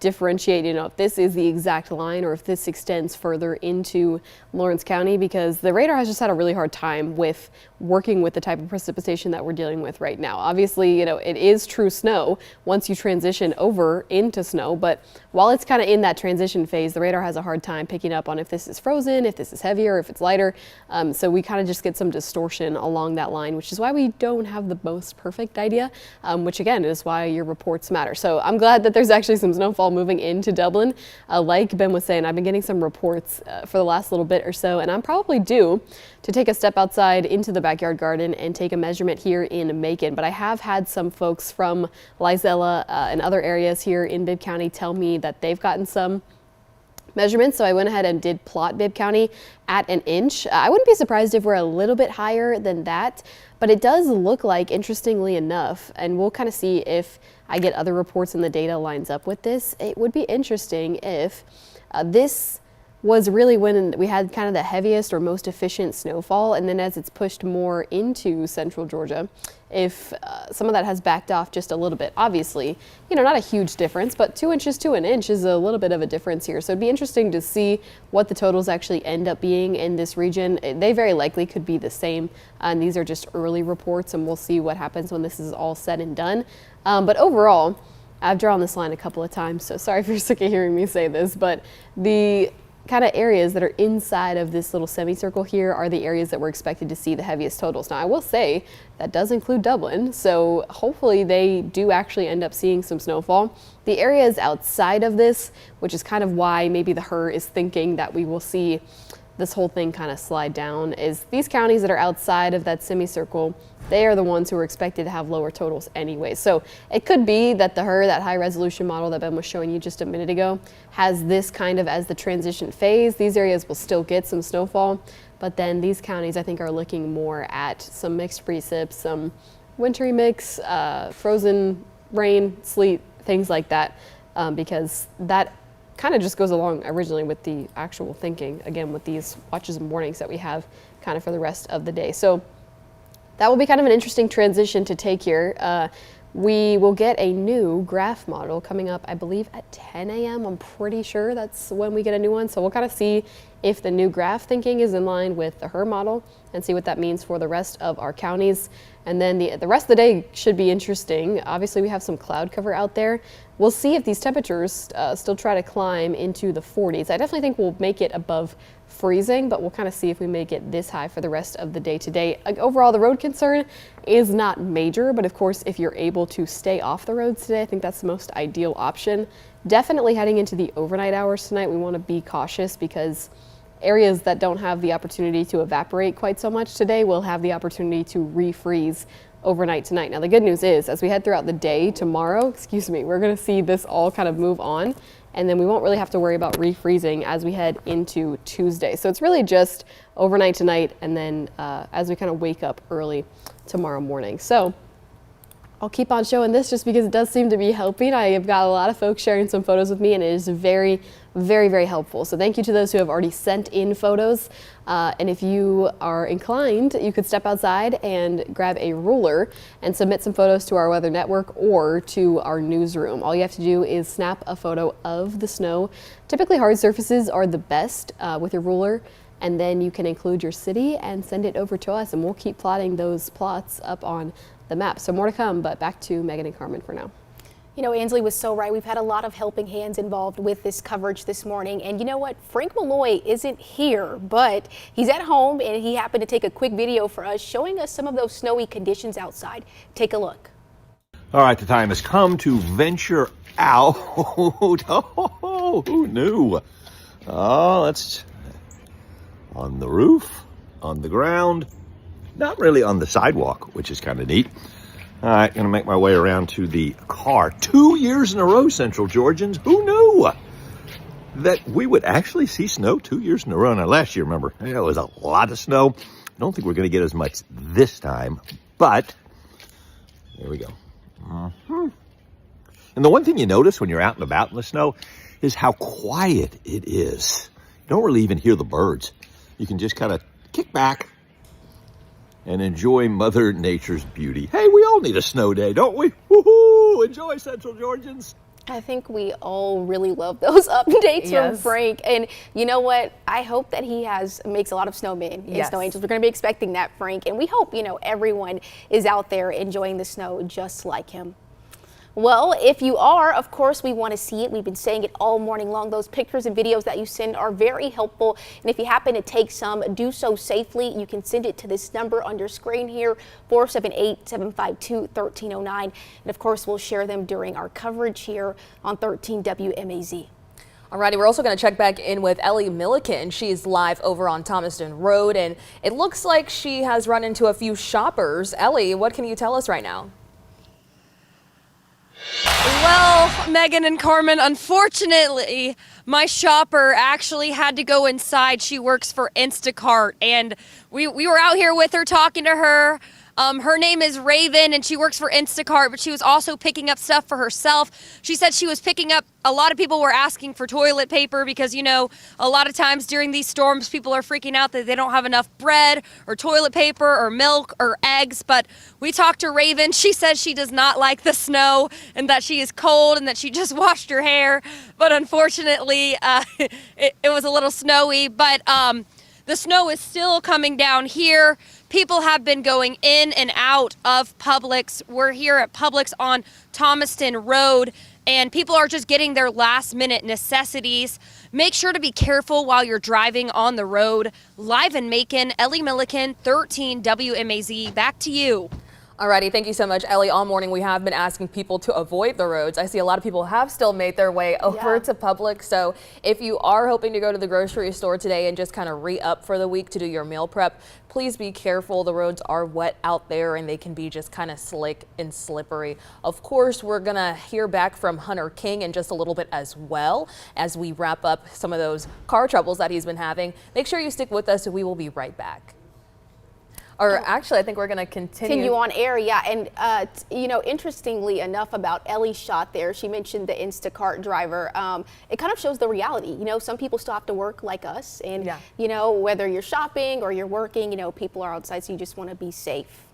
differentiate, if this is the exact line or if this extends further into Lawrence County, because the radar has just had a really hard time with working with the type of precipitation that we're dealing with right now. Obviously, it is true snow once you transition over into snow, but while it's kind of in that transition phase, the radar has a hard time picking up on if this is frozen, if this is heavier, if it's lighter. So we kind of just get some distortion along that line, which is why we don't have the most perfect idea, which again is why your reports matter. So I'm glad that there's actually some snowfall moving into Dublin. Like Ben was saying, I've been getting some reports for the last little bit or so, and I'm probably due to take a step outside into the backyard garden and take a measurement here in Macon. But I have had some folks from Lizella and other areas here in Bibb County tell me that they've gotten some measurements, so I went ahead and did plot Bibb County at 1 inch. I wouldn't be surprised if we're a little bit higher than that, but it does look like, interestingly enough, and we'll kind of see if I get other reports and the data lines up with this, it would be interesting if this was really when we had kind of the heaviest or most efficient snowfall, and then as it's pushed more into central Georgia, if some of that has backed off just a little bit. Obviously, not a huge difference, but 2 inches to 1 inch is a little bit of a difference here. So it'd be interesting to see what the totals actually end up being in this region. They very likely could be the same, and these are just early reports, and we'll see what happens when this is all said and done. But overall, I've drawn this line a couple of times, so sorry if you're sick of hearing me say this, but the kind of areas that are inside of this little semicircle here are the areas that we're expected to see the heaviest totals. Now, I will say that does include Dublin, so hopefully they do actually end up seeing some snowfall. The areas outside of this, which is kind of why maybe the HER is thinking that we will see this whole thing kind of slide down, is these counties that are outside of that semicircle, they are the ones who are expected to have lower totals anyway. So it could be that the HER, that high resolution model that Ben was showing you just a minute ago, has this kind of as the transition phase. These areas will still get some snowfall, but then these counties I think are looking more at some mixed precip, some wintry mix, frozen rain, sleet, things like that, because that kind of just goes along originally with the actual thinking, again, with these watches and warnings that we have kind of for the rest of the day. So that will be kind of an interesting transition to take here. We will get a new graph model coming up, I believe, at 10 a.m. I'm pretty sure that's when we get a new one. So we'll kind of see if the new graph thinking is in line with the HER model and see what that means for the rest of our counties. And then the rest of the day should be interesting. Obviously, we have some cloud cover out there. We'll see if these temperatures still try to climb into the 40s. I definitely think we'll make it above freezing, but we'll kind of see if we make it this high for the rest of the day today. Overall, the road concern is not major, but of course, if you're able to stay off the roads today, I think that's the most ideal option. Definitely heading into the overnight hours tonight, we want to be cautious because areas that don't have the opportunity to evaporate quite so much today will have the opportunity to refreeze overnight tonight. Now, the good news is, as we head throughout the day tomorrow, we're going to see this all kind of move on, and then we won't really have to worry about refreezing as we head into Tuesday. So it's really just overnight tonight, and then as we kind of wake up early tomorrow morning. So I'll keep on showing this just because it does seem to be helping. I have got a lot of folks sharing some photos with me, and it is very, Very, very helpful. So thank you to those who have already sent in photos. And if you are inclined, you could step outside and grab a ruler and submit some photos to our weather network or to our newsroom. All you have to do is snap a photo of the snow. Typically hard surfaces are the best with your ruler, and then you can include your city and send it over to us, and we'll keep plotting those plots up on the map. So more to come, but back to Megan and Carmen for now. You know, Ansley was so right. We've had a lot of helping hands involved with this coverage this morning. And you know what? Frank Malloy isn't here, but he's at home, and he happened to take a quick video for us showing us some of those snowy conditions outside. Take a look. All right, the time has come to venture out. Oh, who knew? Oh, that's on the roof, on the ground, not really on the sidewalk, which is kind of neat. All right, going to make my way around to the car. 2 years in a row, Central Georgians. Who knew that we would actually see snow 2 years in a row? Now, last year, remember, it was a lot of snow. I don't think we're going to get as much this time, but there we go. And the one thing you notice when you're out and about in the snow is how quiet it is. You don't really even hear the birds. You can just kind of kick back and enjoy Mother Nature's beauty. Hey, we all need a snow day, don't we? Woohoo! Enjoy, Central Georgians. I think we all really love those updates from Frank. And you know what? I hope that he makes a lot of snowmen and snow angels. We're going to be expecting that, Frank. And we hope, you know, everyone is out there enjoying the snow just like him. Well, if you are, of course, we want to see it. We've been saying it all morning long. Those pictures and videos that you send are very helpful. And if you happen to take some, do so safely. You can send it to this number on your screen here, 478-752-1309. And of course, we'll share them during our coverage here on 13 WMAZ. Alrighty, we're also going to check back in with Ellie Milliken. She's live over on Thomaston Road, and it looks like she has run into a few shoppers. Ellie, what can you tell us right now? Well, Megan and Carmen, unfortunately, my shopper actually had to go inside. She works for Instacart, and we were out here with her, talking to her. Her name is Raven, and she works for Instacart, but she was also picking up stuff for herself. She said she was picking up, a lot of people were asking for toilet paper because, you know, a lot of times during these storms, people are freaking out that they don't have enough bread or toilet paper or milk or eggs. But we talked to Raven. She says she does not like the snow and that she is cold and that she just washed her hair. But unfortunately, it was a little snowy. But the snow is still coming down here. People have been going in and out of Publix. We're here at Publix on Thomaston Road, and people are just getting their last-minute necessities. Make sure to be careful while you're driving on the road. Live in Macon, Ellie Milliken, 13 WMAZ. Back to you. Alrighty, thank you so much, Ellie. All morning we have been asking people to avoid the roads. I see a lot of people have still made their way over to Publix. So if you are hoping to go to the grocery store today and just kind of re-up for the week to do your meal prep, please be careful. The roads are wet out there and they can be just kind of slick and slippery. Of course, we're going to hear back from Hunter King in just a little bit as well as we wrap up some of those car troubles that he's been having. Make sure you stick with us. We will be right back. Or actually, I think we're going to continue on air, yeah. And, you know, interestingly enough about Ellie's shot there, she mentioned the Instacart driver. It kind of shows the reality. You know, some people still have to work like us. And, you know, whether you're shopping or you're working, you know, people are outside, so you just want to be safe.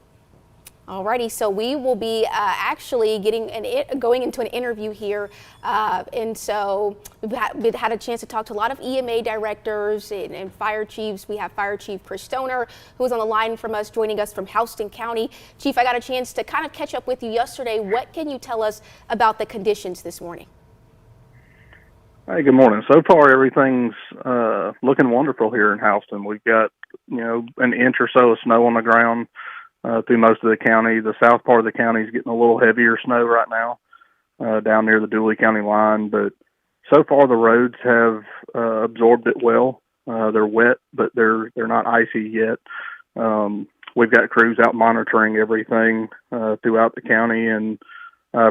Alrighty, so we will be actually going into an interview here, and so we've had a chance to talk to a lot of EMA directors and fire chiefs. We have Fire Chief Chris Stoner, who was on the line from us, joining us from Houston County. Chief, I got a chance to kind of catch up with you yesterday. What can you tell us about the conditions this morning? Hey, good morning. So far, everything's looking wonderful here in Houston. We've got, you know, an inch or so of snow on the ground through most of the county. The south part of the county is getting a little heavier snow right now down near the Dooley County line. But so far, the roads have absorbed it well. They're wet, but they're not icy yet. We've got crews out monitoring everything throughout the county and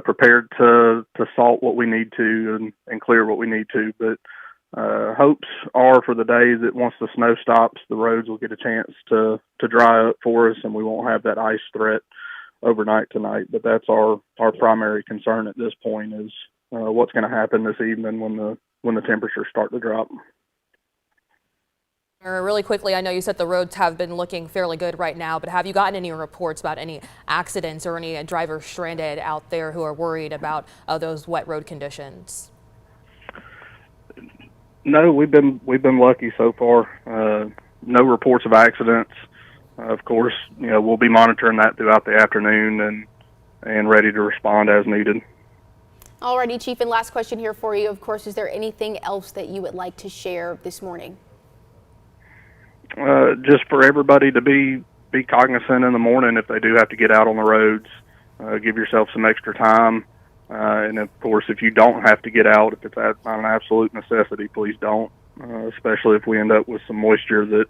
prepared to salt what we need to and clear what we need to. But hopes are for the day that once the snow stops, the roads will get a chance to dry up for us and we won't have that ice threat overnight tonight. But that's our primary concern at this point is what's going to happen this evening when when the temperatures start to drop. Really quickly, I know you said the roads have been looking fairly good right now, but have you gotten any reports about any accidents or any drivers stranded out there who are worried about those wet road conditions? No, we've been lucky so far. No reports of accidents. Of course, we'll be monitoring that throughout the afternoon and ready to respond as needed. Alrighty, Chief, and last question here for you. Of course, is there anything else that you would like to share this morning? Just for everybody to be cognizant in the morning if they do have to get out on the roads. Give yourself some extra time. And of course, if you don't have to get out, if it's not an absolute necessity, please don't. Especially if we end up with some moisture that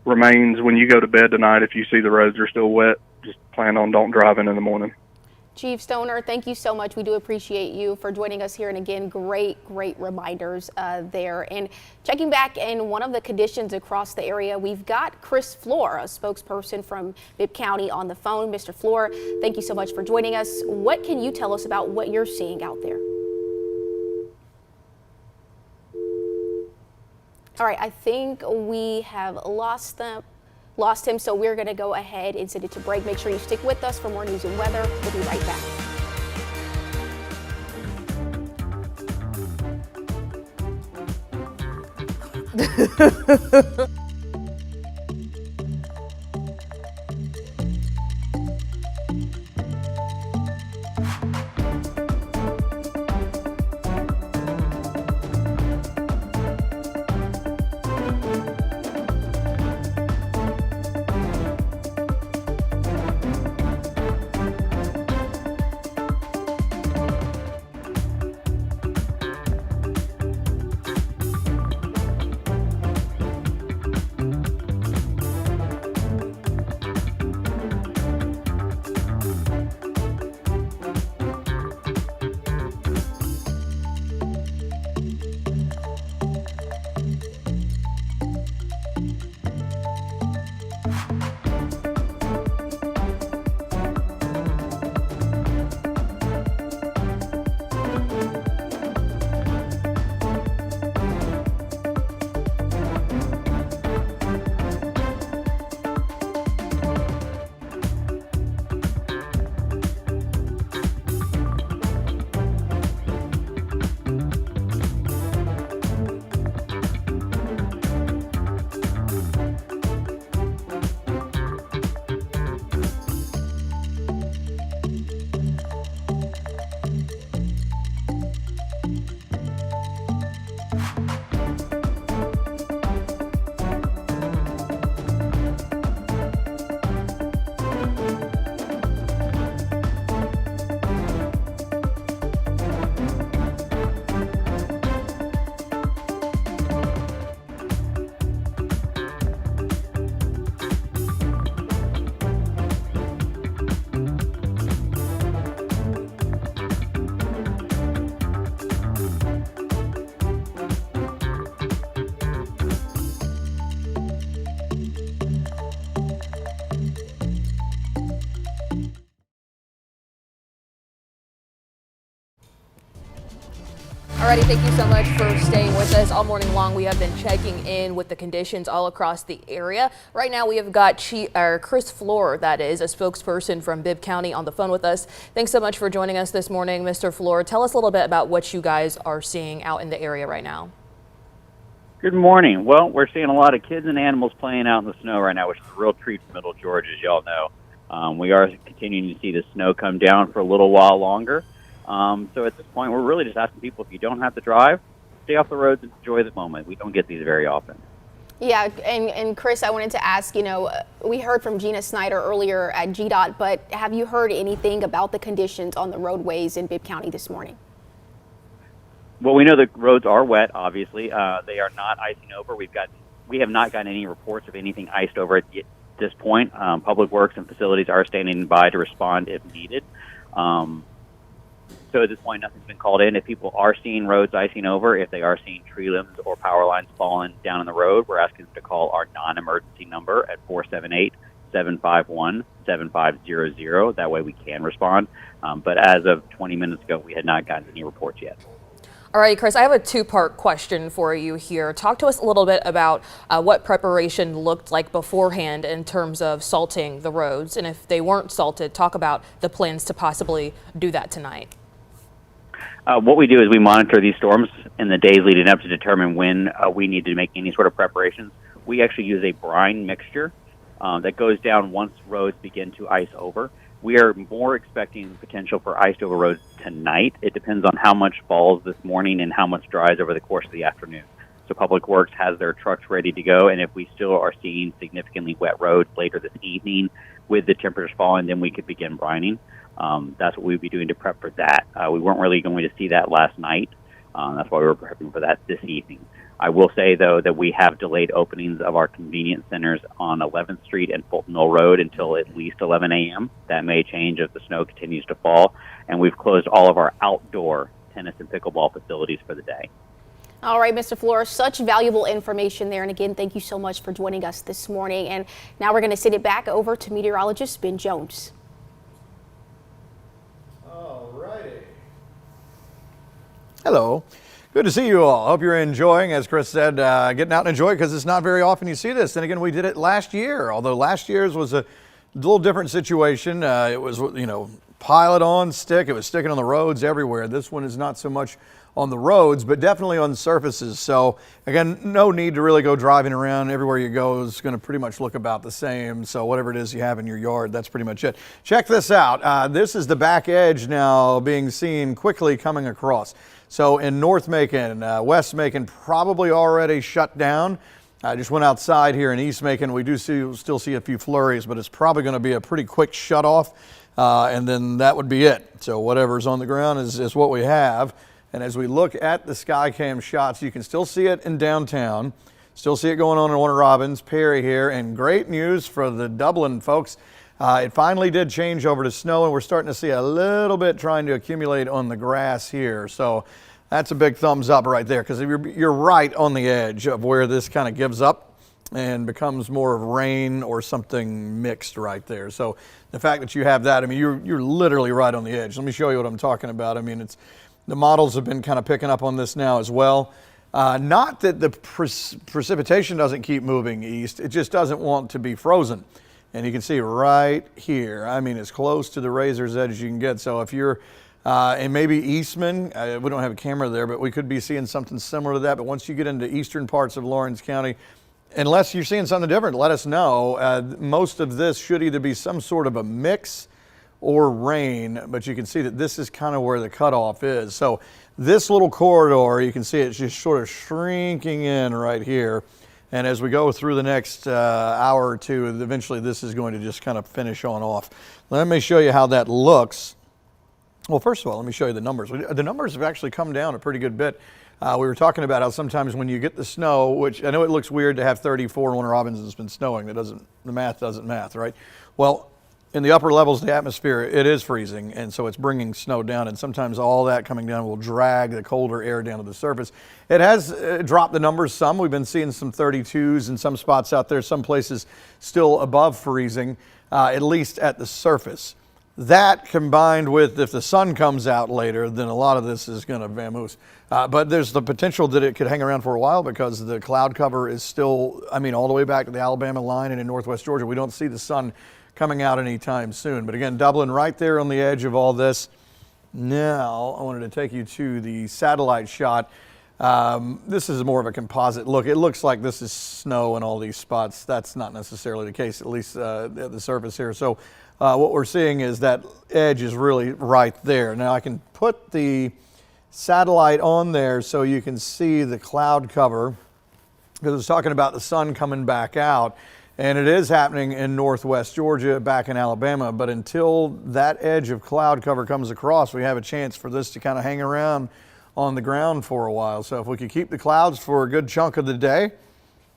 remains when you go to bed tonight. If you see the roads are still wet, just plan on don't drive in the morning. Chief Stoner, thank you so much. We do appreciate you for joining us here. And again, great reminders there. And checking back in one of the conditions across the area, we've got Chris Floor, a spokesperson from Bibb County, on the phone. Mr. Floor, thank you so much for joining us. What can you tell us about what you're seeing out there? All right, I think we have lost him, so we're going to go ahead and send it to break. Make sure you stick with us for more news and weather. We'll be right back. Alrighty, thank you so much for staying with us all morning long. We have been checking in with the conditions all across the area. Right now we have got Chris Floor, that is a spokesperson from Bibb County, on the phone with us. Thanks so much for joining us this morning, Mr. Floor. Tell us a little bit about what you guys are seeing out in the area right now. Good morning. Well, we're seeing a lot of kids and animals playing out in the snow right now, which is a real treat for Middle Georgia, as y'all know. We are continuing to see the snow come down for a little while longer. So at this point, we're really just asking people, if you don't have to drive, stay off the roads and enjoy the moment. We don't get these very often. Yeah, and Chris, I wanted to ask, we heard from Gina Snyder earlier at GDOT, but have you heard anything about the conditions on the roadways in Bibb County this morning? Well, we know the roads are wet, obviously. They are not icing over. We have not gotten any reports of anything iced over at this point. Public Works and facilities are standing by to respond if needed. So at this point, nothing's been called in. If people are seeing roads icing over, if they are seeing tree limbs or power lines falling down in the road, we're asking them to call our non-emergency number at 478-751-7500. That way we can respond. But as of 20 minutes ago, we had not gotten any reports yet. All right, Chris, I have a two-part question for you here. Talk to us a little bit about what preparation looked like beforehand in terms of salting the roads. And if they weren't salted, talk about the plans to possibly do that tonight. What we do is we monitor these storms in the days leading up to determine when we need to make any sort of preparations. We actually use a brine mixture that goes down once roads begin to ice over. We are more expecting potential for iced over roads tonight. It depends on how much falls this morning and how much dries over the course of the afternoon. So Public Works has their trucks ready to go, and if we still are seeing significantly wet roads later this evening with the temperatures falling, then we could begin brining. That's what we'd be doing to prep for that. We weren't really going to see that last night. That's why we were prepping for that this evening. I will say, though, that we have delayed openings of our convenience centers on 11th Street and Fulton Mill Road until at least 11 a.m. That may change if the snow continues to fall. And we've closed all of our outdoor tennis and pickleball facilities for the day. All right, Mr. Flores, such valuable information there. And again, thank you so much for joining us this morning. And now we're going to send it back over to meteorologist Ben Jones. All righty. Hello. Good to see you all. Hope you're enjoying, as Chris said, getting out and enjoy it, because it's not very often you see this. And again, we did it last year, although last year's was a little different situation. It was, pile it on, stick. It was sticking on the roads everywhere. This one is not so much on the roads, but definitely on surfaces. So again, no need to really go driving around. Everywhere you go is going to pretty much look about the same. So whatever it is you have in your yard, that's pretty much it. Check this out. This is the back edge now being seen quickly coming across. So in North Macon, West Macon probably already shut down. I just went outside here in East Macon. We do still see a few flurries, but it's probably going to be a pretty quick shut off, and then that would be it. So whatever's on the ground is what we have. And as we look at the Skycam shots, you can still see it in downtown. Still see it going on in Warner Robins, Perry here. And great news for the Dublin folks. It finally did change over to snow, and we're starting to see a little bit trying to accumulate on the grass here. So that's a big thumbs up right there, because you're right on the edge of where this kind of gives up and becomes more of rain or something mixed right there. So the fact that you have that, I mean, you're literally right on the edge. Let me show you what I'm talking about. I mean, the models have been kind of picking up on this now as well. Not that the precipitation doesn't keep moving east, it just doesn't want to be frozen. And you can see right here, I mean, as close to the razor's edge as you can get. So if you're in maybe Eastman, we don't have a camera there, but we could be seeing something similar to that. But once you get into eastern parts of Lawrence County, unless you're seeing something different, let us know. Most of this should either be some sort of a mix or rain, but you can see that this is kind of where the cutoff is. So this little corridor, you can see it's just sort of shrinking in right here. And as we go through the next hour or two, eventually this is going to just kind of finish on off. Let me show you how that looks. Well, first of all, let me show you the numbers. The numbers have actually come down a pretty good bit. We were talking about how sometimes when you get the snow, which I know it looks weird to have 34 in Warner Robins and it's been snowing, the math doesn't math, right? Well, in the upper levels of the atmosphere, it is freezing, and so it's bringing snow down, and sometimes all that coming down will drag the colder air down to the surface. It has dropped the numbers some. We've been seeing some 32s in some spots out there, some places still above freezing, at least at the surface. That combined with if the sun comes out later, then a lot of this is going to vamoose. But there's the potential that it could hang around for a while, because the cloud cover is still, I mean, all the way back to the Alabama line and in northwest Georgia. We don't see the sun coming out anytime soon. But again, Dublin right there on the edge of all this. Now, I wanted to take you to the satellite shot. This is more of a composite look. It looks like this is snow in all these spots. That's not necessarily the case, at least at the surface here. So what we're seeing is that edge is really right there. Now I can put the satellite on there so you can see the cloud cover, because it's talking about the sun coming back out. And it is happening in northwest Georgia, back in Alabama. But until that edge of cloud cover comes across, we have a chance for this to kind of hang around on the ground for a while. So if we could keep the clouds for a good chunk of the day,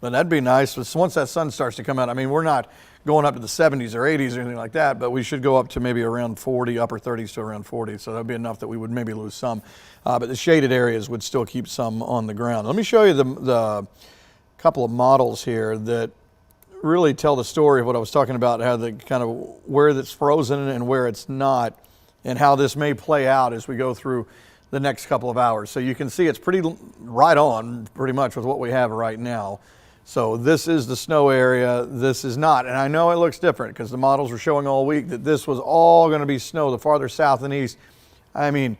then that'd be nice. But once that sun starts to come out, I mean, we're not going up to the 70s or 80s or anything like that, but we should go up to maybe around 40, upper 30s to around 40. So that'd be enough that we would maybe lose some. But the shaded areas would still keep some on the ground. Let me show you the couple of models here that really tell the story of what I was talking about, how the kind of where it's frozen and where it's not, and how this may play out as we go through the next couple of hours. So you can see it's pretty right on pretty much with what we have right now. So this is the snow area, this is not. And I know it looks different because the models were showing all week that this was all going to be snow the farther south and east. I mean,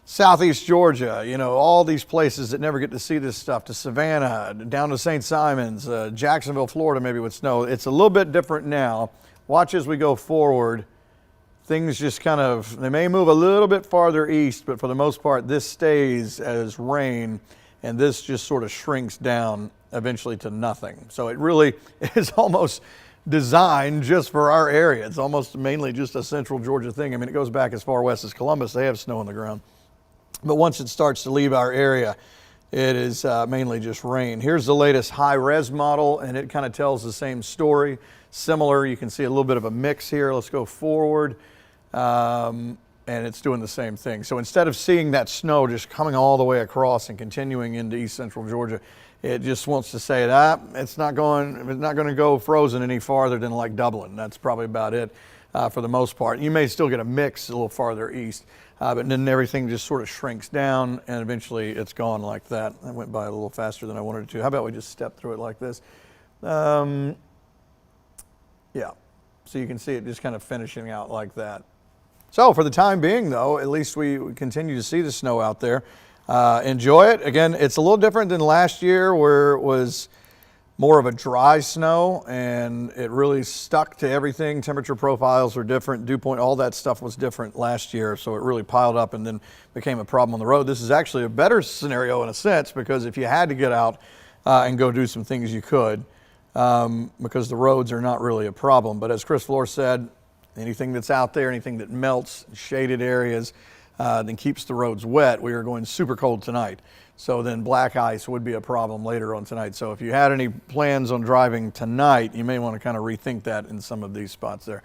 southeast Georgia, you know, all these places that never get to see this stuff, to Savannah, down to St. Simons, Jacksonville, Florida, maybe with snow. It's a little bit different now. Watch as we go forward. Things just kind of, they may move a little bit farther east, but for the most part, this stays as rain, and this just sort of shrinks down eventually to nothing. So it really is almost designed just for our area. It's almost mainly just a central Georgia thing. I mean, it goes back as far west as Columbus. They have snow on the ground. But once it starts to leave our area, it is mainly just rain. Here's the latest high-res model, and it kind of tells the same story. Similar, you can see a little bit of a mix here. Let's go forward. And it's doing the same thing. So instead of seeing that snow just coming all the way across and continuing into east central Georgia, it just wants to say that it's not going to go frozen any farther than like Dublin. That's probably about it for the most part. You may still get a mix a little farther east, but then everything just sort of shrinks down and eventually it's gone like that. That went by a little faster than I wanted it to. How about we just step through it like this? Yeah, so you can see it just kind of finishing out like that. So for the time being, though, at least we continue to see the snow out there. Enjoy it. Again, it's a little different than last year where it was more of a dry snow and it really stuck to everything. Temperature profiles were different. Dew point, all that stuff was different last year. So it really piled up and then became a problem on the road. This is actually a better scenario in a sense because if you had to get out and go do some things, you could because the roads are not really a problem. But as Chris Floor said, anything that's out there, anything that melts, shaded areas, then keeps the roads wet. We are going super cold tonight. So then black ice would be a problem later on tonight. So if you had any plans on driving tonight, you may want to kind of rethink that in some of these spots there.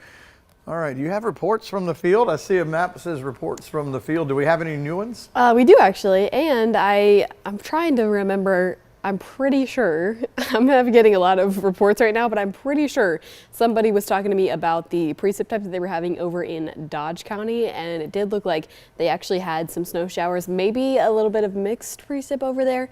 All right, do you have reports from the field? I see a map that says reports from the field. Do we have any new ones? We do actually, and I'm trying to remember. I'm pretty sure, I'm getting a lot of reports right now, but I'm pretty sure somebody was talking to me about the precip type that they were having over in Dodge County, and it did look like they actually had some snow showers, maybe a little bit of mixed precip over there.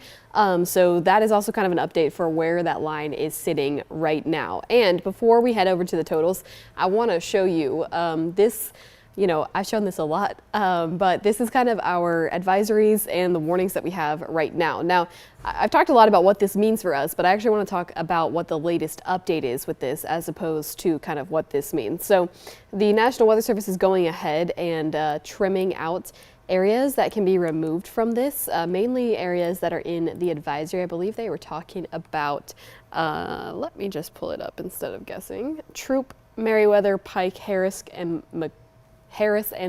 So that is also kind of an update for where that line is sitting right now. And before we head over to the totals, I want to show you this. You know, I've shown this a lot, but this is kind of our advisories and the warnings that we have right now. Now, I've talked a lot about what this means for us, but I actually want to talk about what the latest update is with this as opposed to kind of what this means. So the National Weather Service is going ahead and trimming out areas that can be removed from this, mainly areas that are in the advisory. I believe they were talking about, let me just pull it up instead of guessing, Troup, Meriwether, Pike, Harris, and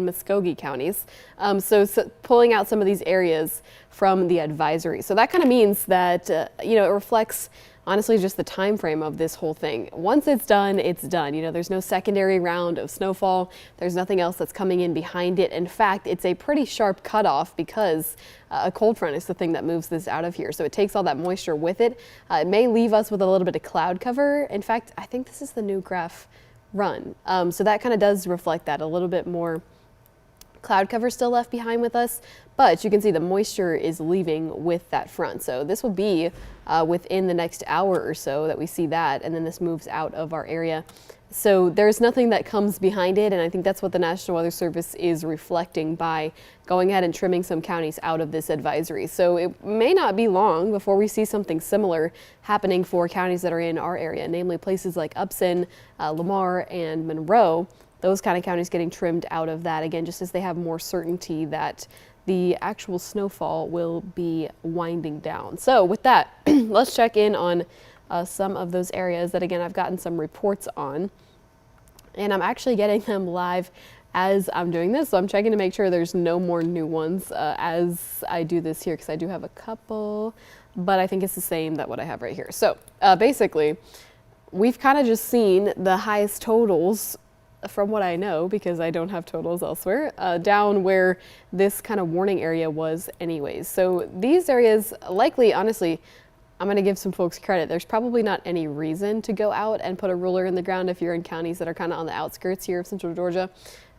Muskogee counties. So pulling out some of these areas from the advisory. So that kind of means that, you know, it reflects honestly just the time frame of this whole thing. Once it's done, it's done. You know, there's no secondary round of snowfall. There's nothing else that's coming in behind it. In fact, it's a pretty sharp cutoff because a cold front is the thing that moves this out of here. So it takes all that moisture with it. It may leave us with a little bit of cloud cover. In fact, I think this is the new graph run. So that kind of does reflect that, a little bit more cloud cover still left behind with us, but you can see the moisture is leaving with that front. So this will be within the next hour or so that we see that, and then this moves out of our area. So there's nothing that comes behind it, and I think that's what the National Weather Service is reflecting by going ahead and trimming some counties out of this advisory. So it may not be long before we see something similar happening for counties that are in our area, namely places like Upson, Lamar, and Monroe. Those kind of counties getting trimmed out of that, again, just as they have more certainty that the actual snowfall will be winding down. So with that, let's check in on some of those areas that, again, I've gotten some reports on. And I'm actually getting them live as I'm doing this. So I'm checking to make sure there's no more new ones as I do this here, because I do have a couple, but I think it's the same that what I have right here. So basically, we've kind of just seen the highest totals from what I know, because I don't have totals elsewhere, down where this kind of warning area was anyways. So these areas likely, honestly, I'm going to give some folks credit. There's probably not any reason to go out and put a ruler in the ground if you're in counties that are kind of on the outskirts here of central Georgia.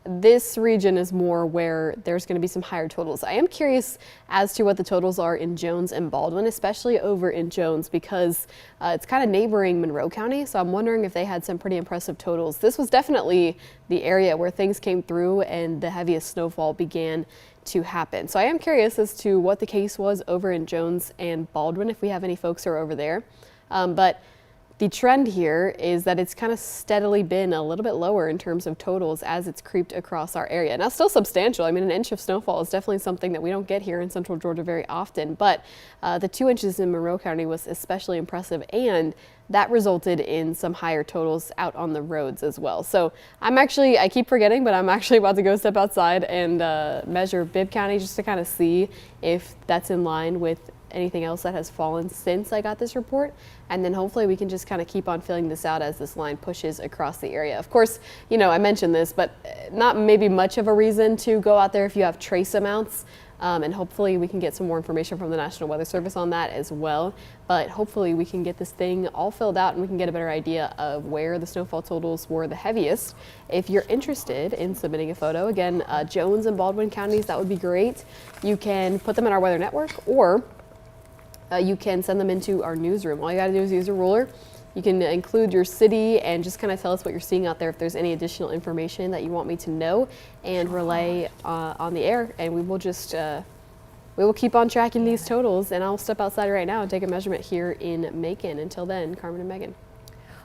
this region is more where there's going to be some higher totals. I am curious as to what the totals are in Jones and Baldwin, especially over in Jones, because it's kind of neighboring Monroe County. So I'm wondering if they had some pretty impressive totals. This was definitely the area where things came through and the heaviest snowfall began to happen. So I am curious as to what the case was over in Jones and Baldwin, if we have any folks who are over there. But the trend here is that it's kind of steadily been a little bit lower in terms of totals as it's creeped across our area. Now, still substantial. I mean, an inch of snowfall is definitely something that we don't get here in central Georgia very often, but the 2 inches in Monroe County was especially impressive, and that resulted in some higher totals out on the roads as well. So I keep forgetting, but I'm actually about to go step outside and measure Bibb County just to kind of see if that's in line with anything else that has fallen since I got this report, and then hopefully we can just kind of keep on filling this out as this line pushes across the area. Of course, you know, I mentioned this, but not maybe much of a reason to go out there if you have trace amounts, and hopefully we can get some more information from the National Weather Service on that as well. But hopefully we can get this thing all filled out and we can get a better idea of where the snowfall totals were the heaviest. If you're interested in submitting a photo, again, Jones and Baldwin counties, that would be great. You can put them in our weather network, or you can send them into our newsroom. All you got to do is use a ruler. You can include your city and just kind of tell us what you're seeing out there, if there's any additional information that you want me to know and relay on the air. And we will just, we will keep on tracking these totals, and I'll step outside right now and take a measurement here in Macon. Until then, Carmen and Megan.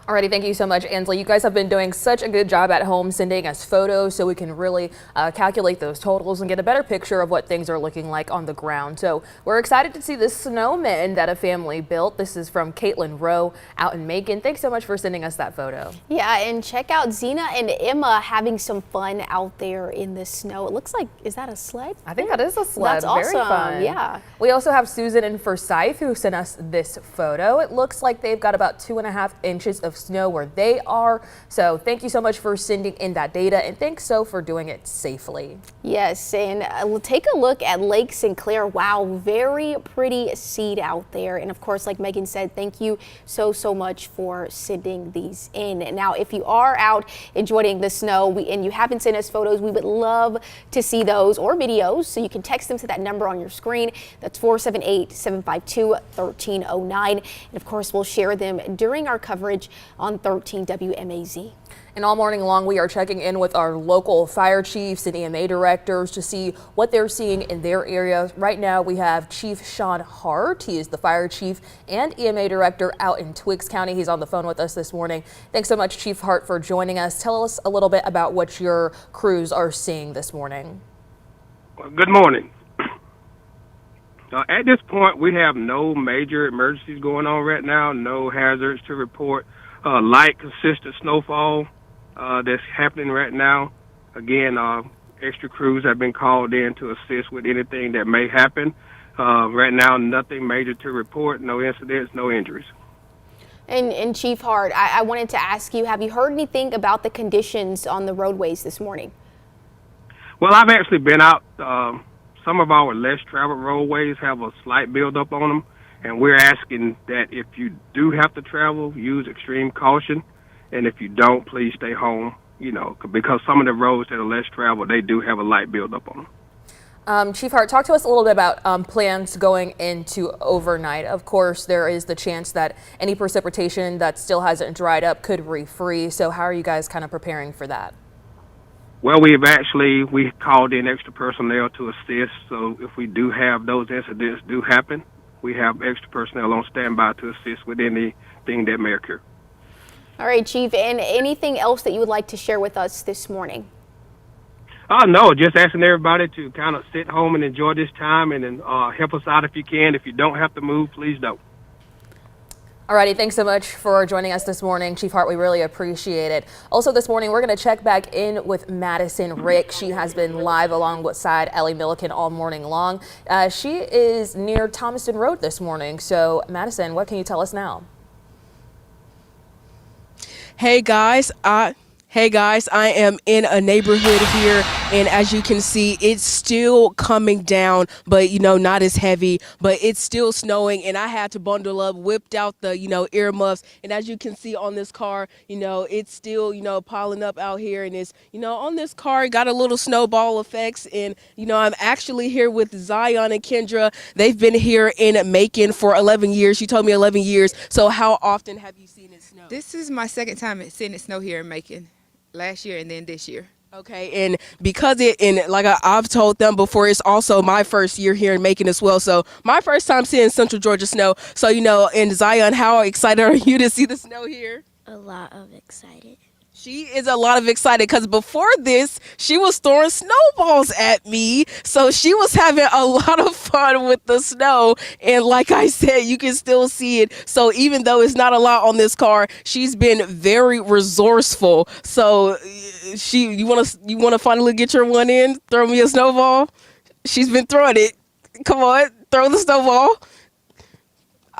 Alrighty, thank you so much, Ansley. You guys have been doing such a good job at home sending us photos so we can really calculate those totals and get a better picture of what things are looking like on the ground. So we're excited to see this snowman that a family built. This is from Caitlin Rowe out in Macon. Thanks so much for sending us that photo. Yeah, and check out Zena and Emma having some fun out there in the snow. It looks like, is that a sled? I think that is a sled. That's awesome. Very fun. Yeah. We also have Susan and Forsyth who sent us this photo. It looks like they've got about 2.5 inches of snow where they are. So thank you so much for sending in that data, and thanks so for doing it safely. Yes, and we'll take a look at Lake Sinclair. Wow, very pretty seed out there. And of course, like Megan said, thank you so much for sending these in. Now, if you are out enjoying the snow and you haven't sent us photos, we would love to see those or videos. So you can text them to that number on your screen. That's 478-752-1309. And of course, we'll share them during our coverage on 13 WMAZ. And all morning long, we are checking in with our local fire chiefs and EMA directors to see what they're seeing in their area. Right now, we have Chief Sean Hart. He is the fire chief and EMA director out in Twiggs County. He's on the phone with us this morning. Thanks so much, Chief Hart, for joining us. Tell us a little bit about what your crews are seeing this morning. Well, good morning. At this point, we have no major emergencies going on right now, no hazards to report. Light, consistent snowfall that's happening right now. Again, extra crews have been called in to assist with anything that may happen. Right now, nothing major to report, no incidents, no injuries. And Chief Hart, I wanted to ask you, have you heard anything about the conditions on the roadways this morning? Well, I've actually been out. Some of our less traveled roadways have a slight buildup on them. And we're asking that if you do have to travel, use extreme caution. And if you don't, please stay home, you know, because some of the roads that are less traveled, they do have a light buildup on them. Chief Hart, talk to us a little bit about plans going into overnight. Of course, there is the chance that any precipitation that still hasn't dried up could refreeze. So how are you guys kind of preparing for that? Well, we called in extra personnel to assist. So if we do have those incidents do happen, we have extra personnel on standby to assist with anything that may occur. All right, Chief, and anything else that you would like to share with us this morning? No, just asking everybody to kind of sit home and enjoy this time and then help us out if you can. If you don't have to move, please don't. Alrighty, thanks so much for joining us this morning, Chief Hart. We really appreciate it. Also this morning, we're going to check back in with Madison Rick. She has been live alongside Ellie Milliken all morning long. She is near Thomaston Road this morning. So Madison, what can you tell us now? Hey guys, Hey guys, I am in a neighborhood here, and as you can see, it's still coming down, but not as heavy, but it's still snowing, and I had to bundle up, whipped out the, earmuffs, and as you can see on this car, it's still, piling up out here, and it's, on this car, it got a little snowball effects, and, I'm actually here with Zion and Kendra. They've been here in Macon for 11 years. You told me 11 years, so how often have you seen it snow? This is my second time seeing it snow here in Macon. Last year and then this year. Okay, and because I've told them before, it's also my first year here in Macon as well. So my first time seeing Central Georgia snow. So and Zion, how excited are you to see the snow here? A lot of excited. She is a lot of excited because before this, she was throwing snowballs at me. So she was having a lot of fun with the snow. And like I said, you can still see it. So even though it's not a lot on this car, she's been very resourceful. So you want to finally get your one in? Throw me a snowball? She's been throwing it. Come on, throw the snowball.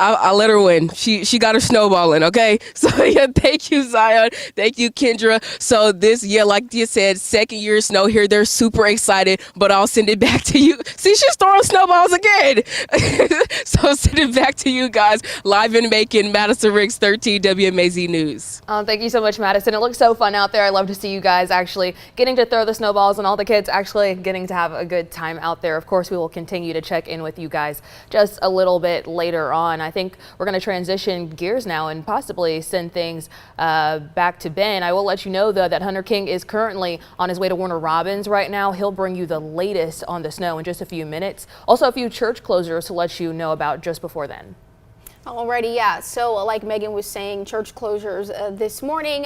I let her win. She got her snowballing, okay? So, yeah, thank you, Zion. Thank you, Kendra. So this, like you said, second year snow here. They're super excited, but I'll send it back to you. See, she's throwing snowballs again. So send it back to you guys. Live in Macon, Madison Riggs, 13 WMAZ News. Thank you so much, Madison. It looks so fun out there. I love to see you guys actually getting to throw the snowballs and all the kids actually getting to have a good time out there. Of course, we will continue to check in with you guys just a little bit later on. I think we're going to transition gears now and possibly send things back to Ben. I will let you know, though, that Hunter King is currently on his way to Warner Robins right now. He'll bring you the latest on the snow in just a few minutes. Also, a few church closures to let you know about just before then. Alrighty, yeah. So like Megan was saying, church closures this morning.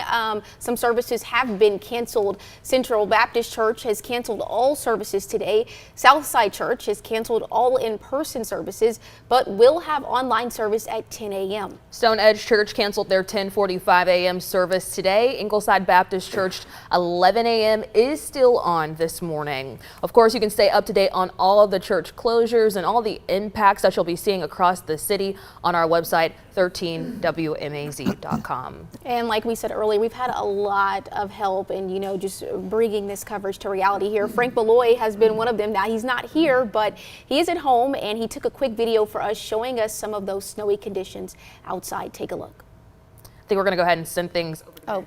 Some services have been canceled. Central Baptist Church has canceled all services today. Southside Church has canceled all in-person services, but will have online service at 10 a.m. Stone Edge Church canceled their 10:45 a.m. service today. Ingleside Baptist Church 11 a.m. is still on this morning. Of course, you can stay up to date on all of the church closures and all the impacts that you'll be seeing across the city on our website, 13wmaz.com. And like we said earlier, we've had a lot of help in, just bringing this coverage to reality here. Frank Beloy has been one of them. Now, he's not here, but he is at home, and he took a quick video for us showing us some of those snowy conditions outside. Take a look. I think we're going to go ahead and send things over to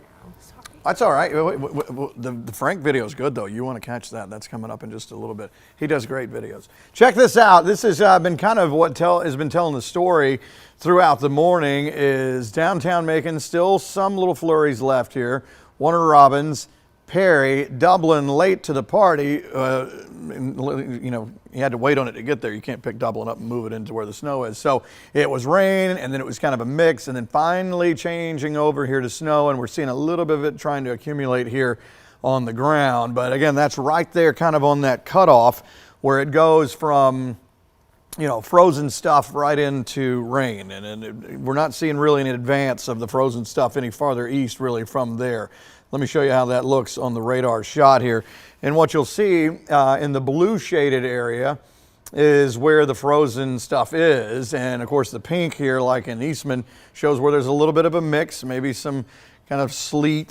That's all right. The Frank video is good, though. You want to catch that. That's coming up in just a little bit. He does great videos. Check this out. This has been kind of what has been telling the story throughout the morning is downtown Macon, still some little flurries left here. Warner Robins, Perry, Dublin late to the party. You had to wait on it to get there. You can't pick Dublin up and move it into where the snow is. So it was rain, and then it was kind of a mix, and then finally changing over here to snow, and we're seeing a little bit of it trying to accumulate here on the ground. But again, that's right there kind of on that cutoff where it goes from frozen stuff right into rain. And we're not seeing really an advance of the frozen stuff any farther east really from there. Let me show you how that looks on the radar shot here. And what you'll see in the blue shaded area is where the frozen stuff is. And of course the pink here, like in Eastman, shows where there's a little bit of a mix, maybe some kind of sleet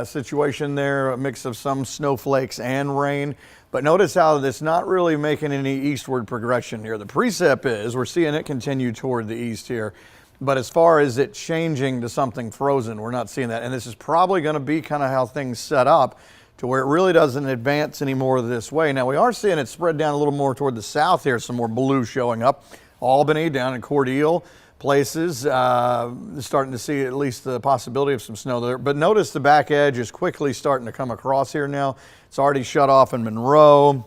situation there, a mix of some snowflakes and rain. But notice how it's not really making any eastward progression here. The precip is, we're seeing it continue toward the east here. But as far as it changing to something frozen, we're not seeing that. And this is probably going to be kind of how things set up to where it really doesn't advance anymore this way. Now, we are seeing it spread down a little more toward the south here, some more blue showing up. Albany, down in Cordele, places, starting to see at least the possibility of some snow there. But notice the back edge is quickly starting to come across here now. It's already shut off in Monroe.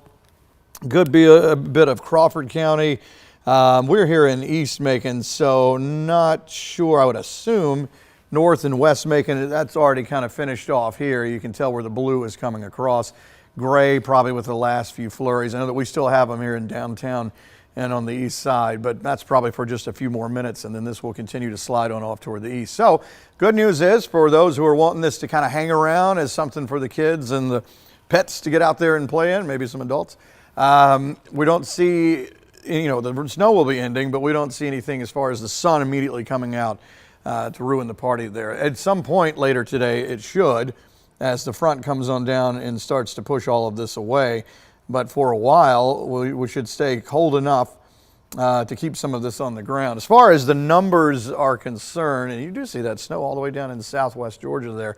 Could be a bit of Crawford County. We're here in East Macon, so not sure. I would assume North and West Macon, that's already kind of finished off here. You can tell where the blue is coming across. Gray probably with the last few flurries. I know that we still have them here in downtown and on the east side, but that's probably for just a few more minutes, and then this will continue to slide on off toward the east. So good news is for those who are wanting this to kind of hang around as something for the kids and the pets to get out there and play in, maybe some adults. We don't see, the snow will be ending, but we don't see anything as far as the sun immediately coming out to ruin the party there. At some point later today, it should. as the front comes on down and starts to push all of this away. But for a while, we should stay cold enough to keep some of this on the ground. As far as the numbers are concerned, and you do see that snow all the way down in southwest Georgia there,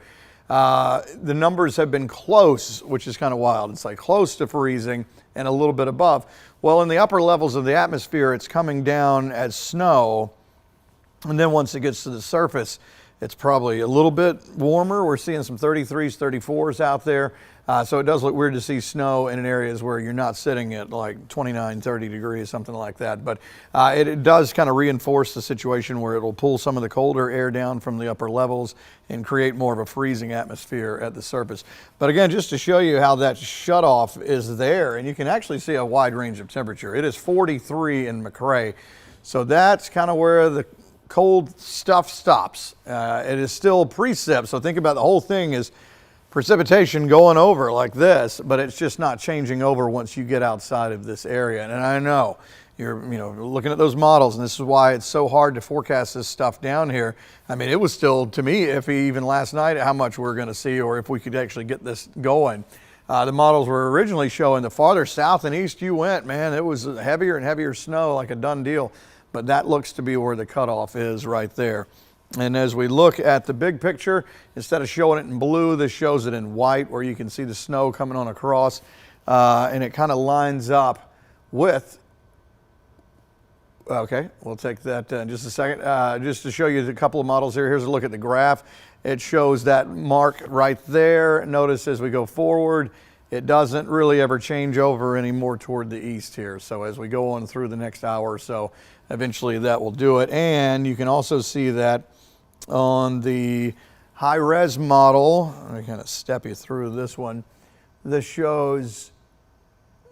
the numbers have been close, which is kind of wild. It's like close to freezing and a little bit above. Well, in the upper levels of the atmosphere, it's coming down as snow. And then once it gets to the surface, it's probably a little bit warmer. We're seeing some 33s, 34s out there. So it does look weird to see snow in areas where you're not sitting at like 29, 30 degrees, something like that. But it does kind of reinforce the situation where it'll pull some of the colder air down from the upper levels and create more of a freezing atmosphere at the surface. But again, just to show you how that shutoff is there, and you can actually see a wide range of temperature. It is 43 in McRae. So that's kind of where the cold stuff stops. It is still precip, so think about the whole thing is precipitation going over like this, but it's just not changing over once you get outside of this area. And I know you're looking at those models, and this is why it's so hard to forecast this stuff down here. I mean, it was still, to me, iffy even last night how much we're going to see or if we could actually get this going. The models were originally showing the farther south and east you went, man, it was heavier and heavier snow, like a done deal. But that looks to be where the cutoff is right there. And as we look at the big picture, instead of showing it in blue, this shows it in white, where you can see the snow coming on across, and it kind of lines up with, okay, we'll take that in just a second. Just to show you a couple of models here, here's a look at the graph. It shows that mark right there. Notice as we go forward, it doesn't really ever change over anymore toward the east here. So as we go on through the next hour or so, eventually that will do it. And you can also see that on the high-res model. I'm going to kind of step you through this one. This shows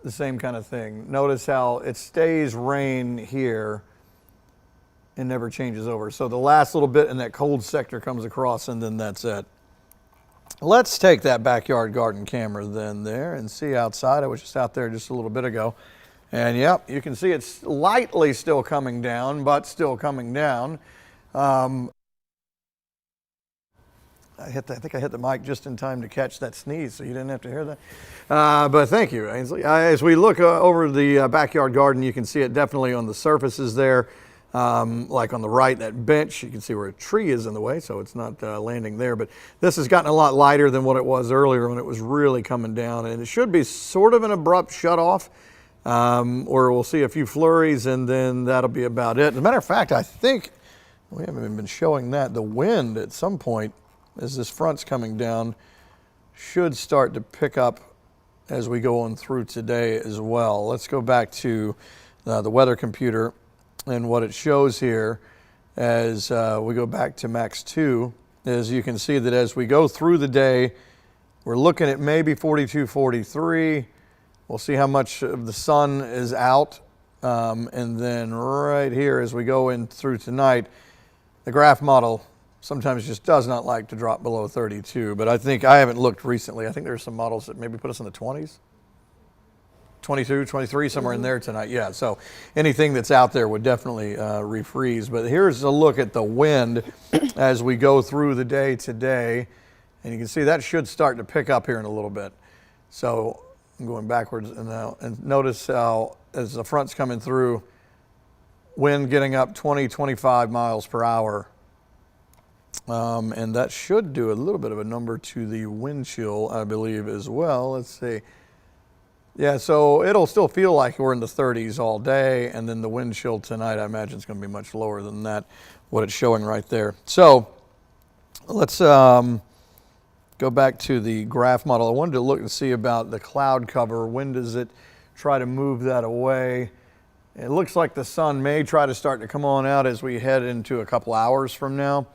the same kind of thing. Notice how it stays rain here and never changes over. So the last little bit in that cold sector comes across, and then that's it. Let's take that backyard garden camera then there and see outside. I was just out there just a little bit ago. And yep, you can see it's lightly still coming down, but still coming down. I think I hit the mic just in time to catch that sneeze, so you didn't have to hear that. But thank you, Ainsley. As we look over the backyard garden, you can see it definitely on the surfaces there. Like on the right, that bench, you can see where a tree is in the way, so it's not landing there. But this has gotten a lot lighter than what it was earlier when it was really coming down. And it should be sort of an abrupt shut-off, or we'll see a few flurries, and then that'll be about it. As a matter of fact, I think, we haven't even been showing that, the wind at some point, as this front's coming down, should start to pick up as we go on through today as well. Let's go back to the weather computer and what it shows here as we go back to max 2 is you can see that as we go through the day, we're looking at maybe 42, 43. We'll see how much of the sun is out. And then right here as we go in through tonight, the graph model sometimes just does not like to drop below 32, but I haven't looked recently. I think there's some models that maybe put us in the 20s, 22, 23, somewhere in there tonight. Yeah, so anything that's out there would definitely refreeze. But here's a look at the wind as we go through the day today, and you can see that should start to pick up here in a little bit. So I'm going backwards now, and notice how as the front's coming through, wind getting up 20, 25 miles per hour. And that should do a little bit of a number to the wind chill, I believe, as well. Let's see. Yeah, so it'll still feel like we're in the 30s all day, and then the wind chill tonight, I imagine it's going to be much lower than that, what it's showing right there. So let's go back to the graph model. I wanted to look and see about the cloud cover. When does it try to move that away? It looks like the sun may try to start to come on out as we head into a couple hours from now.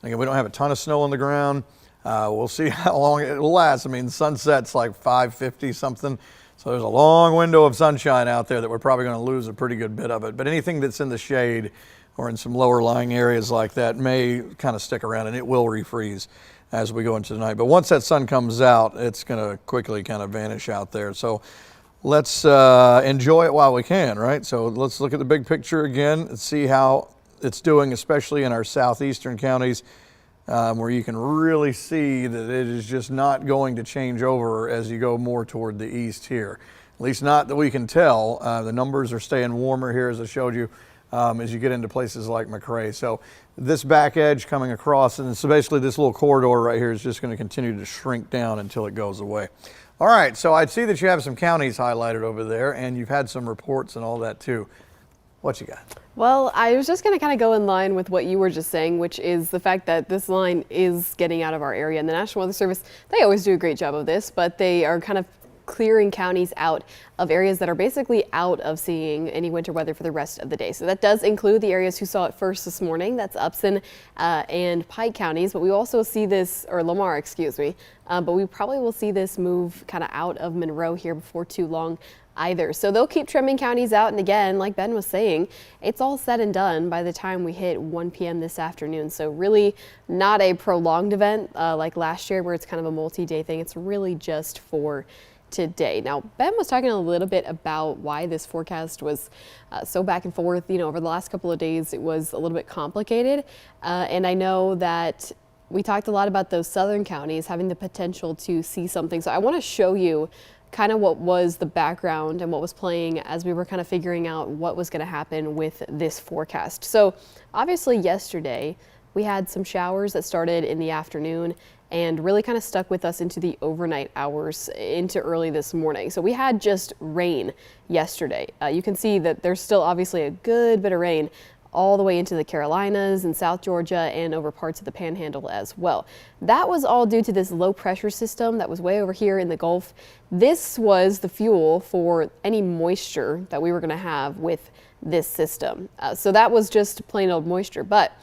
Again, we don't have a ton of snow on the ground. We'll see how long it will last. I mean, sunset's like 5:50 something. So there's a long window of sunshine out there that we're probably going to lose a pretty good bit of it. But anything that's in the shade or in some lower lying areas like that may kind of stick around, and it will refreeze as we go into the night. But once that sun comes out, it's going to quickly kind of vanish out there. So let's enjoy it while we can, right? So let's look at the big picture again and see how it's doing, especially in our southeastern counties. where you can really see that it is just not going to change over as you go more toward the east here. At least not that we can tell. The numbers are staying warmer here, as I showed you, as you get into places like McRae. So this back edge coming across, and so basically this little corridor right here is just going to continue to shrink down until it goes away. All right, so I see that you have some counties highlighted over there, and you've had some reports and all that too. What you got? Well, I was just going to kind of go in line with what you were just saying, which is the fact that this line is getting out of our area. And the National Weather Service, they always do a great job of this, but they are kind of clearing counties out of areas that are basically out of seeing any winter weather for the rest of the day. So that does include the areas who saw it first this morning. That's Upson and Pike counties, but we also see this, or Lamar, excuse me, but we probably will see this move kind of out of Monroe here before too long either. So they'll keep trimming counties out. And again, like Ben was saying, it's all said and done by the time we hit 1 p.m. this afternoon. So really not a prolonged event like last year where it's kind of a multi-day thing. It's really just for today. Now, Ben was talking a little bit about why this forecast was so back and forth. You know, over the last couple of days, it was a little bit complicated. And I know that we talked a lot about those southern counties having the potential to see something. So I want to show you kind of what was the background and what was playing as we were kind of figuring out what was going to happen with this forecast. So obviously yesterday we had some showers that started in the afternoon and really kind of stuck with us into the overnight hours into early this morning. So we had just rain yesterday. You can see that there's still obviously a good bit of rain all the way into the Carolinas and South Georgia and over parts of the Panhandle as well. That was all due to this low pressure system that was way over here in the Gulf. This was the fuel for any moisture that we were going to have with this system. So that was just plain old moisture. But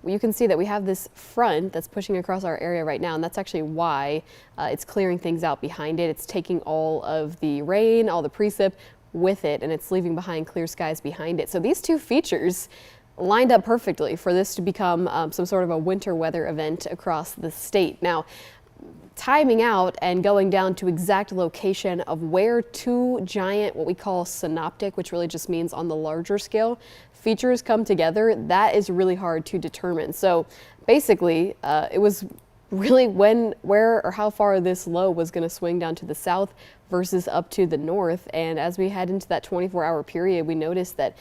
you can see that we have this front that's pushing across our area right now, and that's actually why it's clearing things out behind it. It's taking all of the rain, all the precip with it, and it's leaving behind clear skies behind it. So these two features lined up perfectly for this to become some sort of a winter weather event across the state. Now, timing out and going down to exact location of where two giant, what we call synoptic, which really just means on the larger scale, features come together, that is really hard to determine. So basically, it was really where or how far this low was going to swing down to the south versus up to the north. And as we head into that 24-hour period, we noticed that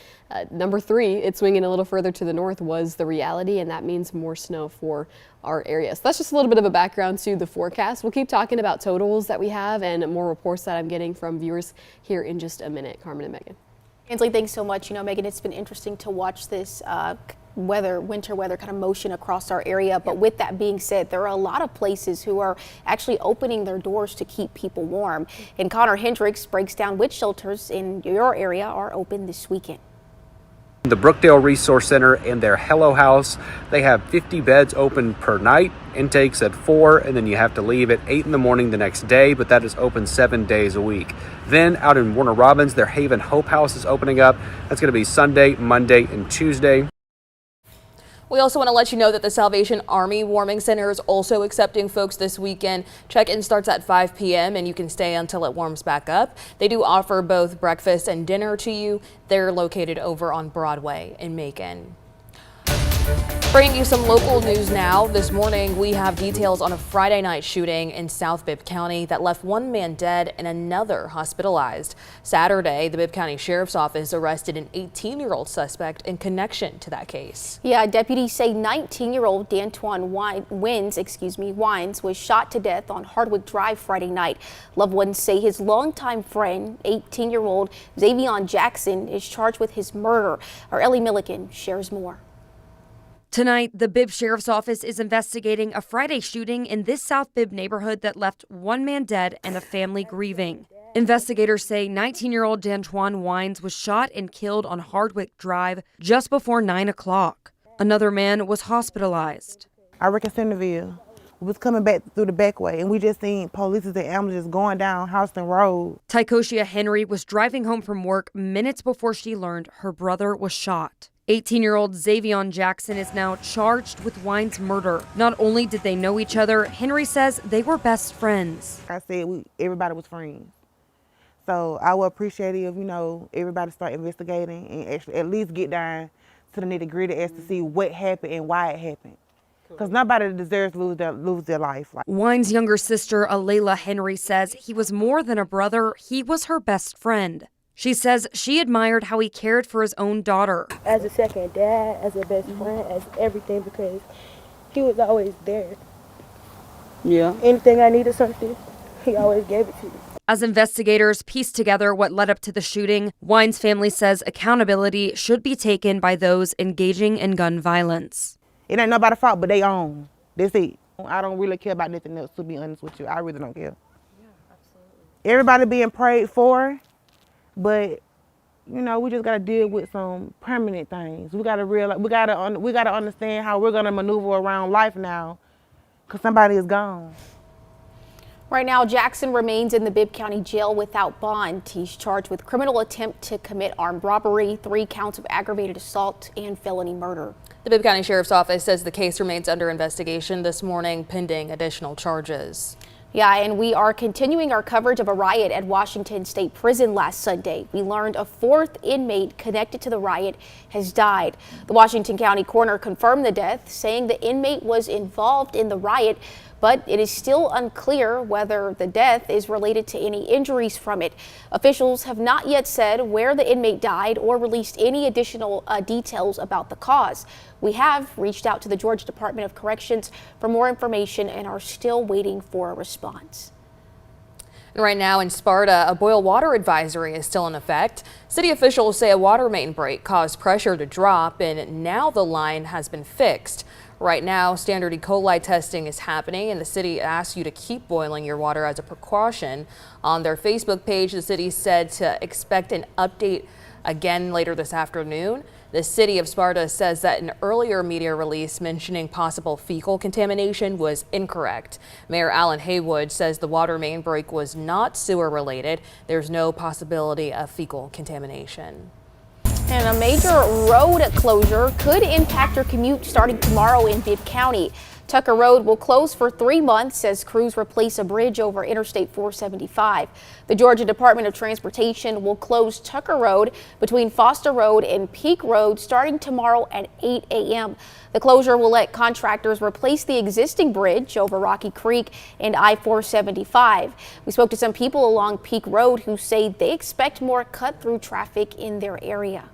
number 3, it's swinging a little further to the north, was the reality, and that means more snow for our area. So that's just a little bit of a background to the forecast. We'll keep talking about totals that we have and more reports that I'm getting from viewers here in just a minute. Carmen and Megan. Ansley, thanks so much. You know, Megan, it's been interesting to watch this winter weather kind of motion across our area. But with that being said, there are a lot of places who are actually opening their doors to keep people warm. And Connor Hendricks breaks down which shelters in your area are open this weekend. The Brookdale Resource Center and their Hello House, they have 50 beds open per night. Intakes at 4, and then you have to leave at 8 in the morning the next day, but that is open 7 days a week. Then out in Warner Robins, their Haven Hope House is opening up. That's going to be Sunday, Monday, and Tuesday. We also want to let you know that the Salvation Army Warming Center is also accepting folks this weekend. Check-in starts at 5 p.m. and you can stay until it warms back up. They do offer both breakfast and dinner to you. They're located over on Broadway in Macon. Bringing you some local news now. This morning, we have details on a Friday night shooting in South Bibb County that left one man dead and another hospitalized. Saturday, the Bibb County Sheriff's Office arrested an 18-year-old suspect in connection to that case. Yeah, deputies say 19-year-old D'Antoine Wines was shot to death on Hardwick Drive Friday night. Loved ones say his longtime friend, 18-year-old Xavion Jackson, is charged with his murder. Our Ellie Milliken shares more. Tonight, the Bibb Sheriff's Office is investigating a Friday shooting in this South Bibb neighborhood that left one man dead and a family grieving. Investigators say 19-year-old D'Antoine Wines was shot and killed on Hardwick Drive just before 9 o'clock. Another man was hospitalized. I work in Centerville. We was coming back through the back way, and we just seen police and ambulances going down Houston Road. Tycosia Henry was driving home from work minutes before she learned her brother was shot. 18-year-old Xavion Jackson is now charged with Wine's murder. Not only did they know each other, Henry says they were best friends. I said everybody was friends. So I would appreciate it if, everybody start investigating and actually at least get down to the nitty-gritty as to see what happened and why it happened. because nobody deserves to lose their life. Wine's younger sister, Alayla Henry, says he was more than a brother, he was her best friend. She says she admired how he cared for his own daughter. As a second dad, as a best friend, as everything, because he was always there. Yeah. Anything I needed something, he always gave it to me. As investigators piece together what led up to the shooting, Wine's family says accountability should be taken by those engaging in gun violence. It ain't nobody's fault but they own. That's it. I don't really care about nothing else, to be honest with you. I really don't care. Yeah, absolutely. Everybody being prayed for, but you know, we just gotta deal with some permanent things. We gotta realize, we gotta understand how we're gonna maneuver around life now, cause somebody is gone. Right now, Jackson remains in the Bibb County Jail without bond. He's charged with criminal attempt to commit armed robbery, 3 counts of aggravated assault, and felony murder. The Bibb County Sheriff's Office says the case remains under investigation this morning, pending additional charges. Yeah, and we are continuing our coverage of a riot at Washington State Prison last Sunday. We learned a 4th inmate connected to the riot has died. The Washington County coroner confirmed the death, saying the inmate was involved in the riot, but it is still unclear whether the death is related to any injuries from it. Officials have not yet said where the inmate died or released any additional details about the cause. We have reached out to the Georgia Department of Corrections for more information and are still waiting for a response. And right now in Sparta, a boil water advisory is still in effect. City officials say a water main break caused pressure to drop, and now the line has been fixed. Right now, standard E. coli testing is happening, and the city asks you to keep boiling your water as a precaution. On their Facebook page, the city said to expect an update again later this afternoon. The city of Sparta says that an earlier media release mentioning possible fecal contamination was incorrect. Mayor Alan Haywood says the water main break was not sewer related. There's no possibility of fecal contamination. And a major road closure could impact your commute starting tomorrow in Bibb County. Tucker Road will close for 3 months as crews replace a bridge over Interstate 475. The Georgia Department of Transportation will close Tucker Road between Foster Road and Peak Road starting tomorrow at 8 a.m. The closure will let contractors replace the existing bridge over Rocky Creek and I-475. We spoke to some people along Peak Road who say they expect more cut-through traffic in their area.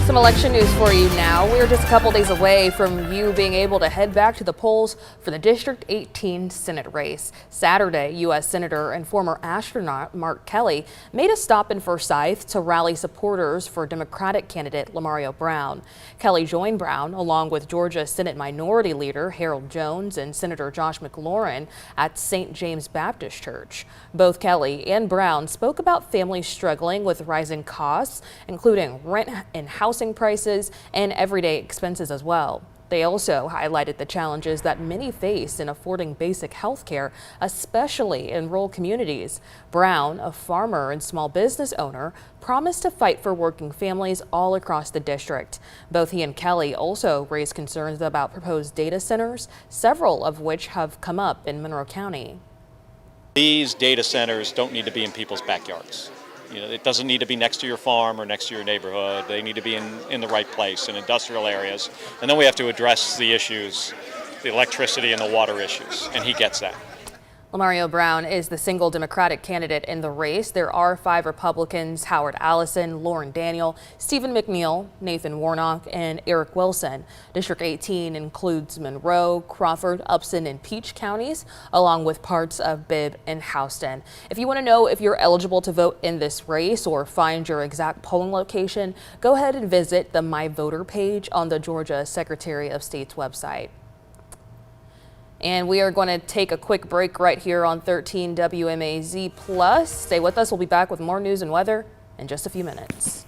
Some election news for you now. We're just a couple days away from you being able to head back to the polls for the District 18 Senate race. Saturday, U.S. Senator and former astronaut Mark Kelly made a stop in Forsyth to rally supporters for Democratic candidate Lamario Brown. Kelly joined Brown along with Georgia Senate Minority Leader Harold Jones and Senator Josh McLaurin at St. James Baptist Church. Both Kelly and Brown spoke about families struggling with rising costs, including rent and housing prices and everyday expenses as well. They also highlighted the challenges that many face in affording basic health care, especially in rural communities. Brown, a farmer and small business owner, promised to fight for working families all across the district. Both he and Kelly also raised concerns about proposed data centers, several of which have come up in Monroe County. These data centers don't need to be in people's backyards. You know, it doesn't need to be next to your farm or next to your neighborhood. They need to be in the right place, in industrial areas. And then we have to address the issues, the electricity and the water issues, and he gets that. Lamario Brown is the single Democratic candidate in the race. There are 5 Republicans: Howard Allison, Lauren Daniel, Stephen McNeil, Nathan Warnock, and Eric Wilson. District 18 includes Monroe, Crawford, Upson, and Peach counties, along with parts of Bibb and Houston. If you want to know if you're eligible to vote in this race or find your exact polling location, go ahead and visit the My Voter page on the Georgia Secretary of State's website. And we are going to take a quick break right here on 13 WMAZ Plus. Stay with us. We'll be back with more news and weather in just a few minutes.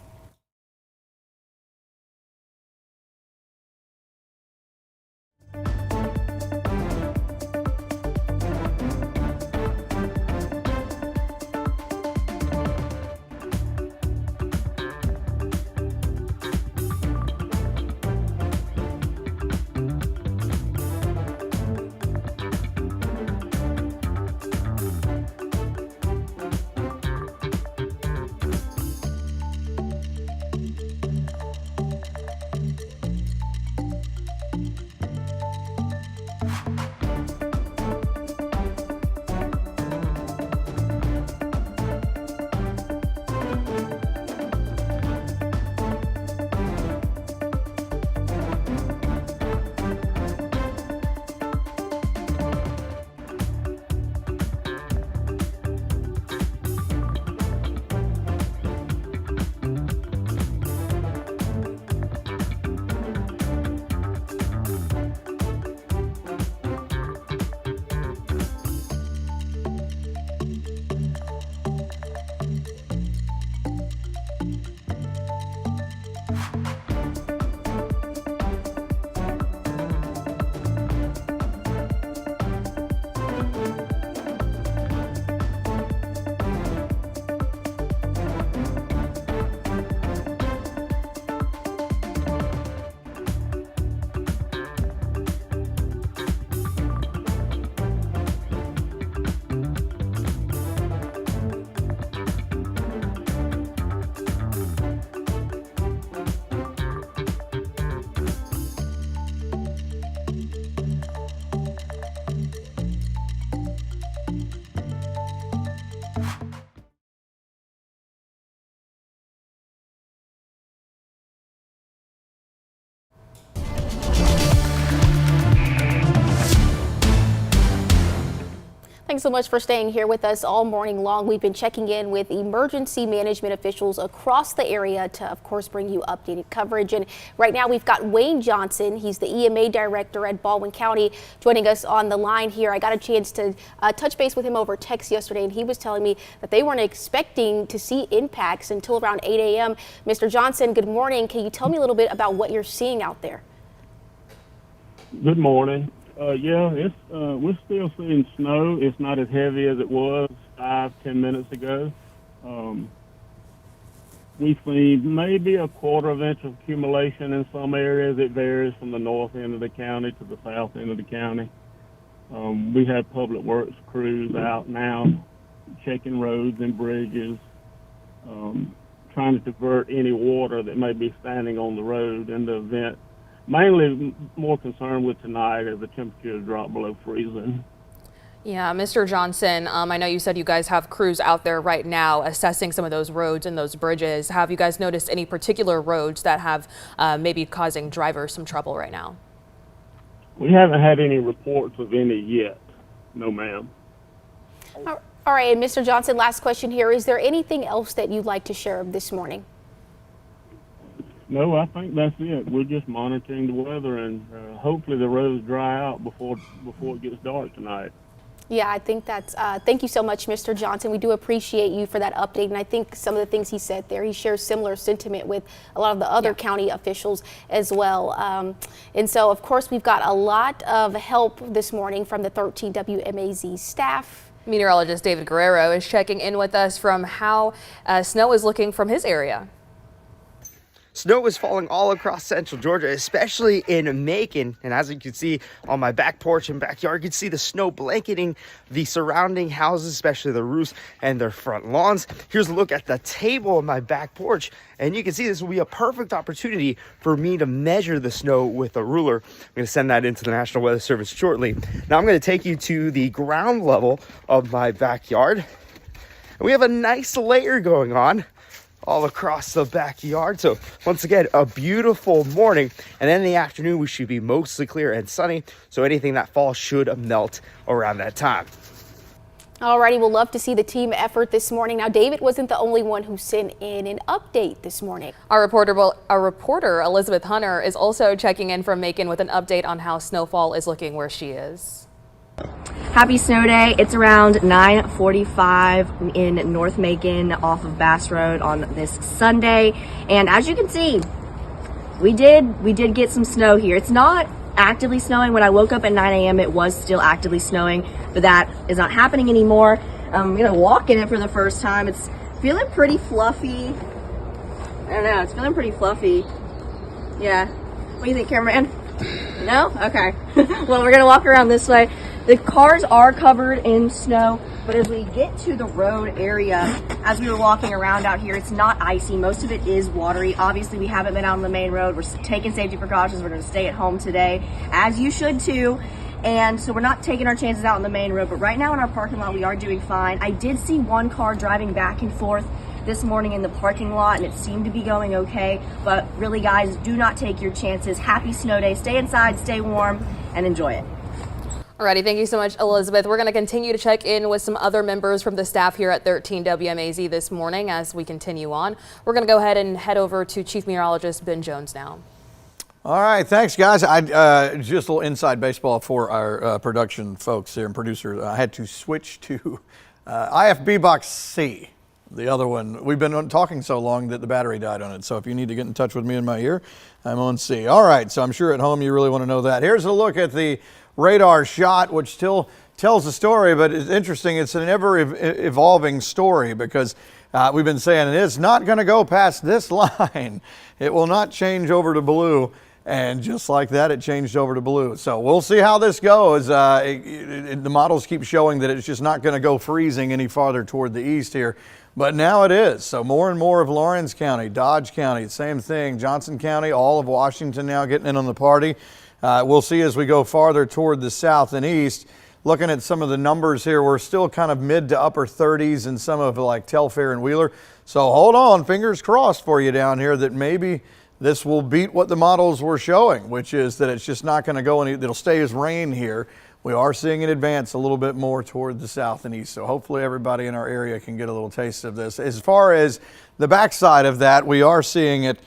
Thanks so much for staying here with us all morning long. We've been checking in with emergency management officials across the area to, of course, bring you updated coverage. And right now we've got Wayne Johnson. He's the EMA director at Baldwin County, joining us on the line here. I got a chance to touch base with him over text yesterday, and he was telling me that they weren't expecting to see impacts until around 8 a.m. Mr. Johnson, good morning. Can you tell me a little bit about what you're seeing out there? Good morning. We're still seeing snow. It's not as heavy as it was 5-10 minutes ago. We've seen maybe a quarter of inch of accumulation in some areas. It varies from the north end of the county to the south end of the county. We have public works crews out now checking roads and bridges, trying to divert any water that may be standing on the road in the event. Mainly more concerned with tonight as the temperatures drop below freezing. Yeah, Mr. Johnson, I know you said you guys have crews out there right now assessing some of those roads and those bridges. Have you guys noticed any particular roads that have maybe causing drivers some trouble right now? We haven't had any reports of any yet. No, ma'am. All right, and Mr. Johnson, last question here. Is there anything else that you'd like to share this morning? No, I think that's it. We're just monitoring the weather, and hopefully the roads dry out before it gets dark tonight. Yeah, I think that's, thank you so much, Mr. Johnson. We do appreciate you for that update. And I think some of the things he said there, he shares similar sentiment with a lot of the other county officials as well. And so, of course, we've got a lot of help this morning from the 13 WMAZ staff. Meteorologist David Guerrero is checking in with us from how snow is looking from his area. Snow is falling all across central Georgia, especially in Macon. And as you can see on my back porch and backyard, you can see the snow blanketing the surrounding houses, especially the roofs and their front lawns. Here's a look at the table on my back porch. And you can see this will be a perfect opportunity for me to measure the snow with a ruler. I'm going to send that into the National Weather Service shortly. Now I'm going to take you to the ground level of my backyard. And we have a nice layer going on all across the backyard. So once again, a beautiful morning, and then in the afternoon we should be mostly clear and sunny, so anything that falls should melt around that time. Alrighty, we'll love to see the team effort this morning. Now, David wasn't the only one who sent in an update this morning. Our reporter Elizabeth Hunter is also checking in from Macon with an update on how snowfall is looking where she is. Happy snow day. It's around 9:45 in North Macon off of Bass Road on this Sunday. And as you can see, we did get some snow here. It's not actively snowing. When I woke up at 9 a.m. it was still actively snowing, but that is not happening anymore. I'm gonna walk in it for the first time. It's feeling pretty fluffy. I don't know, it's feeling pretty fluffy. Yeah. What do you think, cameraman? No? Okay. Well, we're gonna walk around this way. The cars are covered in snow, but as we get to the road area, as we were walking around out here, it's not icy. Most of it is watery. Obviously, we haven't been out on the main road. We're taking safety precautions. We're going to stay at home today, as you should too. And so we're not taking our chances out on the main road, but right now in our parking lot, we are doing fine. I did see one car driving back and forth this morning in the parking lot, and it seemed to be going okay. But really, guys, do not take your chances. Happy snow day. Stay inside, stay warm, and enjoy it. Alrighty, thank you so much, Elizabeth. We're going to continue to check in with some other members from the staff here at 13 WMAZ this morning as we continue on. We're going to go ahead and head over to Chief Meteorologist Ben Jones now. All right, thanks, guys. Just a little inside baseball for our production folks here and producers. I had to switch to IFB Box C. The other one, we've been talking so long that the battery died on it. So if you need to get in touch with me in my ear, I'm on C. All right, so I'm sure at home you really want to know that. Here's a look at the radar shot, which still tells the story, but it's interesting. It's an ever-evolving story because we've been saying it's not going to go past this line. It will not change over to blue. And just like that, it changed over to blue. So we'll see how this goes. The models keep showing that it's just not going to go freezing any farther toward the east here. But now it is. So more and more of Lawrence County, Dodge County, same thing, Johnson County, all of Washington now getting in on the party. We'll see as we go farther toward the south and east. Looking at some of the numbers here, we're still kind of mid to upper 30s in some of like Telfair and Wheeler. So hold on, fingers crossed for you down here that maybe this will beat what the models were showing, which is that it's just not going to go any, it'll stay as rain here we are seeing it advance a little bit more toward the south and east. So hopefully everybody in our area can get a little taste of this. As far as the backside of that, we are seeing it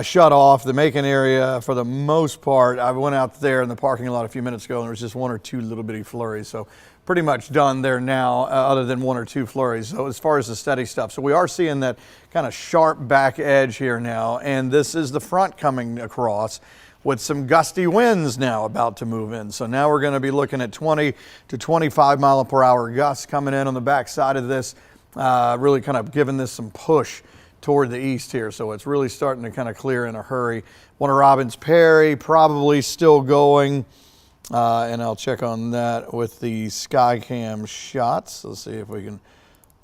shut off. The Macon area, for the most part, I went out there in the parking lot a few minutes ago and there was just one or two little bitty flurries. So pretty much done there now, other than one or two flurries. So as far as the steady stuff, so we are seeing that kind of sharp back edge here now, and this is the front coming across with some gusty winds now about to move in. So now we're going to be looking at 20 to 25 mile per hour gusts coming in on the back side of this, really kind of giving this some push toward the east here. So it's really starting to kind of clear in a hurry. Warner Robins Perry probably still going. And I'll check on that with the Skycam shots. Let's see if we can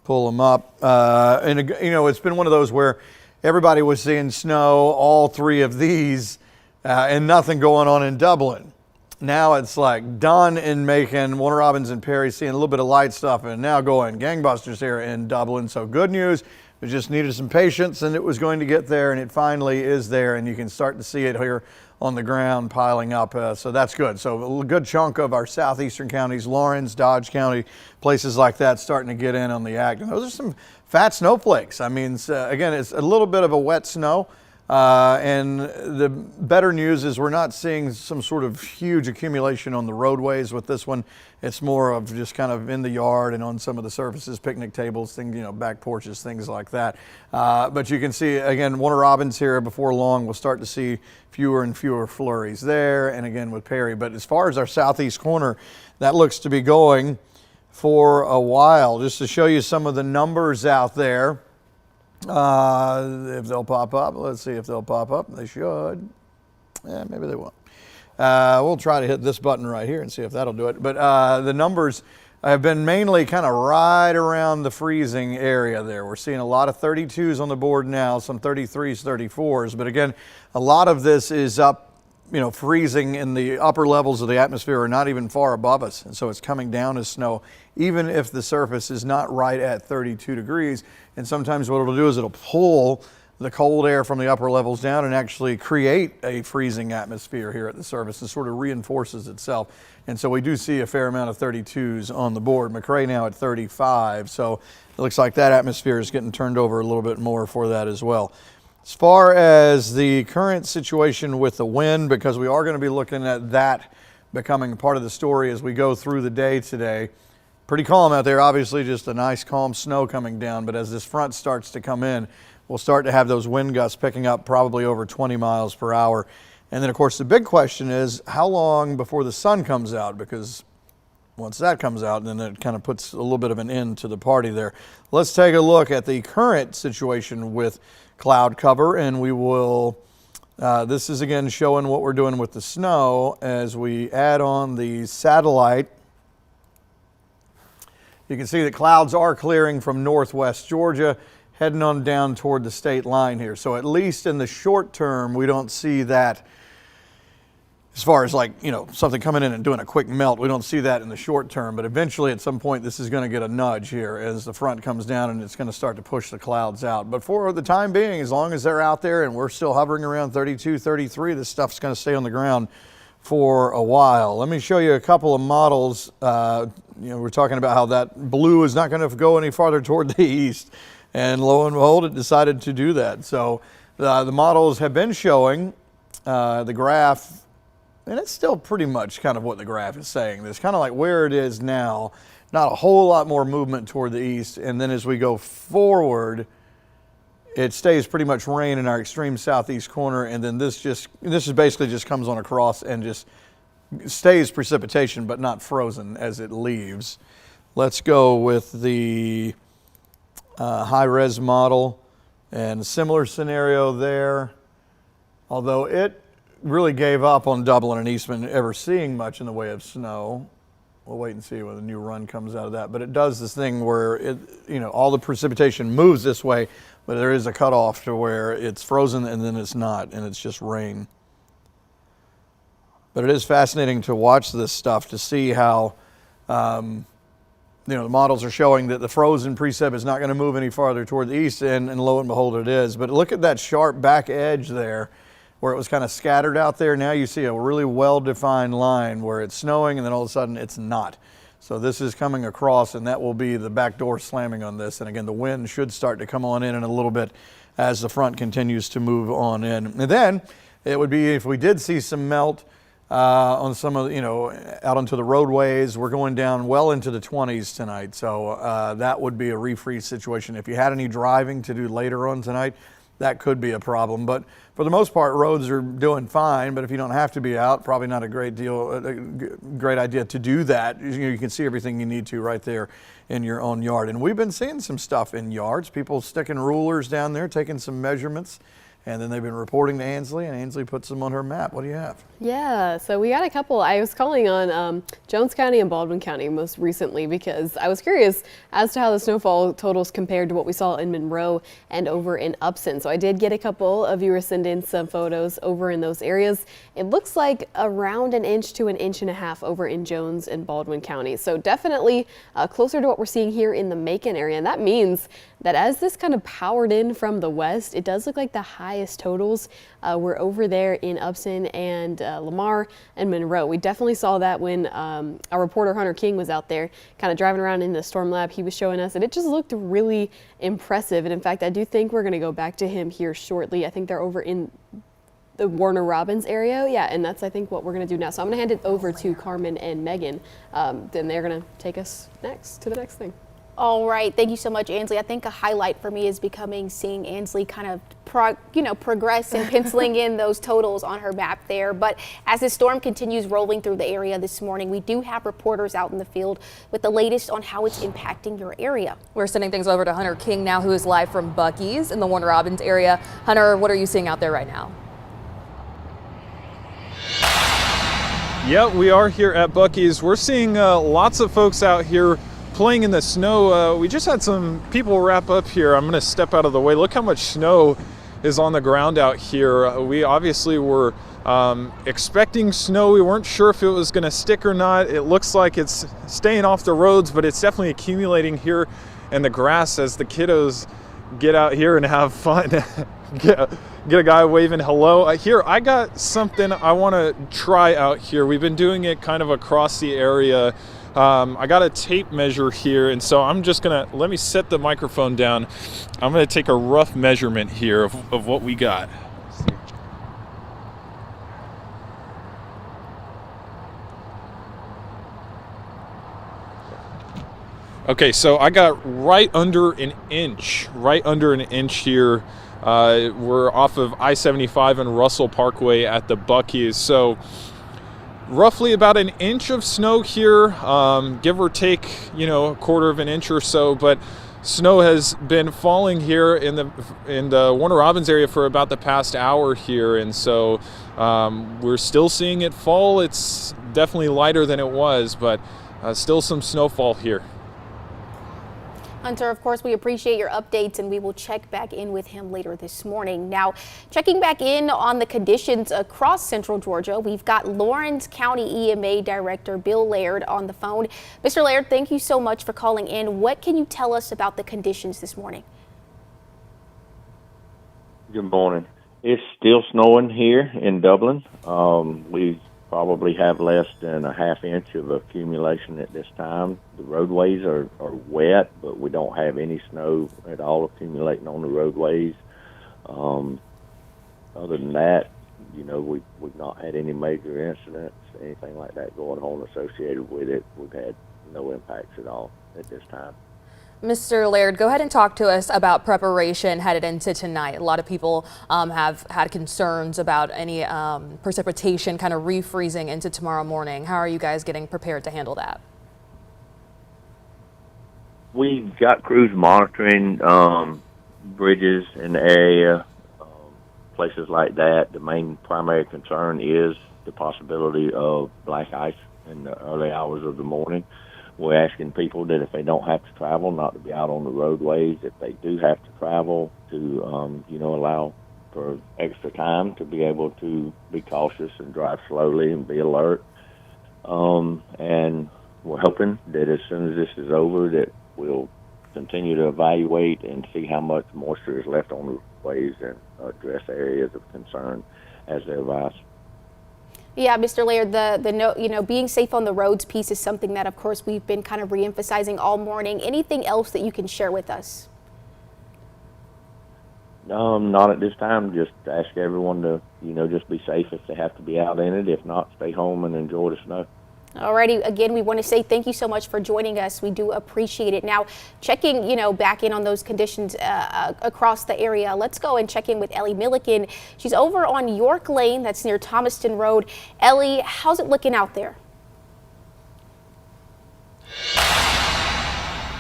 pull them up. And you know, it's been one of those where everybody was seeing snow, all three of these, and nothing going on in Dublin. Now it's like done in Macon, Warner Robins and Perry seeing a little bit of light stuff, and now going gangbusters here in Dublin. So good news. We just needed some patience and it was going to get there, and it finally is there, and you can start to see it here on the ground piling up. So that's good. So a good chunk of our southeastern counties, Lawrence, Dodge County, places like that starting to get in on the act. And those are some fat snowflakes. I mean, again, it's a little bit of a wet snow. And the better news is we're not seeing some sort of huge accumulation on the roadways with this one. It's more of just kind of in the yard and on some of the surfaces, picnic tables, things, you know, back porches, things like that. But you can see, again, Warner Robins here before long, we'll start to see fewer and fewer flurries there. And again with Perry. But as far as our southeast corner, that looks to be going for a while. Just to show you some of the numbers out there. If they'll pop up, let's see if they'll pop up. They should. Yeah, maybe they won't. We'll try to hit this button right here and see if that'll do it. But the numbers have been mainly kind of right around the freezing area there. We're seeing a lot of 32s on the board now, some 33s, 34s. But again, a lot of this is up, you know, freezing in the upper levels of the atmosphere are not even far above us. And so it's coming down as snow, even if the surface is not right at 32 degrees. And sometimes what it'll do is it'll pull the cold air from the upper levels down and actually create a freezing atmosphere here at the surface and sort of reinforces itself. And so we do see a fair amount of 32s on the board. McRae now at 35. So it looks like that atmosphere is getting turned over a little bit more for that as well. As far as the current situation with the wind, because we are going to be looking at that becoming part of the story as we go through the day today. Pretty calm out there, obviously just a nice calm snow coming down, but as this front starts to come in, we'll start to have those wind gusts picking up probably over 20 miles per hour. And then of course the big question is how long before the sun comes out, because once that comes out, then it kind of puts a little bit of an end to the party there. Let's take a look at the current situation with cloud cover, and we will, this is again showing what we're doing with the snow as we add on the satellite. You can see that clouds are clearing from northwest Georgia, heading on down toward the state line here. So at least in the short term, we don't see that as far as like, you know, something coming in and doing a quick melt. We don't see that in the short term, but eventually at some point this is going to get a nudge here as the front comes down and it's going to start to push the clouds out. But for the time being, as long as they're out there and we're still hovering around 32, 33, this stuff's going to stay on the ground for a while. Let me show you a couple of models. You know, we're talking about how that blue is not going to go any farther toward the east, and lo and behold, it decided to do that. So the models have been showing the graph, and it's still pretty much kind of what the graph is saying. It's kind of like where it is now, not a whole lot more movement toward the east, and then as we go forward, it stays pretty much rain in our extreme southeast corner, and then this is basically just comes on across and just stays precipitation, but not frozen as it leaves. Let's go with the high-res model, and a similar scenario there, although it really gave up on Dublin and Eastman ever seeing much in the way of snow. We'll wait and see when the new run comes out of that. But it does this thing where it, you know, all the precipitation moves this way, but there is a cutoff to where it's frozen and then it's not, and it's just rain. But it is fascinating to watch this stuff to see how, you know, the models are showing that the frozen precip is not going to move any farther toward the east, and lo and behold it is. But look at that sharp back edge there where it was kind of scattered out there. Now you see a really well-defined line where it's snowing and then all of a sudden it's not. So this is coming across, and that will be the back door slamming on this. And again, the wind should start to come on in a little bit as the front continues to move on in. And then it would be if we did see some melt on some of, out onto the roadways. We're going down well into the 20s tonight. So that would be a refreeze situation. If you had any driving to do later on tonight, that could be a problem. But for the most part, roads are doing fine. But if you don't have to be out, probably not a great idea to do that. You can see everything you need to right there in your own yard. And we've been seeing some stuff in yards, people sticking rulers down there, taking some measurements. And then they've been reporting to Ansley, and Ansley puts them on her map. What do you have? Yeah, so we got a couple. I was calling on Jones County and Baldwin County most recently because I was curious as to how the snowfall totals compared to what we saw in Monroe and over in Upson. So I did get a couple of viewers send in some photos over in those areas. It looks like around 1 inch to 1.5 inches over in Jones and Baldwin County. So definitely closer to what we're seeing here in the Macon area. And that means that as this kind of powered in from the west, it does look like the highest totals were over there in Upson and Lamar and Monroe. We definitely saw that when our reporter Hunter King was out there kind of driving around in the storm lab. He was showing us, and it just looked really impressive. And in fact, I do think we're going to go back to him here shortly. I think they're over in the Warner Robins area. Yeah, and that's, I think, what we're going to do now. So I'm going to hand it over to Carmen and Megan. Then they're going to take us next to the next thing. All right, thank you so much, Ansley. I think a highlight for me is seeing Ansley kind of progress and penciling in those totals on her map there. But as the storm continues rolling through the area this morning, we do have reporters out in the field with the latest on how it's impacting your area. We're sending things over to Hunter King now, who is live from Buc-ee's in the Warner Robins area. Hunter, what are you seeing out there right now? Yeah, we are here at Buc-ee's. We're seeing lots of folks out here playing in the snow. We just had some people wrap up here. I'm going to step out of the way. Look how much snow is on the ground out here. We obviously were expecting snow. We weren't sure if it was going to stick or not. It looks like it's staying off the roads, but it's definitely accumulating here in the grass as the kiddos get out here and have fun. Get a guy waving hello. Here, I got something I want to try out here. We've been doing it kind of across the area. I got a tape measure here, and so I'm just gonna, let me set the microphone down. I'm gonna take a rough measurement here of what we got. Okay, so I got right under an inch here. We're off of I-75 and Russell Parkway at the Buc-ee's. So roughly about an inch of snow here, give or take, a 1/4 of an inch or so. But snow has been falling here in the Warner Robins area for about the past hour here, and so we're still seeing it fall. It's definitely lighter than it was, but still some snowfall here. Hunter, of course, we appreciate your updates, and we will check back in with him later this morning. Now, checking back in on the conditions across central Georgia, we've got Lawrence County EMA Director Bill Laird on the phone. Mr. Laird, thank you so much for calling in. What can you tell us about the conditions this morning? Good morning. It's still snowing here in Dublin. We probably have less than a 1/2 inch of accumulation at this time. The roadways are wet, but we don't have any snow at all accumulating on the roadways. Other than that, we've not had any major incidents, anything like that going on associated with it. We've had no impacts at all at this time. Mr. Laird, go ahead and talk to us about preparation headed into tonight. A lot of people have had concerns about any precipitation kind of refreezing into tomorrow morning. How are you guys getting prepared to handle that? We've got crews monitoring bridges in the area, places like that. The main primary concern is the possibility of black ice in the early hours of the morning. We're asking people that if they don't have to travel, not to be out on the roadways. If they do have to travel, to allow for extra time to be able to be cautious and drive slowly and be alert. And we're hoping that as soon as this is over, that we'll continue to evaluate and see how much moisture is left on ways and address areas of concern as they arise. Yeah, Mr. Laird, being safe on the roads piece is something that, of course, we've been kind of reemphasizing all morning. Anything else that you can share with us? Not at this time. Just ask everyone to, just be safe if they have to be out in it. If not, stay home and enjoy the snow. Alrighty, again, we want to say thank you so much for joining us. We do appreciate it. Now, checking, back in on those conditions across the area, let's go and check in with Ellie Milliken. She's over on York Lane, that's near Thomaston Road. Ellie, how's it looking out there?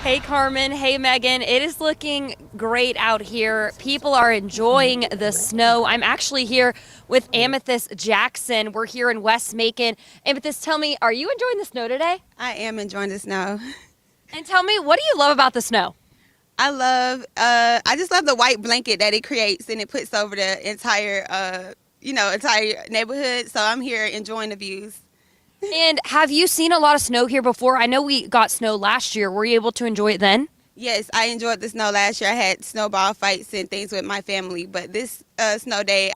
Hey Carmen, hey Megan, it is looking great out here. People are enjoying the snow. I'm actually here with Amethyst Jackson. We're here in West Macon. Amethyst, tell me, are you enjoying the snow today? I am enjoying the snow. And tell me, what do you love about the snow? I just love the white blanket that it creates and it puts over the entire neighborhood. So I'm here enjoying the views. And have you seen a lot of snow here before? I know we got snow last year. Were you able to enjoy it then? Yes, I enjoyed the snow last year. I had snowball fights and things with my family. But this snow day,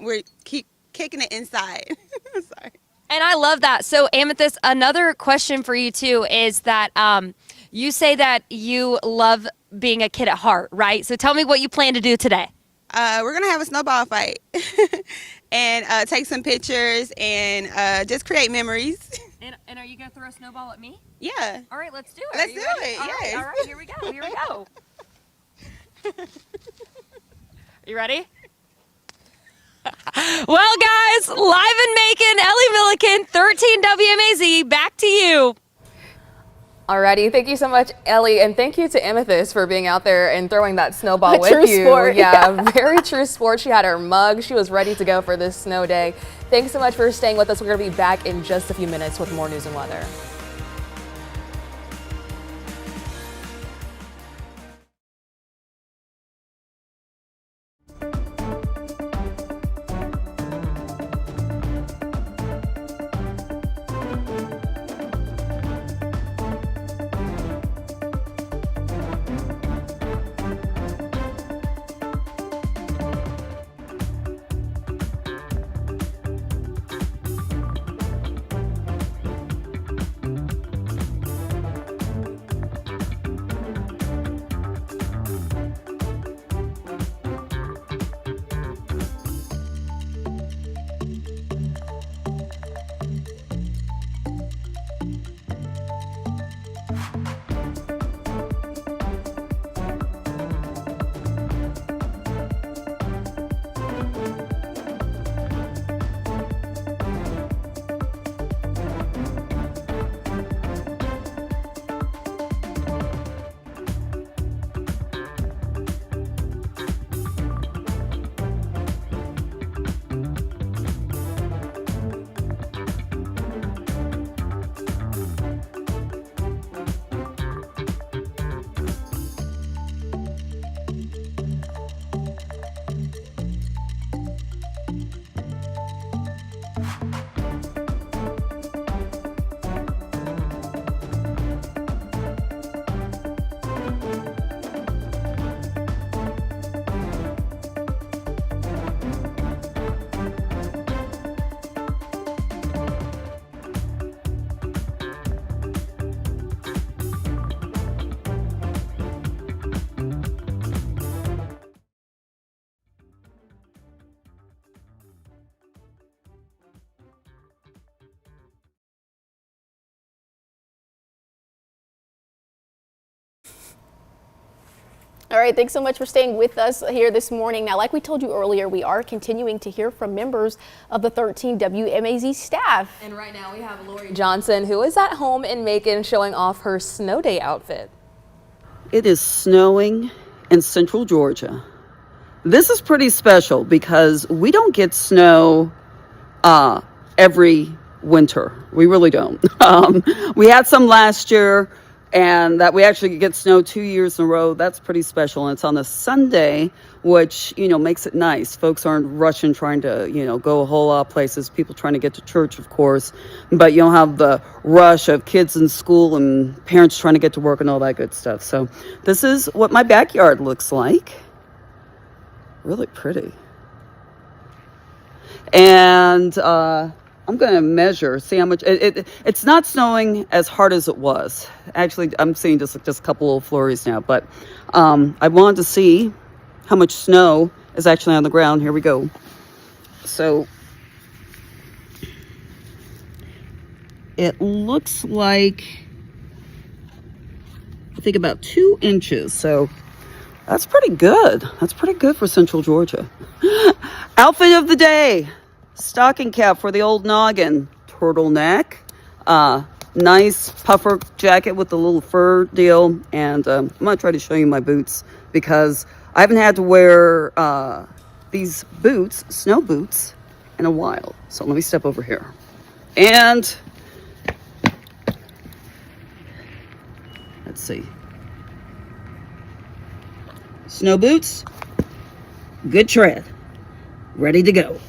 we're keep kicking it inside. Sorry. And I love that. So Amethyst, another question for you too is that you say that you love being a kid at heart, right? So tell me what you plan to do today. We're going to have a snowball fight and take some pictures and just create memories. And are you going to throw a snowball at me? Yeah. All right, let's do it. Let's do it. All right, here we go. Here we go. You ready? Well, guys, live in Macon, Ellie Milliken, 13 WMAZ, back to you. Alrighty, thank you so much, Ellie, and thank you to Amethyst for being out there and throwing that snowball with True you. sport. Yeah, very true sport. She had her mug. She was ready to go for this snow day. Thanks so much for staying with us. We're going to be back in just a few minutes with more news and weather. All right, thanks so much for staying with us here this morning. Now, like we told you earlier, we are continuing to hear from members of the 13 WMAZ staff. And right now we have Lori Johnson, who is at home in Macon showing off her snow day outfit. It is snowing in central Georgia. This is pretty special because we don't get snow every winter. We really don't. We had some last year, and that we actually get snow 2 years in a row. That's pretty special. And it's on a Sunday, which, makes it nice. Folks aren't rushing trying to, go a whole lot of places. People trying to get to church, of course. But you don't have the rush of kids in school and parents trying to get to work and all that good stuff. So this is what my backyard looks like. Really pretty. And I'm going to measure, see how much. It's not snowing as hard as it was. Actually, I'm seeing just a couple of flurries now. But I wanted to see how much snow is actually on the ground. Here we go. So it looks like, I think, about 2 inches. So that's pretty good. That's pretty good for Central Georgia. Outfit of the day. Stocking cap for the old noggin. Turtleneck. Nice puffer jacket with a little fur deal. And I'm going to try to show you my boots because I haven't had to wear these boots, snow boots, in a while. So let me step over here. And let's see. Snow boots. Good tread. Ready to go.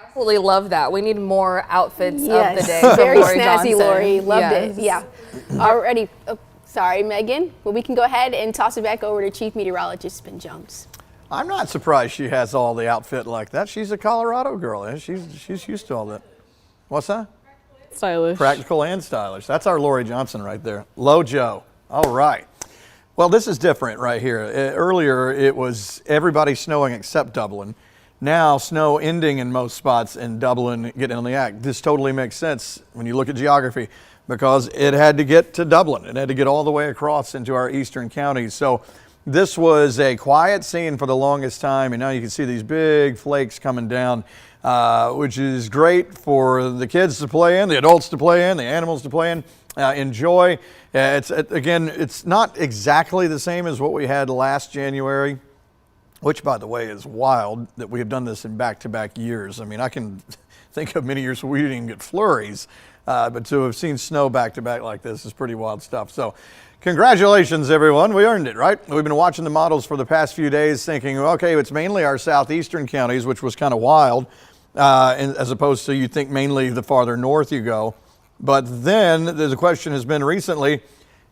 Absolutely love that. We need more outfits of the day. Very Lori snazzy, Johnson. Lori. Loved Yes. it. Yeah. Already. Oh, sorry, Megan. Well, we can go ahead and toss it back over to Chief Meteorologist Ben Jones. I'm not surprised she has all the outfit like that. She's a Colorado girl. Eh? She's used to all that. What's that? Stylish. Practical and stylish. That's our Lori Johnson right there. Lojo. All right. Well, this is different right here. Earlier, it was everybody snowing except Dublin. Now, snow ending in most spots and Dublin getting on the act. This totally makes sense when you look at geography because it had to get to Dublin. It had to get all the way across into our eastern counties. So this was a quiet scene for the longest time, and now you can see these big flakes coming down, which is great for the kids to play in, the adults to play in, the animals to play in. Enjoy. It's not exactly the same as what we had last January, which, by the way, is wild that we have done this in back-to-back years. I mean, I can think of many years where we didn't even get flurries, but to have seen snow back-to-back like this is pretty wild stuff. So congratulations, everyone. We earned it, right? We've been watching the models for the past few days thinking, okay, it's mainly our southeastern counties, which was kind of wild, as opposed to you think mainly the farther north you go. But then the question has been recently,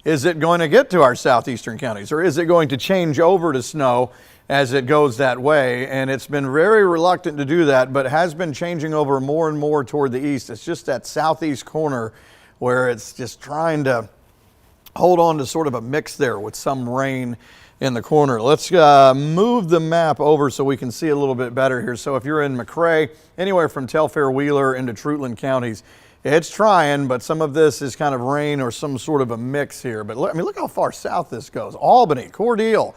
is it going to get to our southeastern counties, or is it going to change over to snow as it goes that way? And it's been very reluctant to do that, but has been changing over more and more toward the east. It's just that southeast corner where it's just trying to hold on to sort of a mix there with some rain in the corner. Let's move the map over so we can see a little bit better here. So if you're in McRae, anywhere from Telfair, Wheeler into Trutland counties, it's trying, but some of this is kind of rain or some sort of a mix here. But look, I mean, look how far south this goes. Albany, Cordele,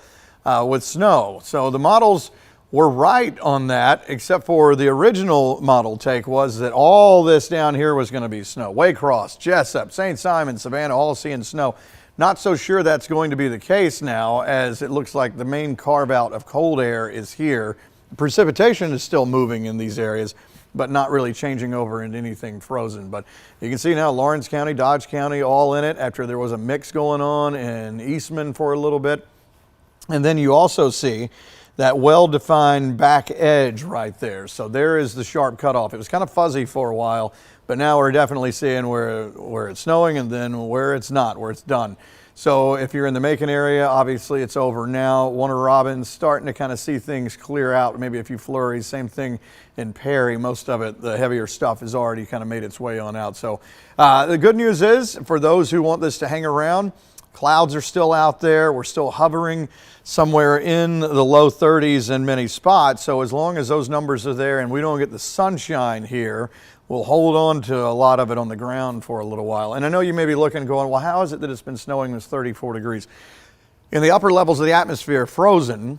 with snow. So the models were right on that, except for the original model take was that all this down here was going to be snow. Waycross, Jessup, St. Simon, Savannah, all seeing snow. Not so sure that's going to be the case now, as it looks like the main carve out of cold air is here. Precipitation is still moving in these areas, but not really changing over into anything frozen. But you can see now Lawrence County, Dodge County, all in it after there was a mix going on in Eastman for a little bit. And then you also see that well-defined back edge right there. So there is the sharp cutoff. It was kind of fuzzy for a while, but now we're definitely seeing where it's snowing and then where it's not, where it's done. So if you're in the Macon area, obviously it's over now. Warner Robins starting to kind of see things clear out, maybe a few flurries. Same thing in Perry. Most of it, the heavier stuff, has already kind of made its way on out. So the good news is, for those who want this to hang around, clouds are still out there. We're still hovering somewhere in the low 30s in many spots. So as long as those numbers are there and we don't get the sunshine here, we'll hold on to a lot of it on the ground for a little while. And I know you may be looking and going, well, how is it that it's been snowing this 34 degrees? In the upper levels of the atmosphere, frozen.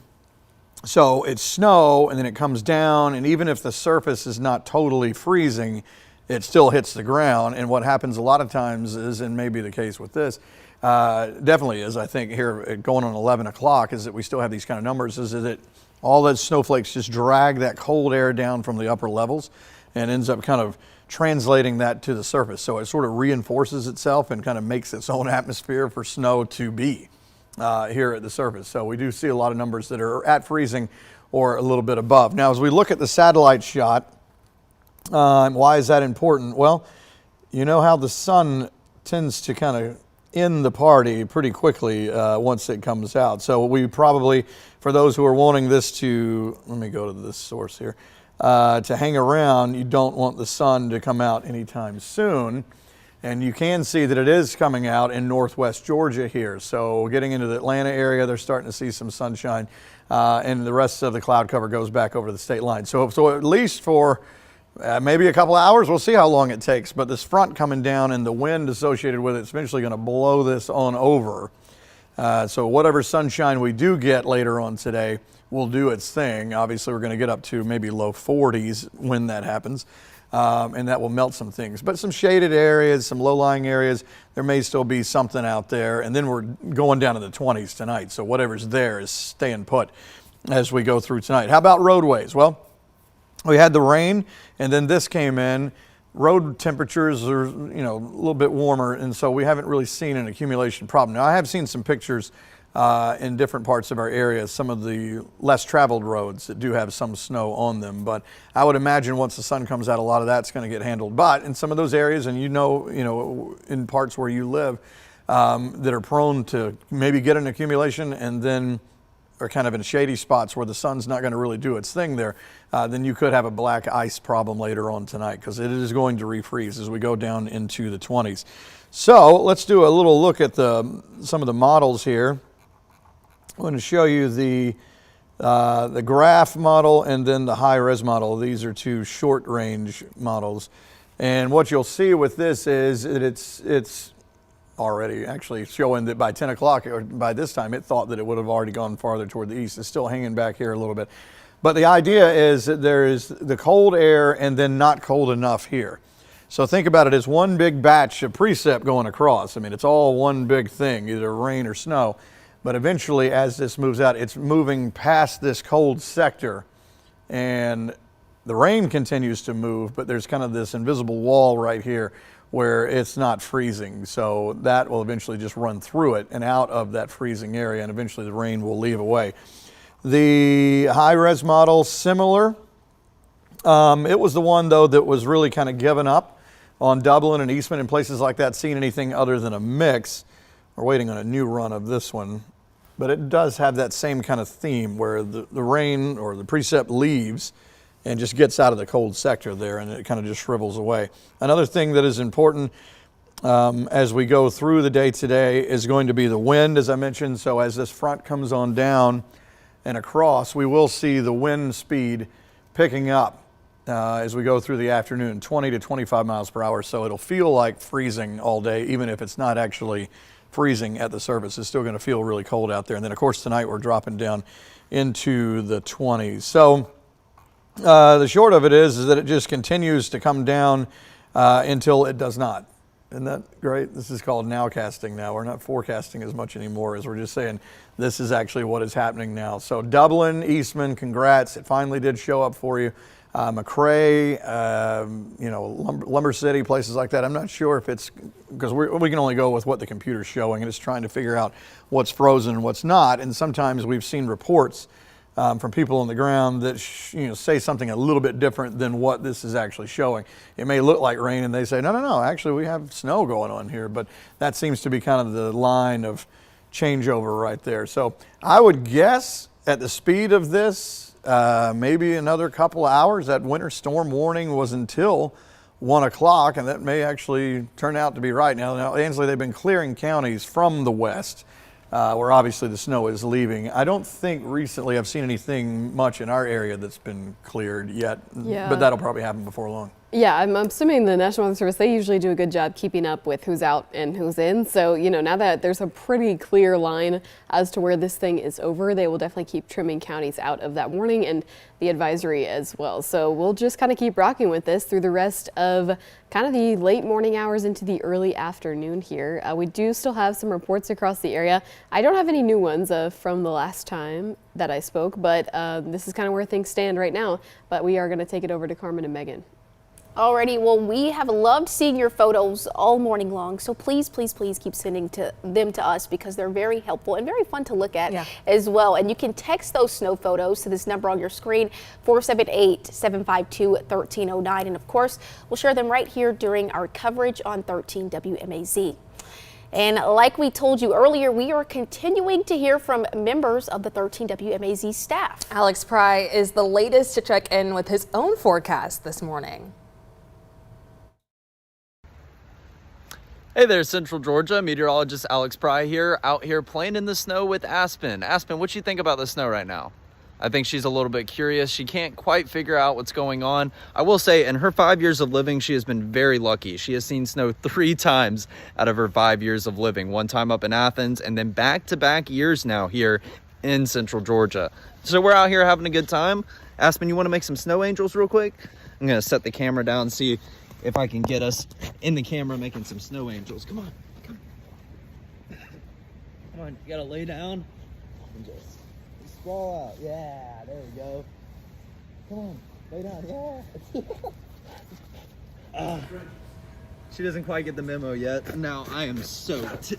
So it's snow and then it comes down, and even if the surface is not totally freezing, it still hits the ground. And what happens a lot of times is, and may be the case with this, definitely is, I think, here going on 11 o'clock, is that we still have these kind of numbers, is that all those snowflakes just drag that cold air down from the upper levels and ends up kind of translating that to the surface. So it sort of reinforces itself and kind of makes its own atmosphere for snow to be here at the surface. So we do see a lot of numbers that are at freezing or a little bit above. Now, as we look at the satellite shot, why is that important? Well, you know how the sun tends to kind of in the party pretty quickly once it comes out. So we probably, for those who are wanting this to, let me go to this source here, to hang around, you don't want the sun to come out anytime soon. And you can see that it is coming out in northwest Georgia here. So getting into the Atlanta area, they're starting to see some sunshine, and the rest of the cloud cover goes back over the state line. So at least for maybe a couple hours, we'll see how long it takes. But this front coming down and the wind associated with it is eventually going to blow this on over. So whatever sunshine we do get later on today will do its thing. Obviously, we're going to get up to maybe low 40s when that happens. And that will melt some things. But some shaded areas, some low-lying areas, there may still be something out there. And then we're going down to the 20s tonight. So whatever's there is staying put as we go through tonight. How about roadways? Well, we had the rain, and then this came in. Road temperatures are, a little bit warmer, and so we haven't really seen an accumulation problem. Now, I have seen some pictures in different parts of our area, some of the less traveled roads that do have some snow on them. But I would imagine once the sun comes out, a lot of that's going to get handled. But in some of those areas, and in parts where you live that are prone to maybe get an accumulation and then are kind of in shady spots where the sun's not going to really do its thing there, then you could have a black ice problem later on tonight because it is going to refreeze as we go down into the 20s. So let's do a little look at some of the models here. I'm going to show you the graph model and then the high-res model. These are two short-range models. And what you'll see with this is that it's already actually showing that by 10 o'clock, or by this time, it thought that it would have already gone farther toward the east. It's still hanging back here a little bit. But the idea is that there is the cold air and then not cold enough here. So think about it as one big batch of precip going across. I mean, it's all one big thing, either rain or snow. But eventually, as this moves out, it's moving past this cold sector, and the rain continues to move, but there's kind of this invisible wall right here where it's not freezing. So that will eventually just run through it and out of that freezing area, and eventually the rain will leave away. The high-res model, similar. It was the one, though, that was really kind of given up on Dublin and Eastman and places like that, seeing anything other than a mix. We're waiting on a new run of this one, but it does have that same kind of theme where the rain or the precip leaves and just gets out of the cold sector there, and it kind of just shrivels away. Another thing that is important as we go through the day today is going to be the wind, as I mentioned. So as this front comes on down and across, we will see the wind speed picking up as we go through the afternoon, 20 to 25 miles per hour. So it'll feel like freezing all day, even if it's not actually freezing at the surface. It's still going to feel really cold out there. And then, of course, tonight we're dropping down into the 20s. So the short of it is that it just continues to come down until it does not. Isn't that great? This is called nowcasting now. We're not forecasting as much anymore as we're just saying this is actually what is happening now. So Dublin, Eastman, congrats. It finally did show up for you. McRae, Lumber City, places like that. I'm not sure if it's, because we can only go with what the computer's showing, and it's trying to figure out what's frozen and what's not. And sometimes we've seen reports from people on the ground that say something a little bit different than what this is actually showing. It may look like rain, and they say, no, actually we have snow going on here. But that seems to be kind of the line of changeover right there. So I would guess at the speed of this, maybe another couple of hours. That winter storm warning was until 1 o'clock, and that may actually turn out to be right. Now, Ansley, they've been clearing counties from the west, where obviously the snow is leaving. I don't think recently I've seen anything much in our area that's been cleared yet, but that'll probably happen before long. Yeah, I'm assuming the National Weather Service, they usually do a good job keeping up with who's out and who's in. So, now that there's a pretty clear line as to where this thing is over, they will definitely keep trimming counties out of that warning and the advisory as well. So we'll just kind of keep rocking with this through the rest of kind of the late morning hours into the early afternoon here. We do still have some reports across the area. I don't have any new ones from the last time that I spoke, but this is kind of where things stand right now. But we are going to take it over to Carmen and Megan. Alrighty, well, we have loved seeing your photos all morning long, so please keep sending them to us because they're very helpful and very fun to look at as well. And you can text those snow photos to this number on your screen, 478-752-1309. And of course, we'll share them right here during our coverage on 13 WMAZ. And like we told you earlier, we are continuing to hear from members of the 13 WMAZ staff. Alex Pry is the latest to check in with his own forecast this morning. Hey there, Central Georgia. Meteorologist Alex Pry here, out here playing in the snow with Aspen. Aspen, what you think about the snow right now? I think she's a little bit curious. She can't quite figure out what's going on. I will say, in her 5 years of living, she has been very lucky. She has seen snow 3 times out of her 5 years of living. One time up in Athens, and then back-to-back years now here in Central Georgia. So we're out here having a good time. Aspen, you want to make some snow angels real quick? I'm going to set the camera down and see if I can get us in the camera making some snow angels. Come on. Come on, you got to lay down and just sprawl out. Yeah, there we go. Come on, lay down. Yeah. She doesn't quite get the memo yet. Now I am soaked.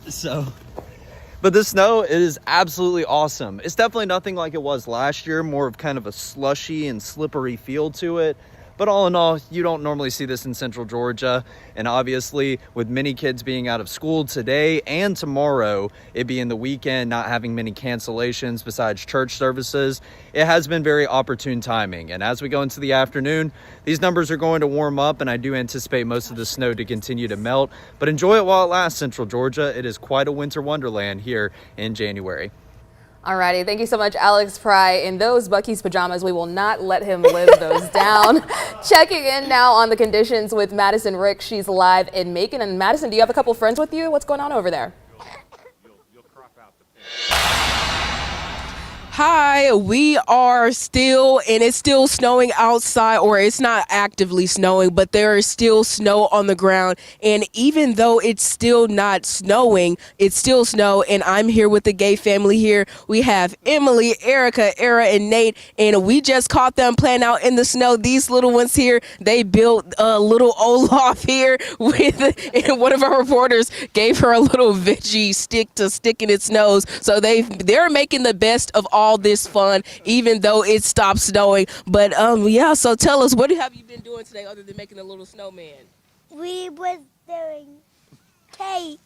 But the snow is absolutely awesome. It's definitely nothing like it was last year. More of kind of a slushy and slippery feel to it. But all in all, you don't normally see this in Central Georgia. And obviously, with many kids being out of school today and tomorrow, it being the weekend, not having many cancellations besides church services, it has been very opportune timing. And as we go into the afternoon, these numbers are going to warm up, and I do anticipate most of the snow to continue to melt. But enjoy it while it lasts, Central Georgia. It is quite a winter wonderland here in January. Alrighty, thank you so much, Alex Pry. In those Buc-ee's pajamas, we will not let him live those down. Checking in now on the conditions with Madison Rick. She's live in Macon. And Madison, do you have a couple friends with you? What's going on over there? Hi, we are still, and it's still snowing outside, or it's not actively snowing, but there is still snow on the ground. And even though it's still not snowing, it's still snow. And I'm here with the Gay family here. We have Emily, Erica, Era, and Nate, and we just caught them playing out in the snow. These little ones here, they built a little Olaf here and one of our reporters gave her a little veggie stick to stick in its nose. So they're making the best of all this fun, even though it stopped snowing. But yeah, so tell us, what have you been doing today other than making a little snowman? We was doing cake.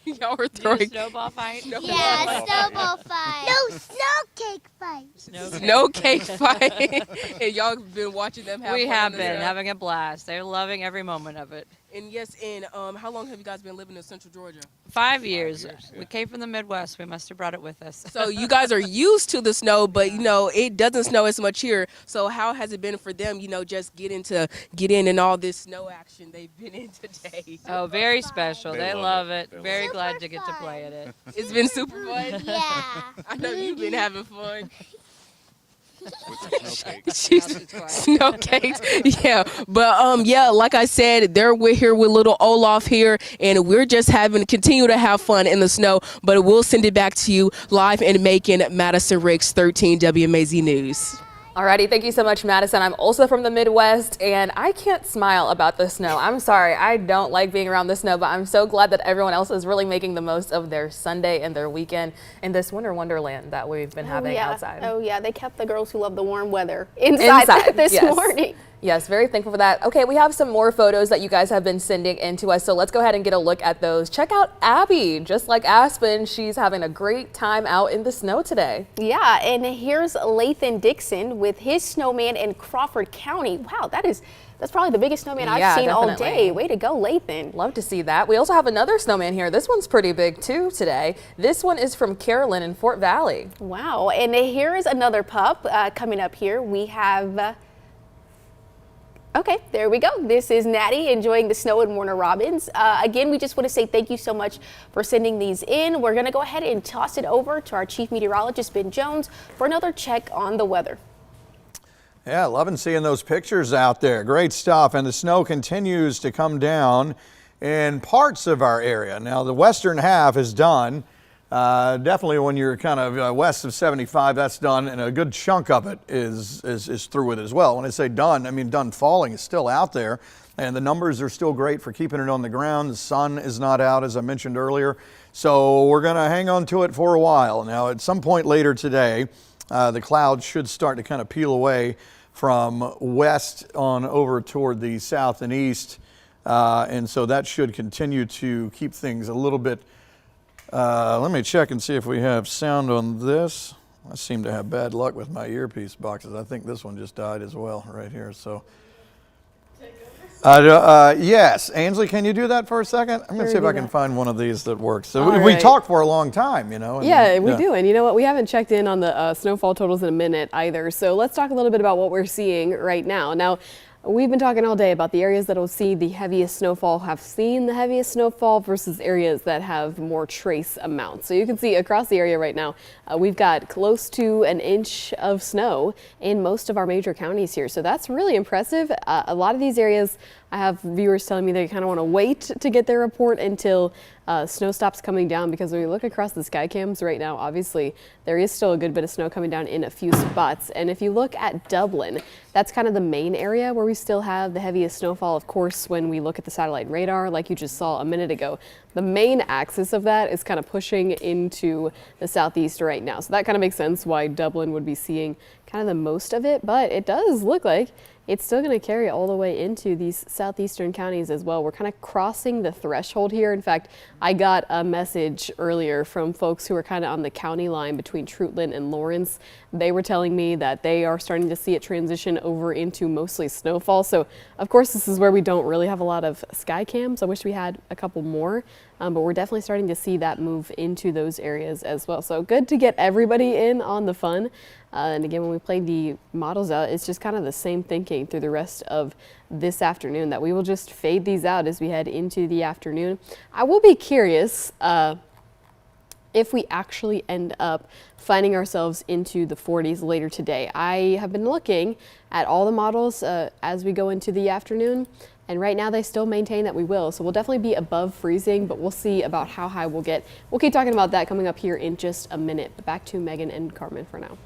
Y'all were throwing snowball fight? Snowball fight. No, snow cake fight. Snow cake fight. And y'all have been watching them have fun. We have been having a blast. They're loving every moment of it. And yes, and how long have you guys been living in Central Georgia? 5 years. We came from the Midwest. We must have brought it with us. So you guys are used to the snow, but you know, it doesn't snow as much here. So how has it been for them, you know, just get in and all this snow action they've been in today? Oh, very special. They love it. Very Super glad to get to fun. play at it. It's been super fun. Yeah. I know you've been having fun. Snow cakes. Yeah, but yeah, like I said, we're here with little Olaf here, and we're just continue to have fun in the snow. But we'll send it back to you live in Macon. Madison Ricks, 13 WMAZ News. Alrighty, thank you so much, Madison. I'm also from the Midwest, and I can't smile about the snow. I'm sorry, I don't like being around the snow, but I'm so glad that everyone else is really making the most of their Sunday and their weekend in this winter wonderland that we've been having outside. Oh yeah, they kept the girls who love the warm weather inside this morning. Yes, very thankful for that. Okay, we have some more photos that you guys have been sending in to us, so let's go ahead and get a look at those. Check out Abby. Just like Aspen, she's having a great time out in the snow today. Yeah, and here's Lathan Dixon with his snowman in Crawford County. Wow, that's probably the biggest snowman I've seen all day. Way to go, Lathan. Love to see that. We also have another snowman here. This one's pretty big too today. This one is from Carolyn in Fort Valley. Wow, and here is another pup coming up here. We have... Okay, there we go. This is Natty enjoying the snow in Warner Robins. Again, we just want to say thank you so much for sending these in. We're going to go ahead and toss it over to our chief meteorologist, Ben Jones, for another check on the weather. Yeah, loving seeing those pictures out there. Great stuff. And the snow continues to come down in parts of our area. Now, the western half is done. Definitely when you're kind of west of 75, that's done, and a good chunk of it is through with it as well. When I say done, I mean done falling. It's still out there, and the numbers are still great for keeping it on the ground. The sun is not out, as I mentioned earlier, so we're going to hang on to it for a while. Now, at some point later today, the clouds should start to kind of peel away from west on over toward the south and east. And so that should continue to keep things a little bit. Let me check and see if we have sound on this. I seem to have bad luck with my earpiece boxes. I think this one just died as well right here. So, yes, Ainsley, can you do that for a second? I'm going to see if I can find one of these that works. So we talked for a long time, you know. Yeah, we do. And you know what? We haven't checked in on the snowfall totals in a minute either. So let's talk a little bit about what we're seeing right now. Now, we've been talking all day about the areas that will see the heaviest snowfall, have seen the heaviest snowfall versus areas that have more trace amounts. So you can see across the area right now, we've got close to an inch of snow in most of our major counties here. So that's really impressive. A lot of these areas, I have viewers telling me they kind of want to wait to get their report until snow stops coming down, because when we look across the sky cams right now, obviously there is still a good bit of snow coming down in a few spots. And if you look at Dublin, that's kind of the main area where we still have the heaviest snowfall. Of course, when we look at the satellite radar, like you just saw a minute ago, the main axis of that is kind of pushing into the southeast right now. So that kind of makes sense why Dublin would be seeing kind of the most of it, but it does look like it's still going to carry all the way into these southeastern counties as well. We're kind of crossing the threshold here. In fact, I got a message earlier from folks who are kind of on the county line between Trutland and Lawrence. They were telling me that they are starting to see it transition over into mostly snowfall. So, of course, this is where we don't really have a lot of sky cams. I wish we had a couple more, but we're definitely starting to see that move into those areas as well. So good to get everybody in on the fun. And again, when we played the models out, it's just kind of the same thinking through the rest of this afternoon, that we will just fade these out as we head into the afternoon. I will be curious if we actually end up finding ourselves into the 40s later today. I have been looking at all the models as we go into the afternoon, and right now they still maintain that we will. So we'll definitely be above freezing, but we'll see about how high we'll get. We'll keep talking about that coming up here in just a minute. But back to Megan and Carmen for now.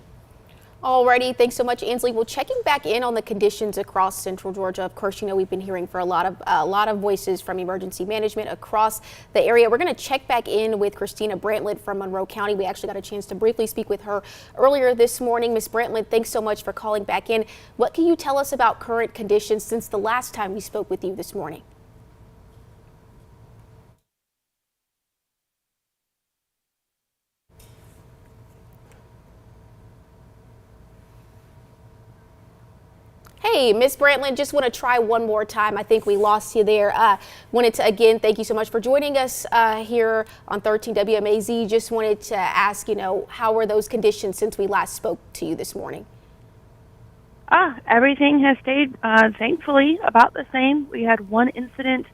Alrighty, thanks so much, Ainsley. Well, checking back in on the conditions across central Georgia. Of course, you know, we've been hearing for a lot of voices from emergency management across the area. We're going to check back in with Christina Brantlett from Monroe County. We actually got a chance to briefly speak with her earlier this morning. Ms. Brantlett, thanks so much for calling back in. What can you tell us about current conditions since the last time we spoke with you this morning? Hey, Ms. Brantlett, just want to try one more time. I think we lost you there. Wanted to, again, thank you so much for joining us here on 13 WMAZ. Just wanted to ask, you know, how were those conditions since we last spoke to you this morning? Everything has stayed, thankfully, about the same. We had one incident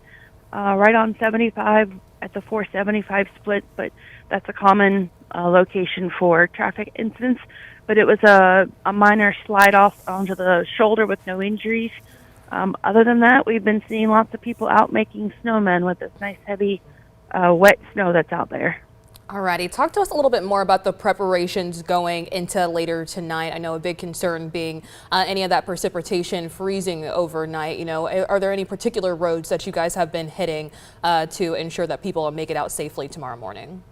right on 75 at the 475 split, but that's a common location for traffic incidents. But it was a minor slide off onto the shoulder with no injuries. Other than that, we've been seeing lots of people out making snowmen with this nice, heavy, wet snow that's out there. Alrighty, talk to us a little bit more about the preparations going into later tonight. I know a big concern being any of that precipitation freezing overnight. You know, are there any particular roads that you guys have been hitting to ensure that people make it out safely tomorrow morning?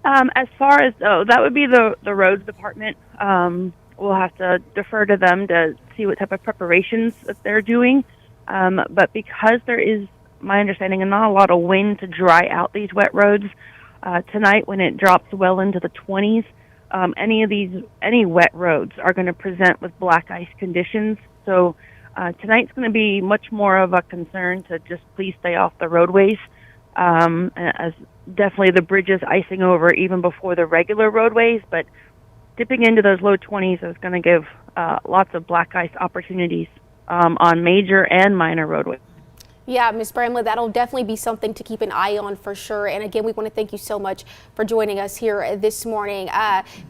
As far as, that would be the roads department. We'll have to defer to them to see what type of preparations that they're doing. But because there is, my understanding, not a lot of wind to dry out these wet roads, tonight when it drops well into the 20s, any wet roads are going to present with black ice conditions. So tonight's going to be much more of a concern to just please stay off the roadways, as definitely the bridges icing over even before the regular roadways, but dipping into those low 20s is going to give lots of black ice opportunities on major and minor roadways. Yeah, Ms. Bramlett, that'll definitely be something to keep an eye on for sure. And again, we want to thank you so much for joining us here this morning.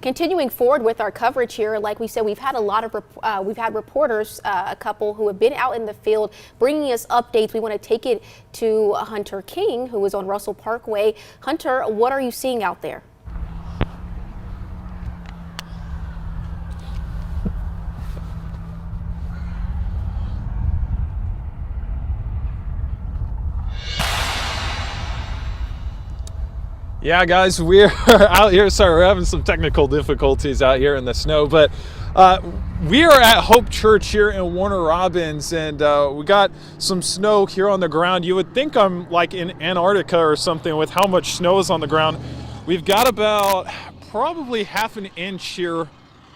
Continuing forward with our coverage here, like we said, we've had a lot of we've had reporters, a couple who have been out in the field bringing us updates. We want to take it to Hunter King, who is on Russell Parkway. Hunter, what are you seeing out there? Yeah, guys, we're out here. Sorry, we're having some technical difficulties out here in the snow, but we are at Hope Church here in Warner Robins, and we got some snow here on the ground. You would think I'm like in Antarctica or something with how much snow is on the ground. We've got about probably half an inch here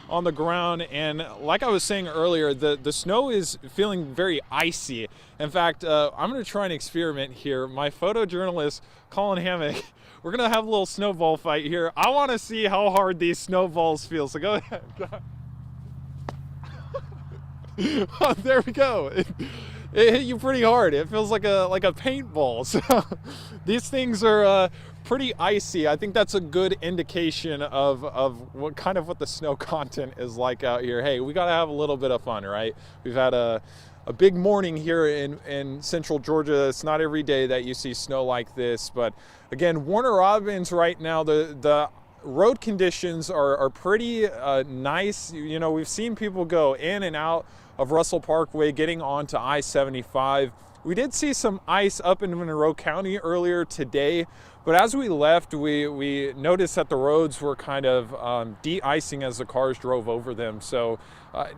on the ground, and like I was saying earlier, the snow is feeling very icy. In fact, I'm going to try an experiment here. My photojournalist, Colin Hammock, we're going to have a little snowball fight here. I want to see how hard these snowballs feel, so go ahead. Oh, there we go. It hit you pretty hard. It feels like a paintball. So these things are pretty icy. I think that's a good indication of what the snow content is like out here. Hey, we got to have a little bit of fun, right? We've had a big morning here in central Georgia. It's not every day that you see snow like this, but again, Warner Robins right now, the road conditions are pretty nice. You know, we've seen people go in and out of Russell Parkway getting onto I-75. We did see some ice up in Monroe County earlier today, but as we left, we noticed that the roads were kind of de-icing as the cars drove over them. So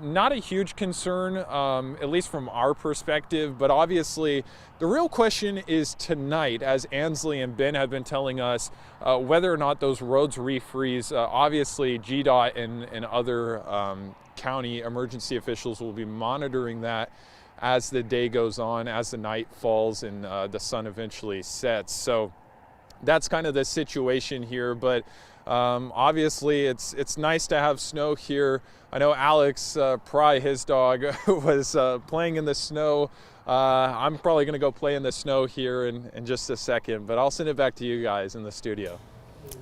not a huge concern, at least from our perspective, but obviously the real question is tonight, as Ansley and Ben have been telling us, whether or not those roads refreeze. Obviously, GDOT and other county emergency officials will be monitoring that as the day goes on, as the night falls and the sun eventually sets. So that's kind of the situation here, but obviously it's nice to have snow here. I know Alex Pry, his dog, was playing in the snow. I'm probably going to go play in the snow here in just a second, but I'll send it back to you guys in the studio.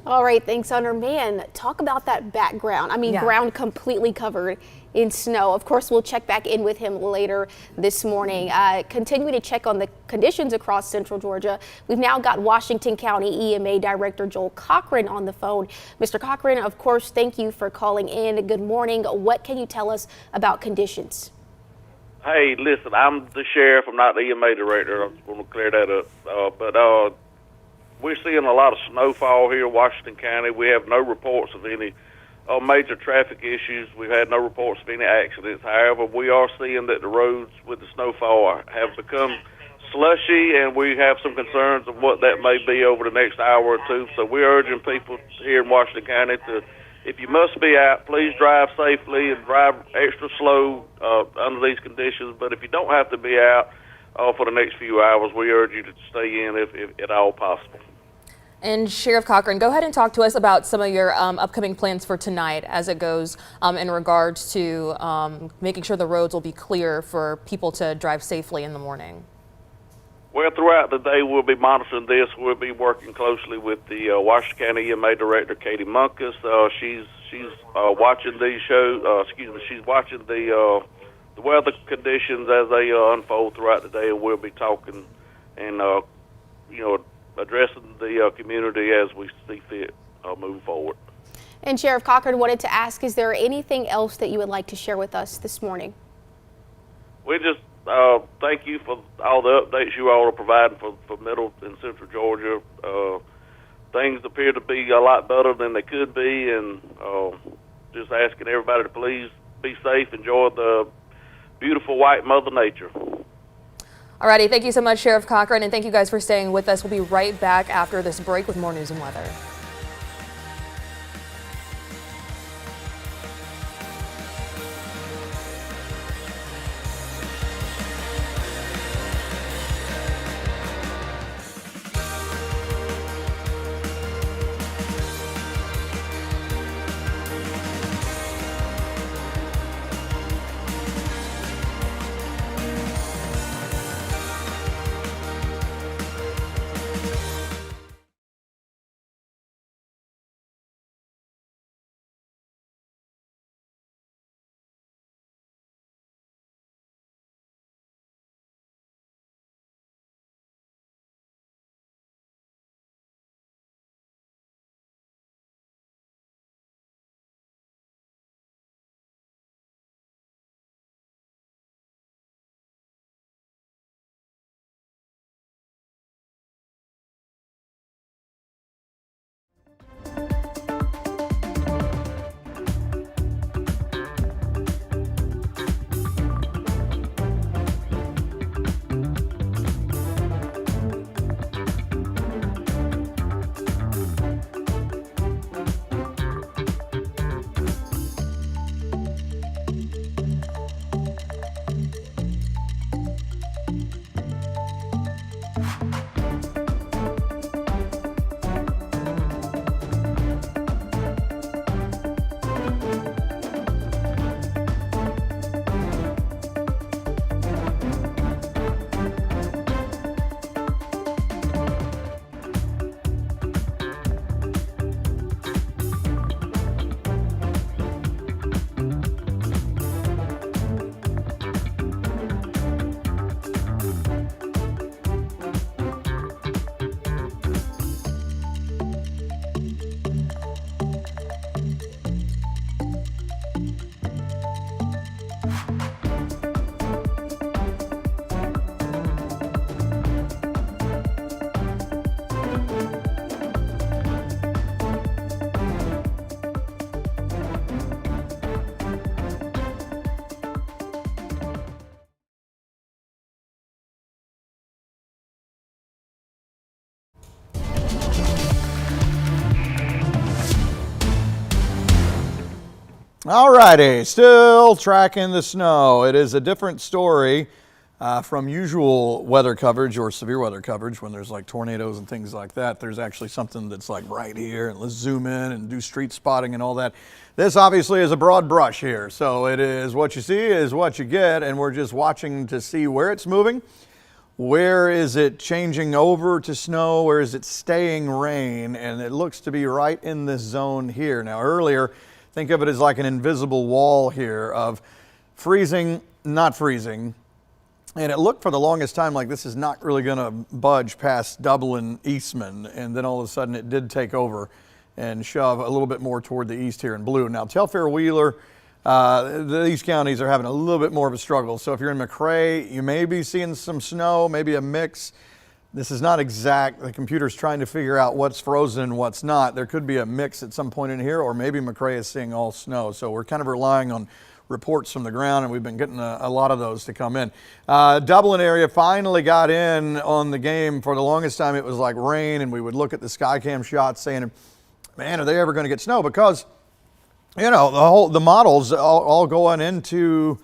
All right, thanks, Hunter. Man, talk about that background. I mean, ground completely covered in snow. Of course, we'll check back in with him later this morning. Continue to check on the conditions across central Georgia. We've now got Washington County EMA Director Joel Cochran on the phone. Mr. Cochran, of course, thank you for calling in. Good morning. What can you tell us about conditions? Hey, listen, I'm the sheriff. I'm not the EMA director. I just want to clear that up. But we're seeing a lot of snowfall here in Washington County. We have no reports of any major traffic issues. We've had no reports of any accidents. However, we are seeing that the roads with the snowfall have become slushy, and we have some concerns of what that may be over the next hour or two. So we're urging people here in Washington County to, if you must be out, please drive safely and drive extra slow under these conditions. But if you don't have to be out for the next few hours, we urge you to stay in if at all possible. And Sheriff Cochran, go ahead and talk to us about some of your upcoming plans for tonight as it goes in regards to making sure the roads will be clear for people to drive safely in the morning. Well, throughout the day, we'll be monitoring this. We'll be working closely with the Washington County EMA Director, Katie Munkus. She's watching these shows. She's watching the weather conditions as they unfold throughout the day, and we'll be talking and addressing the community as we see fit moving forward. And Sheriff Cochran wanted to ask, is there anything else that you would like to share with us this morning? We just thank you for all the updates you all are providing for Middle and Central Georgia. Things appear to be a lot better than they could be, and just asking everybody to please be safe, enjoy the beautiful white Mother Nature. Alrighty, thank you so much, Sheriff Cochran, and thank you guys for staying with us. We'll be right back after this break with more news and weather. All righty, still tracking the snow. It is a different story from usual weather coverage or severe weather coverage when there's like tornadoes and things like that. There's actually something that's like right here, and let's zoom in and do street spotting and all that. This obviously is a broad brush here, so it is what you see is what you get, and we're just watching to see where it's moving. Where is it changing over to snow? Where is it staying rain? And it looks to be right in this zone here. Now earlier, think of it as like an invisible wall here of freezing, not freezing. And it looked for the longest time like this is not really going to budge past Dublin, Eastman. And then all of a sudden it did take over and shove a little bit more toward the east here in blue. Now Telfair, Wheeler, these counties are having a little bit more of a struggle. So if you're in McRae, you may be seeing some snow, maybe a mix. This is not exact. The computer's trying to figure out what's frozen and what's not. There could be a mix at some point in here, or maybe McRae is seeing all snow. So we're kind of relying on reports from the ground, and we've been getting a lot of those to come in. Dublin area finally got in on the game. For the longest time, it was like rain, and we would look at the Skycam shots saying, man, are they ever going to get snow? Because you know, the models all going into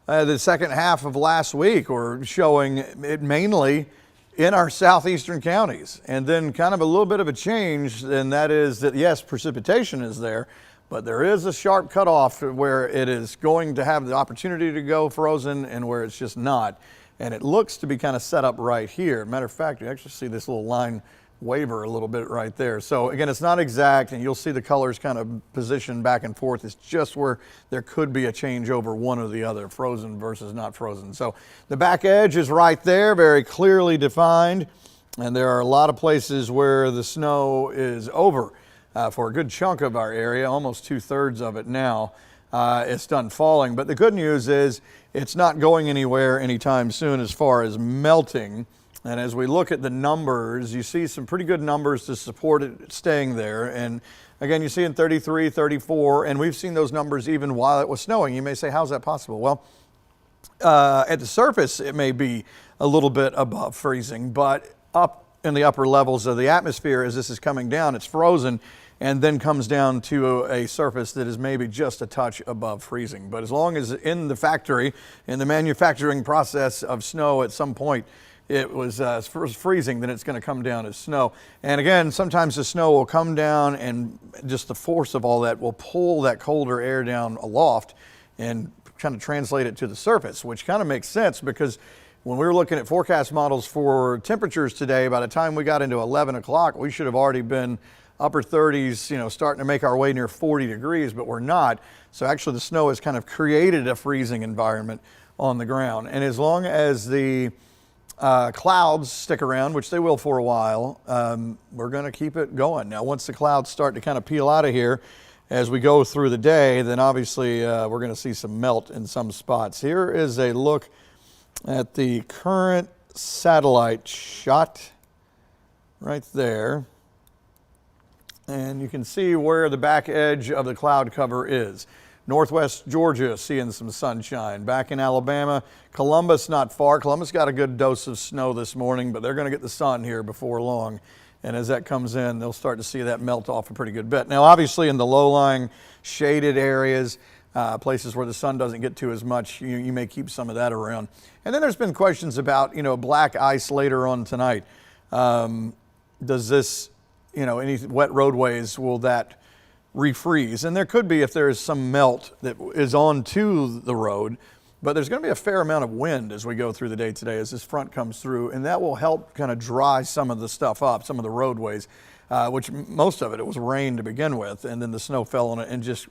the second half of last week were showing it mainly in our southeastern counties. And then kind of a little bit of a change, and that is that, yes, precipitation is there, but there is a sharp cutoff where it is going to have the opportunity to go frozen and where it's just not. And it looks to be kind of set up right here. Matter of fact, you actually see this little line waver a little bit right there. So again, it's not exact, and you'll see the colors kind of positioned back and forth. It's just where there could be a change over one or the other, frozen versus not frozen. So the back edge is right there, very clearly defined, and there are a lot of places where the snow is over for a good chunk of our area, almost 2/3 of it now. It's done falling, but the good news is it's not going anywhere anytime soon as far as melting. And as we look at the numbers, you see some pretty good numbers to support it staying there. And again, you see in 33, 34, and we've seen those numbers even while it was snowing. You may say, how's that possible? Well, at the surface, it may be a little bit above freezing, but up in the upper levels of the atmosphere, as this is coming down, it's frozen and then comes down to a surface that is maybe just a touch above freezing. But as long as in the factory, in the manufacturing process of snow at some point, it was freezing, then it's going to come down as snow. And again, sometimes the snow will come down and just the force of all that will pull that colder air down aloft and kind of translate it to the surface, which kind of makes sense because when we were looking at forecast models for temperatures today, by the time we got into 11 o'clock, we should have already been upper 30s, you know, starting to make our way near 40 degrees, but we're not. So actually the snow has kind of created a freezing environment on the ground. And as long as the clouds stick around, which they will for a while, we're going to keep it going. Now, once the clouds start to kind of peel out of here as we go through the day, then obviously we're going to see some melt in some spots. Here is a look at the current satellite shot right there. And you can see where the back edge of the cloud cover is. Northwest Georgia seeing some sunshine. Back in Alabama, Columbus not far. Columbus got a good dose of snow this morning, but they're going to get the sun here before long. And as that comes in, they'll start to see that melt off a pretty good bit. Now, obviously in the low-lying shaded areas, places where the sun doesn't get to as much, you may keep some of that around. And then there's been questions about, you know, black ice later on tonight. Does this, you know, any wet roadways, will that refreeze? And there could be if there's some melt that is onto the road, but there's going to be a fair amount of wind as we go through the day today as this front comes through, and that will help kind of dry some of the stuff up, some of the roadways, which most of it was rain to begin with, and then the snow fell on it, and just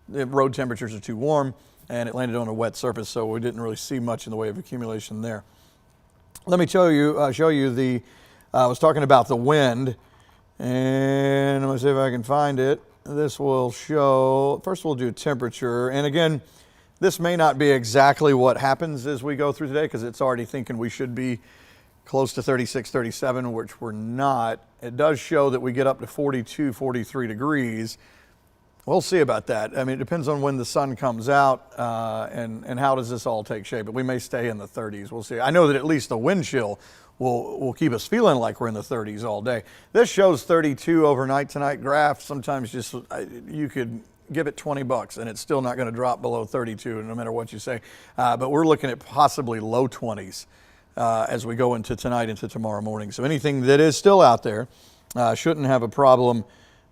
the road temperatures are too warm and it landed on a wet surface, so we didn't really see much in the way of accumulation there. Let me show you the, I was talking about the wind, and I'm going to see if I can find it. This will show, first we'll do temperature, and again, this may not be exactly what happens as we go through today because it's already thinking we should be close to 36, 37, which we're not. It does show that we get up to 42, 43 degrees. We'll see about that. I mean, it depends on when the sun comes out and how does this all take shape. But we may stay in the 30s. We'll see. I know that at least the wind chill will keep us feeling like we're in the 30s all day. This shows 32 overnight tonight graph. Sometimes just you could give it $20 and it's still not going to drop below 32 no matter what you say. But we're looking at possibly low 20s as we go into tonight, into tomorrow morning. So anything that is still out there shouldn't have a problem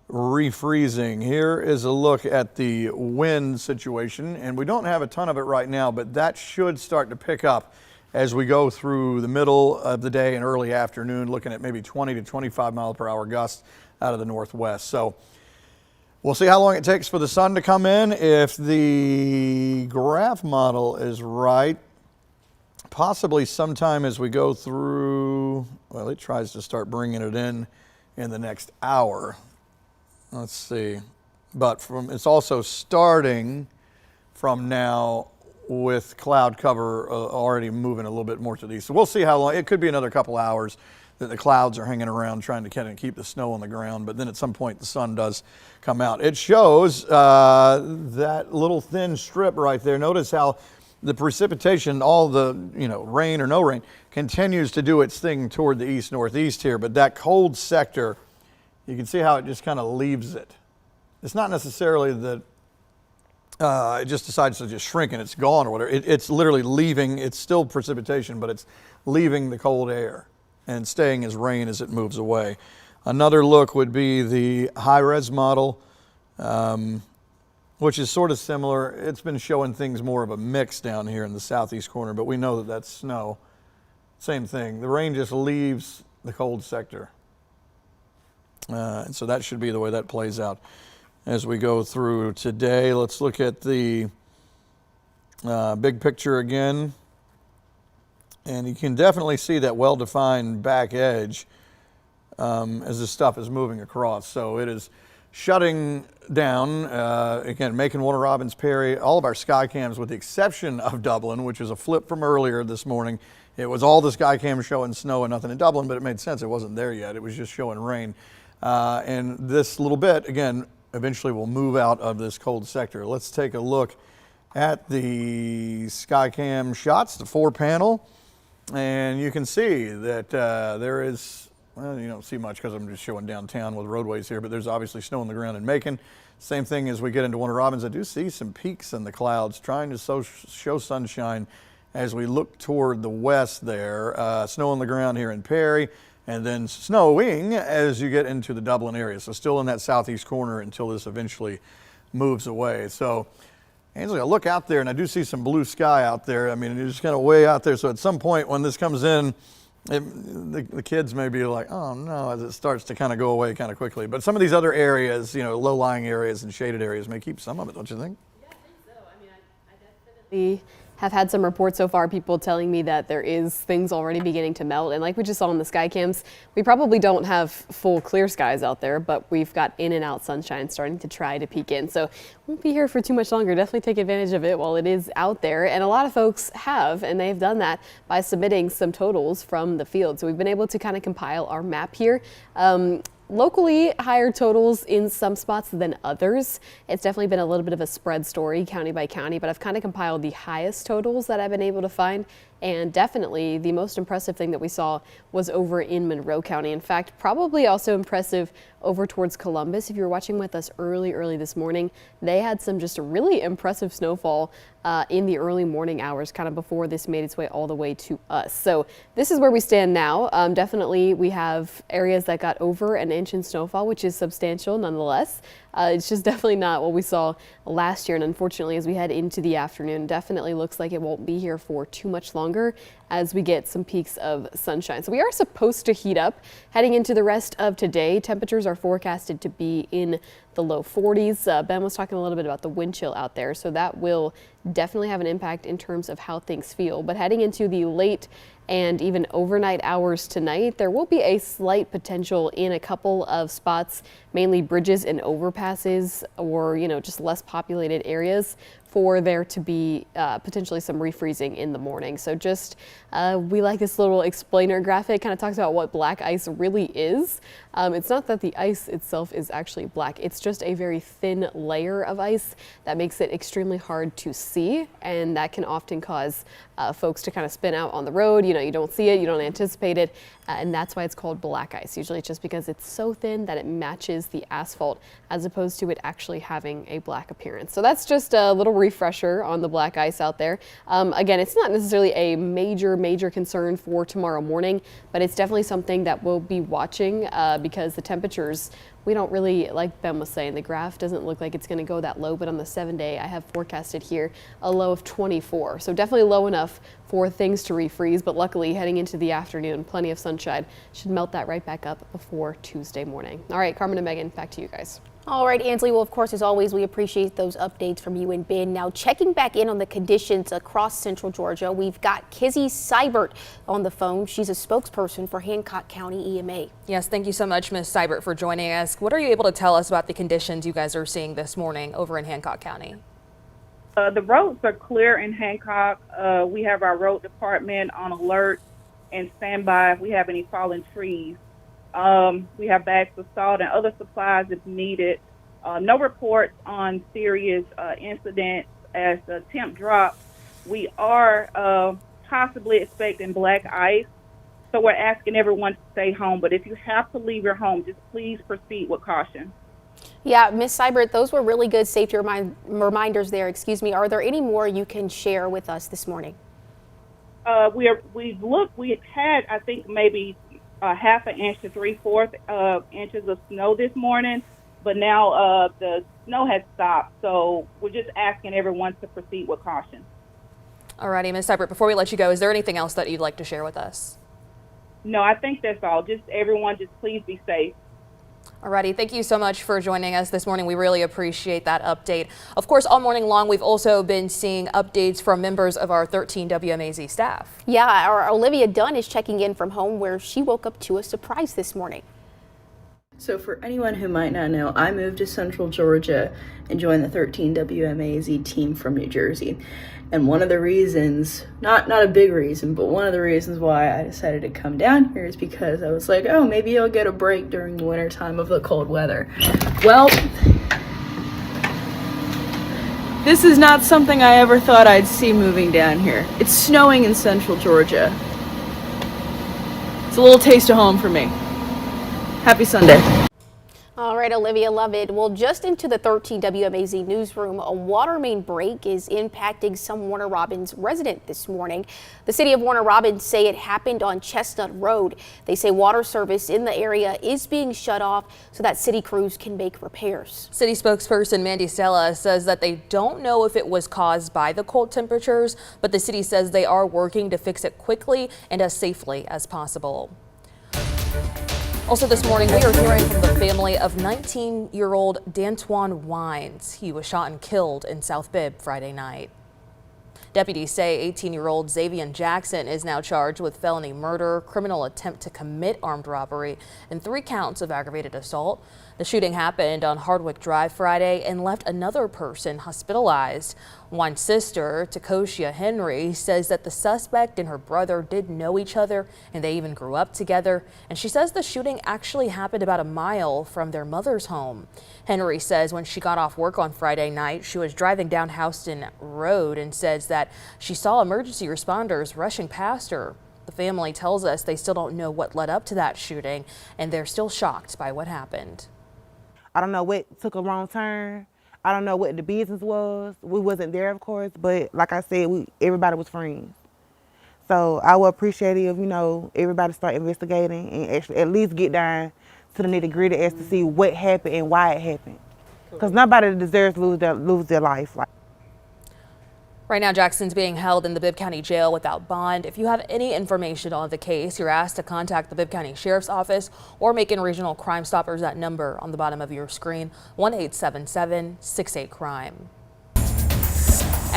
refreezing. Here is a look at the wind situation, and we don't have a ton of it right now, but that should start to pick up as we go through the middle of the day and early afternoon, looking at maybe 20 to 25 mile per hour gusts out of the northwest. So we'll see how long it takes for the sun to come in. If the graph model is right, possibly sometime as we go through, well, it tries to start bringing it in the next hour. Let's see. But it's also starting from now with cloud cover already moving a little bit more to the east. So we'll see how long. It could be another couple hours that the clouds are hanging around trying to kind of keep the snow on the ground, but then at some point the sun does come out. It shows that little thin strip right there. Notice how the precipitation, all the rain or no rain, continues to do its thing toward the east northeast here, but that cold sector, you can see how it just kind of leaves it. It's not necessarily that it just decides to just shrink and it's gone or whatever. It's literally leaving. It's still precipitation, but it's leaving the cold air and staying as rain as it moves away. Another look would be the high-res model, which is sort of similar. It's been showing things more of a mix down here in the southeast corner, but we know that that's snow. Same thing. The rain just leaves the cold sector. And so that should be the way that plays out as we go through today. Let's look at the big picture again. And you can definitely see that well-defined back edge as this stuff is moving across. So it is shutting down, again, Macon, Warner Robins, Perry, all of our sky cams with the exception of Dublin, which is a flip from earlier this morning. It was all the sky cams showing snow and nothing in Dublin, but it made sense. It wasn't there yet. It was just showing rain. And this little bit, again, eventually will move out of this cold sector. Let's take a look at the Skycam shots, the 4-panel, and you can see that there is, well, you don't see much because I'm just showing downtown with roadways here, but there's obviously snow on the ground in Macon. Same thing as we get into Warner Robins. I do see some peaks in the clouds trying to show sunshine as we look toward the west there. Snow on the ground here in Perry, and then snowing as you get into the Dublin area. So still in that southeast corner until this eventually moves away. So Ainsley, I look out there and I do see some blue sky out there. I mean, it's just kind of way out there. So at some point when this comes in, the kids may be like, oh no, as it starts to kind of go away kind of quickly. But some of these other areas, low-lying areas and shaded areas may keep some of it, don't you think? Yeah, I think so. I mean, I definitely have had some reports so far, people telling me that there is things already beginning to melt. And like we just saw in the sky cams, we probably don't have full clear skies out there, but we've got in and out sunshine starting to try to peek in. So won't be here for too much longer. Definitely take advantage of it while it is out there. And a lot of folks have, and they've done that by submitting some totals from the field. So we've been able to kind of compile our map here. Locally, higher totals in some spots than others. It's definitely been a little bit of a spread story county by county, but I've kind of compiled the highest totals that I've been able to find. And definitely the most impressive thing that we saw was over in Monroe County. In fact, probably also impressive over towards Columbus. If you were watching with us early this morning, they had some just a really impressive snowfall in the early morning hours, kind of before this made its way all the way to us. So this is where we stand now. Definitely we have areas that got over an inch in snowfall, which is substantial nonetheless. It's just definitely not what we saw last year. And unfortunately, as we head into the afternoon, definitely looks like it won't be here for too much longer as we get some peaks of sunshine. So we are supposed to heat up heading into the rest of today. Temperatures are forecasted to be in the low 40s. Ben was talking a little bit about the wind chill out there, so that will definitely have an impact in terms of how things feel. But heading into the late and even overnight hours tonight, there will be a slight potential in a couple of spots, mainly bridges and overpasses or, just less populated areas, for there to be potentially some refreezing in the morning. So just, we like this little explainer graphic, kind of talks about what black ice really is. It's not that the ice itself is actually black. It's just a very thin layer of ice that makes it extremely hard to see, and that can often cause folks to kind of spin out on the road. You know, you don't see it, you don't anticipate it, and that's why it's called black ice. Usually it's just because it's so thin that it matches the asphalt as opposed to it actually having a black appearance. So that's just a little refresher on the black ice out there. Again, it's not necessarily a major concern for tomorrow morning, but it's definitely something that we'll be watching because the temperatures, we don't really, like Ben was saying, the graph doesn't look like it's going to go that low, but on the 7-day, I have forecasted here a low of 24. So definitely low enough for things to refreeze, but luckily heading into the afternoon, plenty of sunshine should melt that right back up before Tuesday morning. All right, Carmen and Megan, back to you guys. All right, Ansley. Well, of course, as always, we appreciate those updates from you and Ben. Now, checking back in on the conditions across central Georgia, we've got Kizzy Seibert on the phone. She's a spokesperson for Hancock County EMA. Yes, thank you so much, Ms. Seibert, for joining us. What are you able to tell us about the conditions you guys are seeing this morning over in Hancock County? The roads are clear in Hancock. We have our road department on alert and standby if we have any fallen trees. We have bags of salt and other supplies if needed. No reports on serious incidents as the temp drops. We are possibly expecting black ice, so we're asking everyone to stay home. But if you have to leave your home, just please proceed with caution. Yeah, Ms. Seibert, those were really good safety reminders there. Excuse me. Are there any more you can share with us this morning? We had, I think, maybe half an inch to 3/4 inches of snow this morning, but now the snow has stopped. So we're just asking everyone to proceed with caution. Alrighty, Ms. Seibert, before we let you go, is there anything else that you'd like to share with us? No, I think that's all. Just everyone, just please be safe. Alrighty, thank you so much for joining us this morning. We really appreciate that update. Of course, all morning long, we've also been seeing updates from members of our 13 WMAZ staff. Yeah, our Olivia Dunn is checking in from home where she woke up to a surprise this morning. So for anyone who might not know, I moved to Central Georgia and joined the 13 WMAZ team from New Jersey. And one of the reasons, not a big reason, but one of the reasons why I decided to come down here is because I was like, oh, maybe I'll get a break during the winter time of the cold weather. Well, this is not something I ever thought I'd see moving down here. It's snowing in Central Georgia. It's a little taste of home for me. Happy Sunday. All right, Olivia, love it. Well, just into the 13 WMAZ newsroom, a water main break is impacting some Warner Robins resident this morning. The city of Warner Robins say it happened on Chestnut Road. They say water service in the area is being shut off so that city crews can make repairs. City spokesperson Mandy Stella says that they don't know if it was caused by the cold temperatures, but the city says they are working to fix it quickly and as safely as possible. Also this morning, we are hearing from the family of 19-year-old D'Antoine Wines. He was shot and killed in South Bibb Friday night. Deputies say 18-year-old Xavier Jackson is now charged with felony murder, criminal attempt to commit armed robbery, and 3 counts of aggravated assault. The shooting happened on Hardwick Drive Friday and left another person hospitalized. Wine's sister, Takoshia Henry, says that the suspect and her brother did know each other and they even grew up together. And she says the shooting actually happened about a mile from their mother's home. Henry says when she got off work on Friday night, she was driving down Houston Road and says that she saw emergency responders rushing past her. The family tells us they still don't know what led up to that shooting and they're still shocked by what happened. I don't know what took a wrong turn. I don't know what the business was. We wasn't there, of course, but like I said, everybody was friends. So I would appreciate it if, everybody start investigating and actually at least get down to the nitty gritty as to see what happened and why it happened. Because nobody deserves to lose their life. Right now, Jackson's being held in the Bibb County Jail without bond. If you have any information on the case, you're asked to contact the Bibb County Sheriff's Office or Macon Regional Crime Stoppers. That number on the bottom of your screen, 1-877-68-CRIME.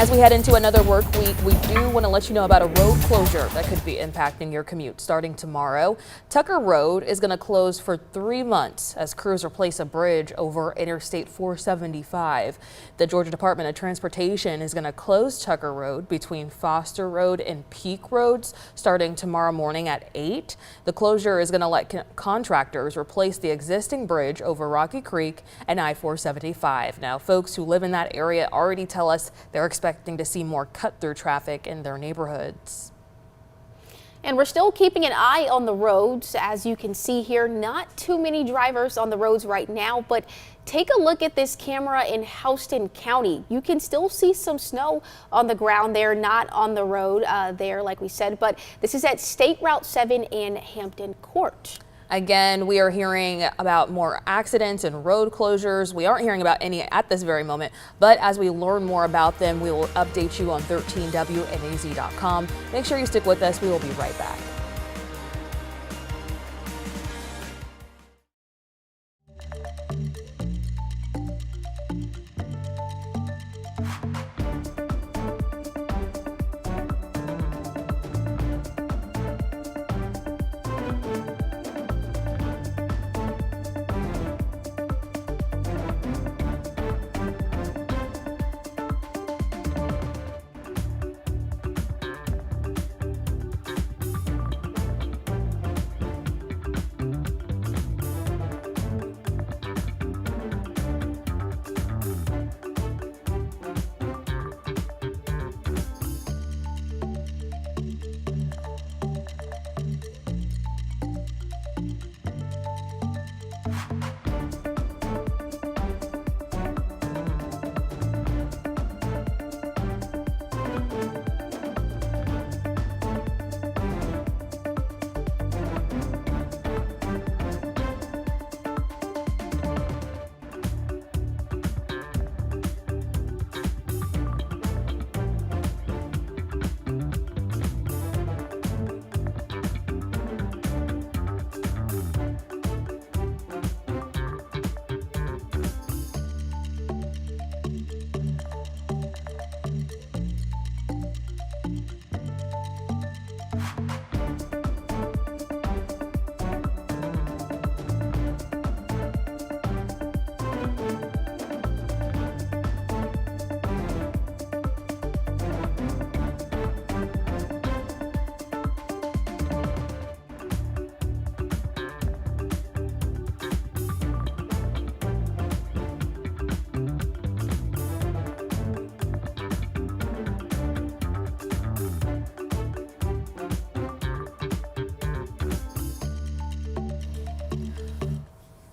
As we head into another work week, we do want to let you know about a road closure that could be impacting your commute starting tomorrow. Tucker Road is going to close for 3 months as crews replace a bridge over Interstate 475. The Georgia Department of Transportation is going to close Tucker Road between Foster Road and Peak Roads starting tomorrow morning at 8. The closure is going to let contractors replace the existing bridge over Rocky Creek and I-475. Now, folks who live in that area already tell us they're expecting to see more cut-through traffic in their neighborhoods. And we're still keeping an eye on the roads. As you can see here, not too many drivers on the roads right now, but take a look at this camera in Houston County. You can still see some snow on the ground there, not on the road there, like we said, but this is at State Route 7 in Hampton Court. Again, we are hearing about more accidents and road closures. We aren't hearing about any at this very moment, but as we learn more about them, we will update you on 13WMAZ.com. Make sure you stick with us. We will be right back.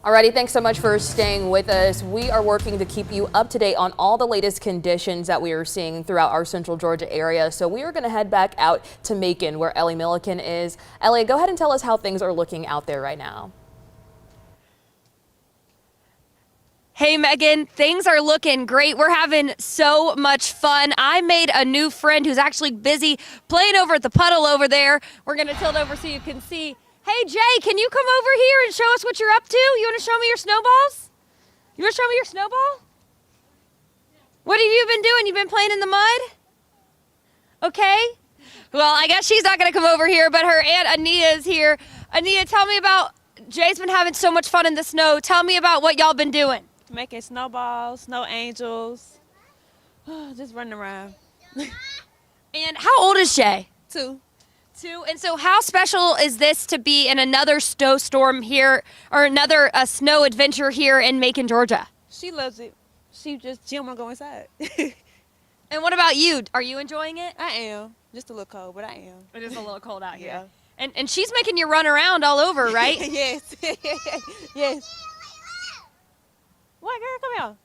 Alrighty, thanks so much for staying with us. We are working to keep you up to date on all the latest conditions that we are seeing throughout our central Georgia area. So we are going to head back out to Macon, where Ellie Milliken is. Ellie, go ahead and tell us how things are looking out there right now. Hey Megan, things are looking great. We're having so much fun. I made a new friend who's actually busy playing over at the puddle over there. We're going to tilt over so you can see. Hey Jay, can you come over here and show us what you're up to? You want to show me your snowballs? You want to show me your snowball? What have you been doing? You've been playing in the mud? Okay. Well, I guess she's not going to come over here, but her Aunt Anita is here. Anita, tell me about, Jay's been having so much fun in the snow. Tell me about what y'all been doing. Making snowballs, snow angels, just running around. And how old is Jay? 2. And so how special is this to be in another snowstorm here, or another snow adventure here in Macon, Georgia? She loves it. She don't want to go inside. And what about you? Are you enjoying it? I am. Just a little cold, but I am. It is a little cold out here. Yeah. And she's making you run around all over, right? Yes. Yes. What, girl? Come here.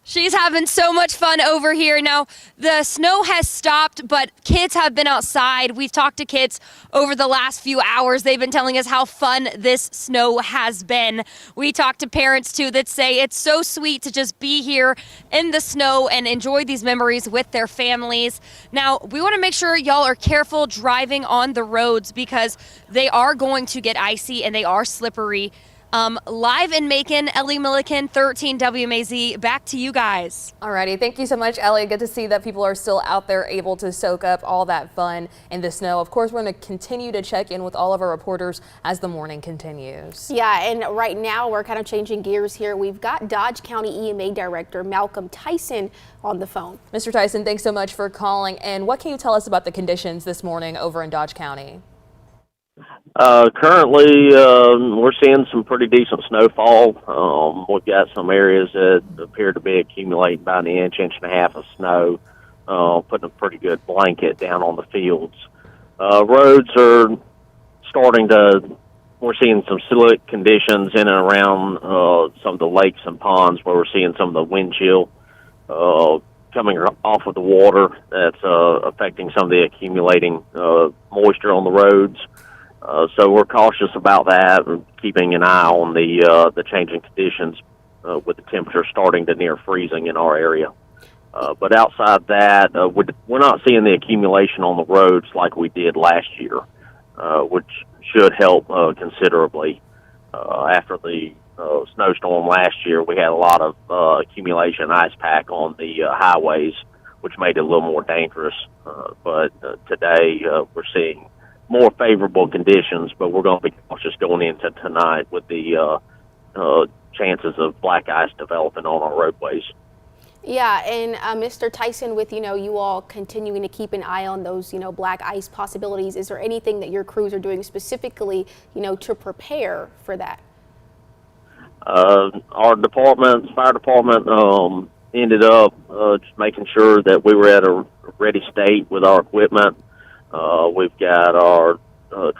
She's having so much fun over here. Now, the snow has stopped, but kids have been outside. We've talked to kids over the last few hours. They've been telling us how fun this snow has been. We talked to parents, too, that say it's so sweet to just be here in the snow and enjoy these memories with their families. Now, we want to make sure y'all are careful driving on the roads because they are going to get icy and they are slippery. Live in Macon, Ellie Milliken, 13 WMAZ. Back to you guys. Alrighty, thank you so much, Ellie. Good to see that people are still out there able to soak up all that fun in the snow. Of course, we're going to continue to check in with all of our reporters as the morning continues. Yeah, and right now we're kind of changing gears here. We've got Dodge County EMA Director Malcolm Tyson on the phone. Mr. Tyson, thanks so much for calling. And what can you tell us about the conditions this morning over in Dodge County? Currently, we're seeing some pretty decent snowfall. We've got some areas that appear to be accumulating about an inch, inch and a half of snow, putting a pretty good blanket down on the fields. Roads are we're seeing some slick conditions in and around some of the lakes and ponds where we're seeing some of the wind chill coming off of the water that's affecting some of the accumulating moisture on the roads. So we're cautious about that and keeping an eye on the changing conditions with the temperature starting to near freezing in our area. But outside that, we're not seeing the accumulation on the roads like we did last year, which should help considerably. After the snowstorm last year, we had a lot of accumulation ice pack on the highways, which made it a little more dangerous. But today, we're seeing more favorable conditions, but we're going to be cautious going into tonight with the chances of black ice developing on our roadways. Yeah, and Mr. Tyson, with you all continuing to keep an eye on those black ice possibilities, is there anything that your crews are doing specifically to prepare for that? Our fire department, ended up just making sure that we were at a ready state with our equipment. We've got our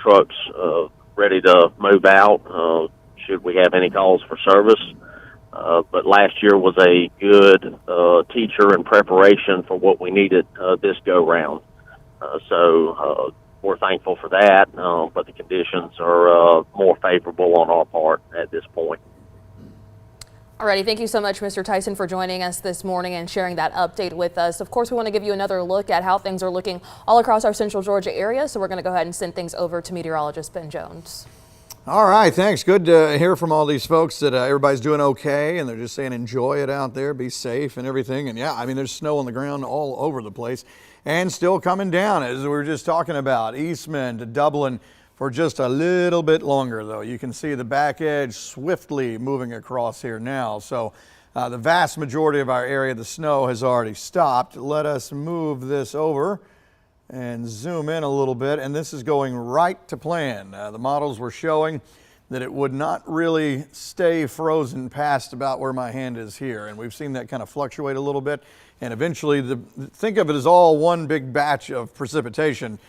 trucks ready to move out should we have any calls for service. But last year was a good teacher in preparation for what we needed this go-round. So we're thankful for that, but the conditions are more favorable on our part at this point. Alrighty, thank you so much, Mr. Tyson, for joining us this morning and sharing that update with us. Of course, we want to give you another look at how things are looking all across our central Georgia area, so we're going to go ahead and send things over to meteorologist Ben Jones. All right, thanks. Good to hear from all these folks that everybody's doing okay, and they're just saying enjoy it out there, be safe and everything. And yeah, I mean, there's snow on the ground all over the place and still coming down, as we were just talking about. Eastman to Dublin for just a little bit longer, though. You can see the back edge swiftly moving across here now. So the vast majority of our area, the snow has already stopped. Let us move this over and zoom in a little bit, and this is going right to plan. The models were showing that it would not really stay frozen past about where my hand is here, and we've seen that kind of fluctuate a little bit, and eventually think of it as all one big batch of precipitation,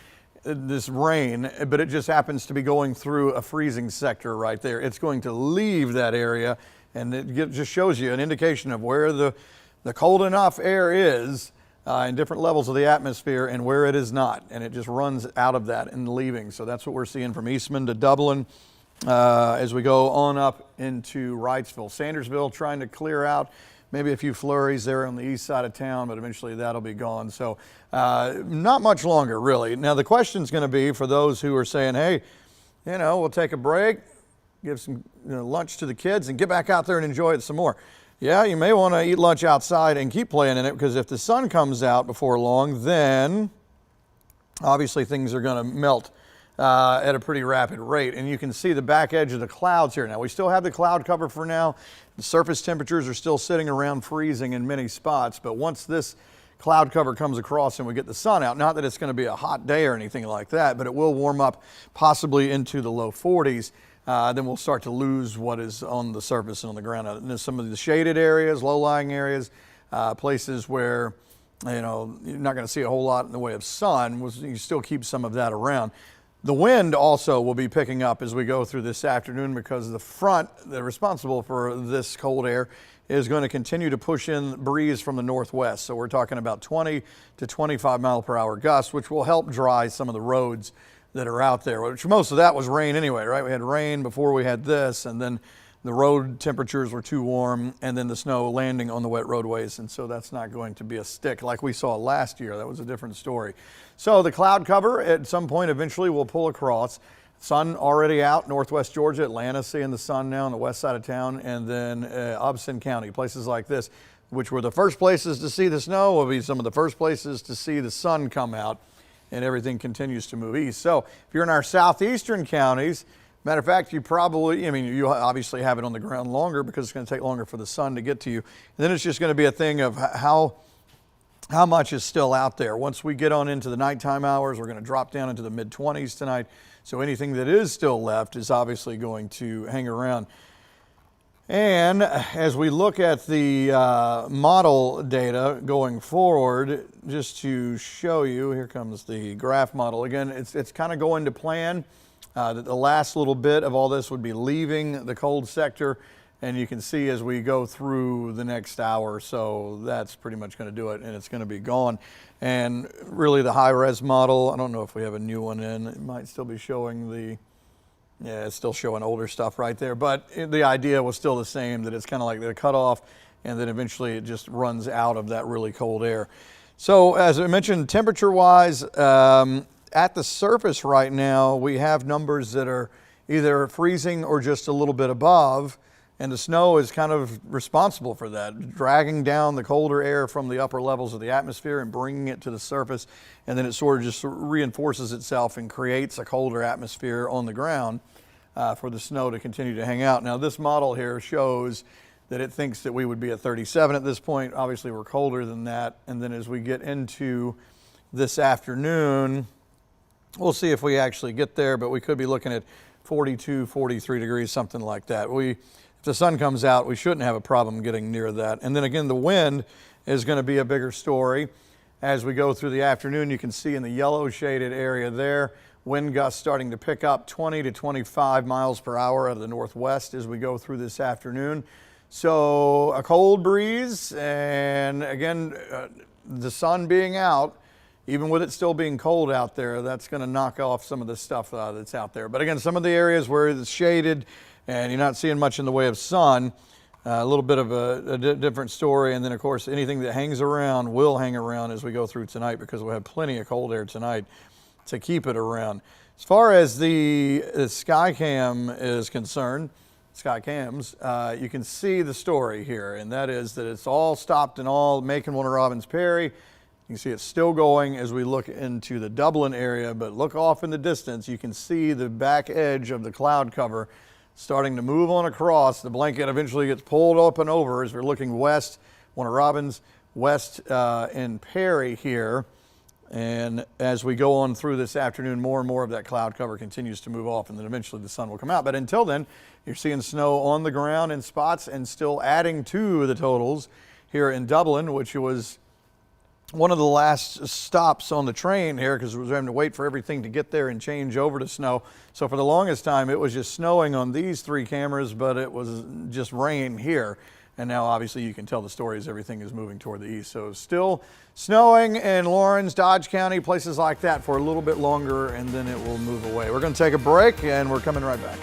this rain, but it just happens to be going through a freezing sector right there. It's going to leave that area, and it just shows you an indication of where the cold enough air is in different levels of the atmosphere and where it is not, and it just runs out of that and leaving. So that's what we're seeing from Eastman to Dublin as we go on up into Wrightsville. Sandersville trying to clear out, maybe a few flurries there on the east side of town, but eventually that'll be gone. So not much longer, really. Now the question's going to be for those who are saying, hey, we'll take a break, give some lunch to the kids and get back out there and enjoy it some more. Yeah, you may want to eat lunch outside and keep playing in it, because if the sun comes out before long, then obviously things are going to melt at a pretty rapid rate. And you can see the back edge of the clouds here. Now, we still have the cloud cover for now. The surface temperatures are still sitting around freezing in many spots, but once this cloud cover comes across and we get the sun out, not that it's going to be a hot day or anything like that, but it will warm up possibly into the low 40s. Then we'll start to lose what is on the surface and on the ground. And some of the shaded areas, low-lying areas, places where you're not going to see a whole lot in the way of sun, you still keep some of that around. The wind also will be picking up as we go through this afternoon, because the front that's responsible for this cold air is going to continue to push in breeze from the northwest. So we're talking about 20 to 25 mile per hour gusts, which will help dry some of the roads that are out there, which most of that was rain anyway, right? We had rain before we had this, and then the road temperatures were too warm, and then the snow landing on the wet roadways, and so that's not going to be a stick like we saw last year. That was a different story. So the cloud cover at some point eventually will pull across. Sun already out, northwest Georgia, Atlanta seeing the sun now on the west side of town, and then Upson County, places like this, which were the first places to see the snow, will be some of the first places to see the sun come out, and everything continues to move east. So if you're in our southeastern counties, matter of fact, you obviously have it on the ground longer because it's going to take longer for the sun to get to you. And then it's just going to be a thing of how much is still out there. Once we get on into the nighttime hours, we're going to drop down into the mid-20s tonight. So anything that is still left is obviously going to hang around. And as we look at the model data going forward, just to show you, here comes the graph model. Again, it's kind of going to plan. The last little bit of all this would be leaving the cold sector. And you can see as we go through the next hour, so that's pretty much going to do it, and it's going to be gone. And really the high-res model, I don't know if we have a new one in. It might still be showing it's still showing older stuff right there. But the idea was still the same, that it's kind of like the cutoff, and then eventually it just runs out of that really cold air. So as I mentioned, temperature-wise, at the surface right now, we have numbers that are either freezing or just a little bit above. And the snow is kind of responsible for that, dragging down the colder air from the upper levels of the atmosphere and bringing it to the surface. And then it sort of just reinforces itself and creates a colder atmosphere on the ground for the snow to continue to hang out. Now, this model here shows that it thinks that we would be at 37 at this point. Obviously, we're colder than that. And then as we get into this afternoon, we'll see if we actually get there, but we could be looking at 42, 43 degrees, something like that. If the sun comes out, we shouldn't have a problem getting near that. And then again, the wind is going to be a bigger story. As we go through the afternoon, you can see in the yellow shaded area there, wind gusts starting to pick up 20 to 25 miles per hour out of the northwest as we go through this afternoon. So a cold breeze, and again, the sun being out, even with it still being cold out there, that's going to knock off some of the stuff that's out there. But again, some of the areas where it's shaded and you're not seeing much in the way of sun, a little bit of a different story. And then, of course, anything that hangs around will hang around as we go through tonight, because we'll have plenty of cold air tonight to keep it around. As far as the Skycam is concerned, Skycams, you can see the story here, and that is that it's all stopped and all Macon, Warner Robins, Perry. You can see it's still going as we look into the Dublin area, but look off in the distance. You can see the back edge of the cloud cover starting to move on across. The blanket eventually gets pulled up and over as we're looking west, Warner Robins, west in Perry here. And as we go on through this afternoon, more and more of that cloud cover continues to move off, and then eventually the sun will come out. But until then, you're seeing snow on the ground in spots and still adding to the totals here in Dublin, which was one of the last stops on the train here because we were having to wait for everything to get there and change over to snow. So for the longest time, it was just snowing on these three cameras, but it was just rain here. And now obviously you can tell the story as everything is moving toward the east. So still snowing in Lawrence, Dodge County, places like that for a little bit longer, and then it will move away. We're going to take a break and we're coming right back.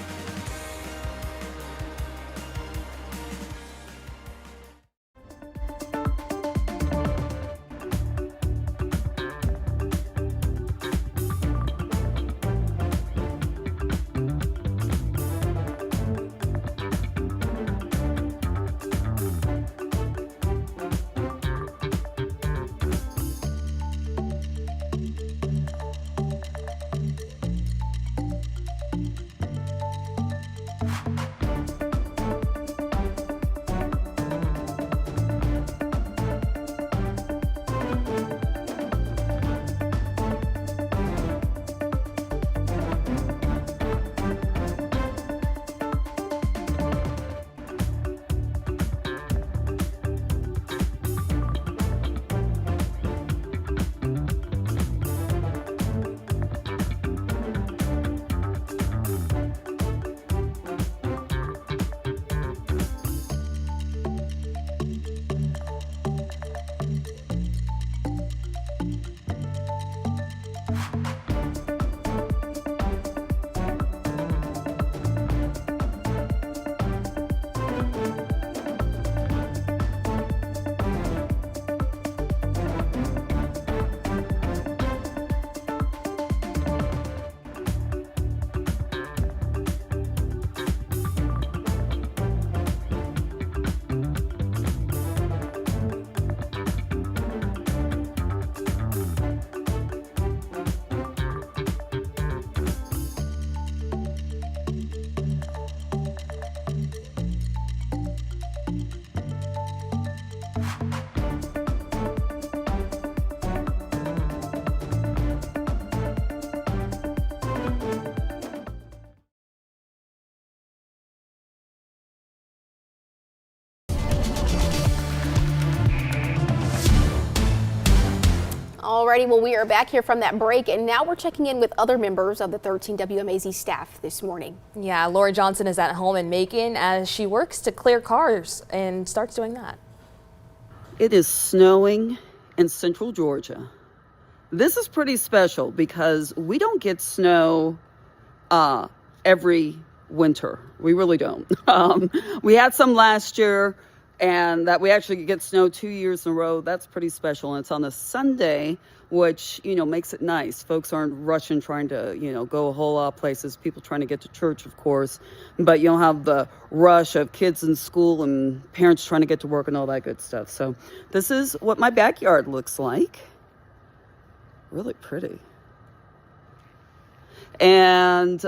Alrighty, well, we are back here from that break, and now we're checking in with other members of the 13 WMAZ staff this morning. Yeah, Lori Johnson is at home in Macon as she works to clear cars and starts doing that. It is snowing in central Georgia. This is pretty special because we don't get snow every winter. We really don't. We had some last year, and that we actually get snow 2 years in a row. That's pretty special. And it's on a Sunday, which, makes it nice. Folks aren't rushing trying to, go a whole lot of places. People trying to get to church, of course. But you don't have the rush of kids in school and parents trying to get to work and all that good stuff. So this is what my backyard looks like. Really pretty. And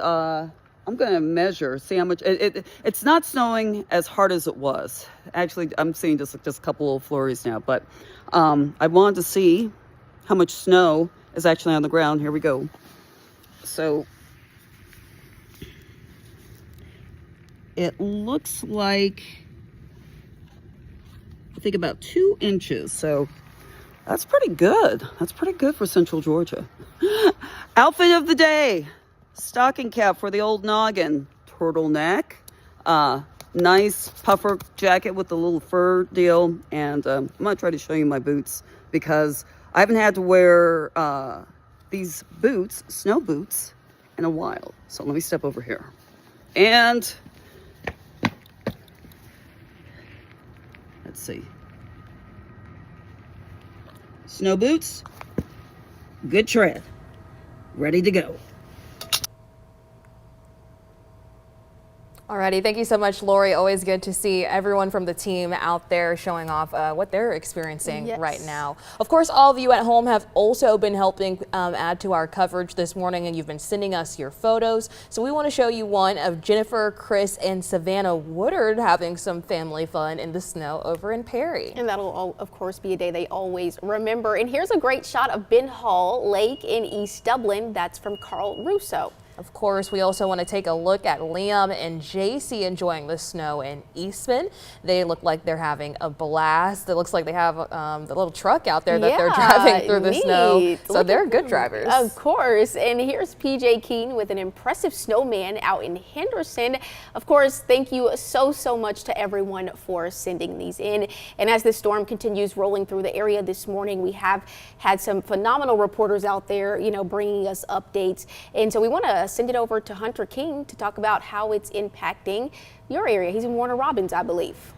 I'm going to measure, see how much. It's not snowing as hard as it was. Actually, I'm seeing just a couple of flurries now. But I wanted to see how much snow is actually on the ground. Here we go. So it looks like, I think, about 2 inches. So that's pretty good. That's pretty good for central Georgia. Outfit of the day. Stocking cap for the old noggin. Turtleneck. Nice puffer jacket with a little fur deal. And I'm going to try to show you my boots because I haven't had to wear these boots, snow boots, in a while. So let me step over here. And let's see. Snow boots, good tread, ready to go. Alrighty, thank you so much, Lori. Always good to see everyone from the team out there showing off what they're experiencing right now. Of course, all of you at home have also been helping add to our coverage this morning, and you've been sending us your photos. So we want to show you one of Jennifer, Chris, and Savannah Woodard having some family fun in the snow over in Perry. And that'll, of course, be a day they always remember. And here's a great shot of Ben Hall Lake in East Dublin. That's from Carl Russo. Of course, we also want to take a look at Liam and JC enjoying the snow in Eastman. They look like they're having a blast. It looks like they have the little truck out there that they're driving through the snow. So they're good drivers. Of course. And here's PJ Keene with an impressive snowman out in Henderson. Of course, thank you so much to everyone for sending these in. And as this storm continues rolling through the area this morning, we have had some phenomenal reporters out there, bringing us updates. And so we want to send it over to Hunter King to talk about how it's impacting your area. He's in Warner Robins, I believe.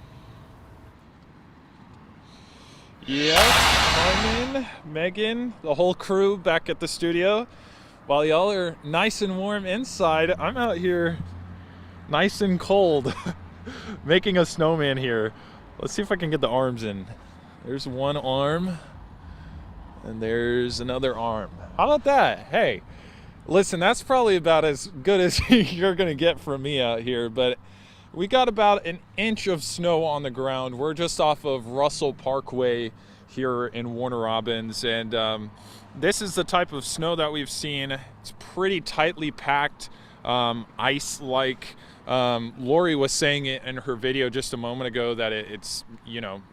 Yes, Carmen, Megan, the whole crew back at the studio. While y'all are nice and warm inside, I'm out here nice and cold making a snowman here. Let's see if I can get the arms in. There's one arm and there's another arm. How about that? Hey. Listen, that's probably about as good as you're going to get from me out here, but we got about an inch of snow on the ground. We're just off of Russell Parkway here in Warner Robins, and this is the type of snow that we've seen. It's pretty tightly packed, ice-like. Lori was saying it in her video just a moment ago that it's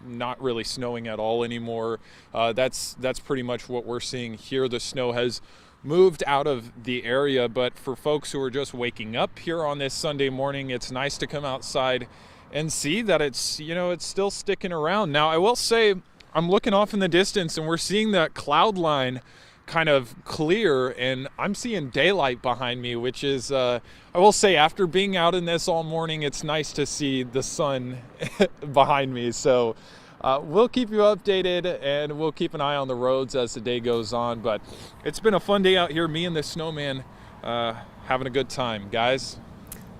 not really snowing at all anymore. That's pretty much what we're seeing here. The snow has moved out of the area, but for folks who are just waking up here on this Sunday morning, it's nice to come outside and see that it's still sticking around. Now, I will say I'm looking off in the distance and we're seeing that cloud line kind of clear, and I'm seeing daylight behind me, which is I will say, after being out in this all morning, it's nice to see the sun behind me. So we'll keep you updated and we'll keep an eye on the roads as the day goes on. But it's been a fun day out here, me and the snowman having a good time, guys.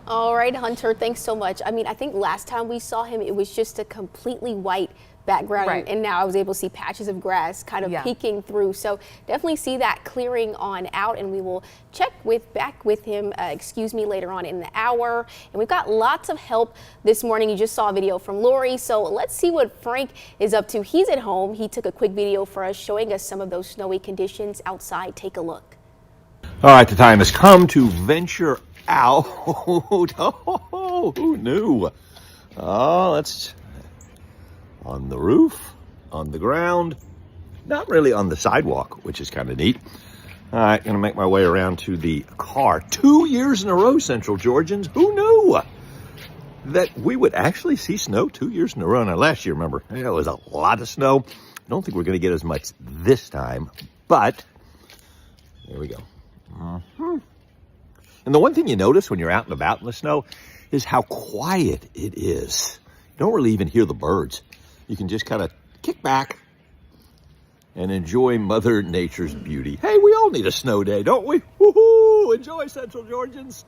All right, Hunter, thanks so much. I mean, I think last time we saw him, it was just a completely white background, and now I was able to see patches of grass kind of peeking through. So definitely see that clearing on out, and we will check back with him, later on in the hour. And we've got lots of help this morning. You just saw a video from Lori, so let's see what Frank is up to. He's at home. He took a quick video for us showing us some of those snowy conditions outside. Take a look. All right, the time has come to venture out. Oh, who knew? Oh, let's on the roof, on the ground, not really on the sidewalk, which is kind of neat. All right, gonna make my way around to the car. 2 years in a row, Central Georgians. Who knew that we would actually see snow 2 years in a row? Now, last year, remember, it was a lot of snow. I don't think we're gonna get as much this time, but there we go. And the one thing you notice when you're out and about in the snow is how quiet it is. You don't really even hear the birds. You can just kind of kick back and enjoy Mother Nature's beauty. Hey, we all need a snow day, don't we? Woohoo! Enjoy, Central Georgians.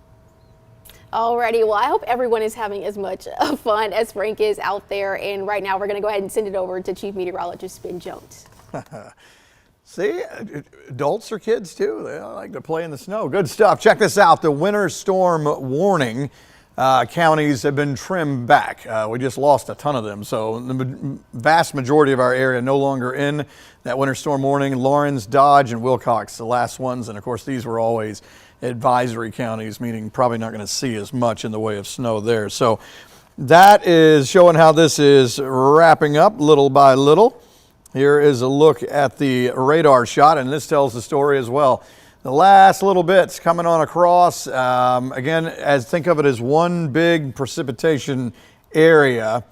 Alrighty, well, I hope everyone is having as much fun as Frank is out there. And right now, we're going to go ahead and send it over to Chief Meteorologist Ben Jones. See, adults or kids too, they like to play in the snow. Good stuff. Check this out. The winter storm warning counties have been trimmed back. We just lost a ton of them. So the vast majority of our area no longer in that winter storm warning. Lawrence, Dodge, and Wilcox, the last ones. And of course, these were always advisory counties, meaning probably not going to see as much in the way of snow there. So that is showing how this is wrapping up little by little. Here is a look at the radar shot, and this tells the story as well. The last little bits coming on across, again, think of it as one big precipitation area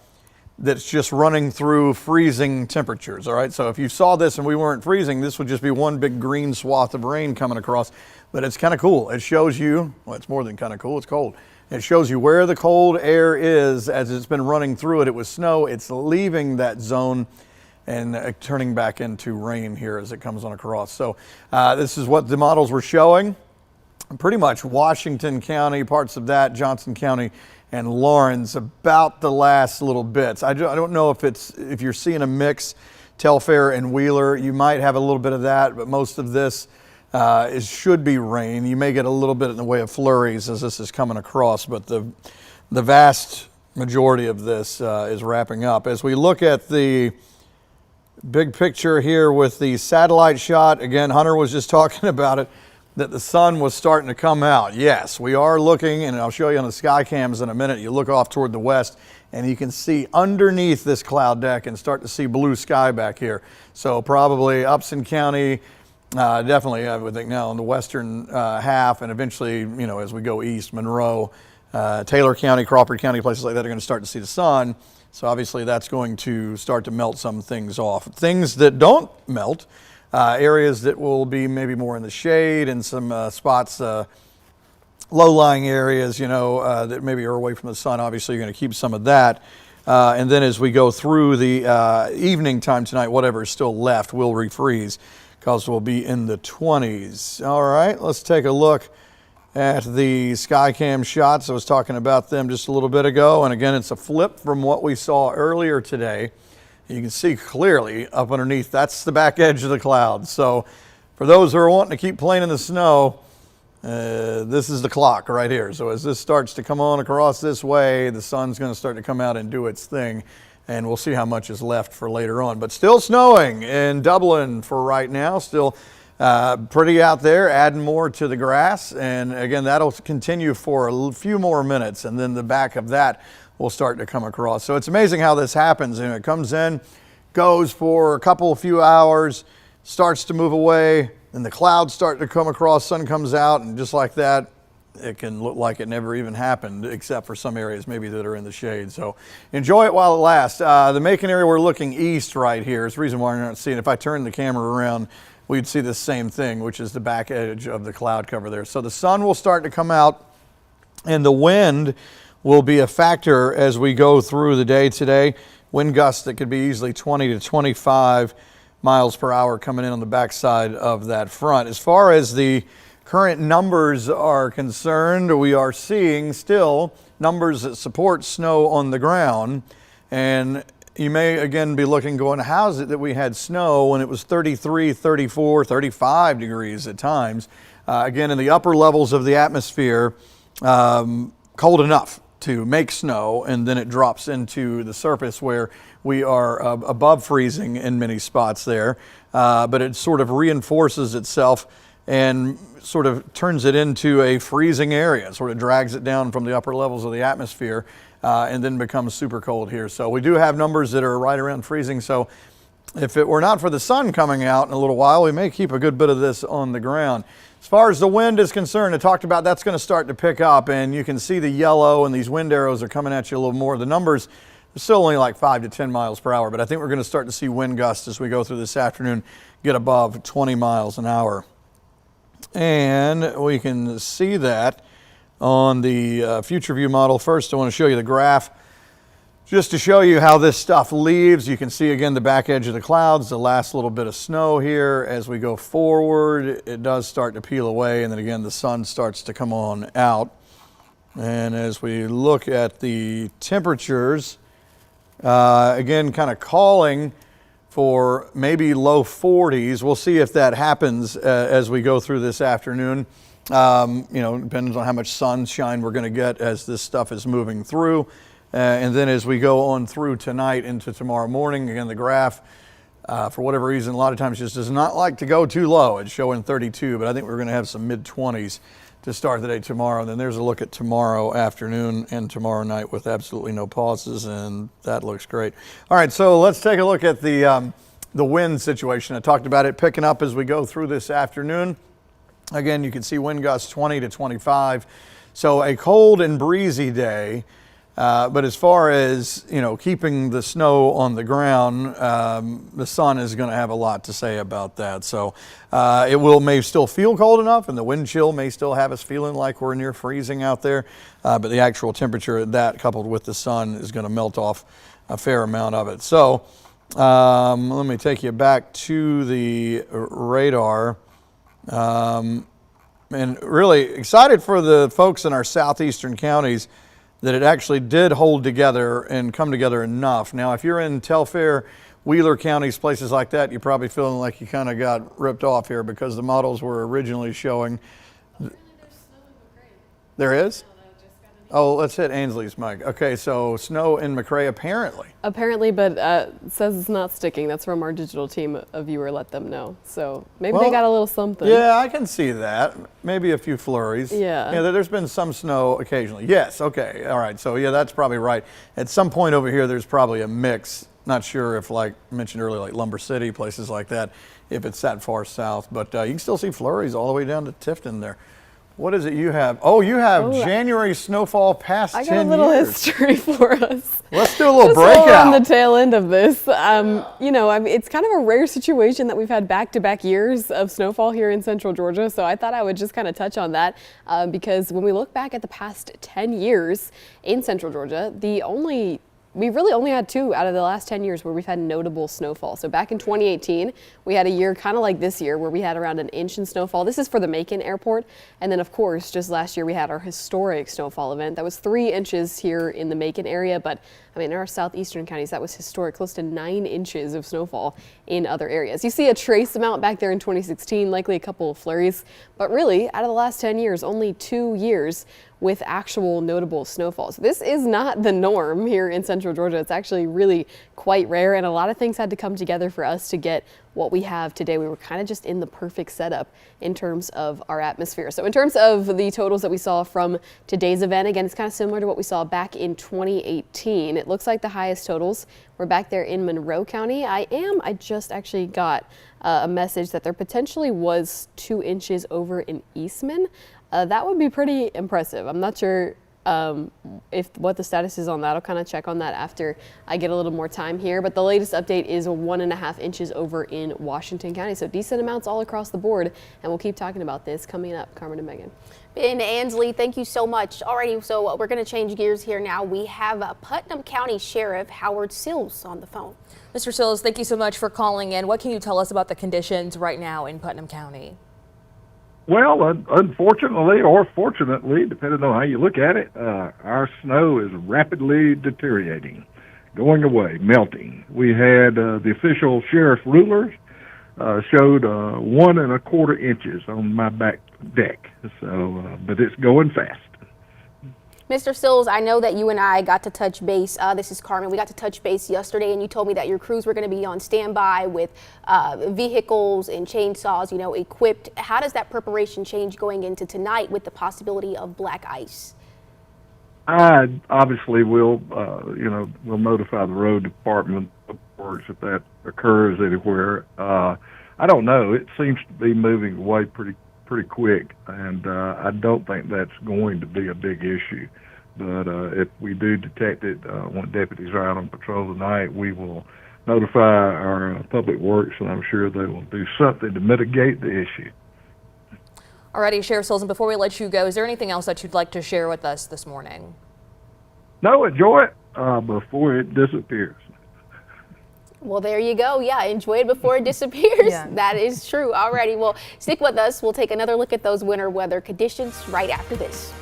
that's just running through freezing temperatures, all right? So if you saw this and we weren't freezing, this would just be one big green swath of rain coming across, but it's kind of cool. It shows you, well, it's more than kind of cool, it's cold. It shows you where the cold air is as it's been running through it. It was snow, it's leaving that zone and turning back into rain here as it comes on across. So this is what the models were showing. Pretty much Washington County, parts of that, Johnson County, and Lawrence, about the last little bits. I don't know if you're seeing a mix, Telfair and Wheeler, you might have a little bit of that, but most of this should be rain. You may get a little bit in the way of flurries as this is coming across, but the vast majority of this is wrapping up. As we look at the big picture here with the satellite shot, again, Hunter was just talking about it, that the sun was starting to come out. Yes, we are looking, and I'll show you on the sky cams in a minute. You look off toward the west, and you can see underneath this cloud deck and start to see blue sky back here. So probably Upson County, definitely I would think now in the western half, and eventually, you know, as we go east, Monroe, Taylor County, Crawford County, places like that are going to start to see the sun. So obviously that's going to start to melt some things off. Things that don't melt, areas that will be maybe more in the shade and some spots, low-lying areas, you know, that maybe are away from the sun. Obviously you're going to keep some of that. And then as we go through the evening time tonight, whatever is still left will refreeze because we'll be in the 20s. All right, let's take a look at the Skycam shots. I was talking about them just a little bit ago, and again, it's a flip from what we saw earlier today. You can see clearly up underneath, that's the back edge of the cloud. So for those who are wanting to keep playing in the snow, this is the clock right here. So as this starts to come on across this way, the sun's going to start to come out and do its thing, and we'll see how much is left for later on. But still snowing in Dublin for right now, still pretty out there, adding more to the grass. And again, that'll continue for a few more minutes, and then the back of that will start to come across. So it's amazing how this happens. And it comes in, goes for a few hours, starts to move away, and the clouds start to come across, sun comes out, and just like that, it can look like it never even happened, except for some areas maybe that are in the shade. So enjoy it while it lasts. The Macon area, we're looking east right here. It's the reason why you're not seeing. If I turn the camera around, we'd see the same thing, which is the back edge of the cloud cover there. So the sun will start to come out, and the wind will be a factor as we go through the day today. Wind gusts that could be easily 20 to 25 miles per hour coming in on the backside of that front. As far as the current numbers are concerned, we are seeing still numbers that support snow on the ground. And you may again be looking going, how is it that we had snow when it was 33, 34, 35 degrees at times? Again, in the upper levels of the atmosphere, cold enough to make snow, and then it drops into the surface where we are above freezing in many spots there. But it sort of reinforces itself and sort of turns it into a freezing area, sort of drags it down from the upper levels of the atmosphere and then becomes super cold here. So we do have numbers that are right around freezing. So if it were not for the sun coming out in a little while, we may keep a good bit of this on the ground. As far as the wind is concerned, I talked about that's going to start to pick up, and you can see the yellow and these wind arrows are coming at you a little more. The numbers are still only like 5 to 10 miles per hour, but I think we're going to start to see wind gusts as we go through this afternoon get above 20 miles an hour. And we can see that on the future view model. First, I want to show you the graph just to show you how this stuff leaves. You can see again the back edge of the clouds, the last little bit of snow here. As we go forward, it does start to peel away, and then again the sun starts to come on out. And as we look at the temperatures, again kind of calling for maybe low 40s. We'll see if that happens as we go through this afternoon. Depends on how much sunshine we're going to get as this stuff is moving through. And then as we go on through tonight into tomorrow morning, again, the graph, for whatever reason, a lot of times just does not like to go too low. It's showing 32, but I think we're going to have some mid-20s to start the day tomorrow. And then there's a look at tomorrow afternoon and tomorrow night with absolutely no pauses, and that looks great. All right, so let's take a look at the wind situation. I talked about it picking up as we go through this afternoon. Again, you can see wind gusts 20 to 25. So a cold and breezy day. But as far as, keeping the snow on the ground, the sun is going to have a lot to say about that. So it may still feel cold enough, and the wind chill may still have us feeling like we're near freezing out there. But the actual temperature of that coupled with the sun is going to melt off a fair amount of it. So let me take you back to the radar. And really excited for the folks in our southeastern counties that it actually did hold together and come together enough. Now, if you're in Telfair, Wheeler counties, places like that, you're probably feeling like you kind of got ripped off here because the models were originally showing. There is? Oh, let's hit Ainsley's mic. Okay, so snow in McRae apparently. Apparently, but it says it's not sticking. That's from our digital team. A viewer let them know. So maybe they got a little something. Yeah, I can see that. Maybe a few flurries. Yeah. Yeah, there's been some snow occasionally. Yes, okay, all right. So yeah, that's probably right. At some point over here, there's probably a mix. Not sure if, like I mentioned earlier, like Lumber City, places like that, if it's that far south. But you can still see flurries all the way down to Tifton there. What is it you have? Oh, you have January snowfall past 10 years. I got a little history for us. Let's do a little Just breakout. on the tail end of this. It's kind of a rare situation that we've had back-to-back years of snowfall here in central Georgia. So I thought I would just kind of touch on that because when we look back at the past 10 years in central Georgia, we really only had 2 out of the last 10 years where we've had notable snowfall. So back in 2018, we had a year kind of like this year where we had around an inch in snowfall. This is for the Macon airport. And then of course, just last year we had our historic snowfall event. That was 3 inches here in the Macon area, but in our southeastern counties, that was historic, close to 9 inches of snowfall in other areas. You see a trace amount back there in 2016, likely a couple of flurries, but really out of the last 10 years, only 2 years with actual notable snowfall. So this is not the norm here in central Georgia. It's actually really quite rare, and a lot of things had to come together for us to get what we have today. We were kind of just in the perfect setup in terms of our atmosphere. So in terms of the totals that we saw from today's event, again, it's kind of similar to what we saw back in 2018. It looks like the highest totals were back there in Monroe County. I just actually got a message that there potentially was 2 inches over in Eastman. That would be pretty impressive. I'm not sure what the status is on that. I'll kind of check on that after I get a little more time here. But the latest update is 1.5 inches over in Washington County. So decent amounts all across the board. And we'll keep talking about this coming up. Carmen and Megan. And Ansley, thank you so much. Alrighty, so we're going to change gears here now. We have Putnam County Sheriff Howard Sills on the phone. Mr. Sills, thank you so much for calling in. What can you tell us about the conditions right now in Putnam County? Well, unfortunately or fortunately, depending on how you look at it, our snow is rapidly deteriorating, going away, melting. We had the official sheriff rulers showed 1.25 inches on my back deck. So, but it's going fast. Mr. Sills, I know that you and I got to touch base. This is Carmen. We got to touch base yesterday, and you told me that your crews were going to be on standby with vehicles and chainsaws, equipped. How does that preparation change going into tonight with the possibility of black ice? I obviously will, we'll notify the road department of course if that occurs anywhere. I don't know. It seems to be moving away pretty quick, and I don't think that's going to be a big issue. But if we do detect it, when deputies are out on patrol tonight, we will notify our public works, and I'm sure they will do something to mitigate the issue. Alrighty, Sheriff Silson, before we let you go, is there anything else that you'd like to share with us this morning? No, enjoy it before it disappears. Well, there you go. Yeah, enjoy it before it disappears. Yeah. That is true. Alrighty, well, stick with us. We'll take another look at those winter weather conditions right after this.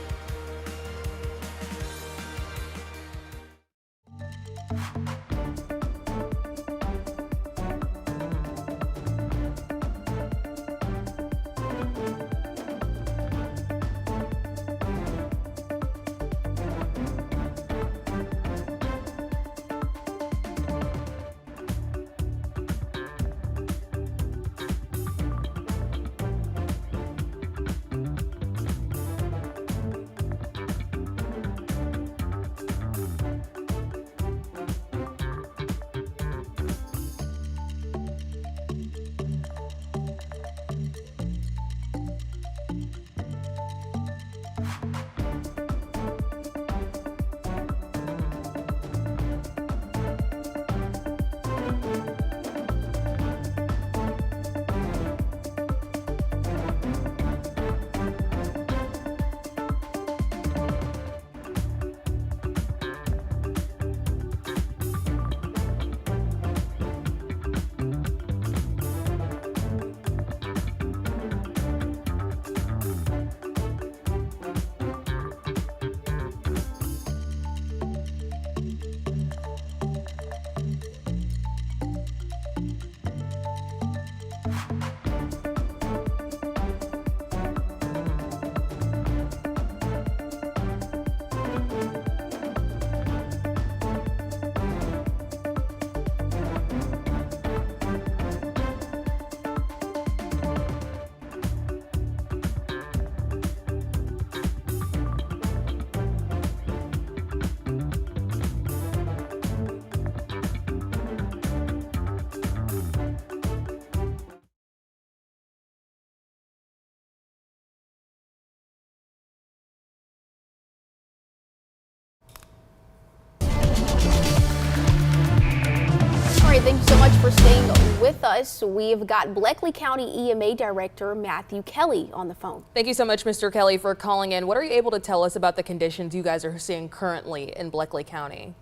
Thank you so much for staying with us. We've got Bleckley County EMA Director Matthew Kelly on the phone. Thank you so much, Mr. Kelly, for calling in. What are you able to tell us about the conditions you guys are seeing currently in Bleckley County?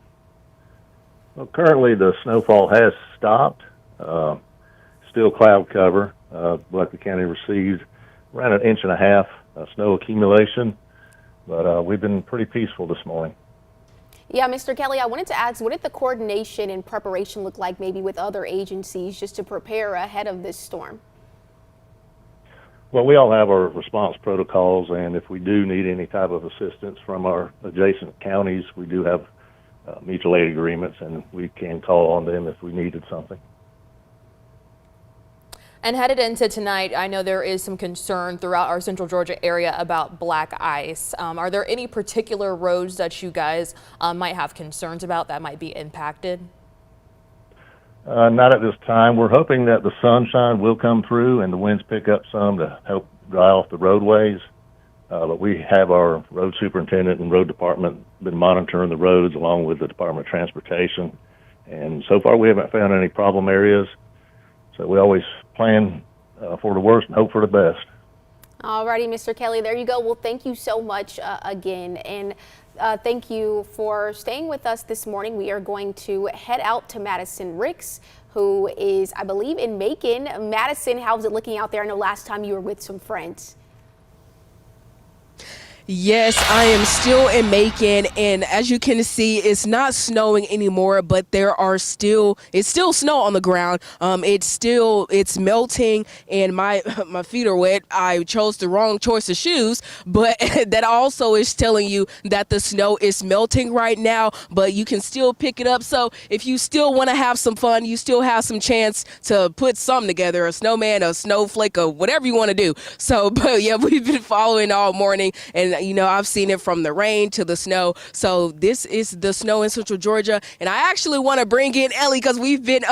Well, currently the snowfall has stopped. Still cloud cover. Bleckley County received around 1.5 inches of snow accumulation, but we've been pretty peaceful this morning. Yeah, Mr. Kelly, I wanted to ask, what did the coordination and preparation look like maybe with other agencies just to prepare ahead of this storm? Well, we all have our response protocols, and if we do need any type of assistance from our adjacent counties, we do have mutual aid agreements, and we can call on them if we needed something. And headed into tonight, I know there is some concern throughout our central Georgia area about black ice. Are there any particular roads that you guys might have concerns about that might be impacted? Not at this time. We're hoping that the sunshine will come through and the winds pick up some to help dry off the roadways. But we have our road superintendent and road department been monitoring the roads along with the Department of Transportation. And so far we haven't found any problem areas. So we always plan for the worst and hope for the best. All righty, Mr. Kelly, there you go. Well, thank you so much again. And thank you for staying with us this morning. We are going to head out to Madison Ricks, who is, I believe, in Macon. Madison, how's it looking out there? I know last time you were with some friends. Yes, I am still in Macon, and as you can see, it's not snowing anymore, but it's still snow on the ground. It's melting, and my feet are wet. I chose the wrong choice of shoes, but that also is telling you that the snow is melting right now, but you can still pick it up. So if you still want to have some fun, you still have some chance to put something together, a snowman, a snowflake, or whatever you want to do. So, but yeah, we've been following all morning, and You know, I've seen it from the rain to the snow. So this is the snow in Central Georgia. And I actually want to bring in Ellie because we've been,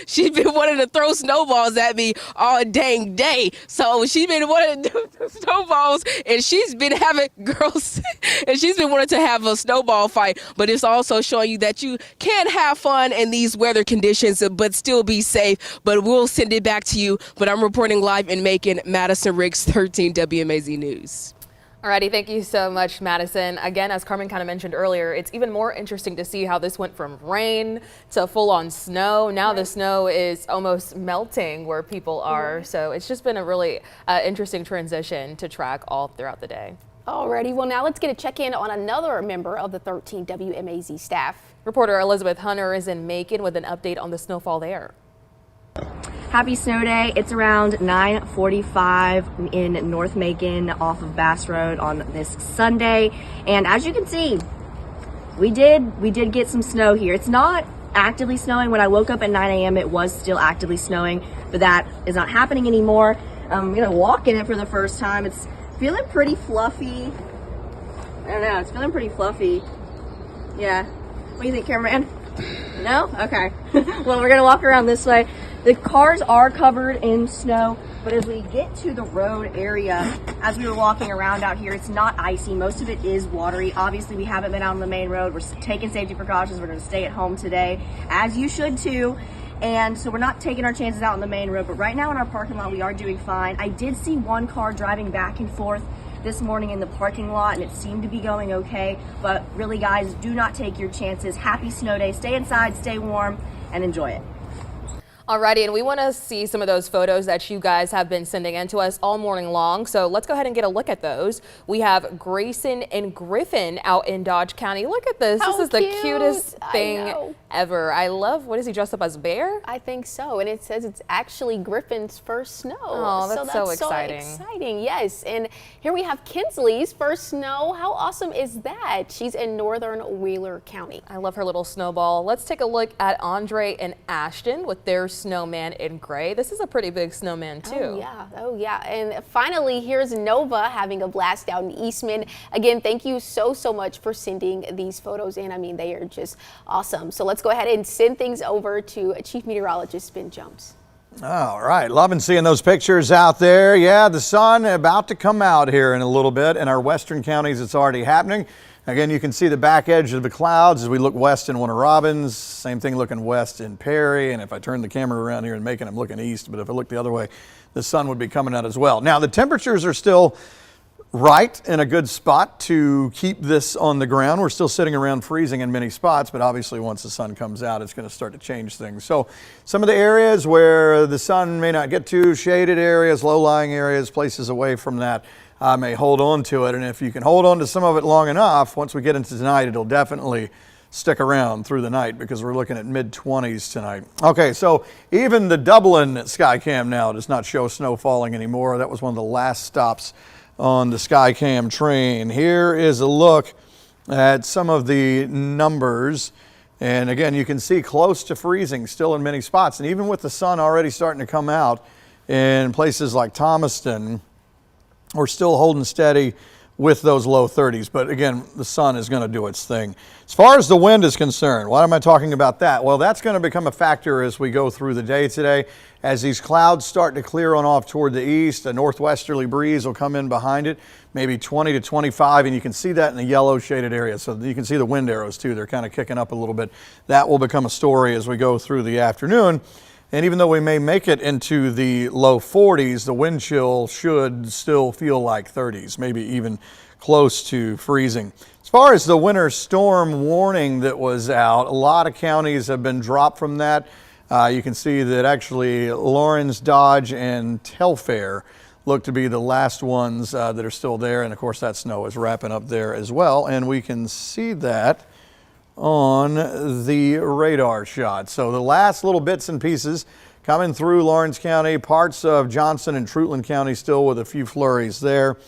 she's been wanting to throw snowballs at me all dang day. So she's been wanting to do snowballs, and she's been having girls, and she's been wanting to have a snowball fight. But it's also showing you that you can have fun in these weather conditions, but still be safe. But we'll send it back to you. But I'm reporting live in Macon, Madison Riggs, 13 WMAZ News. Alrighty, thank you so much, Madison. Again, as Carmen kind of mentioned earlier, it's even more interesting to see how this went from rain to full-on snow. Now the snow is almost melting where people are. So it's just been a really interesting transition to track all throughout the day. Alrighty, well now let's get a check-in on another member of the 13 WMAZ staff. Reporter Elizabeth Hunter is in Macon with an update on the snowfall there. Happy snow day. It's around 9:45 in North Macon off of Bass Road on this Sunday. And as you can see, we did get some snow here. It's not actively snowing. When I woke up at 9 a.m. it was still actively snowing, but that is not happening anymore. I'm gonna walk in it for the first time. It's feeling pretty fluffy. I don't know, it's feeling pretty fluffy. Yeah. What do you think, cameraman? No? Okay. Well, we're gonna walk around this way. The cars are covered in snow, but as we get to the road area, as we were walking around out here, it's not icy. Most of it is watery. Obviously, we haven't been out on the main road. We're taking safety precautions. We're gonna stay at home today, as you should too. And so we're not taking our chances out on the main road, but right now in our parking lot, we are doing fine. I did see one car driving back and forth this morning in the parking lot, and it seemed to be going okay. But really, guys, do not take your chances. Happy snow day. Stay inside, stay warm, and enjoy it. Alrighty, and we want to see some of those photos that you guys have been sending in to us all morning long. So let's go ahead and get a look at those. We have Grayson and Griffin out in Dodge County. Look at this. How this is the cute. cutest thing ever. I love, what is he dressed up as, a bear? I think so, and it says it's actually Griffin's first snow. Oh, that's so exciting. So exciting, yes. And here we have Kinsley's first snow. How awesome is that? She's in northern Wheeler County. I love her little snowball. Let's take a look at Andre and Ashton with their snowman in gray. This is a pretty big snowman too. Oh yeah. And finally, here's Nova having a blast out in Eastman. Again, thank you so much for sending these photos in. I mean, they are just awesome. So let's go ahead and send things over to Chief Meteorologist Ben Jones. All right, loving seeing those pictures out there. Yeah, the sun about to come out here in a little bit. In our western counties, it's already happening. Again, you can see the back edge of the clouds as we look west in Warner Robins. Same thing looking west in Perry. And if I turn the camera around here and Macon, I'm looking east. But if I look the other way, the sun would be coming out as well. Now, the temperatures are still right in a good spot to keep this on the ground. We're still sitting around freezing in many spots, but obviously once the sun comes out, it's going to start to change things. So some of the areas where the sun may not get to, shaded areas, low-lying areas, places away from that, may hold on to it. And if you can hold on to some of it long enough, once we get into tonight, it'll definitely stick around through the night because we're looking at mid-20s tonight. Okay, so even the Dublin Skycam now does not show snow falling anymore. That was one of the last stops on the Skycam train. Here is a look at some of the numbers. And again, you can see close to freezing still in many spots. And even with the sun already starting to come out in places like Thomaston, we're still holding steady with those low 30s. But again, the sun is going to do its thing. As far as the wind is concerned, why am I talking about that? Well, that's going to become a factor as we go through the day today. As these clouds start to clear on off toward the east, a northwesterly breeze will come in behind it, maybe 20 to 25, and you can see that in the yellow shaded area. So you can see the wind arrows too. They're kind of kicking up a little bit. That will become a story as we go through the afternoon. And even though we may make it into the low 40s, the wind chill should still feel like 30s, maybe even close to freezing. As far as the winter storm warning that was out, a lot of counties have been dropped from that. You can see that actually Lawrence, Dodge, and Telfair look to be the last ones that are still there. And of course, that snow is wrapping up there as well. And we can see that on the radar shot. So the last little bits and pieces coming through Lawrence County, parts of Johnson and Trutland County still with a few flurries there.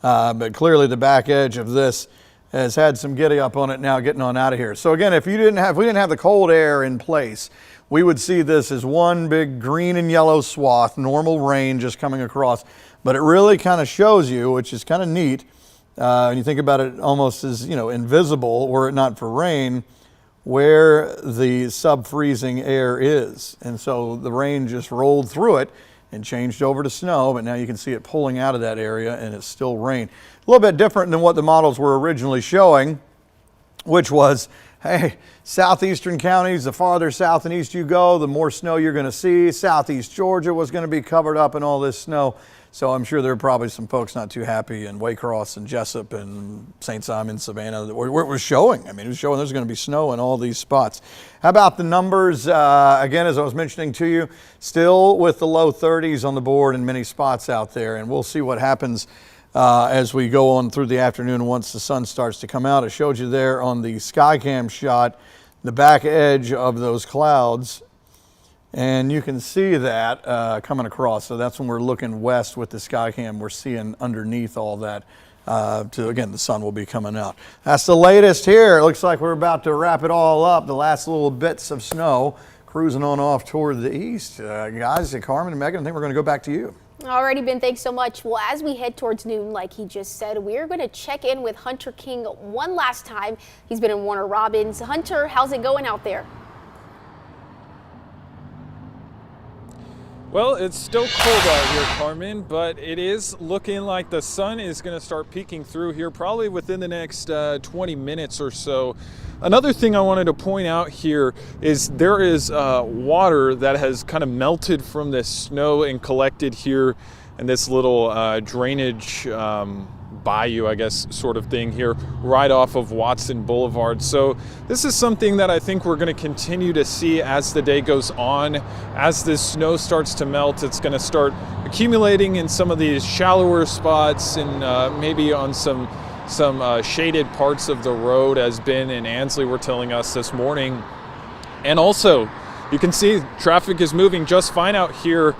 But clearly the back edge of this has had some giddy up on it now getting on out of here. So again, if we didn't have the cold air in place, we would see this as one big green and yellow swath, normal rain just coming across. But it really kind of shows you, which is kind of neat, And you think about it almost as, invisible were it not for rain, where the sub-freezing air is. And so the rain just rolled through it and changed over to snow, but now you can see it pulling out of that area and it's still rain. A little bit different than what the models were originally showing, which was, hey, southeastern counties, the farther south and east you go, the more snow you're going to see. Southeast Georgia was going to be covered up in all this snow. So I'm sure there are probably some folks not too happy in Waycross and Jessup and St. Simon, Savannah, where it was showing. I mean, it was showing there's going to be snow in all these spots. How about the numbers? Again, as I was mentioning to you, still with the low 30s on the board in many spots out there. And we'll see what happens as we go on through the afternoon once the sun starts to come out. I showed you there on the Skycam shot, the back edge of those clouds. And you can see that coming across. So that's when we're looking west with the Skycam. We're seeing underneath all that. Again, the sun will be coming out. That's the latest here. It looks like we're about to wrap it all up. The last little bits of snow cruising on off toward the east. Guys, Carmen and Megan, I think we're going to go back to you. Alrighty, Ben, thanks so much. Well, as we head towards noon, like he just said, we're going to check in with Hunter King one last time. He's been in Warner Robins. Hunter, how's it going out there? Well, it's still cold out here, Carmen, but it is looking like the sun is going to start peeking through here probably within the next 20 minutes or so. Another thing I wanted to point out here is there is water that has kind of melted from this snow and collected here in this little drainage bayou, I guess, sort of thing here right off of Watson Boulevard. So this is something that I think we're going to continue to see as the day goes on. As this snow starts to melt, it's going to start accumulating in some of these shallower spots and maybe on some shaded parts of the road, as Ben and Ansley were telling us this morning. And also, you can see traffic is moving just fine out here.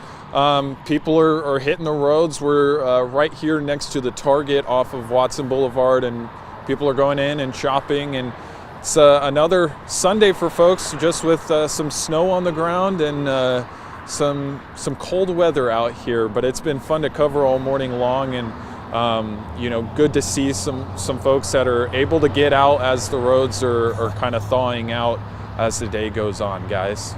People are hitting the roads. We're right here next to the Target off of Watson Boulevard, and people are going in and shopping. And it's another Sunday for folks, just with some snow on the ground and some cold weather out here. But it's been fun to cover all morning long, and good to see some folks that are able to get out as the roads are kind of thawing out as the day goes on, guys.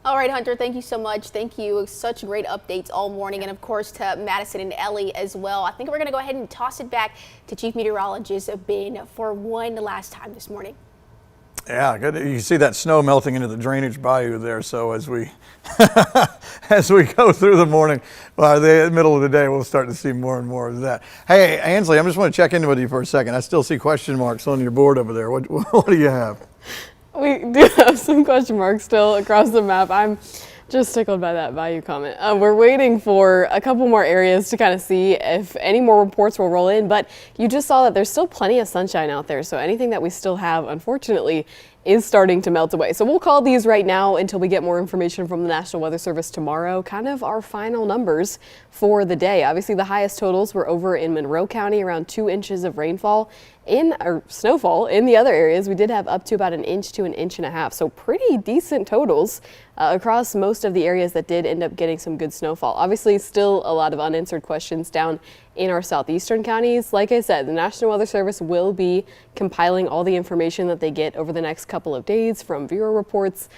All right, Hunter, thank you so much. Thank you. Such great updates all morning. And of course to Madison and Ellie as well. I think we're going to go ahead and toss it back to Chief Meteorologist Ben for one last time this morning. Yeah, good. You see that snow melting into the drainage bayou there. So as we as we go through the morning, by the middle of the day, we'll start to see more and more of that. Hey, Ansley, I just want to check in with you for a second. I still see question marks on your board over there. What do you have? We do have some question marks still across the map. I'm just tickled by that value comment. We're waiting for a couple more areas to kind of see if any more reports will roll in, but you just saw that there's still plenty of sunshine out there. So anything that we still have, unfortunately, is starting to melt away. So we'll call these right now until we get more information from the National Weather Service tomorrow, kind of our final numbers for the day. Obviously, the highest totals were over in Monroe County, around 2 inches of rainfall or snowfall. In the other areas, we did have up to about 1 inch to 1.5 inches. So pretty decent totals across most of the areas that did end up getting some good snowfall. Obviously, still a lot of unanswered questions down in our southeastern counties. Like I said, the National Weather Service will be compiling all the information that they get over the next couple of days from viewer reports,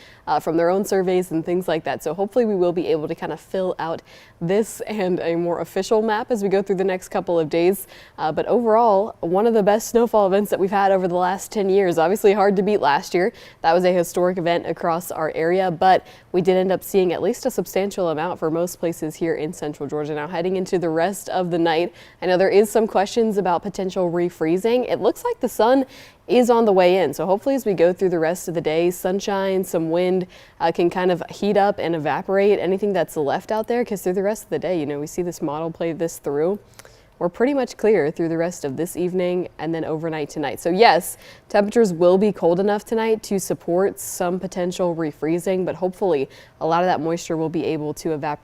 from their own surveys and things like that. So hopefully we will be able to kind of fill out this and a more official map as we go through the next couple of days. But overall, one of the best snowfall events that we've had over the last 10 years. Obviously hard to beat last year. That was a historic event across our area, but we did end up seeing at least a substantial amount for most places here in central Georgia. Now heading into the rest of the night, I know there is some questions about potential refreezing. It looks like the sun is on the way in. So hopefully as we go through the rest of the day, sunshine, some wind can kind of heat up and evaporate anything that's left out there, because through the rest of the day, we see this model play this through. We're pretty much clear through the rest of this evening and then overnight tonight. So yes, temperatures will be cold enough tonight to support some potential refreezing, but hopefully a lot of that moisture will be able to evaporate